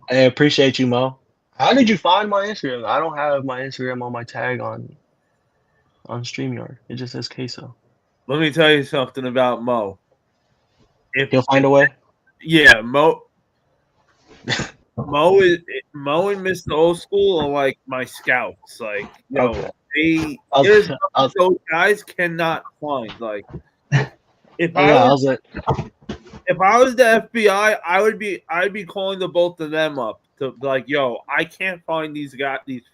I appreciate you, Mo. How did you find my Instagram? I don't have my Instagram on my tag on StreamYard. It just says queso. Let me tell you something about Mo. He'll find a way. Yeah, Mo and Mr. Old School are like my scouts. Like, those guys cannot find. Like, if I was the FBI, I'd be calling the both of them up to be like, yo, I can't find these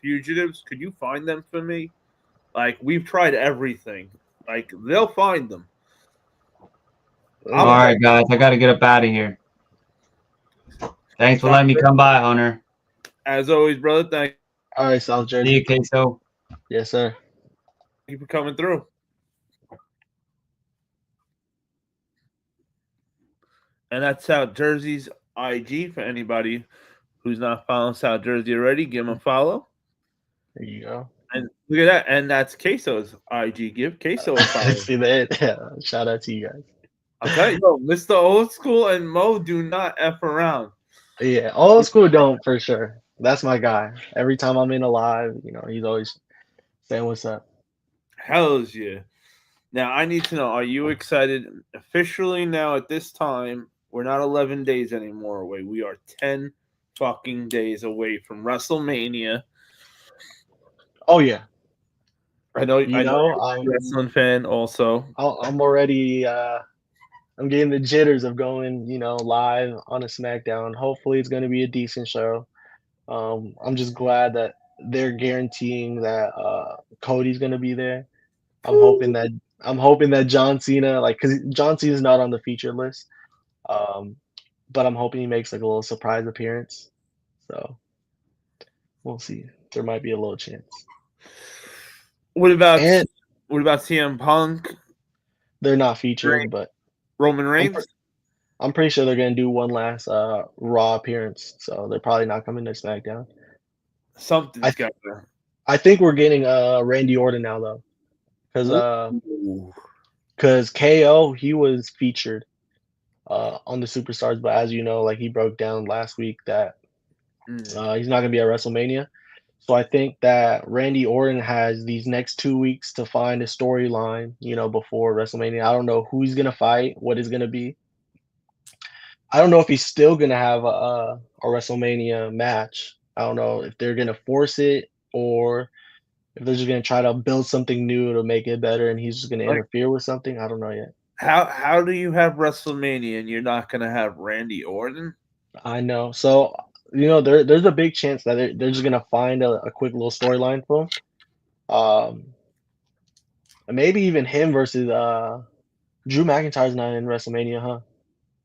fugitives. Could you find them for me? Like, we've tried everything. Like, they'll find them. All right, guys, I got to get up out of here. Thanks for letting me come by, Hunter. As always, brother. Thank you. All right, South Jersey. See you, Queso. Yes, sir. Thank you for coming through. And that's South Jersey's IG. For anybody who's not following South Jersey already, give him a follow. There you go. And look at that. And that's Queso's IG. Give Queso a follow. See that? Yeah. Shout out to you guys. I'll tell you, Mr. Old School and Mo do not F around. Yeah, old school don't for sure. That's my guy. Every time I'm in a live, he's always saying what's up. Hells yeah. Now I need to know: are you excited? Officially now at this time, we're not 11 days anymore away. We are 10 fucking days away from WrestleMania. Oh yeah, I know you're a I'm wrestling fan also. I'm already I'm getting the jitters of going, live on a SmackDown. Hopefully, it's going to be a decent show. I'm just glad that they're guaranteeing that Cody's going to be there. I'm hoping that John Cena, like, because John Cena's not on the featured list, um, but I'm hoping he makes like a little surprise appearance. So we'll see. There might be a little chance. What about And CM Punk? they're not featuring, but Roman I'm, Reigns? I'm pretty sure they're going to do one last Raw appearance. So they're probably not coming to SmackDown. Something's got to. I think we're getting Randy Orton now though, because KO he was featured on the Superstars, but as you know, like he broke down last week that he's not gonna be at WrestleMania. So I think that Randy Orton has these next 2 weeks to find a storyline, before WrestleMania. I don't know who he's gonna fight, what is gonna be. I don't know if he's still gonna have a WrestleMania match. I don't know if they're gonna force it or if they're just gonna try to build something new to make it better, and he's just gonna interfere with something. I don't know yet. How do you have WrestleMania and you're not gonna have Randy Orton? I know. So there's a big chance that they're just gonna find a quick little storyline for him. Maybe even him versus Drew McIntyre's not in WrestleMania, huh?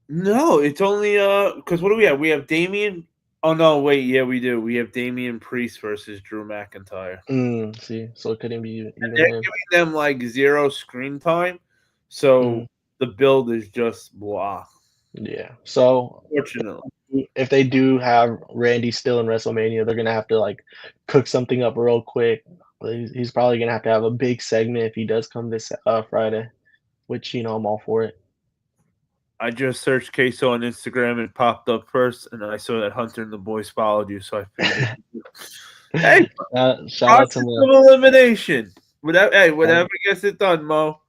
No, it's only because what do we have? We have Damian. Oh no, wait, yeah, we do. We have Damian Priest versus Drew McIntyre. See, so it couldn't be even They're him. giving them like 0 screen time, so the build is just blah. Yeah. So Fortunately, if they do have Randy still in WrestleMania, they're gonna have to like cook something up real quick. He's probably gonna have a big segment if he does come this Friday, which I'm all for it. I just searched Queso on Instagram and popped up first, and I saw that Hunter and the boys followed you, so I figured. Hey, shout out to Mo. elimination. Whatever gets it done, Mo.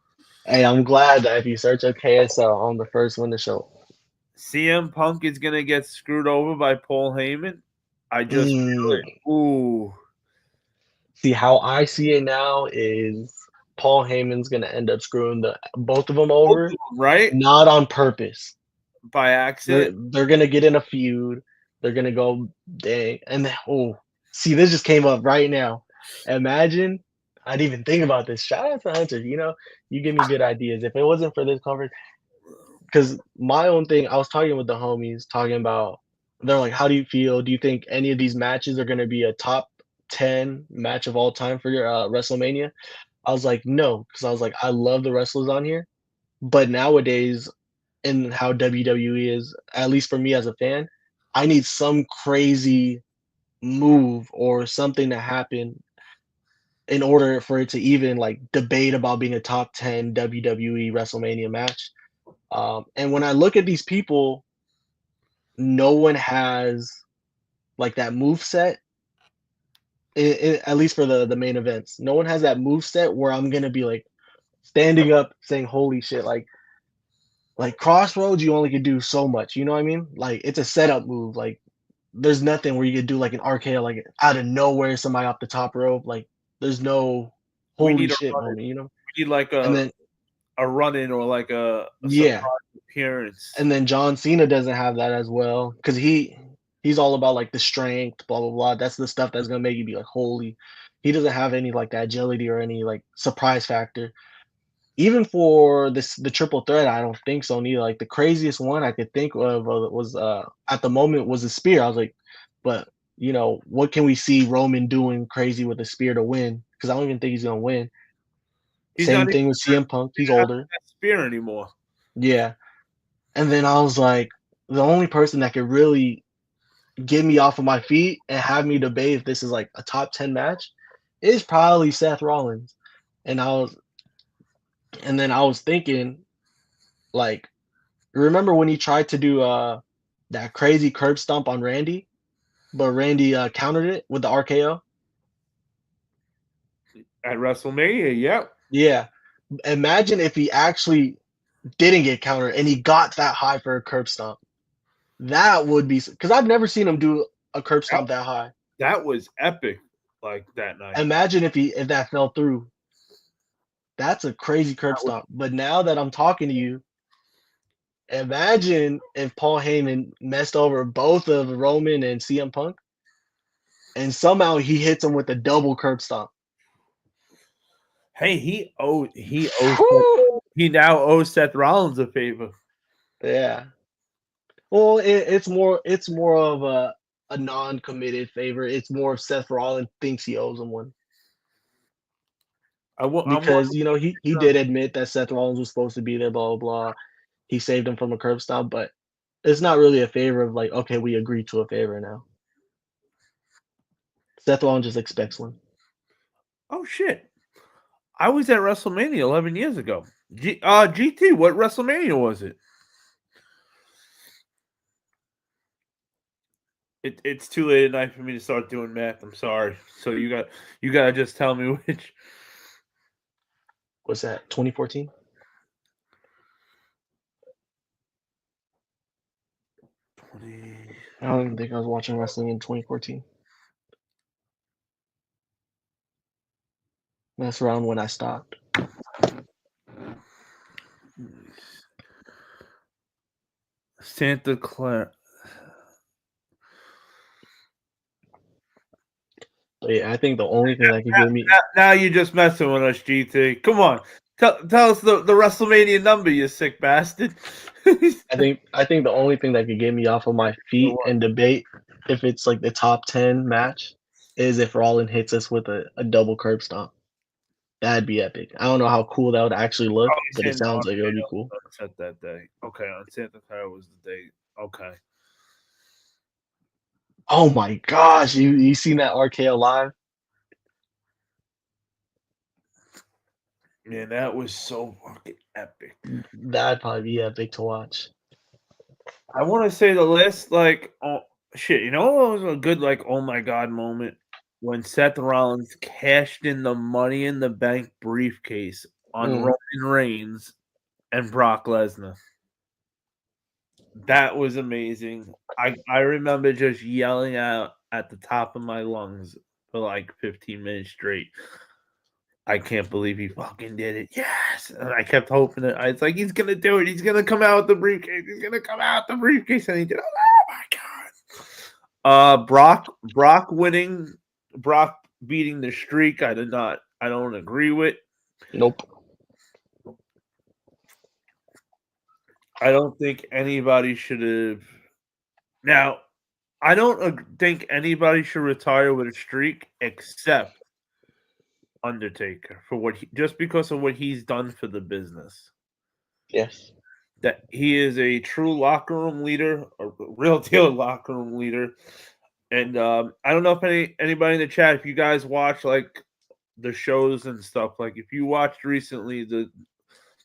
Hey, I'm glad that if you search up KSL, I'm the first one to show. CM Punk is gonna get screwed over by Paul Heyman. I just feel it. Ooh. See, how I see it now is Paul Heyman's gonna end up screwing both of them over, right? Not on purpose. By accident. They're gonna get in a feud. They're gonna go dang, and then, see, this just came up right now. Imagine, I didn't even think about this. Shout out to Hunter. You give me good ideas. If it wasn't for this conference, because my own thing, I was talking with the homies, talking about. They're like, "How do you feel? Do you think any of these matches are gonna be a top 10 match of all time for your WrestleMania?" I was like, no, because I was like, I love the wrestlers on here, but nowadays, in how WWE is, at least for me as a fan, I need some crazy move or something to happen in order for it to even like debate about being a top 10 WWE WrestleMania match. And when I look at these people, no one has like that move set. At least for the main events, no one has that move set where I'm gonna be like standing up saying holy shit, like Crossroads you only could do so much, you know what I mean? Like it's a setup move, like there's nothing where you could do like an RKO like out of nowhere, somebody off the top rope, like there's no holy shit moment, We need like a run in or like a surprise appearance. And then John Cena doesn't have that as well, because he's all about like the strength, blah blah blah. That's the stuff that's gonna make you be like holy. He doesn't have any like the agility or any like surprise factor. Even for the triple threat, I don't think so neither. Like the craziest one I could think of was at the moment was a spear. I was like, but what can we see Roman doing crazy with a spear to win? Because I don't even think he's gonna win. Same thing with CM Punk. He's older. Spear anymore. Yeah. And then I was like, the only person that could really get me off of my feet and have me debate if this is like a top 10 match is probably Seth Rollins. And then I was thinking, like, remember when he tried to do that crazy curb stomp on Randy, but Randy countered it with the RKO. At WrestleMania, yep. Yeah. Imagine if he actually didn't get countered and he got that high for a curb stomp. That would be because I've never seen him do a curb stomp that high. That was epic, like that night. Imagine if that fell through. That's a crazy curb stomp. But now that I'm talking to you, imagine if Paul Heyman messed over both of Roman and CM Punk, and somehow he hits him with a double curb stomp. Hey, he Whew. now owes Seth Rollins a favor. Yeah. Well, it's more of a non-committed favor. It's more of Seth Rollins thinks he owes him one. Because he did admit that Seth Rollins was supposed to be there, blah blah blah. He saved him from a curb stomp, but it's not really a favor of like, okay, we agreed to a favor now. Seth Rollins just expects one. Oh shit! I was at WrestleMania 11 years ago. GT, what WrestleMania was it? It's too late at night for me to start doing math. I'm sorry. So you gotta just tell me which. What's that? 2014? I don't even think I was watching wrestling in 2014. That's around when I stopped. Santa Clara. But yeah, I think the only thing that could give me Now you're just messing with us, GT. Come on, tell us the WrestleMania number, you sick bastard. I think the only thing that could get me off of my feet and debate if it's like the top 10 match is if Rollins hits us with a double curb stomp. That'd be epic. I don't know how cool that would actually look, but it sounds like it would be cool. Set that day. Okay, on Santa Clara was the date. Okay. Oh my gosh, you seen that RKO live? Man, that was so fucking epic. That'd probably be epic to watch. I want to say the last, like, oh shit, you know what was a good, like, oh my god moment? When Seth Rollins cashed in the Money in the Bank briefcase on Roman Reigns and Brock Lesnar. That was amazing. I remember just yelling out at the top of my lungs for like 15 minutes straight. I can't believe he fucking did it. Yes. And I kept hoping that it's like he's gonna do it. He's gonna come out with the briefcase. He's gonna come out with the briefcase. And he did. Oh my god. Brock winning, Brock beating the streak. I don't agree with. Nope. I don't think anybody should have. Now, I don't think anybody should retire with a streak except Undertaker for just because of what he's done for the business. Yes. That he is a true locker room leader, a real deal locker room leader. And I don't know if anybody in the chat, if you guys watch like the shows and stuff, like if you watched recently the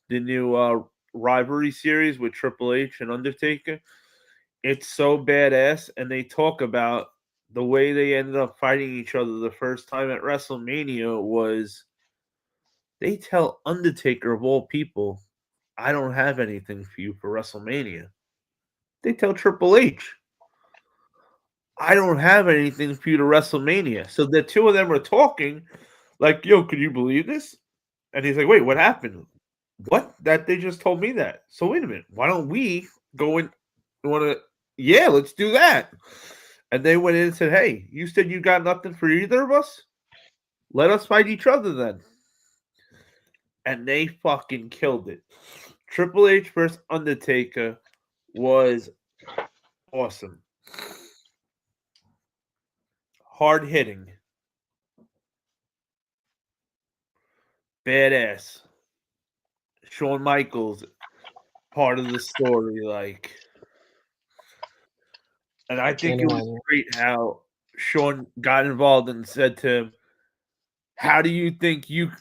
new rivalry series with Triple H and Undertaker, it's so badass, and they talk about the way they ended up fighting each other the first time at WrestleMania was they tell Undertaker of all people, I don't have anything for you for WrestleMania. They tell Triple H, I don't have anything for you to WrestleMania. So the two of them are talking like, yo, could you believe this? And he's like, wait, what happened? What? That they just told me that. So wait a minute. Why don't we go in? Yeah, let's do that. And they went in and said, hey, you said you got nothing for either of us? Let us fight each other then. And they fucking killed it. Triple H versus Undertaker was awesome. Hard hitting. Badass. Shawn Michaels, part of the story, like. And I think it was great how Shawn got involved and said to him,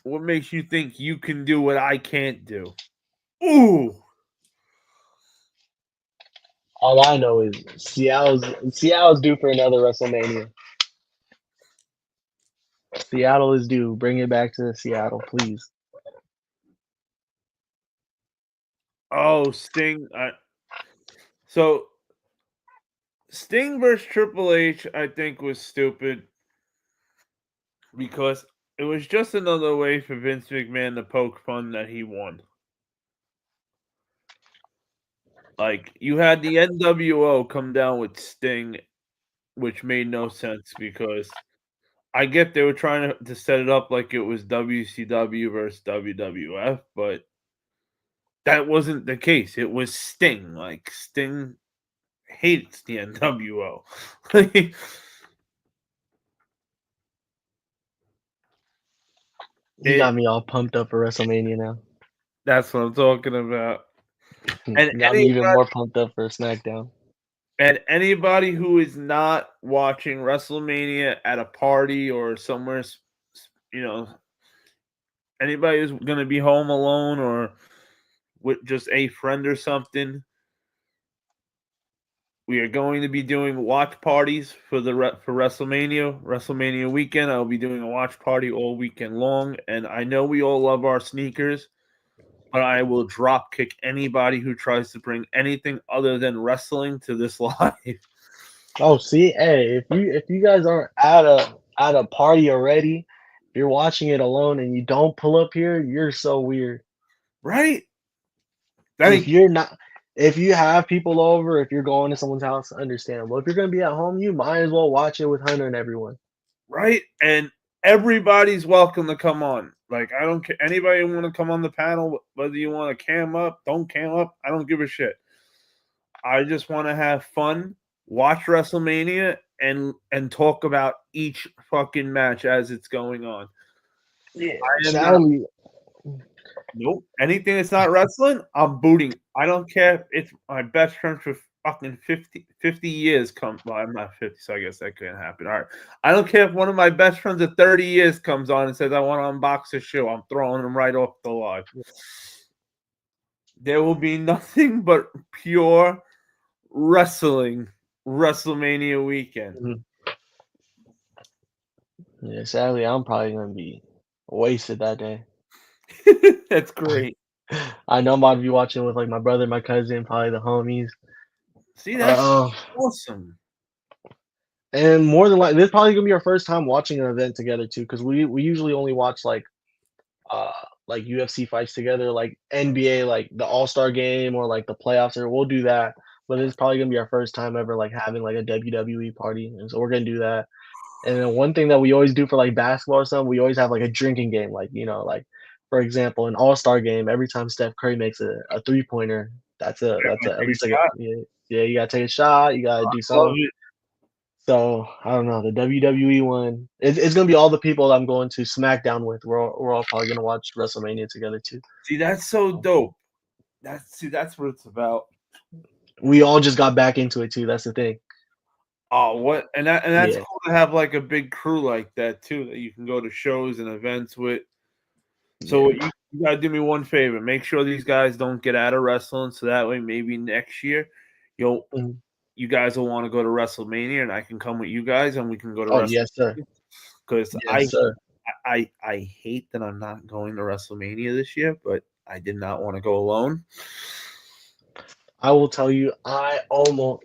what makes you think you can do what I can't do? Ooh. All I know is Seattle's due for another WrestleMania. Seattle is due. Bring it back to Seattle, please. Oh, Sting. So Sting versus Triple H, I think, was stupid because it was just another way for Vince McMahon to poke fun that he won. Like, you had the NWO come down with Sting, which made no sense because I get they were trying to set it up like it was WCW versus WWF, but that wasn't the case. It was Sting. Like, Sting hates the NWO. You got me all pumped up for WrestleMania now. That's what I'm talking about. And Got me even more pumped up for SmackDown. And anybody who is not watching WrestleMania at a party or somewhere, anybody who's going to be home alone or with just a friend or something, we are going to be doing watch parties for WrestleMania weekend. I'll be doing a watch party all weekend long, and I know we all love our sneakers, but I will drop kick anybody who tries to bring anything other than wrestling to this live. Oh, see, hey, if you guys aren't at a party already, if you're watching it alone and you don't pull up here, you're so weird. Right? If you're not, if you have people over, if you're going to someone's house, understandable. If you're gonna be at home, you might as well watch it with Hunter and everyone. Right? And everybody's welcome to come on. Like, I don't care. Anybody want to come on the panel, whether you want to cam up, don't cam up, I don't give a shit. I just want to have fun, watch WrestleMania, and talk about each fucking match as it's going on. Yeah, sadly. Nope. Anything that's not wrestling, I'm booting. I don't care if it's my best friend for fucking 50 years well, I'm not 50, so I guess that couldn't happen. All right. I don't care if one of my best friends of 30 years comes on and says, I want to unbox a shoe. I'm throwing them right off the live. There will be nothing but pure wrestling WrestleMania weekend. Yeah, sadly, I'm probably gonna be wasted that day. That's great. I know I'm about to be watching with like my brother, my cousin, probably the homies. See, that's awesome. And more than likely, this is probably gonna be our first time watching an event together too, because we usually only watch like UFC fights together, like NBA, like the All-Star game or like the playoffs, or we'll do that. But it's probably gonna be our first time ever like having like a WWE party, and so we're gonna do that. And then one thing that we always do for like basketball or something, we always have like a drinking game, like like for example, an All-Star game. Every time Steph Curry makes a 3-pointer, that's at least like you gotta take a shot, you gotta do something. So I don't know, the WWE one. It's gonna be all the people I'm going to SmackDown with. We're all probably gonna watch WrestleMania together too. See, that's so dope. That's what it's about. We all just got back into it too. That's the thing. Oh, what and that's cool to have like a big crew like that too, that you can go to shows and events with. So you gotta do me one favor. Make sure these guys don't get out of wrestling, so that way maybe next year you guys will want to go to WrestleMania, and I can come with you guys, and we can go to WrestleMania. Yes, sir. Because Yes, sir. I hate that I'm not going to WrestleMania this year, but I did not want to go alone. I will tell you, I almost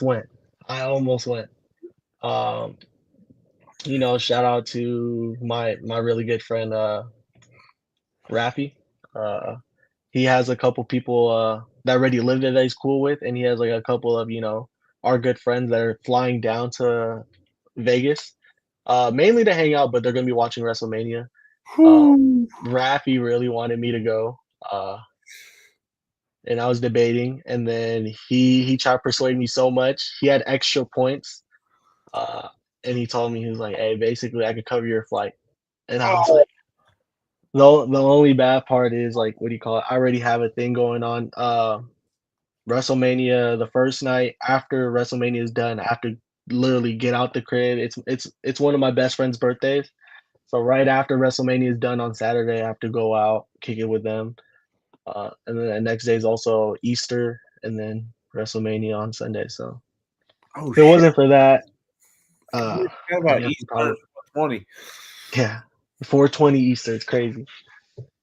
went. I almost went. Shout out to my really good friend Raffy. He has a couple people that already live there that he's cool with, and he has like a couple of our good friends that are flying down to Vegas, mainly to hang out, but they're gonna be watching WrestleMania. Raffy really wanted me to go, and I was debating, and then he tried to persuade me so much. He had extra points, and he told me, he was like, "Hey, basically, I could cover your flight," and I was like. The only bad part is like, what do you call it? I already have a thing going on. WrestleMania, the first night after WrestleMania is done, I have to literally get out the crib. It's one of my best friend's birthdays. So right after WrestleMania is done on Saturday, I have to go out, kick it with them. And then the next day is also Easter, and then WrestleMania on Sunday. So Oh if it wasn't for that, I How about guess Easter probably 20? yeah, 420 Easter. It's crazy.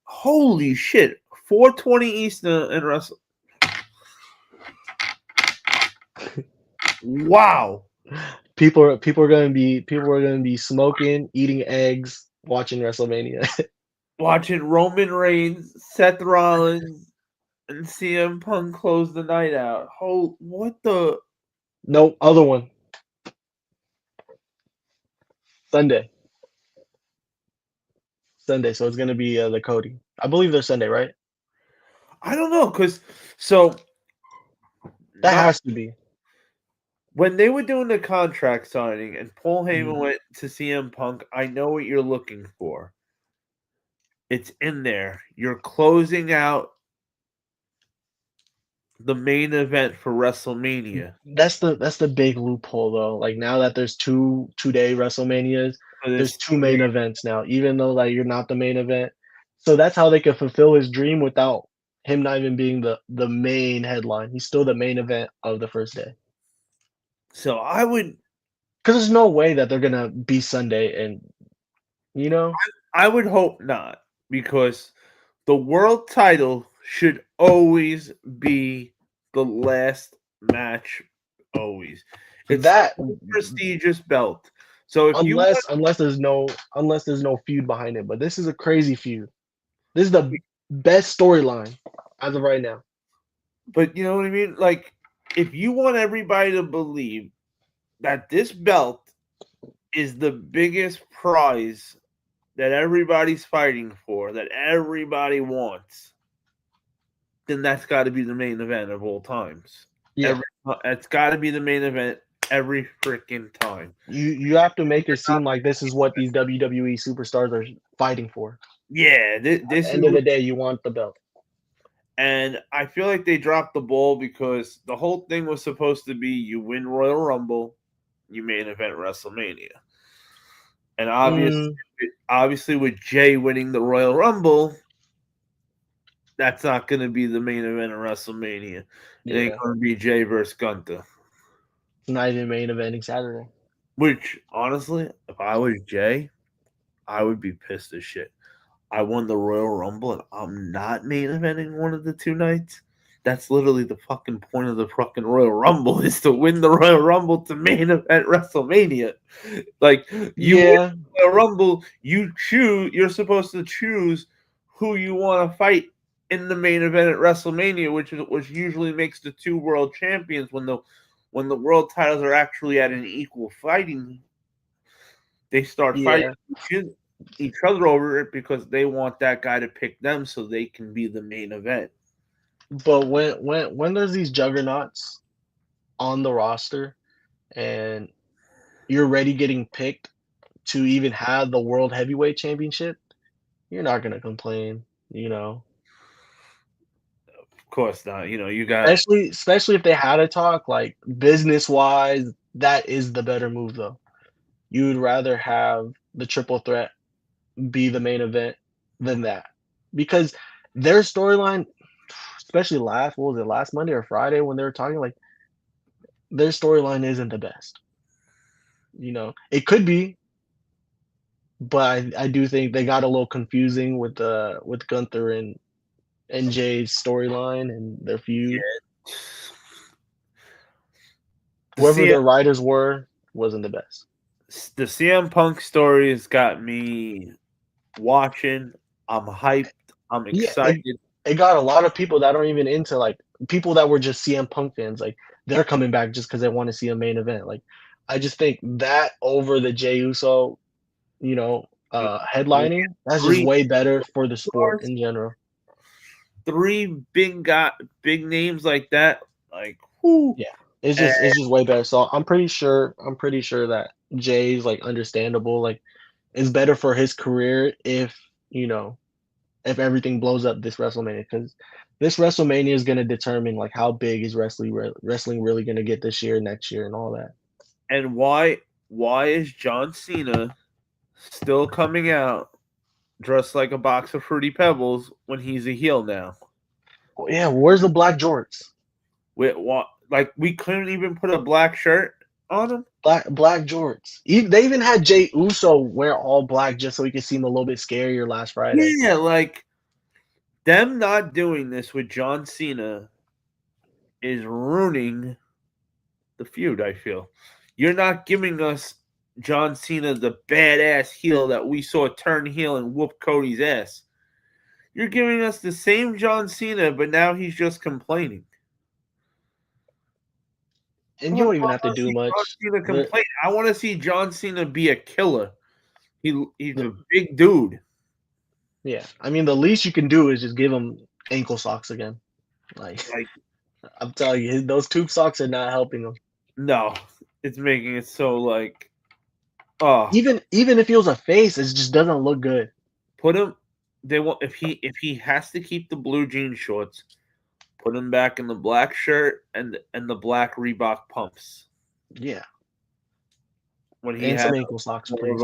Holy shit! 420 Easter in Wrestle. Wow. People are gonna be smoking, eating eggs, watching WrestleMania. Watching Roman Reigns, Seth Rollins, and CM Punk close the night out. Oh, what the? No, other one. Sunday. Sunday. So it's gonna be the Cody. I believe they're Sunday, right? I don't know, because so That not- has to be. when they were doing the contract signing and Paul Heyman Mhm. went to CM Punk, I know what you're looking for. It's in there. You're closing out the main event for WrestleMania. That's the big loophole though. Like now that there's two-day WrestleManias, For there's this two main events now, even though like you're not the main event. So that's how they could fulfill his dream without him not even being the main headline. He's still the main event of the first day. So I would Because there's no way that they're gonna be Sunday and you know I would hope not, because the world title should always be the last match. Always. It's that a prestigious belt. So if you want, unless there's no feud behind it. But this is a crazy feud. This is the best storyline as of right now. but you know what I mean? Like, if you want everybody to believe that this belt is the biggest prize that everybody's fighting for, that everybody wants, then that's got to be the main event of all times. Yeah. It's got to be the main event every freaking time. You have to make it seem like this is what these WWE superstars are fighting for. Yeah, this At the is end of the day, you want the belt. And I feel like they dropped the ball because the whole thing was supposed to be you win Royal Rumble, you main event WrestleMania. And obviously with Jay winning the Royal Rumble, that's not going to be the main event of WrestleMania. It ain't going to be Jay versus Gunther. Not even main eventing Saturday. Which, honestly, if I was Jay, I would be pissed as shit. I won the Royal Rumble and I'm not main eventing one of the two nights. That's literally the fucking point of the fucking Royal Rumble, is to win the Royal Rumble to main event WrestleMania. Like, you win the Royal Rumble, you're supposed to choose who you want to fight in the main event at WrestleMania, which usually makes the two world champions when the world titles are actually at an equal fighting. They start fighting each other over it because they want that guy to pick them so they can be the main event. But when there's these juggernauts on the roster and you're already getting picked to even have the World Heavyweight Championship, you're not gonna complain, you know. Of course not. You know, you got especially if they had a talk like business wise, that is the better move though. You would rather have the triple threat be the main event than that. Because their storyline, especially last Monday or Friday when they were talking, like their storyline isn't the best. You know, it could be, but I do think they got a little confusing with Gunther and Jay's storyline and their feud. Yeah. Whoever their writers were wasn't the best. The CM Punk story has got me watching. I'm hyped. I'm excited. It got a lot of people that aren't even into, like, people that were just CM Punk fans. Like, they're coming back just because they want to see a main event. Like, I just think that over the Jey Uso, you know, headlining, that's just way better for the sport in general. Three big names like that, like, whoo. Yeah, it's just way better. So I'm pretty sure that Jay's, like, understandable. Like, it's better for his career if, you know, if everything blows up this WrestleMania, because this WrestleMania is going to determine like how big is wrestling really going to get this year, next year, and all that. And why is John Cena still coming out dressed like a box of Fruity Pebbles when he's a heel now? Yeah, where's the black jorts? With what? Like we couldn't even put a black shirt on him. Black jorts. They even had Jay Uso wear all black just so he could seem a little bit scarier last Friday. Yeah, like them not doing this with John Cena is ruining the feud, I feel. You're not giving us John Cena, the badass heel that we saw turn heel and whoop Cody's ass. You're giving us the same John Cena, but now he's just complaining. And you don't even have to do much. John Cena complain. I want to see John Cena be a killer. He's a big dude. Yeah, I mean, the least you can do is just give him ankle socks again. Like I'm telling you, those tube socks are not helping him. No, it's making it so like, oh. Even if he was a face, it just doesn't look good. Put him. They want if he has to keep the blue jean shorts, put him back in the black shirt and the black Reebok pumps. Yeah. When he and had some ankle socks, please.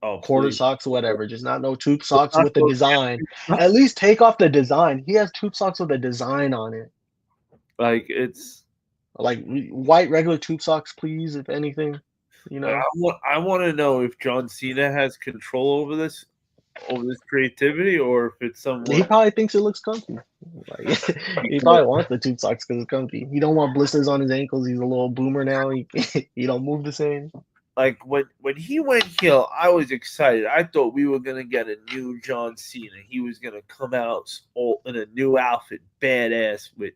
Oh, quarter please. socks or whatever. Just not no tube socks with the design. At least take off the design. He has tube socks with a design on it. Like it's like white regular tube socks, please. If anything, you know. I want to know if John Cena has control over this creativity, or if it's someone. He probably thinks it looks comfy. Like, he probably wants the tube socks because it's comfy. He don't want blisters on his ankles. He's a little boomer now. He don't move the same. Like when he went heel, I was excited. I thought we were gonna get a new John Cena. He was gonna come out in a new outfit, badass with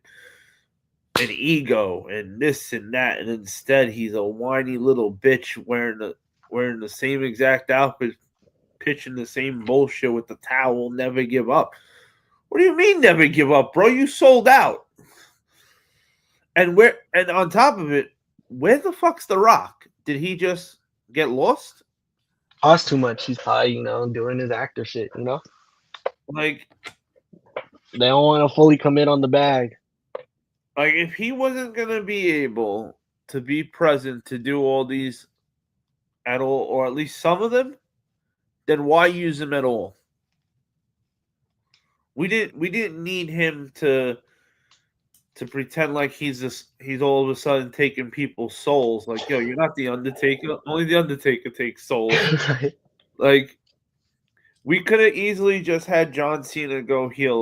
an ego and this and that, and instead he's a whiny little bitch wearing the same exact outfit, pitching the same bullshit with the towel. Never give up. What do you mean never give up, bro? You sold out. And on top of it, where the fuck's The Rock? Did he just get lost? Cost too much. He's probably, doing his actor shit, Like, they don't want to fully commit on the bag. Like, if he wasn't going to be able to be present to do all these at all, or at least some of them, then why use him at all? We didn't need him to pretend like he's all of a sudden taking people's souls. Like, yo, you're not the Undertaker. Only the Undertaker takes souls. Like, we could have easily just had John Cena go heel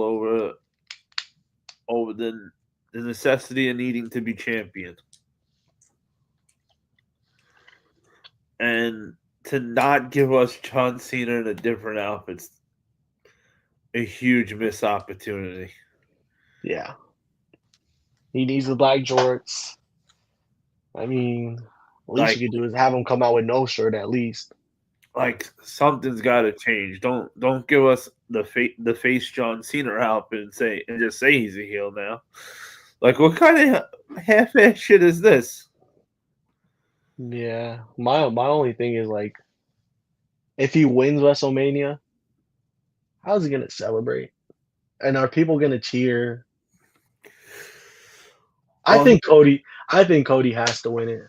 over the necessity of needing to be champion. And to not give us John Cena in a different outfit's a huge missed opportunity. Yeah. He needs the black jorts. I mean, least you could do is have him come out with no shirt at least. Like, something's got to change. Don't give us the face John Cena outfit and just say he's a heel now. Like, what kind of half-ass shit is this? Yeah, my only thing is, like, if he wins WrestleMania, how's he gonna celebrate? And are people gonna cheer? I think Cody has to win it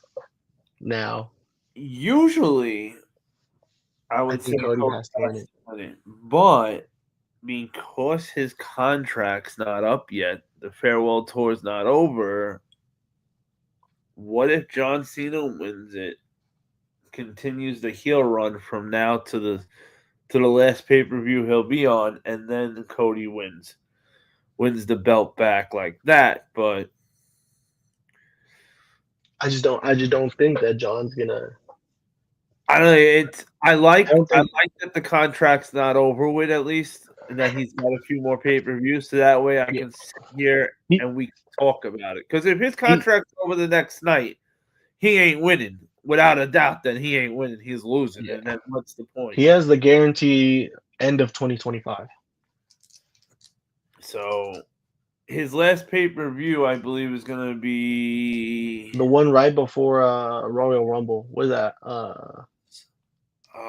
now. Usually, I would say Cody has to win it. But because his contract's not up yet, the farewell tour's not over. What if John Cena wins it, continues the heel run from now to the last pay-per-view he'll be on, and then Cody wins the belt back like that? But I just don't think that John's gonna. I don't know. I like that the contract's not over with, at least, and that he's got a few more pay-per-views, so that way I can sit here and we can talk about it. Because if his contract's over the next night, he ain't winning. Without a doubt, then he ain't winning. He's losing. Yeah. And then what's the point? He has the guarantee end of 2025. So his last pay-per-view, I believe, is going to be the one right before Royal Rumble. What is that?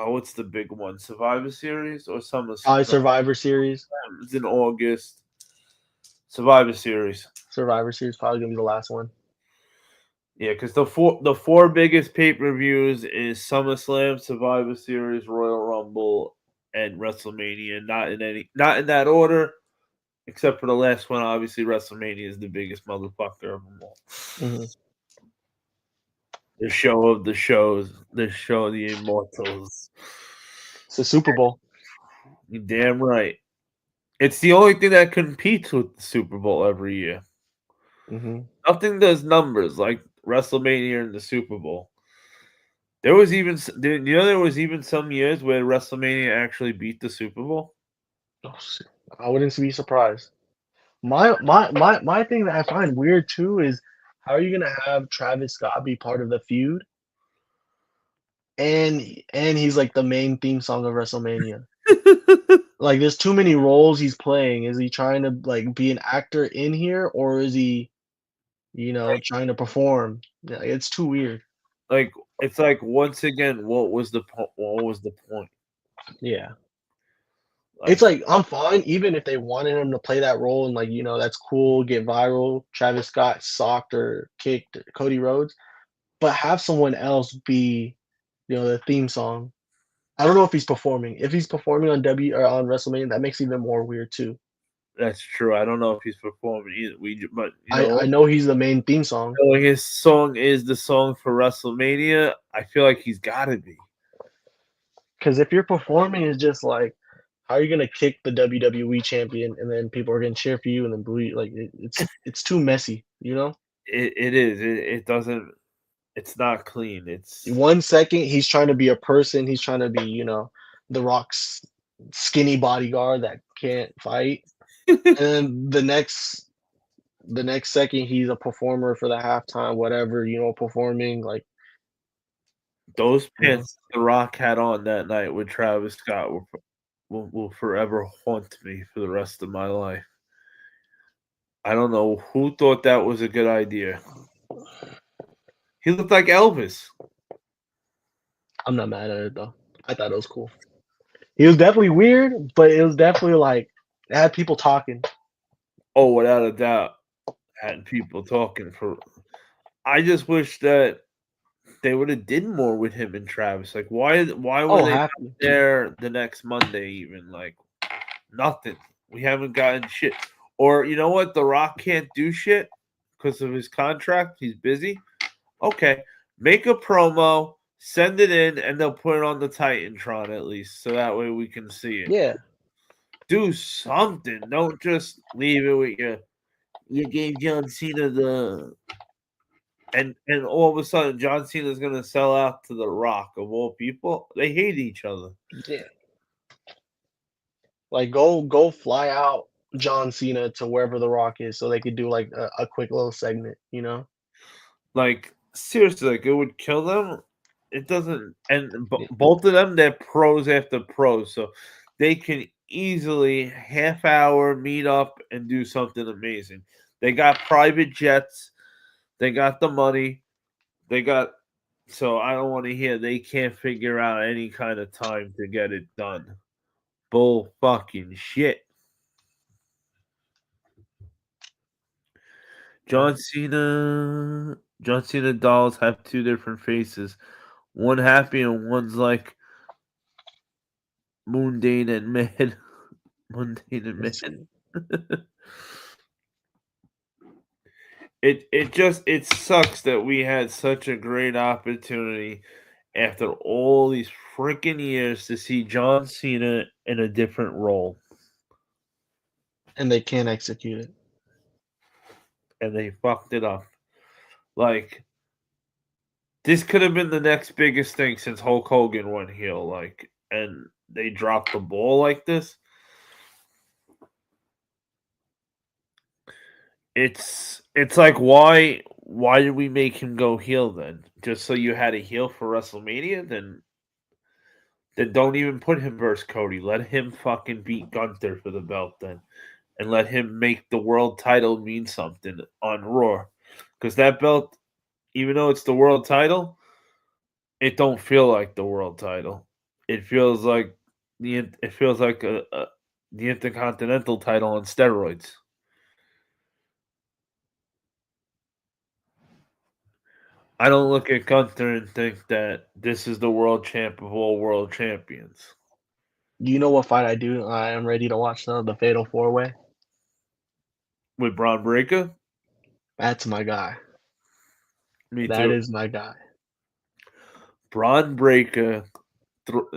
What's the big one? Survivor Series or some? Survivor Series. It's in August. Survivor Series. Survivor Series probably gonna be the last one. Yeah, because the four biggest pay-per-views is SummerSlam, Survivor Series, Royal Rumble, and WrestleMania. Not in that order. Except for the last one, obviously WrestleMania is the biggest motherfucker of them all. Mm-hmm. The show of the shows, the show of the immortals. It's the Super Bowl. You're damn right. It's the only thing that competes with the Super Bowl every year. Mm-hmm. Nothing does numbers like WrestleMania and the Super Bowl. There was even some years where WrestleMania actually beat the Super Bowl. Oh, shit. I wouldn't be surprised. My thing that I find weird too is how are you gonna have Travis Scott be part of the feud, and he's like the main theme song of WrestleMania. Like, there's too many roles he's playing. Is he trying to like be an actor in here, or is he, trying to perform? Yeah, it's too weird. Like it's like once again, what was the point? Yeah. Like, It's like I'm fine even if they wanted him to play that role and like that's cool, get viral. Travis Scott socked or kicked Cody Rhodes, but have someone else be the theme song. I don't know if he's performing. If he's performing on on WrestleMania, that makes it even more weird too. that's true. I don't know if he's performing either. But I know he's the main theme song. his song is the song for WrestleMania. I feel like he's got to be. Because if you're performing, it's just like, how are you gonna kick the WWE champion and then people are gonna cheer for you and then boo you? Like it's too messy, It is. It doesn't. It's not clean. It's 1 second he's trying to be a person. He's trying to be, the Rock's skinny bodyguard that can't fight, and then the next second he's a performer for the halftime, whatever, performing like those pants The Rock had on that night with Travis Scott will forever haunt me for the rest of my life. I don't know who thought that was a good idea. He looked like Elvis. I'm not mad at it though. I thought it was cool. He was definitely weird, but it was definitely like it had people talking. Oh, without a doubt, had people talking for. I just wish that they would have did more with him and Travis. Like, why were they not there the next Monday? Even like nothing. We haven't gotten shit. Or you know what? The Rock can't do shit because of his contract. He's busy. Okay, make a promo, send it in, and they'll put it on the Titantron at least, so that way we can see it. Yeah. Do something. Don't just leave it with you gave John Cena the and all of a sudden John Cena's gonna sell out to The Rock of all people. They hate each other. Yeah. Like go fly out John Cena to wherever The Rock is so they could do like a quick little segment, Like seriously, like it would kill them. It doesn't, and both of them, they're pros after pros, so they can easily half hour meet up and do something amazing. They got private jets, they got the money, so I don't want to hear they can't figure out any kind of time to get it done. Bull fucking shit. John Cena dolls have two different faces. One happy and one's like mundane and mad. Mundane and mad. It sucks that we had such a great opportunity after all these freaking years to see John Cena in a different role. And they can't execute it. And they fucked it up. Like, this could have been the next biggest thing since Hulk Hogan went heel, like, and they dropped the ball like this. It's like why did we make him go heel then? Just so you had a heel for WrestleMania? Then don't even put him versus Cody. Let him fucking beat Gunther for the belt then. And let him make the world title mean something on Raw. Because that belt, even though it's the world title, it don't feel like the world title. It feels like the Intercontinental title on steroids. I don't look at Gunther and think that this is the world champ of all world champions. Do you know what fight I do? I am ready to watch the Fatal 4-Way. With Braun Breaker? That's my guy. Me That too. is my guy. Braun Breaker,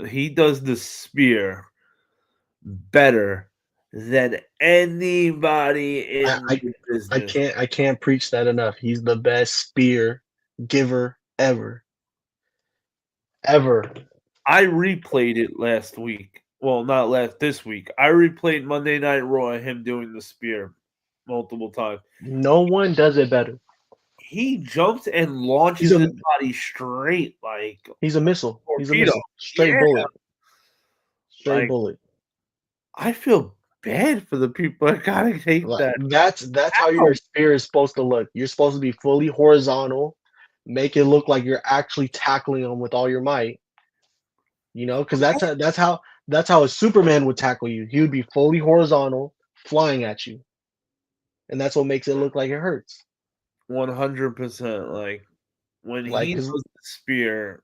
he does the spear better than anybody in the business. I can't preach that enough. He's the best spear giver ever. Ever. I replayed it last week. Well, not this week. I replayed Monday Night Raw, him doing the spear multiple times. No one does it better. He jumps and launches He's a- his body straight like He's a missile. He's a torpedo. missile. Straight Yeah. bullet. Straight Like, bullet. I feel bad for the people that gotta take Like, that. that's how your spear is supposed to look. You're supposed to be fully horizontal, make it look like you're actually tackling them with all your might. You know, because that's how a Superman would tackle you. He would be fully horizontal, flying at you, and that's what makes it look like it hurts. 100%. Like when Like, he 'cause- does the spear,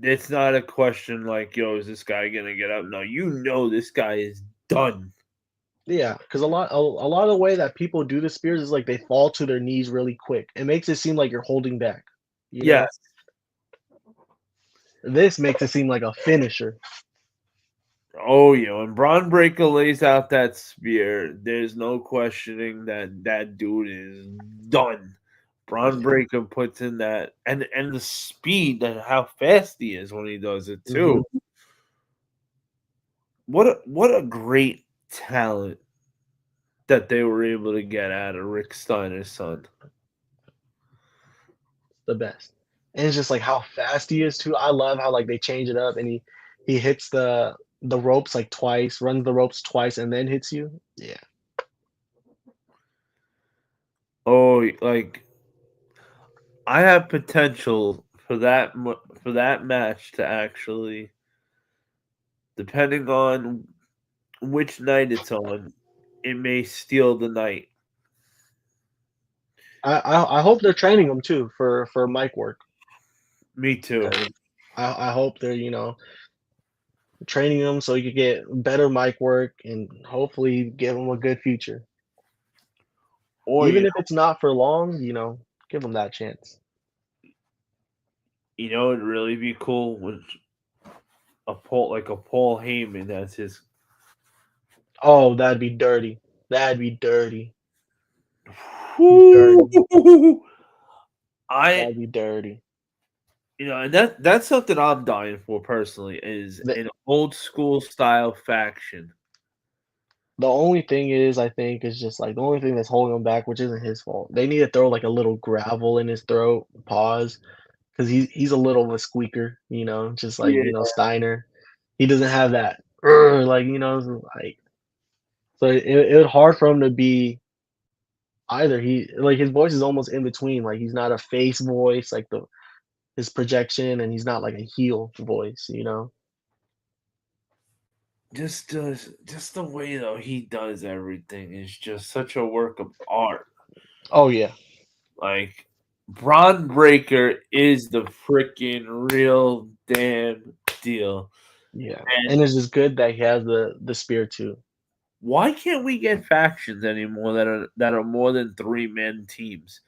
it's not a question like, yo, is this guy gonna get up? No, you know this guy is done. Yeah, because a lot of the way that people do the spears is like they fall to their knees really quick. It makes it seem like you're holding back. You know? Yes. This makes it seem like a finisher. Oh yeah, when Braun Breaker lays out that spear, there's no questioning that dude is done. Braun Breaker puts in that and the speed and how fast he is when he does it too. What a great talent that they were able to get out of Rick Steiner's son. The best. And it's just like how fast he is too. I love how like they change it up and he hits the ropes like twice, runs the ropes twice, and then hits you. Yeah. Oh, like I have potential for that match to actually, depending on which night it's on, it may steal the night. I hope they're training him too for mic work. Me too. I hope they're, training him so he could get better mic work and hopefully give him a good future. Or Even if it's not for long, give him that chance. it'd really be cool with a Paul Heyman as his. Oh, that'd be dirty. That'd be dirty. That'd be dirty. And that's something I'm dying for personally is an old school style faction. The only thing is, I think, is just like the only thing that's holding him back, which isn't his fault. They need to throw like a little gravel in his throat, pause, because he's a little of a squeaker, just like Steiner. He doesn't have that like so it was hard for him to be either. His voice is almost in between. Like he's not a face voice like his projection, and he's not like a heel voice, Just the way though he does everything is just such a work of art. Oh yeah. Like Braun Breaker is the freaking real damn deal. Yeah. And it's just good that he has the spear too. Why can't we get factions anymore that are more than 3-man teams?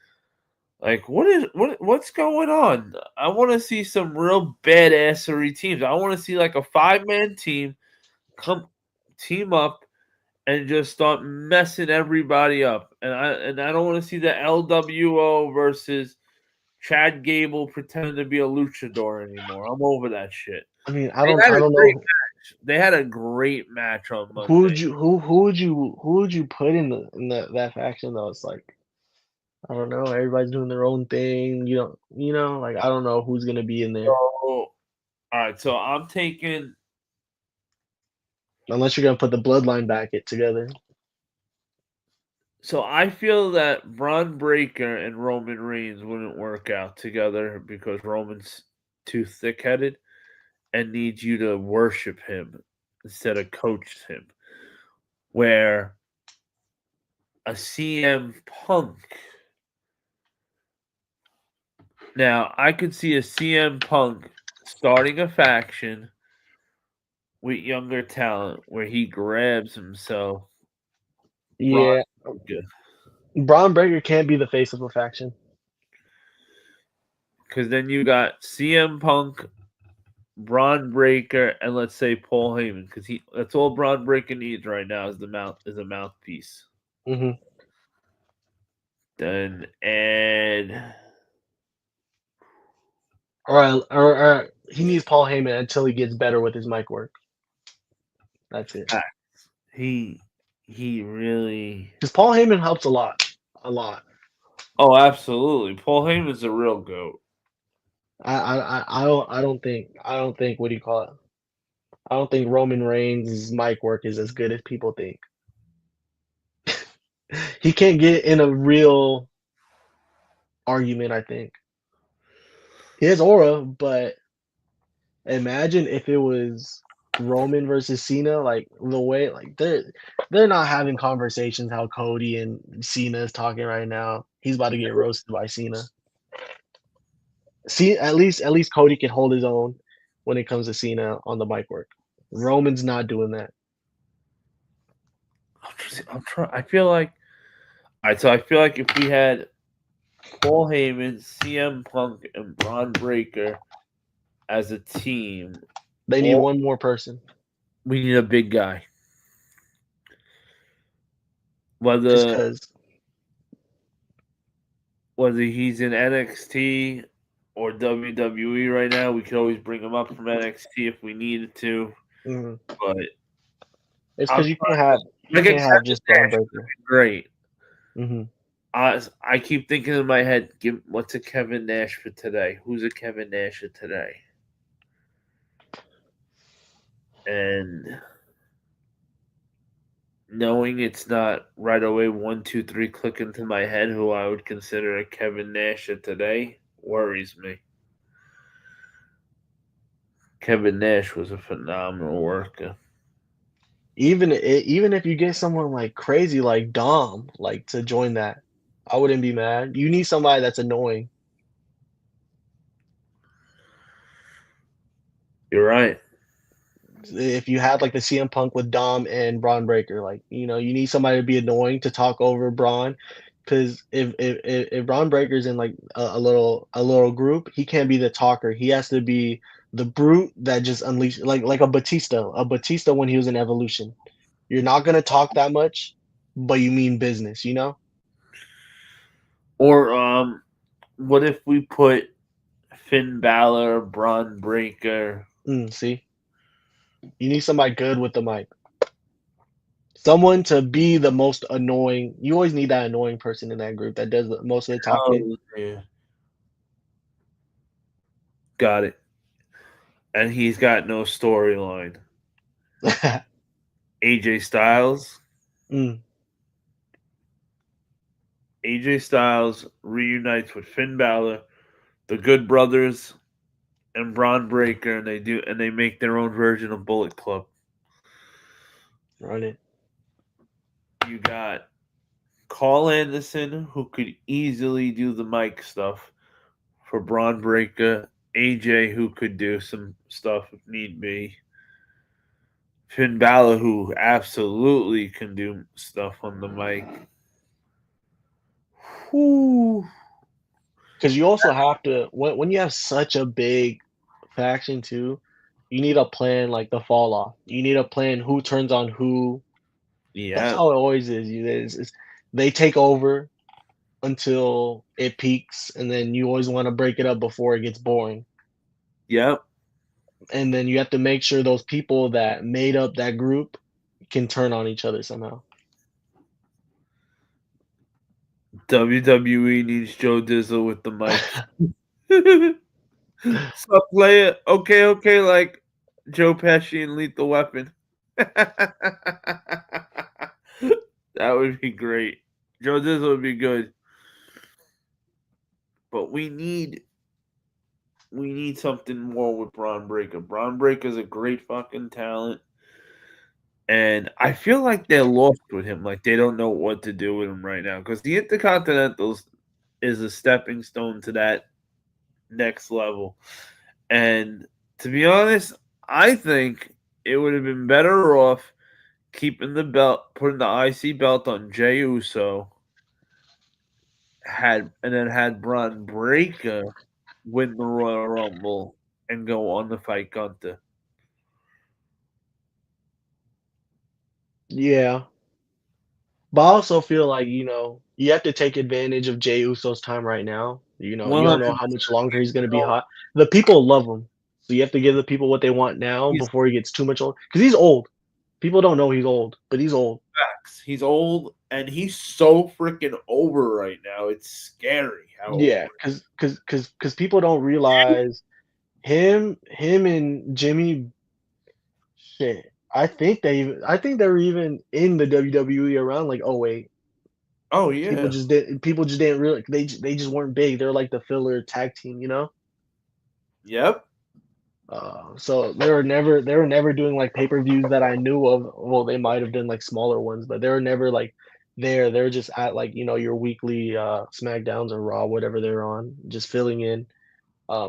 Like what's going on? I want to see some real badassery teams. I want to see like a 5-man team team up and just start messing everybody up. And I don't want to see the LWO versus Chad Gable pretending to be a luchador anymore. I'm over that shit. I mean, I don't know. They had a great match on Monday. Who would you put in that faction though? It's like, I don't know. Everybody's doing their own thing. Like I don't know who's gonna be in there. All right, so I'm taking. Unless you're gonna put the bloodline back together. So I feel that Braun Breaker and Roman Reigns wouldn't work out together because Roman's too thick-headed and needs you to worship him instead of coach him. Where a CM Punk. Now, I could see a CM Punk starting a faction with younger talent where he grabs himself. Yeah. Braun Breaker can't be the face of a faction. Because then you got CM Punk, Braun Breaker, and let's say Paul Heyman. Because that's all Braun Breaker needs right now is a mouthpiece. Mm-hmm. Then add. Or he needs Paul Heyman until he gets better with his mic work. That's it. He really. Because Paul Heyman helps a lot. Oh, absolutely. Paul Heyman's a real goat. I don't think what do you call it? I don't think Roman Reigns' mic work is as good as people think. He can't get in a real argument, I think. He has aura, but imagine if it was Roman versus Cena, like the way like they're not having conversations how Cody and Cena is talking right now. He's about to get roasted by Cena. See, at least Cody can hold his own when it comes to Cena on the mic work. Roman's not doing that. I'm trying. I feel like. All right, so I feel like if we had Paul Heyman, CM Punk, and Braun Breaker as a team, They need one more person. we need a big guy. Just whether he's in NXT or WWE right now, we could always bring him up from NXT if we needed to. Mm-hmm. But it's because you can't have just Braun Breaker. Great. Mm-hmm. I keep thinking in my head, what's a Kevin Nash for today? Who's a Kevin Nash for today? And knowing it's not right away 1, 2, 3 click into my head who I would consider a Kevin Nash of today worries me. Kevin Nash was a phenomenal worker. Even if you get someone like crazy like Dom like to join that, I wouldn't be mad. You need somebody that's annoying. You're right. If you had like the CM Punk with Dom and Braun Breaker, like you need somebody to be annoying to talk over Braun, because if Braun Breaker's in like a little group, he can't be the talker. He has to be the brute that just unleashes like a Batista when he was in Evolution. You're not gonna talk that much, but you mean business, Or what if we put Finn Balor, Braun Breaker? See, you need somebody good with the mic. Someone to be the most annoying. You always need that annoying person in that group that does most of the talking. Oh, yeah. Got it. And he's got no storyline. AJ Styles. AJ Styles reunites with Finn Balor, the Good Brothers, and Braun Breaker, and they make their own version of Bullet Club. Run it. You got Carl Anderson, who could easily do the mic stuff for Braun Breaker. AJ, who could do some stuff if need be. Finn Balor, who absolutely can do stuff on the mic. Because you also have to when you have such a big faction too, you need a plan like the fall off. You need a plan who turns on who. Yeah, that's how it always is. They take over until it peaks, and then you always want to break it up before it gets boring. Yep. And then you have to make sure those people that made up that group can turn on each other somehow. WWE needs Joe Dizzle with the mic. Stop playing. Okay, like Joe Pesci and Lethal Weapon. That would be great. Joe Dizzle would be good. But we need something more with Braun Breaker. Braun Breaker is a great fucking talent. And I feel like they're lost with him. Like they don't know what to do with him right now. Because the Intercontinentals is a stepping stone to that next level. And to be honest, I think it would have been better off keeping the belt, putting the IC belt on Jey Uso, had Braun Breaker win the Royal Rumble and go on to fight Gunther. Yeah. But I also feel like, you have to take advantage of Jey Uso's time right now. You don't know 100%. how much longer he's going to be hot. The people love him. So you have to give the people what they want now He's before he gets too much old. Because he's old. People don't know he's old, but he's old. facts. He's old and he's so freaking over right now. It's scary how Yeah, over. because people don't realize him and Jimmy. Shit, I think they were even in the WWE around like '08. Oh yeah. People just didn't really they just weren't big. They're like the filler tag team. Yep. So they were never doing like pay-per-views that I knew of. Well, they might have done like smaller ones, but they were never like there. They're just at like your weekly SmackDowns or Raw, whatever they're on, just filling in.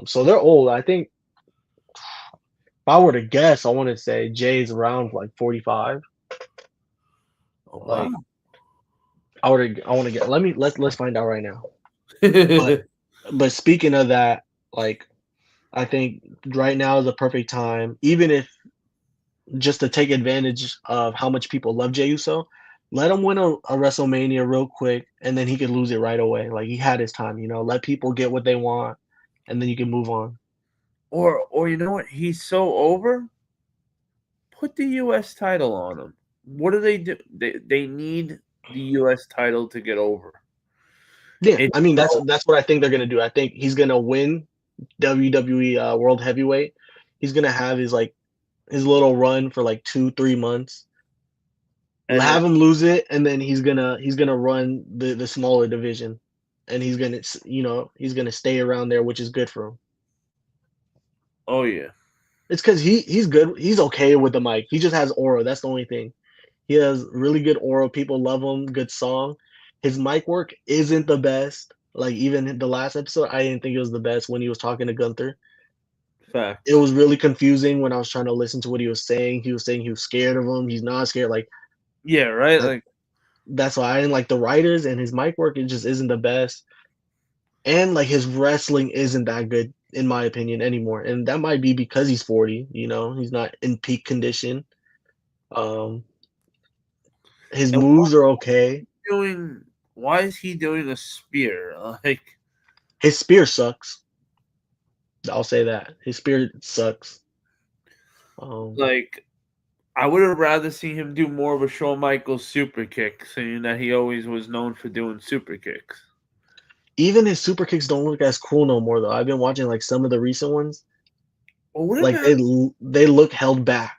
So they're old. I think if I were to guess, I want to say Jay's around like 45. Oh, wow. Like I want to get. Let's find out right now. But speaking of that, like I think right now is a perfect time, even if just to take advantage of how much people love Jey Uso. Let him win a WrestleMania real quick, and then he could lose it right away. Like he had his time. Let people get what they want, and then you can move on. Or you know what? He's so over. Put the U.S. title on him. What do they do? They need the U.S. title to get over. Yeah, It's I mean so that's what I think they're gonna do. I think he's gonna win WWE World Heavyweight. He's gonna have his little run for like 2-3 months. and then Have him lose it, and then he's gonna run the smaller division, and he's gonna stay around there, which is good for him. oh yeah. It's because he's good. He's okay with the mic. He just has aura. That's the only thing. He has really good aura. People love him. Good song. His mic work isn't the best. Like even the last episode, I didn't think it was the best when he was talking to Gunther. It Facts. was really confusing when I was trying to listen to what he was saying. He was saying he was scared of him. He's not scared. Like Yeah, right? that, Like that's why I didn't like the writers and his mic work. It just isn't the best. And like his wrestling isn't that good in my opinion anymore. And that might be because he's 40. He's not in peak condition. Um, his and moves are okay. why is he doing a spear? Like His spear sucks. I'll say that his spear sucks. like I would have rather seen him do more of a Shawn Michaels super kick, seeing that he always was known for doing super kicks. Even his super kicks don't look as cool no more though. I've been watching like some of the recent ones. Well, what Like about they look held back.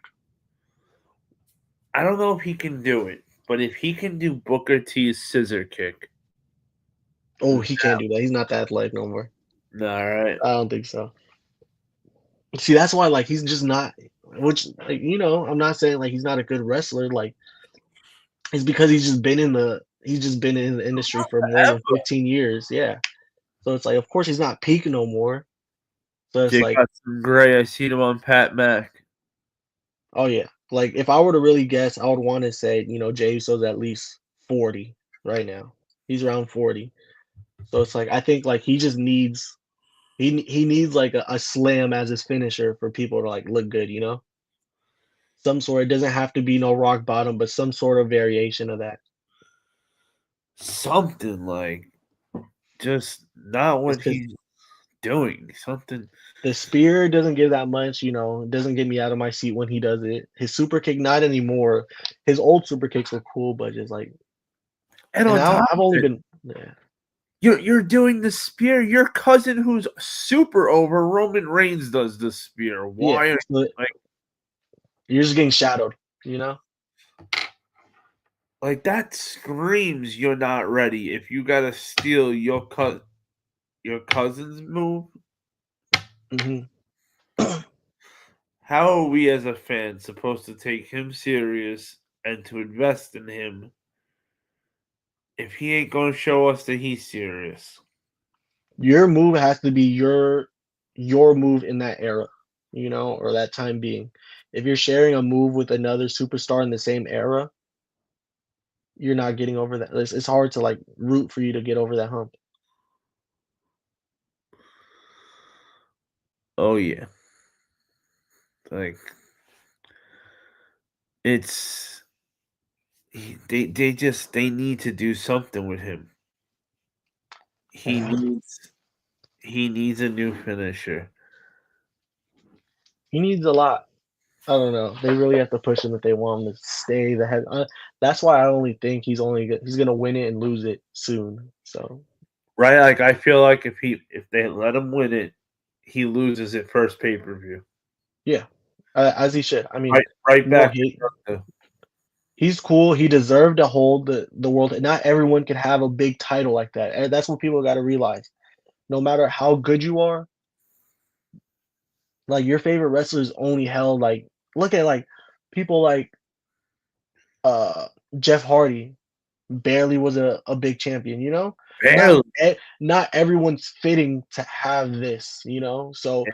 I don't know if he can do it, but if he can do Booker T's scissor kick, Oh, he can't do that. He's not that athletic no more. all right. I don't think so. See, that's why like he's just not. Which like I'm not saying like he's not a good wrestler. Like it's because he's just been in the industry for more than 15 years. Yeah. So it's like of course he's not peak no more. So it's Jay like got some gray. I seen him on Pat Mac. oh yeah. Like if I were to really guess, I would want to say, Jey Uso's at least 40 right now. He's around 40. So it's like I think like he just needs he needs like a slam as his finisher for people to like look good. Some sort. It doesn't have to be no rock bottom, but some sort of variation of that. Something like just not It's what because he's doing. Something. the spear doesn't give that much. It doesn't get me out of my seat when he does it. His super kick, not anymore. His old super kicks were cool, but just like, And and on top I've of only it, been. Yeah. you're doing the spear. Your cousin, who's super over, Roman Reigns, does the spear. Yeah, Why? so Like, you're just getting shadowed. like that screams you're not ready. If you gotta steal your cousin's move, hmm how are we as a fan supposed to take him serious and to invest in him if he ain't gonna show us that he's serious? Your move has to be your move in that era, or that time being. If you're sharing a move with another superstar in the same era, you're not getting over that. It's hard to like root for you to get over that hump. Oh yeah. Like it's they need to do something with him. He Yeah. needs a new finisher. He needs a lot. I don't know. They really have to push him if they want him to stay the head. That's why I only think he's gonna win it and lose it soon. So Right? Like I feel like if they let him win it, he loses it first pay-per-view. yeah, as he should. I mean, Right no back hate. to He's cool. He deserved to hold the world. Not everyone can have a big title like that. And that's what people got to realize. No matter how good you are, like your favorite wrestlers only held like look at like people like uh Jeff Hardy barely was a big champion, you know? Not barely. not everyone's fitting to have this, you know? So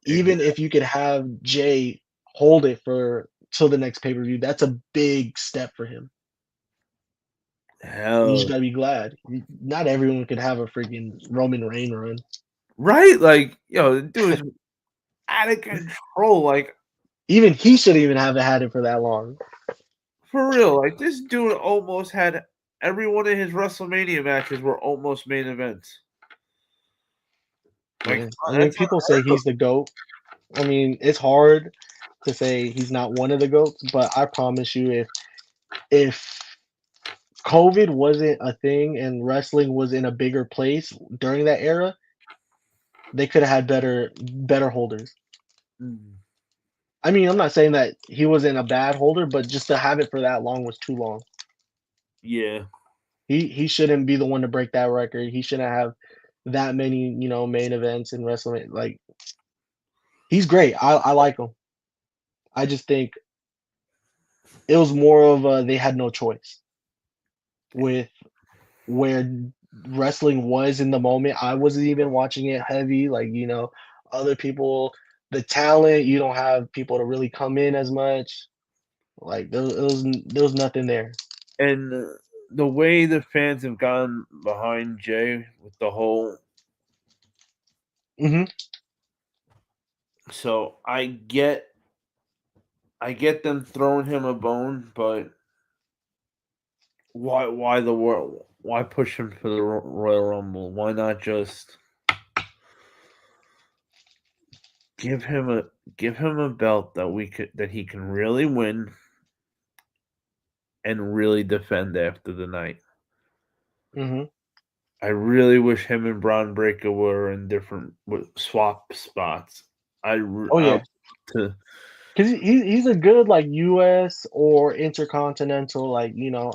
even if you could have Jay hold it for till the next pay-per-view, that's a big step for him. You just Hell, gotta be glad. Not everyone could have a freaking Roman Reign run. right? Like, the dude's out of control. Like, Even he shouldn't even have had it for that long. for real. Like, this dude almost had every one of his WrestleMania matches were almost main events. Like, Yeah. I mean, that's people say he's the GOAT. I mean, it's hard to say he's not one of the GOATs, but I promise you, if COVID wasn't a thing and wrestling was in a bigger place during that era, they could have had better holders. Mm. I mean, I'm not saying that he wasn't a bad holder, but just to have it for that long was too long. Yeah. He shouldn't be the one to break that record. He shouldn't have that many, main events in wrestling. Like he's great. I like him. I just think it was more of a they had no choice with where wrestling was in the moment. I wasn't even watching it heavy. Like, other people, the talent, you don't have people to really come in as much. Like there was nothing there. And the way the fans have gone behind Jay with the whole. Hmm. So I get them throwing him a bone, but why the world? Why push him for the Royal Rumble? Why not just give him a belt that he can really win and really defend after the night? Hmm. I really wish him and Braun Breaker were in different swap spots. Oh I yeah, to because he's a good like U.S. or intercontinental. Like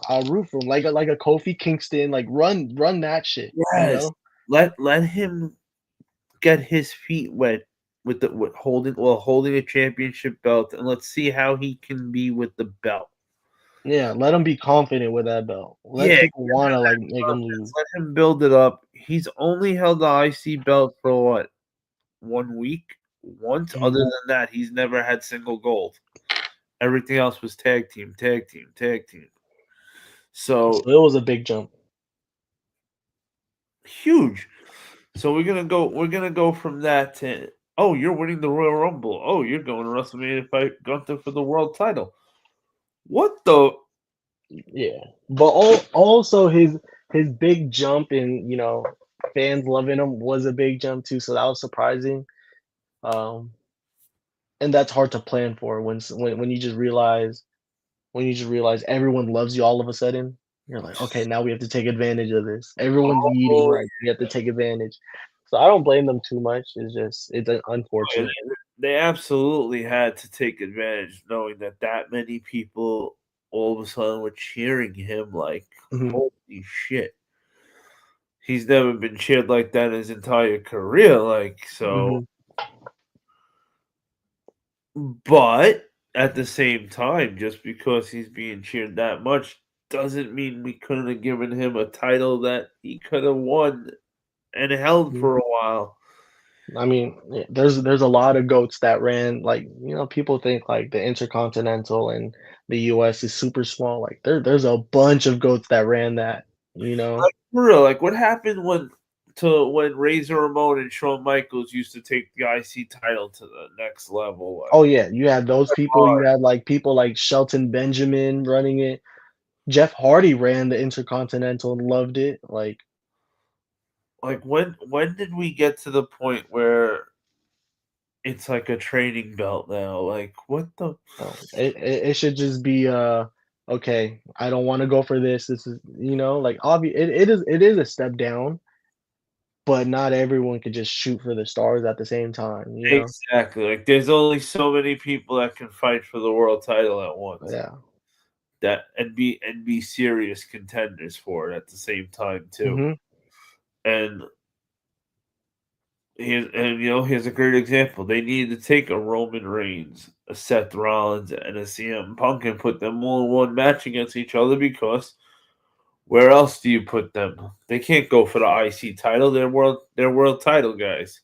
I'll root for him. Like a Kofi Kingston. Like run that shit. yes, let him get his feet wet with holding a championship belt, and let's see how he can be with the belt. Yeah, let him be confident with that belt. Let Yeah, people give want him to like that make him confidence. lose. Let him build it up. He's only held the IC belt for what, 1 week? Once. Mhm. Other than that, he's never had single gold. Everything else was tag team, tag team, tag team. So So it was a big jump. huge. So we're gonna go from that to, oh, you're winning the Royal Rumble. Oh, you're going to WrestleMania to fight Gunther for the world title. What the? Yeah, but also his big jump in fans loving him was a big jump too. So that was surprising. Um, and that's hard to plan for when you just realize everyone loves you all of a sudden. You're like, okay, now we have to take advantage of this. Everyone's eating Oh, right. We have to take advantage. So I don't blame them too much. It's yeah, unfortunate. they absolutely had to take advantage, knowing that many people all of a sudden were cheering him. Like, Hmm. holy shit, he's never been cheered like that in his entire career. Like, so, Hmm. but at the same time, just because he's being cheered that much doesn't mean we couldn't have given him a title that he could have won and held for a while. I mean, yeah, there's a lot of goats that ran like people think like the Intercontinental and the US is super small. Like there's a bunch of goats that ran that. Like, for real, like what happened when to when Razor Ramon and Shawn Michaels used to take the IC title to the next level. Like, Oh yeah, you had those people. You hard. had like people like Shelton Benjamin running it. Jeff Hardy ran the Intercontinental and loved it. Like when did we get to the point where it's like a training belt now? Like, what the? it should just be okay. I don't want to go for this. This is like obvious. It is a step down, but not everyone could just shoot for the stars at the same time. Exactly. Like, there's only so many people that can fight for the world title at once. Yeah. That and be serious contenders for it at the same time too. Mm-hmm. And here's a great example. They needed to take a Roman Reigns, a Seth Rollins, and a CM Punk and put them all in one match against each other because where else do you put them? They can't go for the IC title. They're world title guys.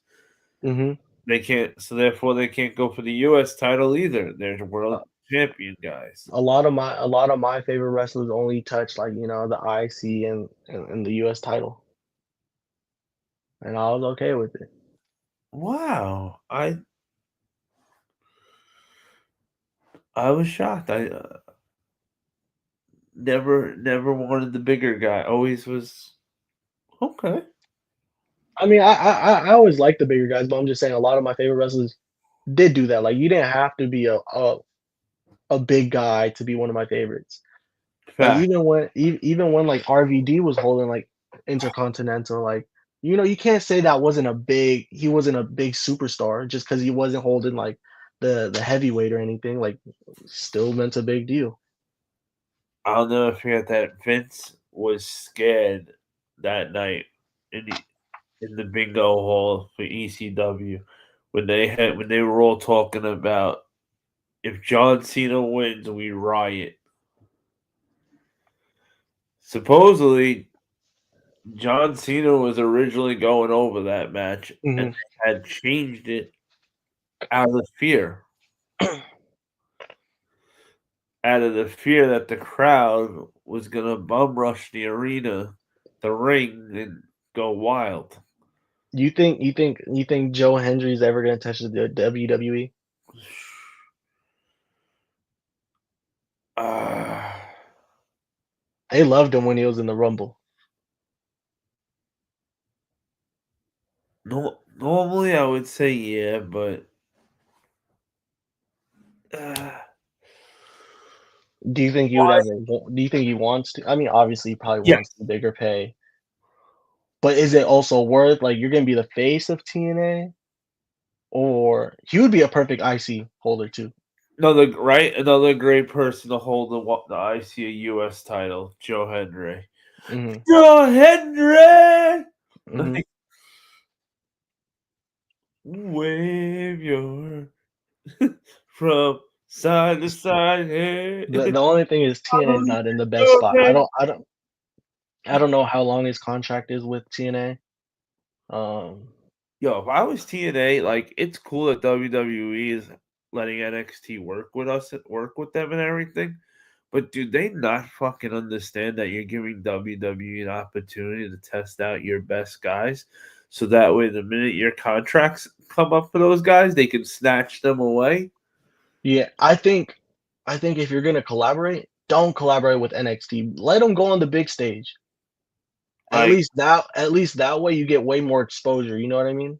Mm-hmm. They can't, so therefore they can't go for the US title either. They're world champion guys. A lot of my favorite wrestlers only touch like the IC and the US title, and I was okay with it. Wow, I was shocked. I never wanted the bigger guy. Always was okay. I mean, I always like the bigger guys, but I'm just saying a lot of my favorite wrestlers did do that. Like you didn't have to be a big guy to be one of my favorites. Like Fact. even when like RVD was holding like Intercontinental, like you can't say that he wasn't a big superstar just because he wasn't holding like the heavyweight or anything. Like still meant a big deal. I'll never forget that Vince was scared that night in the bingo hall for ECW when they were all talking about if John Cena wins, we riot. Supposedly, John Cena was originally going over that match and they had changed it out of fear. Out of the fear that the crowd was gonna bum rush the arena, the ring, and go wild. You think Joe Hendry's ever gonna touch the WWE? They loved him when he was in the Rumble. No, normally I would say yeah, but Do you think he would ever? Do you think he wants to? I mean, obviously, he probably Yes. wants the bigger pay. But is it also worth like you're gonna be the face of TNA, or he would be a perfect IC holder too? Another great person to hold the ICA US title, Joe Hendry. Mm-hmm. Joe Hendry. Mm-hmm. Wave your from side to side. Hey. The only thing is TNA is not in the best spot. I don't know how long his contract is with TNA. Yo, if I was TNA, like it's cool that WWE is letting NXT work with them and everything. But do they not fucking understand that you're giving WWE an opportunity to test out your best guys? So that way the minute your contracts come up for those guys, they can snatch them away. Yeah, I think if you're gonna collaborate, don't collaborate with NXT. Let them go on the big stage. At least that way you get way more exposure. You know what I mean?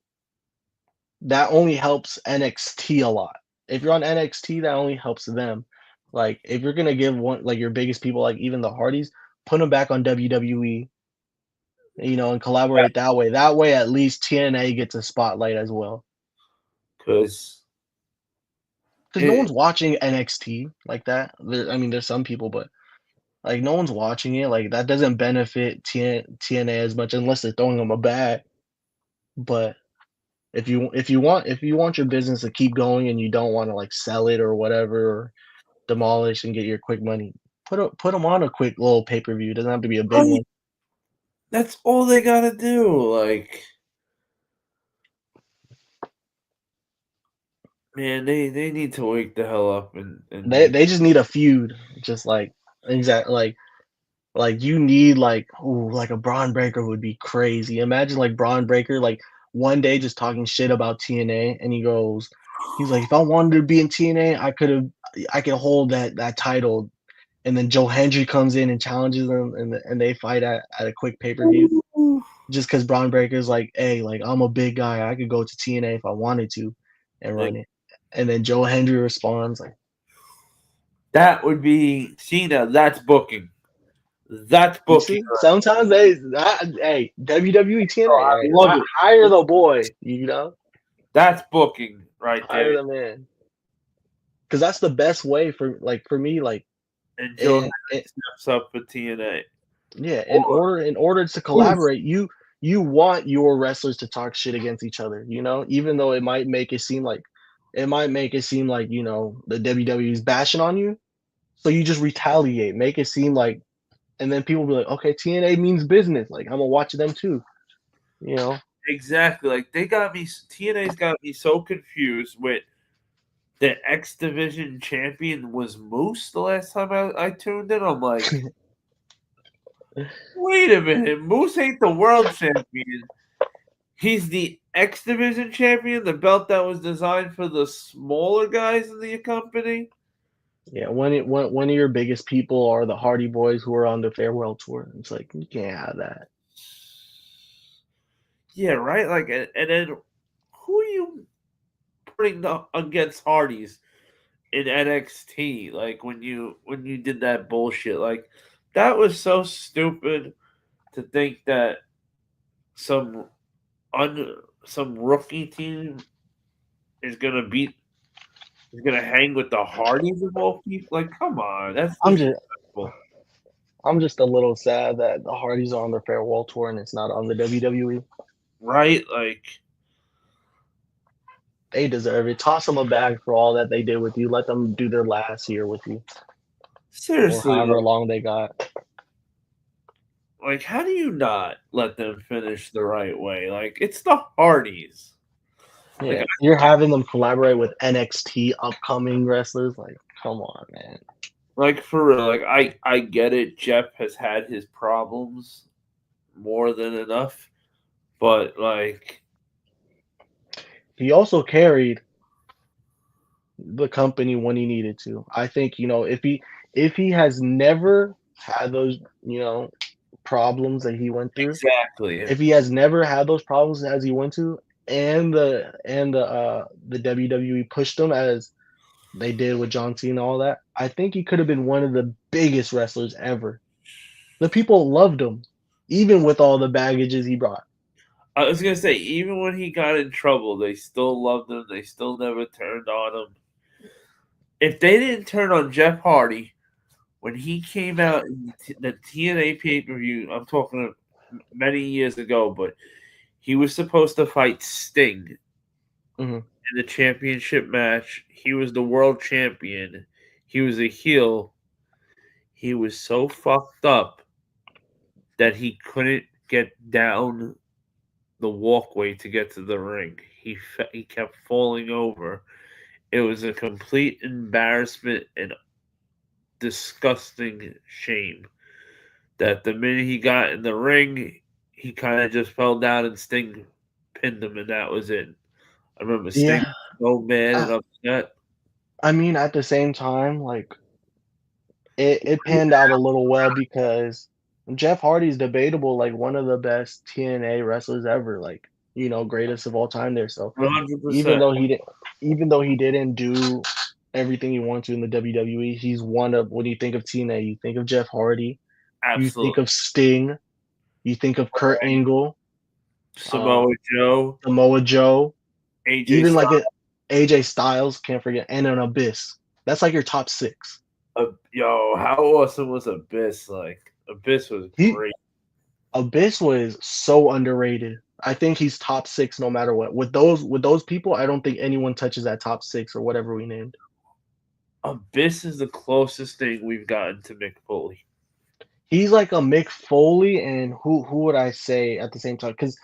That only helps NXT a lot. If you're on NXT, that only helps them. Like if you're gonna give one like your biggest people, like even the Hardys, put them back on WWE. And collaborate that way. That way, at least TNA gets a spotlight as well. Because no one's watching NXT like that. There's some people, but like no one's watching it. Like that doesn't benefit TNA as much unless they're throwing them a bat. But if you want your business to keep going and you don't want to like sell it or whatever, or demolish and get your quick money, put them on a quick little pay-per-view. It doesn't have to be a big one. That's all they gotta do. Like, man, they need to wake the hell up and They just need a feud, just like exactly like Like you need like like a Braun Breaker would be crazy. Imagine like Braun Breaker like one day just talking shit about TNA, and he's like, if I wanted to be in TNA, I could hold that title. And then Joe Hendry comes in and challenges them, and they fight at a quick pay-per-view. Just because Braun Breaker's like, hey, like I'm a big guy, I could go to TNA if I wanted to, and run it. And then Joe Hendry responds like, That would be Cena. That's booking. That's you booking. see, sometimes hey, WWE TNA, hey, love it. hire the boy, you know, That's booking right hire there. the man, because that's the best way for me, like, And Joe and, steps up for TNA. yeah, in order to collaborate, you want your wrestlers to talk shit against each other, you know, even though it might make it seem like you know the WWE's bashing on you, so you just retaliate, make it seem like, and then people be like, okay, TNA means business, like I'm gonna watch them too, you know. Exactly. Like TNA's got me so confused with the X Division champion was Moose the last time I tuned in. I'm like, wait a minute, Moose ain't the world champion. He's the X Division champion, the belt that was designed for the smaller guys in the company. Yeah, one of your biggest people are the Hardy Boys who are on the farewell tour. It's like you can't have that. Yeah, right. Like, and then who are you putting against Hardys in NXT? Like when you did that bullshit, like that was so stupid to think that some some rookie team is gonna hang with the Hardys of all people. Like, come on, that's disrespectful. I'm just a little sad that the Hardys are on their farewell tour and it's not on the WWE. Right? Like, they deserve it. Toss them a bag for all that they did with you. Let them do their last year with you. seriously, Or however long they got. like, how do you not let them finish the right way? Like, it's the Hardys. Yeah, Like, you're having them collaborate with NXT upcoming wrestlers. Like, come on, man. Like for real, like I get it. Jeff has had his problems more than enough, but like He also carried the company when he needed to. I think, you know, if he has never had those, you know, problems that he went through, exactly. if he has never had those problems as he went to, and the WWE pushed him as they did with John Cena and all that, I think he could have been one of the biggest wrestlers ever. The people loved him, even with all the baggages he brought. I was gonna say, even when he got in trouble, they still loved him. They still never turned on him. If they didn't turn on Jeff Hardy when he came out in the TNA pay per view, I'm talking many years ago, but he was supposed to fight Sting in the championship match. He was the world champion. He was a heel. He was so fucked up that he couldn't get down the walkway to get to the ring. He kept falling over. It was a complete embarrassment and disgusting shame that the minute he got in the ring, he kind of just fell down and Sting pinned him, and that was it. I remember Sting so mad and upset. I mean, at the same time, like it panned out a little well because Jeff Hardy's debatable like one of the best TNA wrestlers ever, like, you know, greatest of all time there. So 100%. Even though he didn't do everything he wanted to in the WWE, he's one of, when you think of TNA, you think of Jeff Hardy, you think Absolutely. of Sting, you think of Kurt Angle, Samoa Joe, AJ even Styles. like AJ Styles, can't forget, and an Abyss. That's like your top 6. Yo, how awesome was Abyss? Like, Abyss was great. Abyss was so underrated. I think he's top 6 no matter what. With those people, I don't think anyone touches that top 6 or whatever we named. Abyss is the closest thing we've gotten to Mick Foley. He's like a Mick Foley, and who would I say at the same time? Because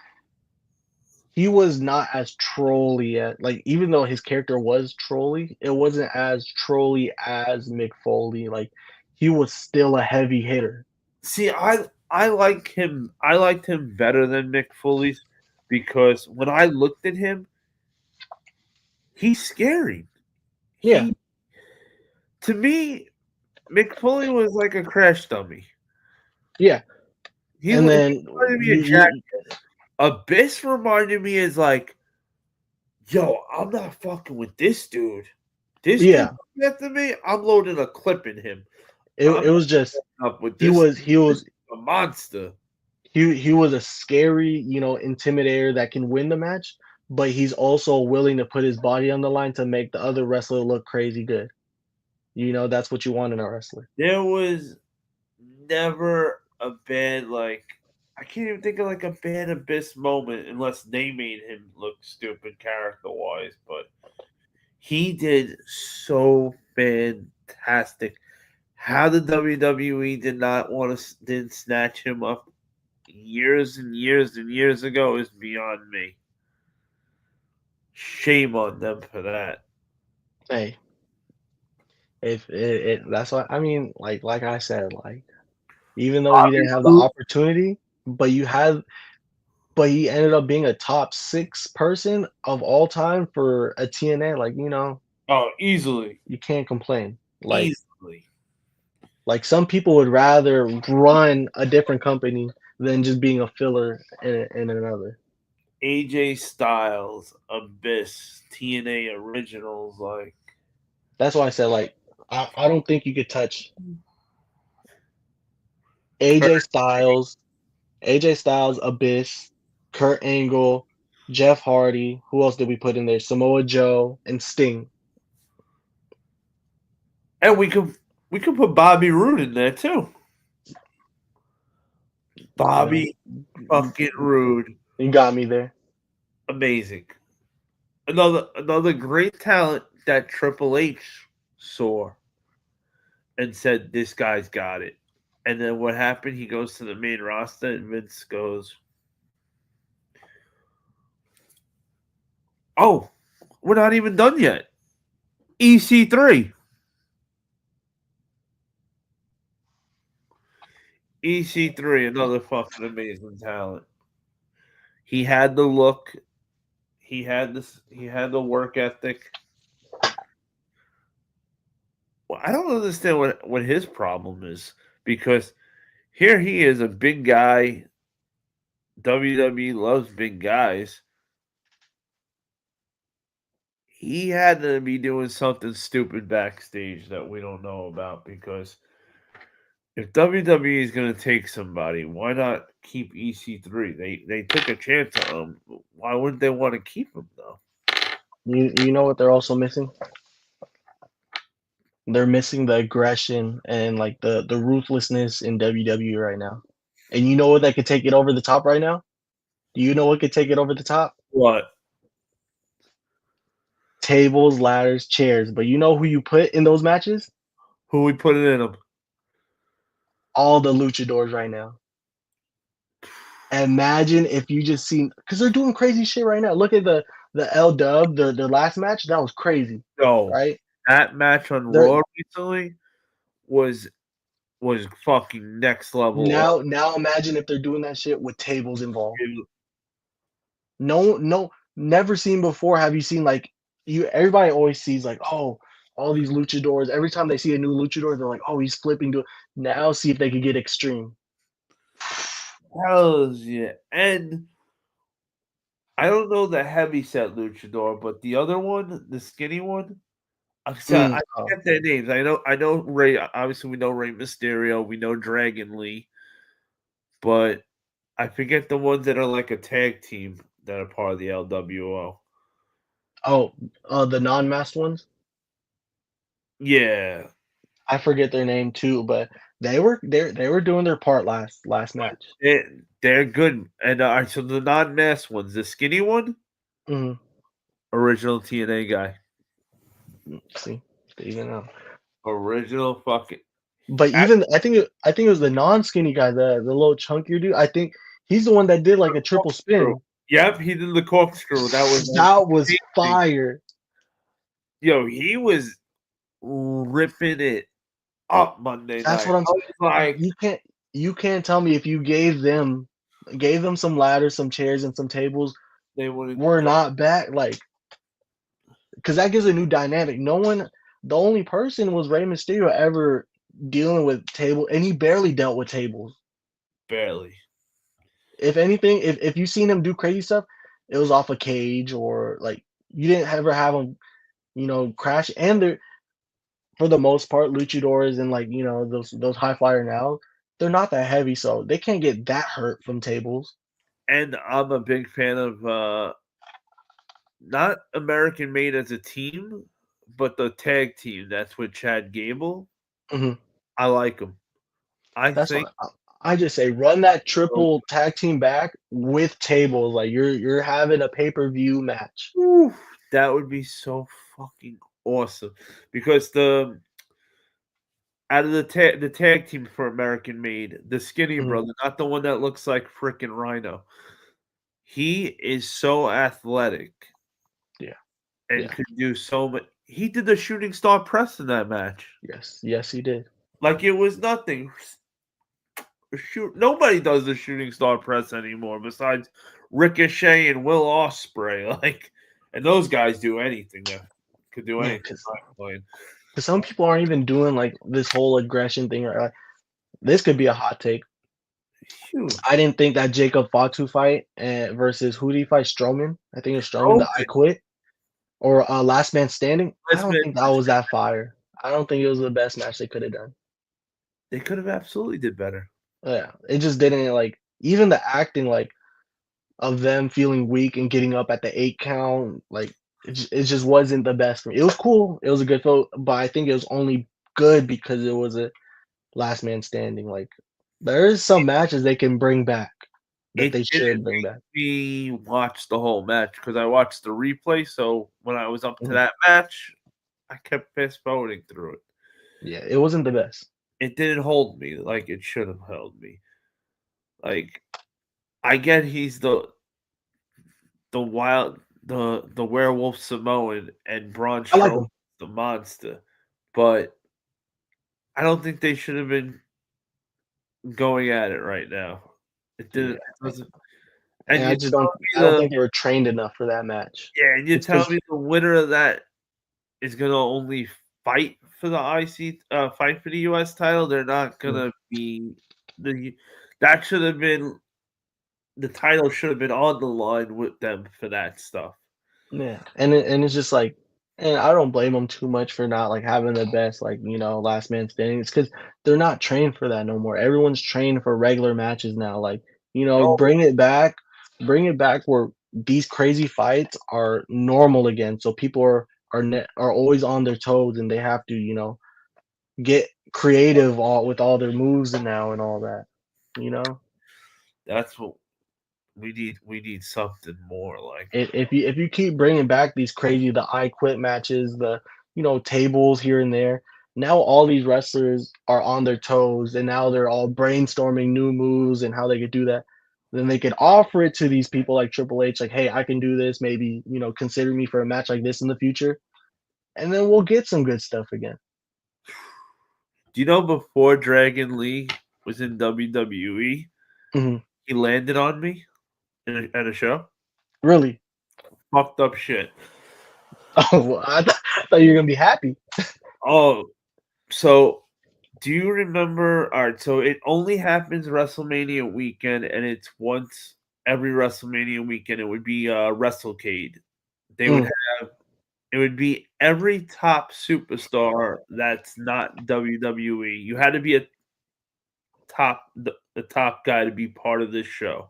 he was not as trolly at, like, even though his character was trolly, it wasn't as trolly as Mick Foley. Like, he was still a heavy hitter. See, I like him. I liked him better than Mick Foley's because when I looked at him, he's scary. Yeah. To me, Mick Foley was like a crash dummy. Yeah. He And then reminded me of Jack. Abyss reminded me is like, yo, I'm not fucking with this dude. This dude after me, I'm loading a clip in him. It was just up with he this. was a monster. He was a scary, intimidator that can win the match, but he's also willing to put his body on the line to make the other wrestler look crazy good. That's what you want in a wrestler. There was never a bad I can't even think of like a bad Abyss moment unless they made him look stupid character wise, but he did so fantastic. How the WWE didn't snatch him up years and years and years ago is beyond me. Shame on them for that. Hey, if that's what I mean, like I said, even though he didn't have the opportunity, but he ended up being a top 6 person of all time for a TNA. Oh, easily. You can't complain. Easily. Like some people would rather run a different company than just being a filler in another. AJ Styles, Abyss, TNA Originals, That's why I said I don't think you could touch AJ Styles, Abyss, Kurt Angle, Jeff Hardy. Who else did we put in there? Samoa Joe and Sting. And we could put Bobby Roode in there too. Bobby fucking Roode. You got me there. Amazing. Another great talent that Triple H saw and said, this guy's got it. And then what happened? He goes to the main roster and Vince goes, oh, we're not even done yet. EC3. EC3, another fucking amazing talent. He had the look. He had the work ethic. Well, I don't understand what his problem is because here he is, a big guy. WWE loves big guys. He had to be doing something stupid backstage that we don't know about because if WWE is going to take somebody, why not keep EC3? They took a chance on him. Why wouldn't they want to keep him though? You know what they're also missing? They're missing the aggression and the ruthlessness in WWE right now. And you know what that could take it over the top right now? Do you know what could take it over the top? What? Tables, ladders, chairs. But you know who you put in those matches? Who we put in them? All the luchadors right now. Imagine if you just seen, because they're doing crazy shit right now. Look at the L-Dub, the last match. That was crazy. No, right? That match on Raw recently was fucking next level. Now imagine if they're doing that shit with tables involved. No, never seen before. Have you seen everybody always sees all these luchadors. Every time they see a new luchador, they're like, oh, he's flipping to it. Now see if they could get extreme. Hells yeah. And I don't know the heavy set luchador, but the other one, the skinny one, I forget their names. I know Rey. Obviously, we know Rey Mysterio. We know Dragon Lee, but I forget the ones that are like a tag team that are part of the LWO. Oh, the non-masked ones. Yeah, I forget their name too, but they were doing their part last match. They're good. And so the non-masked ones, the skinny one, original TNA guy. See, even now, original fucking. But even I think it was the non-skinny guy, the little chunkier dude. I think he's the one that did a triple spin. Yep, he did the corkscrew. That was fire. Yo, he was ripping it up Monday night. That's what I'm saying. you can't tell me if you gave them some ladders, some chairs, and some tables, They wouldn't. we're not back, like, because that gives a new dynamic. No one, the only person was Rey Mysterio ever dealing with table, and he barely dealt with tables. Barely. If anything, if you seen him do crazy stuff, it was off a cage, or like you didn't ever have him, crash. And they're, for the most part, luchadors and, like, those high flyer now, they're not that heavy, so they can't get that hurt from tables. And I'm a big fan of not American Made as a team, but the tag team that's with Chad Gable. Mhm. I like them. I That's think why I just say run that triple tag team back with tables. Like you're having a pay-per-view match. whew, that would be so fucking awesome. Because out of the tag team for American Made, the skinny Mhm. brother, not the one that looks like freaking Rhino, he is so athletic. Yeah. And Yeah. could do so much. He did the shooting star press in that match. Yes, he did. Like it was nothing. Nobody does the shooting star press anymore besides Ricochet and Will Ospreay. Like, and those guys do anything. That could do Yeah, anything. because some people aren't even doing like this whole aggression thing. Right? Like, this could be a hot take. Huge. I didn't think that Jacob Fatu fight versus who did he fight? Strowman. I think it was Strowman. The I Quit or Last Man Standing. I don't think that was that fire. I don't think it was the best match they could have done. They could have absolutely did better. Yeah, it just didn't, like, even the acting, like, of them feeling weak and getting up at the 8 count, like, it just wasn't the best for me. It was cool. It was a good feel, but I think it was only good because it was a last man standing. Like, there is some matches they can bring back that they should bring back. We watched the whole match because I watched the replay. So when I was up to Mhm. that match, I kept fast forwarding through it. Yeah, it wasn't the best. It didn't hold me like it should have held me. Like, I get he's the werewolf Samoan and Braun I like Strowman him. the monster, but I don't think they should have been going at it right now. It didn't. Yeah. It doesn't. And And I you just tell don't. me I don't think they were trained enough for that match. yeah, and you It's tell 'cause- me the winner of that is gonna only fight for the fight for the US title. They're not gonna be that should have been the title should have been on the line with them for that stuff. Yeah, and it's just like, and I don't blame them too much for not, like, having the best, like, last man standing. It's because 'cause they're not trained for that no more. Everyone's trained for regular matches now. Like, Oh, bring it back where these crazy fights are normal again. So people are always on their toes, and they have to, get creative with all their moves now and all that. You know, that's what we need. We need something more like if you keep bringing back these crazy the I Quit matches, the tables here and there, now all these wrestlers are on their toes, and now they're all brainstorming new moves and how they could do that. Then they could offer it to these people like Triple H, like, hey, I can do this. Maybe consider me for a match like this in the future, and then we'll get some good stuff again. Do you know before Dragon Lee was in WWE, Mhm. he landed on me at a show? Really? Fucked up shit. Oh, well, I thought you were gonna be happy. Oh, so do you remember? All right, so it only happens WrestleMania weekend, and it's once every WrestleMania weekend. It would be WrestleCade. They would have it would be every top superstar that's not WWE. You had to be a the top guy to be part of this show.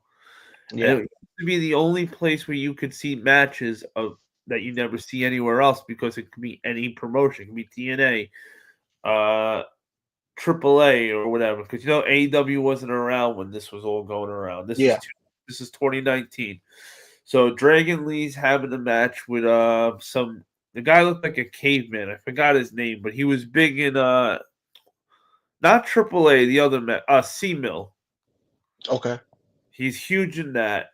Yeah. And it used to be the only place where you could see matches of that you never see anywhere else because it could be any promotion. It could be TNA, AAA, or whatever. Because AEW wasn't around when this was all going around. This is 2019. So Dragon Lee's having a match with the guy looked like a caveman. I forgot his name, but he was big in not AAA, the other C-Mill. Okay. He's huge in that.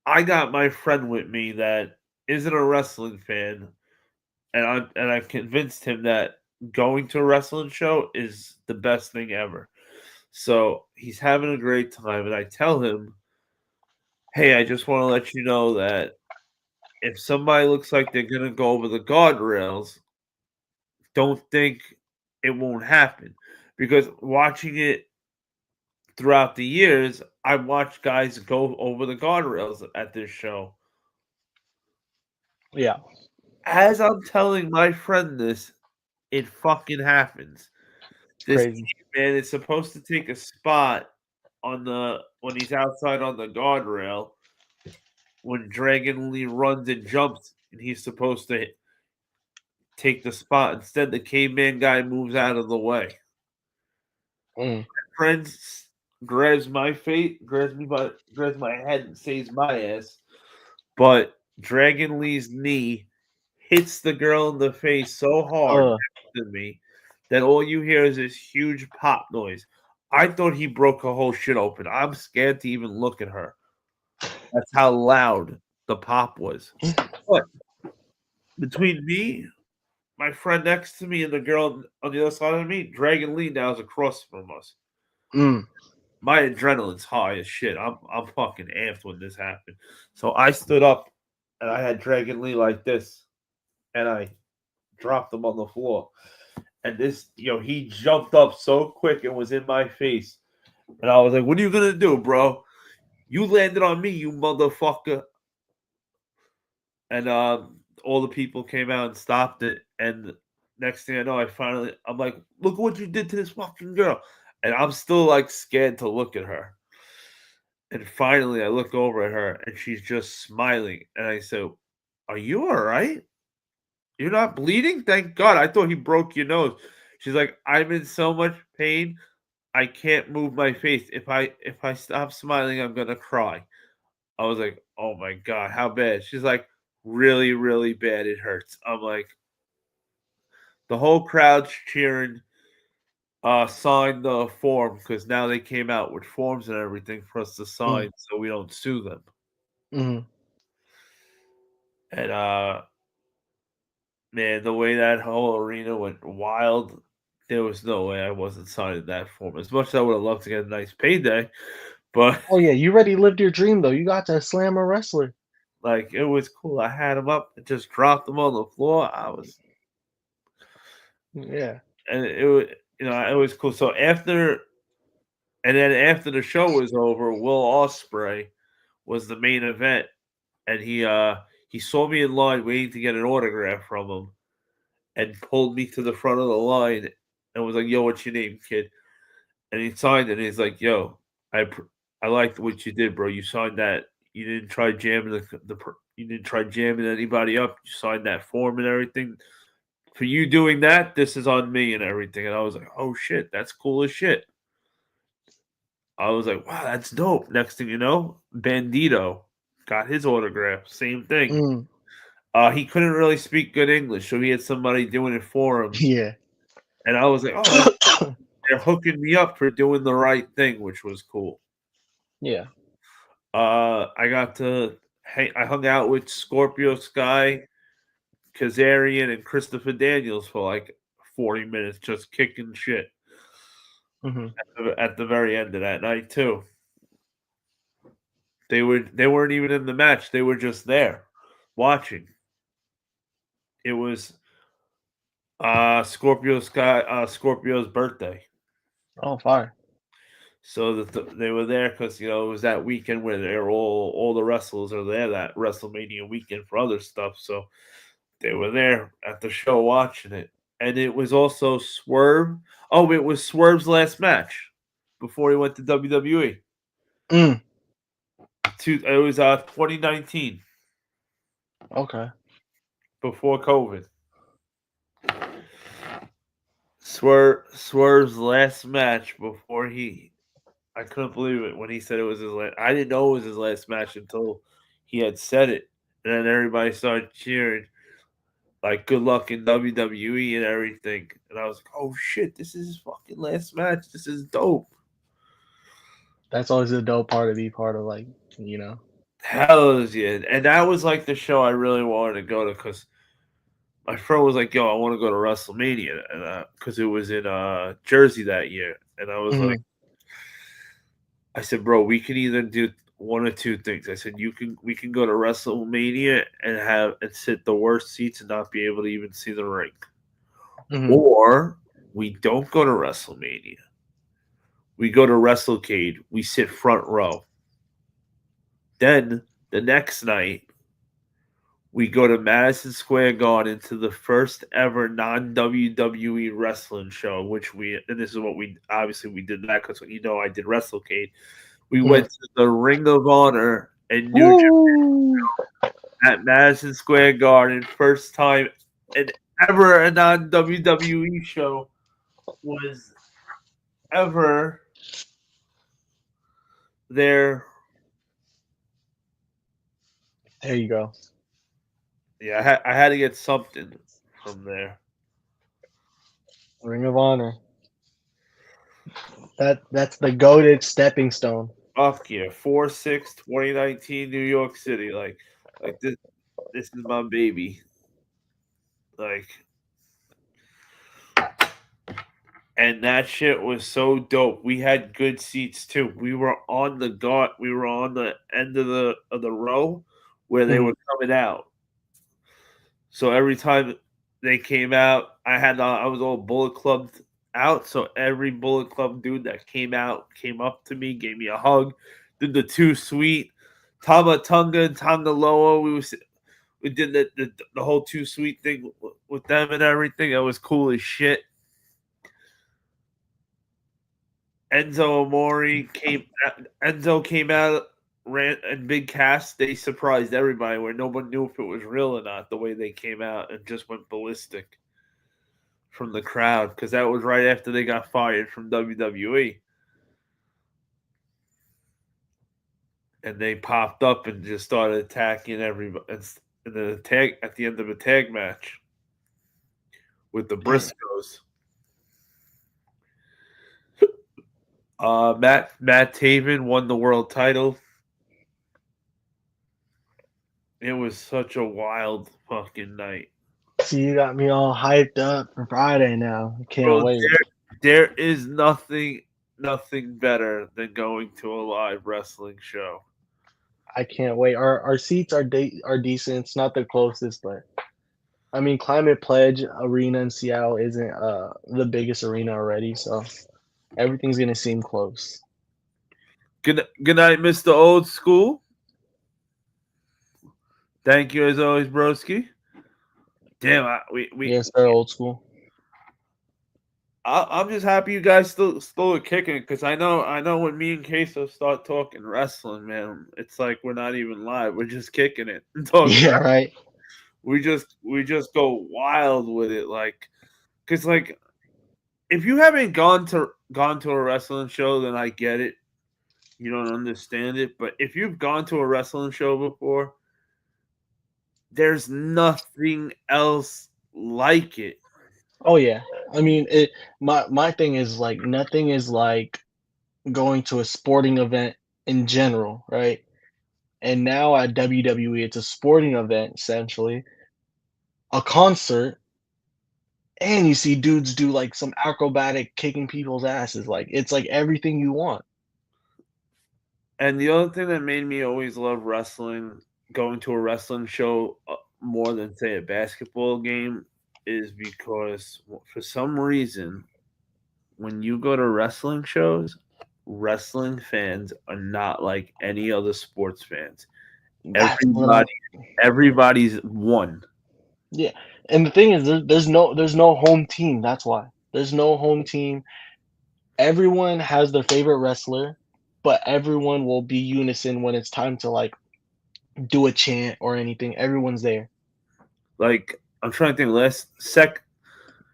I got my friend with me that isn't a wrestling fan, and I convinced him that going to a wrestling show is the best thing ever. So he's having a great time, and I tell him, "Hey, I just want to let you know that if somebody looks like they're gonna go over the guardrails, don't think it won't happen." Because watching it throughout the years, I watched guys go over the guardrails at this show. Yeah. As I'm telling my friend this, it fucking happens. This Crazy. man is supposed to take a spot on the when he's outside on the guardrail when Dragon Lee runs and jumps, and he's supposed to take the spot. Instead, the caveman guy moves out of the way. Mm. Friends grabs my face, grabs my head, and saves my ass. But Dragon Lee's knee hits the girl in the face so hard next to me that all you hear is this huge pop noise. I thought he broke her whole shit open. I'm scared to even look at her. That's how loud the pop was. But between me, my friend next to me, and the girl on the other side of me, Dragon Lee now is across from us. Mm. My adrenaline's high as shit. I'm fucking amped when this happened. So I stood up and I had Dragon Lee like this, and I dropped him on the floor. And this, he jumped up so quick and was in my face. And I was like, "What are you gonna do, bro? You landed on me, you motherfucker." And all the people came out and stopped it. And next thing I know, I'm like, "Look what you did to this fucking girl." And I'm still like scared to look at her. And finally I look over at her and she's just smiling. And I said, "Are you all right? You're not bleeding? Thank God. I thought he broke your nose." She's like, "I'm in so much pain. I can't move my face. If I stop smiling, I'm gonna cry." I was like, "Oh my God, how bad?" She's like, "Really, really bad. It hurts." I'm like, the whole crowd's cheering. Sign the form because now they came out with forms and everything for us to sign, so we don't sue them. Mm. And man, the way that whole arena went wild, there was no way I wasn't signing that form. As much as I would have loved to get a nice payday, but Oh yeah, you already lived your dream though. You got to slam a wrestler. like it was cool. I had him up and just dropped him on the floor. Yeah. And it was it was cool. So after the show was over, Will Ospreay was the main event, and he saw me in line waiting to get an autograph from him, and pulled me to the front of the line and was like, "Yo, what's your name, kid?" And he signed it. And he's like, "Yo, I liked what you did, bro. You signed that. You didn't try jamming you didn't try jamming anybody up. You signed that form and everything. For you doing that, this is on me and everything." And I was like, "Oh shit, that's cool as shit." I was like, "Wow, that's dope." Next thing you know, Bandito got his autograph. Same thing. Mm. He couldn't really speak good English, so he had somebody doing it for him. Yeah. And I was like, "Oh, they're hooking me up for doing the right thing," which was cool. Yeah. I hung out with Scorpio Sky, Kazarian, and Christopher Daniels for like 40 minutes, just kicking shit Hmm. at the very end of that night too. They weren't even in the match; they were just there, watching. It was Scorpio's birthday. Oh, fire. So they were there because it was that weekend where they were all the wrestlers are there that WrestleMania weekend for other stuff. So they were there at the show watching it, and it was also Swerve. Oh, it was Swerve's last match before he went to WWE. Mm. It was 2019 Okay. before COVID. Swerve's last match before I couldn't believe it when he said it was his last. I didn't know it was his last match until he had said it, and then everybody started cheering, like "Good luck in WWE" and everything. And I was like, "Oh shit, this is his fucking last match. This is dope." That's always a dope part to be part of, like, Hell yeah! And that was like the show I really wanted to go to because my friend was like, "Yo, I want to go to WrestleMania," and because it was in Jersey that year, and I was like, Mhm. I said, bro, we can either do one or two things. I said, we can go to WrestleMania and sit the worst seats and not be able to even see the ring. Mhm. Or we don't go to WrestleMania. We go to WrestleCade. We sit front row. Then the next night, we go to Madison Square Garden to the first ever non WWE wrestling show, and this is what we did that because I did WrestleCade. We went to the Ring of Honor in New Japan at Madison Square Garden, first time and ever a non WWE show was ever there. There you go. Yeah, I had to get something from there. Ring of Honor. That's the goated stepping stone. Fuck yeah, 4/6, 2019, New York City. Like this is my baby. Like, and that shit was so dope. We had good seats too. We were on the end of the row where they were coming out. So every time they came out, I was all Bullet Clubbed out. So every Bullet Club dude that came out came up to me, gave me a hug, did the Too Sweet, Tama Tunga and Tonga Loa. We did the whole Too Sweet thing with them and everything. It was cool as shit. Enzo Amore came out, ran and big cast. They surprised everybody where no one knew if it was real or not. The way they came out and just went ballistic from the crowd because that was right after they got fired from WWE, and they popped up and just started attacking everybody. And then at the end of a tag match with the Briscoes. Matt Taven won the world title. It was such a wild fucking night. See, you got me all hyped up for Friday now. Can't wait. There is nothing better than going to a live wrestling show. I can't wait. Our seats are decent. It's not the closest, but I mean, Climate Pledge Arena in Seattle isn't the biggest arena already, so everything's gonna seem close. Good night, Mr. Old School. Thank you as always, broski. Damn, we yes, sir, Old School. I'm just happy you guys still are kicking it because I know when me and Queso start talking wrestling, man, it's like we're not even live. We're just kicking it and talking. Yeah, right. We just go wild with it, like, because like if you haven't gone to a wrestling show, then I get it. You don't understand it, but if you've gone to a wrestling show before, there's nothing else like it. Oh yeah. I mean, my thing is like nothing is like going to a sporting event in general, right? And now at WWE, it's a sporting event essentially, a concert, and you see dudes do like some acrobatic kicking people's asses. Like it's like everything you want. And the other thing that made me always love wrestling, going to a wrestling show more than say a basketball game, is because for some reason, when you go to wrestling shows, wrestling fans are not like any other sports fans. Everybody's one. Yeah, and the thing is, there's no home team. That's why there's no home team. Everyone has their favorite wrestler, but everyone will be unison when it's time to like do a chant or anything. Everyone's there. Like I'm trying to think.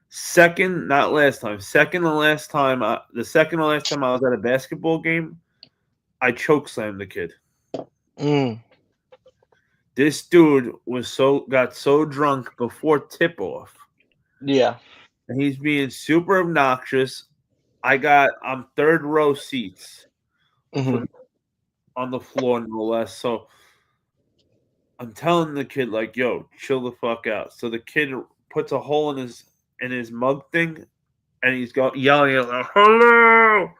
Second, not last time. Second to last time. The second to last time I was at a basketball game, I chokeslammed the kid. This dude got so drunk before tip off. Yeah. And he's being super obnoxious. I'm third row seats on the floor, no less. So I'm telling the kid, like, yo, chill the fuck out. So the kid puts a hole in his mug thing, and he's yelling at like, hello.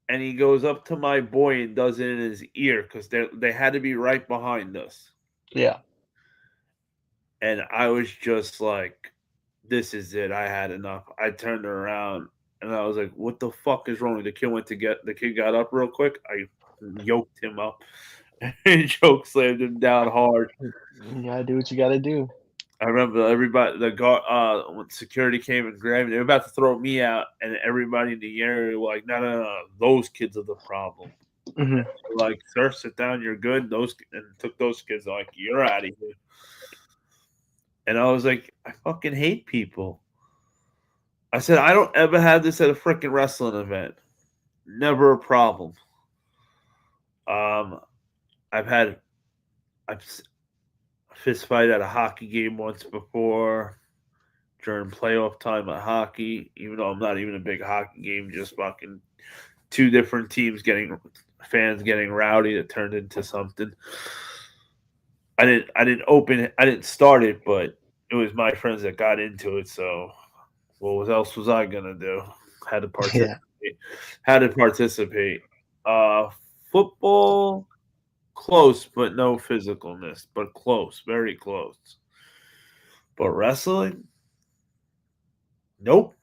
and he goes up to my boy and does it in his ear because they had to be right behind us. Yeah. And I was just like, this is it. I had enough. I turned around and I was like, what the fuck is wrong? The kid got up real quick. I yoked him up and choke slammed him down hard. You gotta do what you gotta do. I remember everybody, the guard, when security came and grabbed me, they were about to throw me out, and everybody in the area were like, no, those kids are the problem. Hmm. Like, sir, sit down, you're good. And took those kids, like, you're out of here. And I was like, I fucking hate people. I said, I don't ever have this at a freaking wrestling event. Never a problem. I've fist fight at a hockey game once before during playoff time at hockey, even though I'm not even a big hockey game, just fucking two different teams fans getting rowdy that turned into something. I didn't start it, but it was my friends that got into it, so what else was I gonna do? Had to participate. Yeah. Had to participate. Football, close, but no physicalness, but close, very close. But wrestling, nope.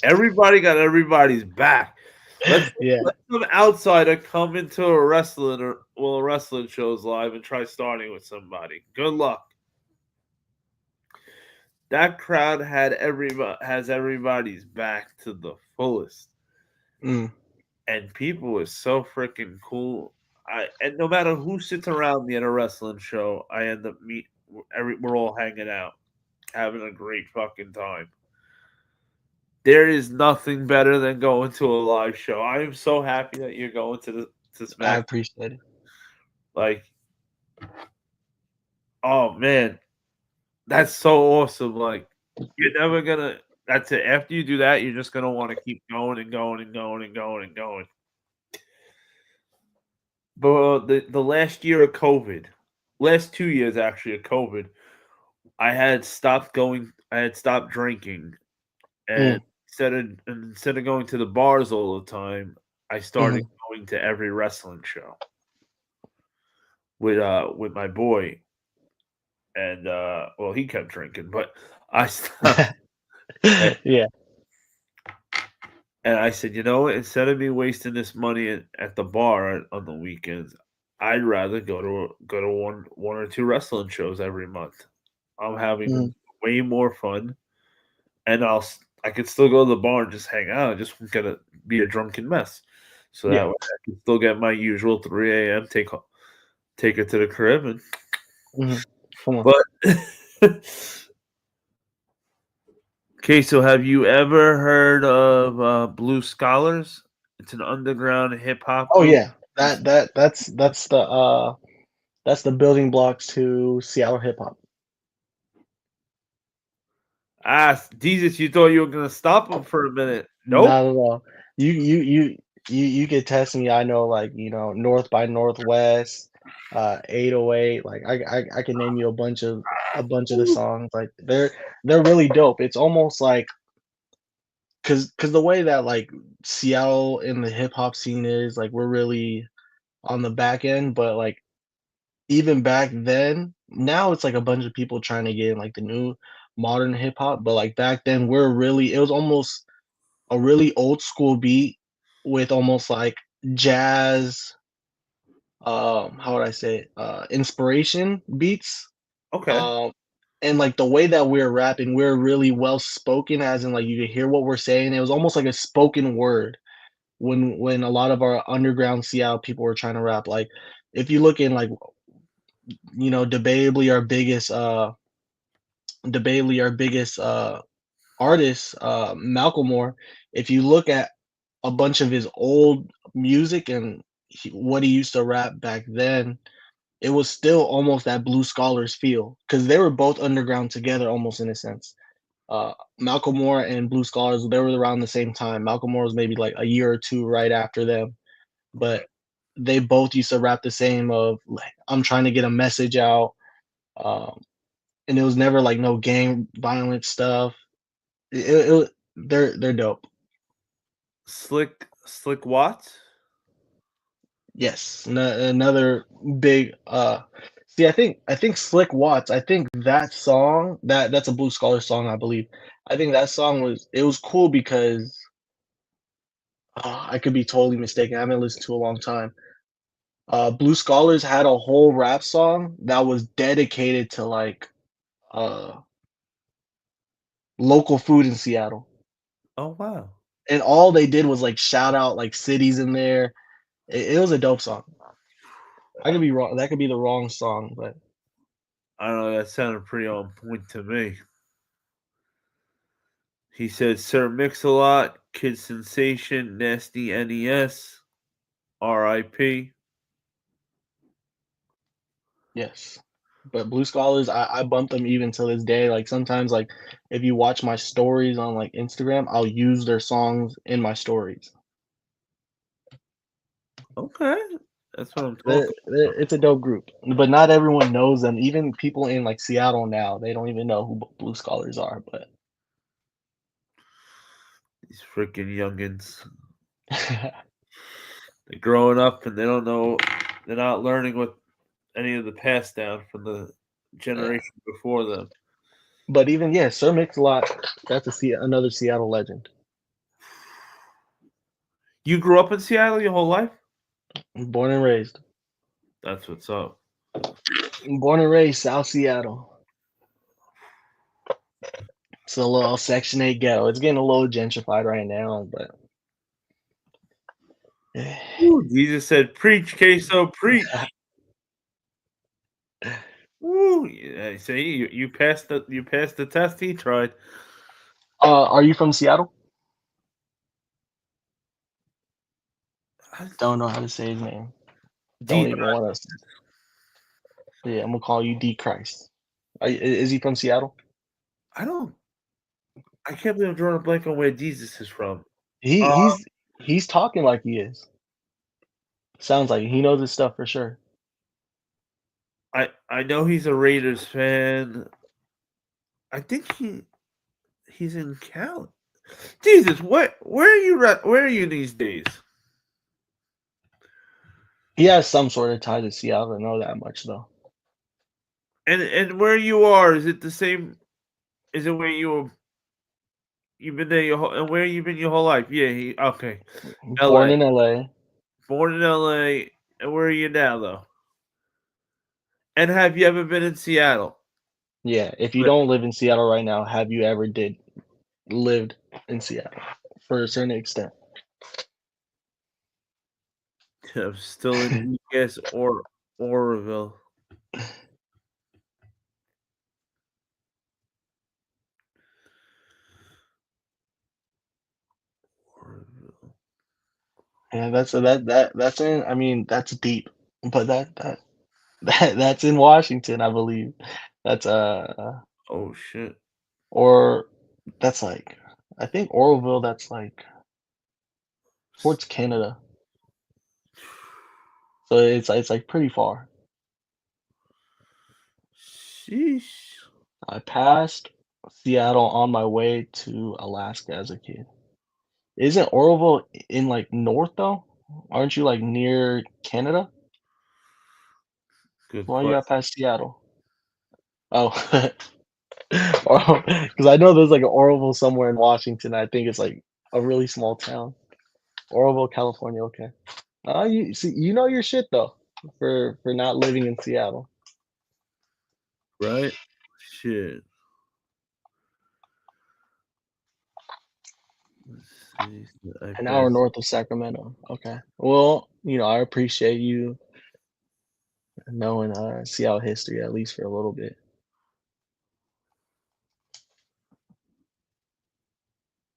Everybody got everybody's back. Let some outsider come into a wrestling show's live and try starting with somebody. Good luck. That crowd has everybody's back to the fullest. Mm. And people were so freaking cool. And no matter who sits around me at a wrestling show, I end up we're all hanging out, having a great fucking time. There is nothing better than going to a live show. I am so happy that you're going to SmackDown. I appreciate it. Like, oh man, that's so awesome. Like, you're never gonna. That's it. After you do that, you're just gonna want to keep going and going and going and going and going. But the last year of COVID, last 2 years actually of COVID, I had stopped drinking, and instead of going to the bars all the time, I started going to every wrestling show with my boy, and well, he kept drinking, but I stopped. Yeah. And I said, you know what? Instead of me wasting this money at the bar on the weekends, I'd rather go to one or two wrestling shows every month. I'm having way more fun, and I could still go to the bar and just hang out. I just won't gonna be a drunken mess. So that way I can still get my usual 3 a.m. Take it to the crib and Come on. But okay, so have you ever heard of Blue Scholars? It's an underground hip hop. Oh yeah, that's the building blocks to Seattle hip hop. Jesus, you thought you were gonna stop him for a minute? Nope. Not at all. You could test me. I know, like, North by Northwest, 808. Like, I can name you a bunch of the songs. Like, they're really dope. It's almost like because the way that, like, Seattle in the hip hop scene is, like, we're really on the back end, but, like, even back then, now it's like a bunch of people trying to get in, like, the new modern hip hop, but, like, back then it was almost a really old school beat with almost like jazz, how would I say it? Inspiration beats. Okay. And like the way that we're rapping, we're really well spoken, as in like you could hear what we're saying. It was almost like a spoken word when a lot of our underground Seattle people were trying to rap. Like if you look in, like, debatably our biggest artist, Malcolm, if you look at a bunch of his old music and what he used to rap back then, it was still almost that Blue Scholars feel because they were both underground together, almost in a sense. Malcolm and Blue Scholars, they were around the same time. Malcolm was maybe like a year or two right after them, but they both used to rap the same of like, I'm trying to get a message out, and it was never like no gang violence stuff. They're dope. Slick Watts? Yes, another big. See, I think Slick Watts. I think that song that's a Blue Scholar song, I believe. I think that song was cool because I could be totally mistaken. I haven't listened to it a long time. Blue Scholars had a whole rap song that was dedicated to like uh local food in Seattle, Oh wow. and all they did was like shout out like cities in there. It was a dope song. I could be wrong. That could be the wrong song, but I don't know. That sounded pretty on point to me. He said, "Sir Mix-a-Lot, Kid Sensation, Nasty NES, R.I.P." yes. But Blue Scholars, I bump them even to this day. Like sometimes, like if you watch my stories on like Instagram, I'll use their songs in my stories. Okay, that's what I'm They're, talking. it's a dope group, but not everyone knows them. Even people in like Seattle now, they don't even know who Blue Scholars are. But These freaking youngins. They're growing up and they don't know. They're not learning what any of the pass down from the generation before them. but even yeah, Sir Mix-a-Lot, that's another Seattle legend. You grew up in Seattle your whole life? Born and raised. That's what's up. Born and raised South Seattle. It's a little Section 8 ghetto. It's getting a little gentrified right now, but Ooh, Jesus said, "Preach, queso, preach." Ooh, yeah, see, you passed the test. He tried. are you from Seattle? Don't know how to say his name. Don't D. even want to. Yeah, I'm gonna call you D Christ. Is he from Seattle? I don't. I can't believe I'm drawing a blank on where Jesus is from. He Uh, he's he's talking like he is. Sounds like he knows his stuff for sure. I know he's a Raiders fan. I think he's in Cal. Jesus, where are you where are you these days? He has some sort of tie to Seattle. I know that much though. And where you are, is it the same? Is it where you've been there your whole and where you've been your whole life? Yeah, okay. Born LA. in LA. Born in LA. And where are you now though? And have you ever been in Seattle? Yeah, if you don't live in Seattle right now, have you ever lived in Seattle for a certain extent? I'm still in yes or Oroville. Yeah, that's in. I mean, that's deep, but that's in Washington, I believe. That's Oh shit. or that's like I think Oroville. That's like towards Canada, so it's like pretty far. Sheesh. I passed Seattle on my way to Alaska as a kid. Isn't Oroville in like north though? Aren't you like near Canada? Good Why you question. got past Seattle? Oh, because I know there's like an Oroville somewhere in Washington. I think it's like a really small town. Oroville, California. Okay. You see, you know your shit though for not living in Seattle. Right? Shit. Let's see. I An hour passed. north of Sacramento. Okay. Well, I appreciate you knowing Seattle history at least for a little bit.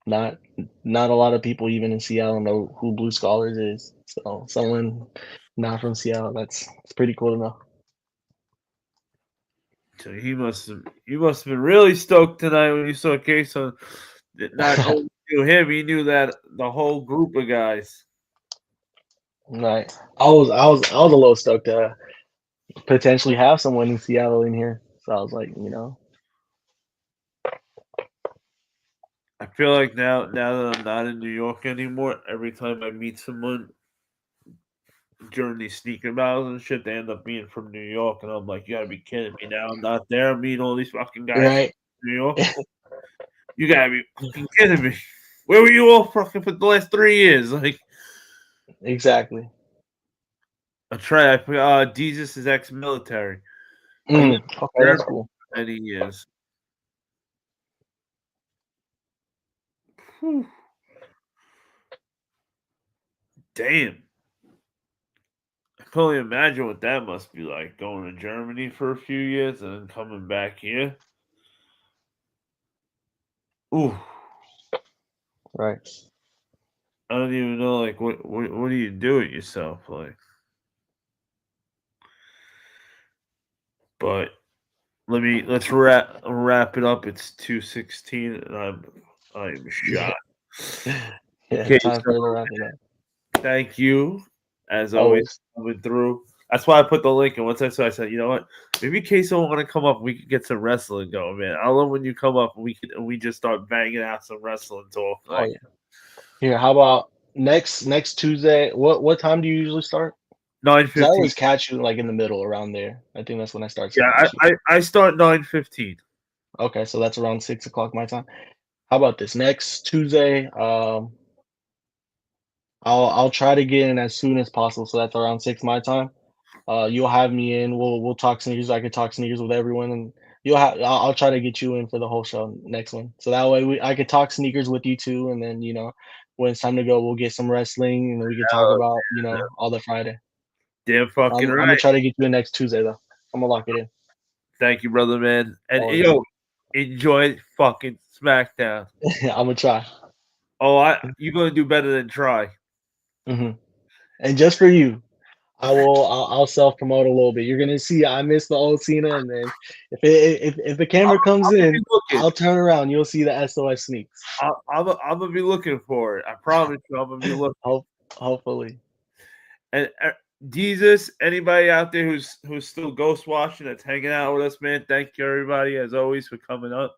Not not a lot of people even in Seattle know who Blue Scholars is. So someone not from Seattle, it's pretty cool to know. So you must have been really stoked tonight when you saw Queso. Not only knew him, he knew that the whole group of guys. Right. I was a little stoked to potentially have someone in Seattle in here. So I was like. I feel like now that I'm not in New York anymore, every time I meet someone, during these sneaker battles and shit, they end up being from New York, and I'm like, you gotta be kidding me! Now I'm not there. I'm meeting all these fucking guys Right. from New York. You gotta be fucking kidding me! Where were you all fucking for the last 3 years? Like, Exactly. I forgot. Jesus is ex-military. Okay, that's cool. Many years. Whew. Damn. I can only imagine what that must be like, going to Germany for a few years and then coming back here. Ooh. Right. I don't even know, like, what do you do with yourself, like? But let's wrap it up. It's 2:16, and I'm shot. Yeah, Okay, time for so the wrap it up. thank you, as always, coming through. That's why I put the link. And once I said, you know what? Maybe Queso want to come up. We could get some wrestling going, man. I love when you come up and we just start banging out some wrestling talk. Oh yeah. Here, how about next Tuesday? What time do you usually start? 'Cause I 9:15. always catch you like in the middle around there. I think that's when I start. Yeah, I start 9:15. Okay, so that's around 6 o'clock my time. How about this next Tuesday? I'll try to get in as soon as possible. So that's around 6 my time. You'll have me in. We'll talk sneakers. I could talk sneakers with everyone, and I'll try to get you in for the whole show next one. So that way I could talk sneakers with you too, and then when it's time to go, we'll get some wrestling, and we could talk about all the Friday. Damn fucking I'm right. gonna try to get you in next Tuesday though. I'm gonna lock it in. Thank you, brother, man. And Always. enjoy fucking SmackDown. I'm gonna try. Oh, you're gonna do better than try. And just for you, I'll self promote a little bit. You're gonna see I miss the old Cena, and then if the camera comes in, I'll turn around. You'll see the SOS sneaks. I'm gonna be looking for it. I promise you, I'm gonna be looking. Hopefully. And Jesus, anybody out there who's still ghost watching, that's hanging out with us, man. Thank you, everybody, as always, for coming up,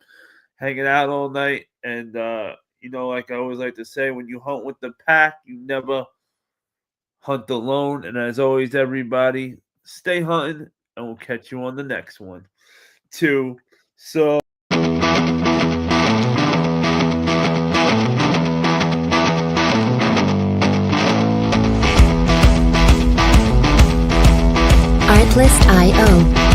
hanging out all night. And like I always like to say, when you hunt with the pack, you never hunt alone. And as always, everybody, stay hunting, and we'll catch you on the next one. So. Artlist.io